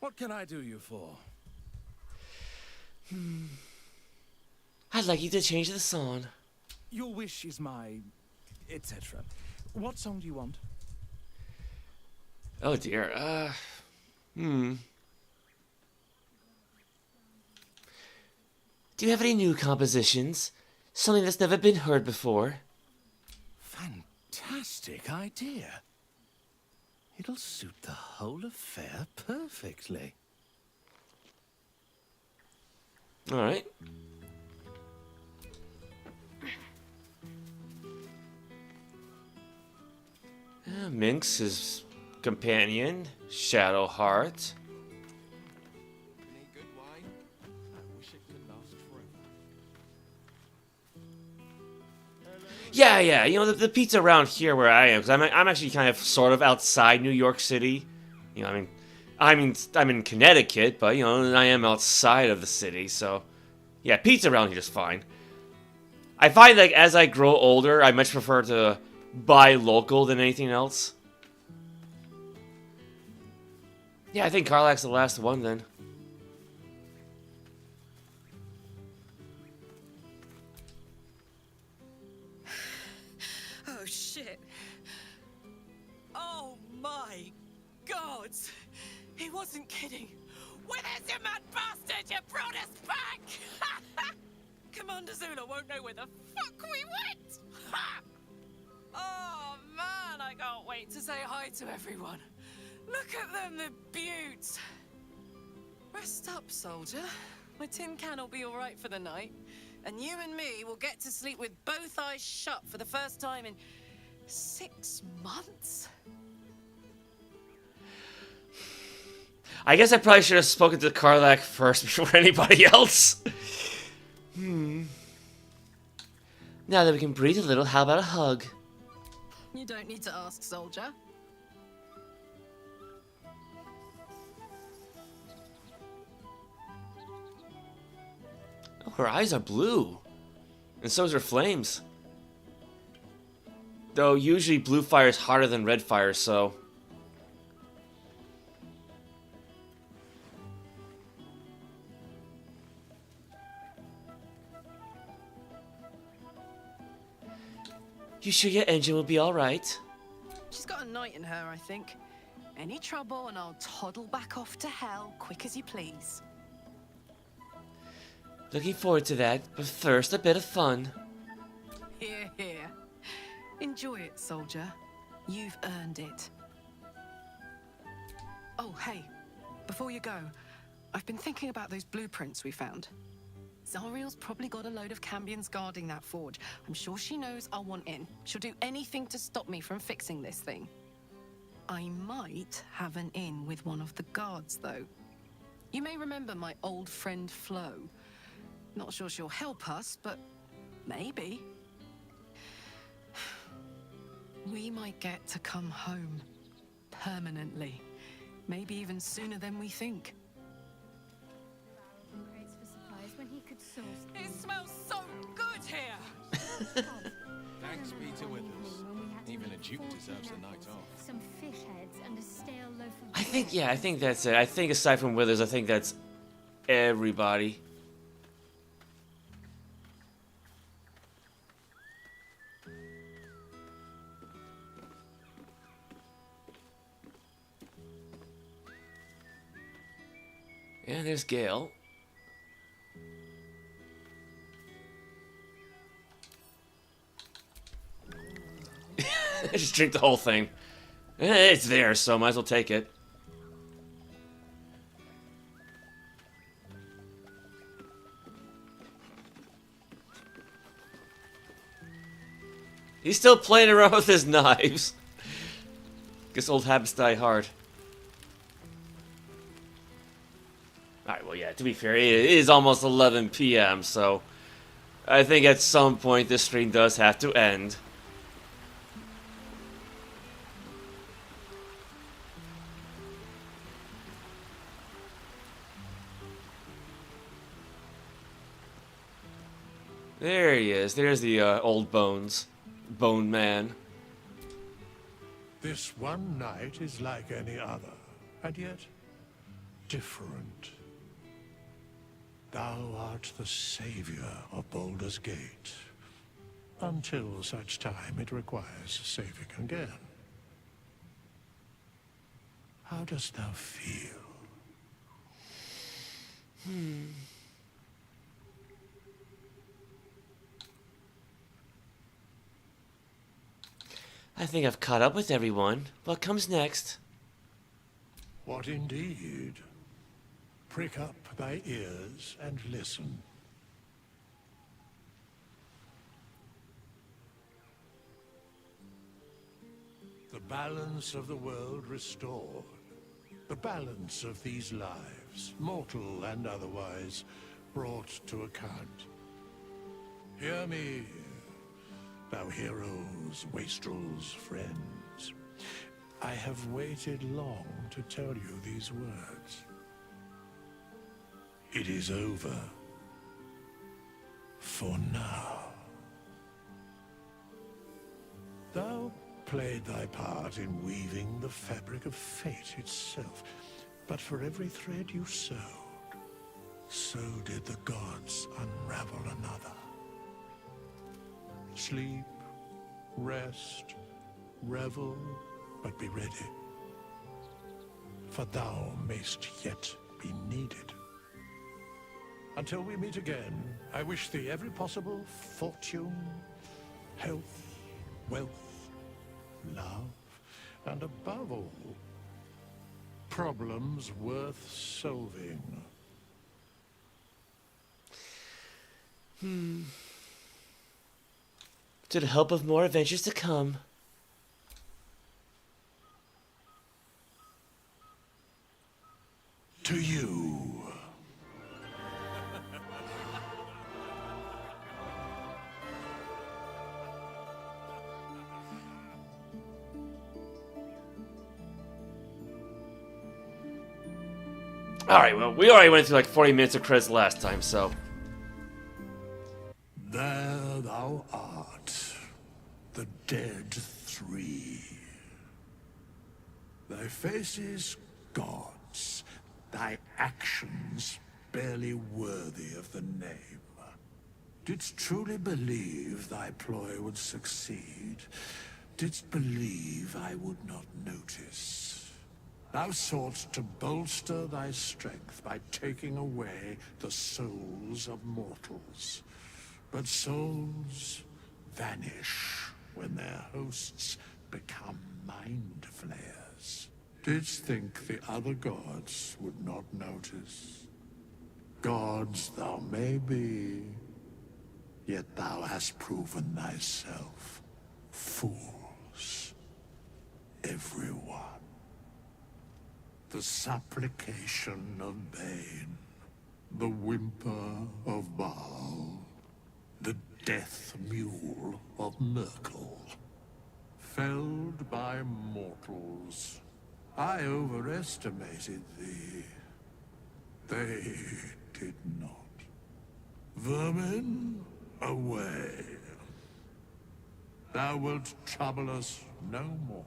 What can I do you for? I'd like you to change the song. Your wish is my... etc. What song do you want? Oh dear. Do you have any new compositions? Something that's never been heard before? Fantastic idea. It'll suit the whole affair perfectly. All right. Minx, his companion, Shadowheart. Yeah, you know, the pizza around here where I am, because I'm actually kind of sort of outside New York City. You know, I'm in Connecticut, but, you know, I am outside of the city, so... Yeah, pizza around here is fine. I find, like, as I grow older, I much prefer to buy local than anything else. Yeah, I think Karlach's the last one, then. Oh, shit. Oh, my God. He wasn't kidding. Where's your mad bastard? You brought us back! Commander Zula won't know where the fuck we went! Oh, man, I can't wait to say hi to everyone. Look at them, the beauts. Rest up, soldier. My tin can will be all right for the night. And you and me will get to sleep with both eyes shut for the first time in 6 months? I guess I probably should have spoken to Karlach first before anybody else. Now that we can breathe a little, how about a hug? You don't need to ask, soldier. Oh, her eyes are blue. And so is her flames. Though usually blue fire is hotter than red fire, so... You sure your engine will be alright? She's got a night in her, I think. Any trouble and I'll toddle back off to hell quick as you please. Looking forward to that, but first a bit of fun. Here, here. Enjoy it, soldier. You've earned it. Oh, hey. Before you go, I've been thinking about those blueprints we found. Zariel's probably got a load of Cambions guarding that forge. I'm sure she knows I'll want in. She'll do anything to stop me from fixing this thing. I might have an in with one of the guards, though. You may remember my old friend Flo. Not sure she'll help us, but maybe. We might get to come home. Permanently. Maybe even sooner than we think. When he could source. It smells so good here! Thanks be to Withers. Even a duke deserves a night off. Some fish heads and a stale loaf of I think that's it. I think aside from Withers, I think that's everybody. Yeah, there's Gale. Just drink the whole thing. It's there, so might as well take it. He's still playing around with his knives. Guess old habits die hard. Alright, well, yeah, to be fair, it is almost 11 p.m., so I think at some point this stream does have to end. There he is. There's the old bones. Bone man. This one night is like any other, and yet different. Thou art the savior of Baldur's Gate, until such time it requires saving again. How dost thou feel? I think I've caught up with everyone. What comes next? What indeed? Prick up thy ears and listen. The balance of the world restored. The balance of these lives, mortal and otherwise, brought to account. Hear me, thou heroes, wastrels, friends. I have waited long to tell you these words. It is over. For now. Thou played thy part in weaving the fabric of fate itself, but for every thread you sewed, so did the gods unravel another. Sleep, rest, revel, but be ready. For thou mayst yet be needed. Until we meet again, I wish thee every possible fortune, health, wealth, love, and above all, problems worth solving. To the hope of more adventures to come. To you. Alright, well, we already went through like 40 minutes of credits last time, so. There thou art, the dead three. Thy faces gods, thy actions barely worthy of the name. Didst truly believe thy ploy would succeed? Didst believe I would not notice? Thou soughtst to bolster thy strength by taking away the souls of mortals. But souls vanish when their hosts become mind flayers. Didst think the other gods would not notice? Gods thou may be, yet thou hast proven thyself fools, everyone. The supplication of Bane, the whimper of Bhaal, the death mule of Myrkul. Felled by mortals, I overestimated thee. They did not. Vermin, away. Thou wilt trouble us no more.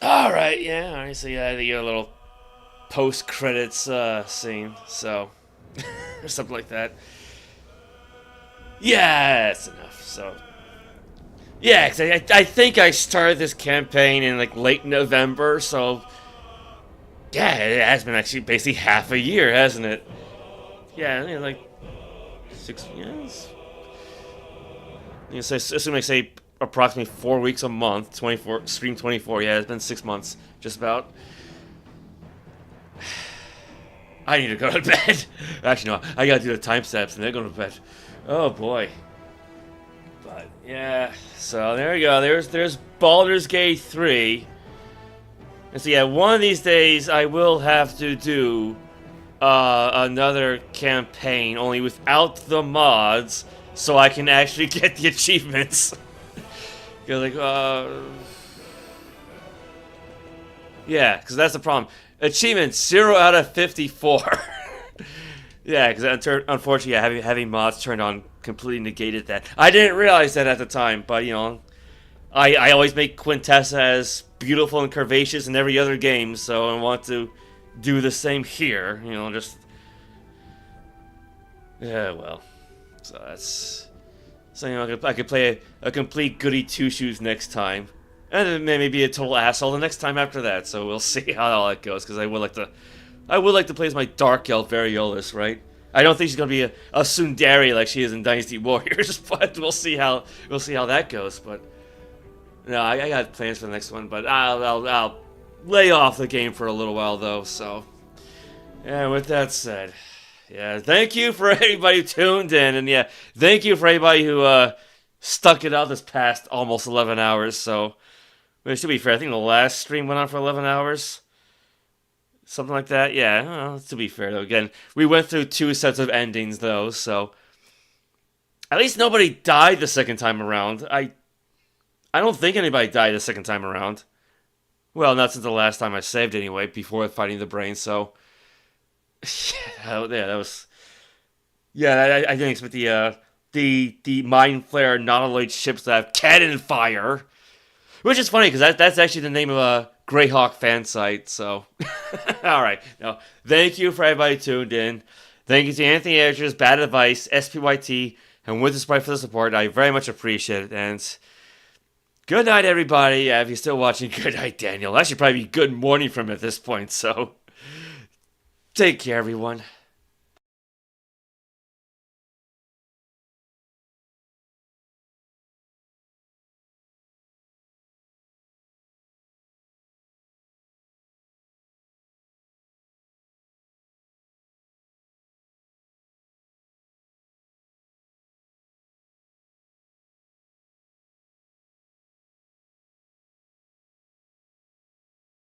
Alright, yeah, alright, so yeah, your little post-credits scene, so, or something like that. Yeah, that's enough. So, yeah, 'cause I think I started this campaign in like late November, so yeah, it has been actually basically half a year, hasn't it? Yeah, like 6 years. Assuming I say approximately 4 weeks a month, 24 stream 24. Yeah, it's been 6 months, just about. I need to go to bed. Actually, no, I gotta do the time steps and then go to bed. Oh boy. But yeah, so there we go. There's Baldur's Gate 3. And so yeah, one of these days I will have to do another campaign, only without the mods, so I can actually get the achievements. Because yeah, because that's the problem. Achievement 0 out of 54. Yeah, because unfortunately, yeah, having mods turned on completely negated that. I didn't realize that at the time, but you know, I always make Quintessa as beautiful and curvaceous in every other game, so I want to do the same here. You know, just yeah, well, so that's so you know I could play a complete goody two shoes next time. And then maybe be a total asshole the next time after that. So we'll see how all that goes. Because I would like to play as my dark elf Variolus, right? I don't think she's gonna be a tsundere like she is in Dynasty Warriors, but we'll see how that goes. But no, I got plans for the next one. But I'll lay off the game for a little while though. So yeah, with that said, yeah, thank you for everybody who tuned in, and yeah, thank you for everybody who stuck it out this past almost 11 hours. So. But it should be fair. I think the last stream went on for 11 hours. Something like that. Yeah, well, to be fair, though. Again, we went through 2 sets of endings, though, so... At least nobody died the second time around. I don't think anybody died the second time around. Well, not since the last time I saved, anyway, before fighting the brain, so... yeah, that was... Yeah, I didn't expect the Mind Flayer non-alloyed ships to have cannon fire... Which is funny, because that's actually the name of a Greyhawk fan site, so... Alright, now, thank you for everybody tuned in. Thank you to Anthony Edgers, Bad Advice, SPYT, and Winter Sprite for the support. I very much appreciate it, and... Good night, everybody. Yeah, if you're still watching, good night, Daniel. That should probably be good morning from at this point, so... Take care, everyone.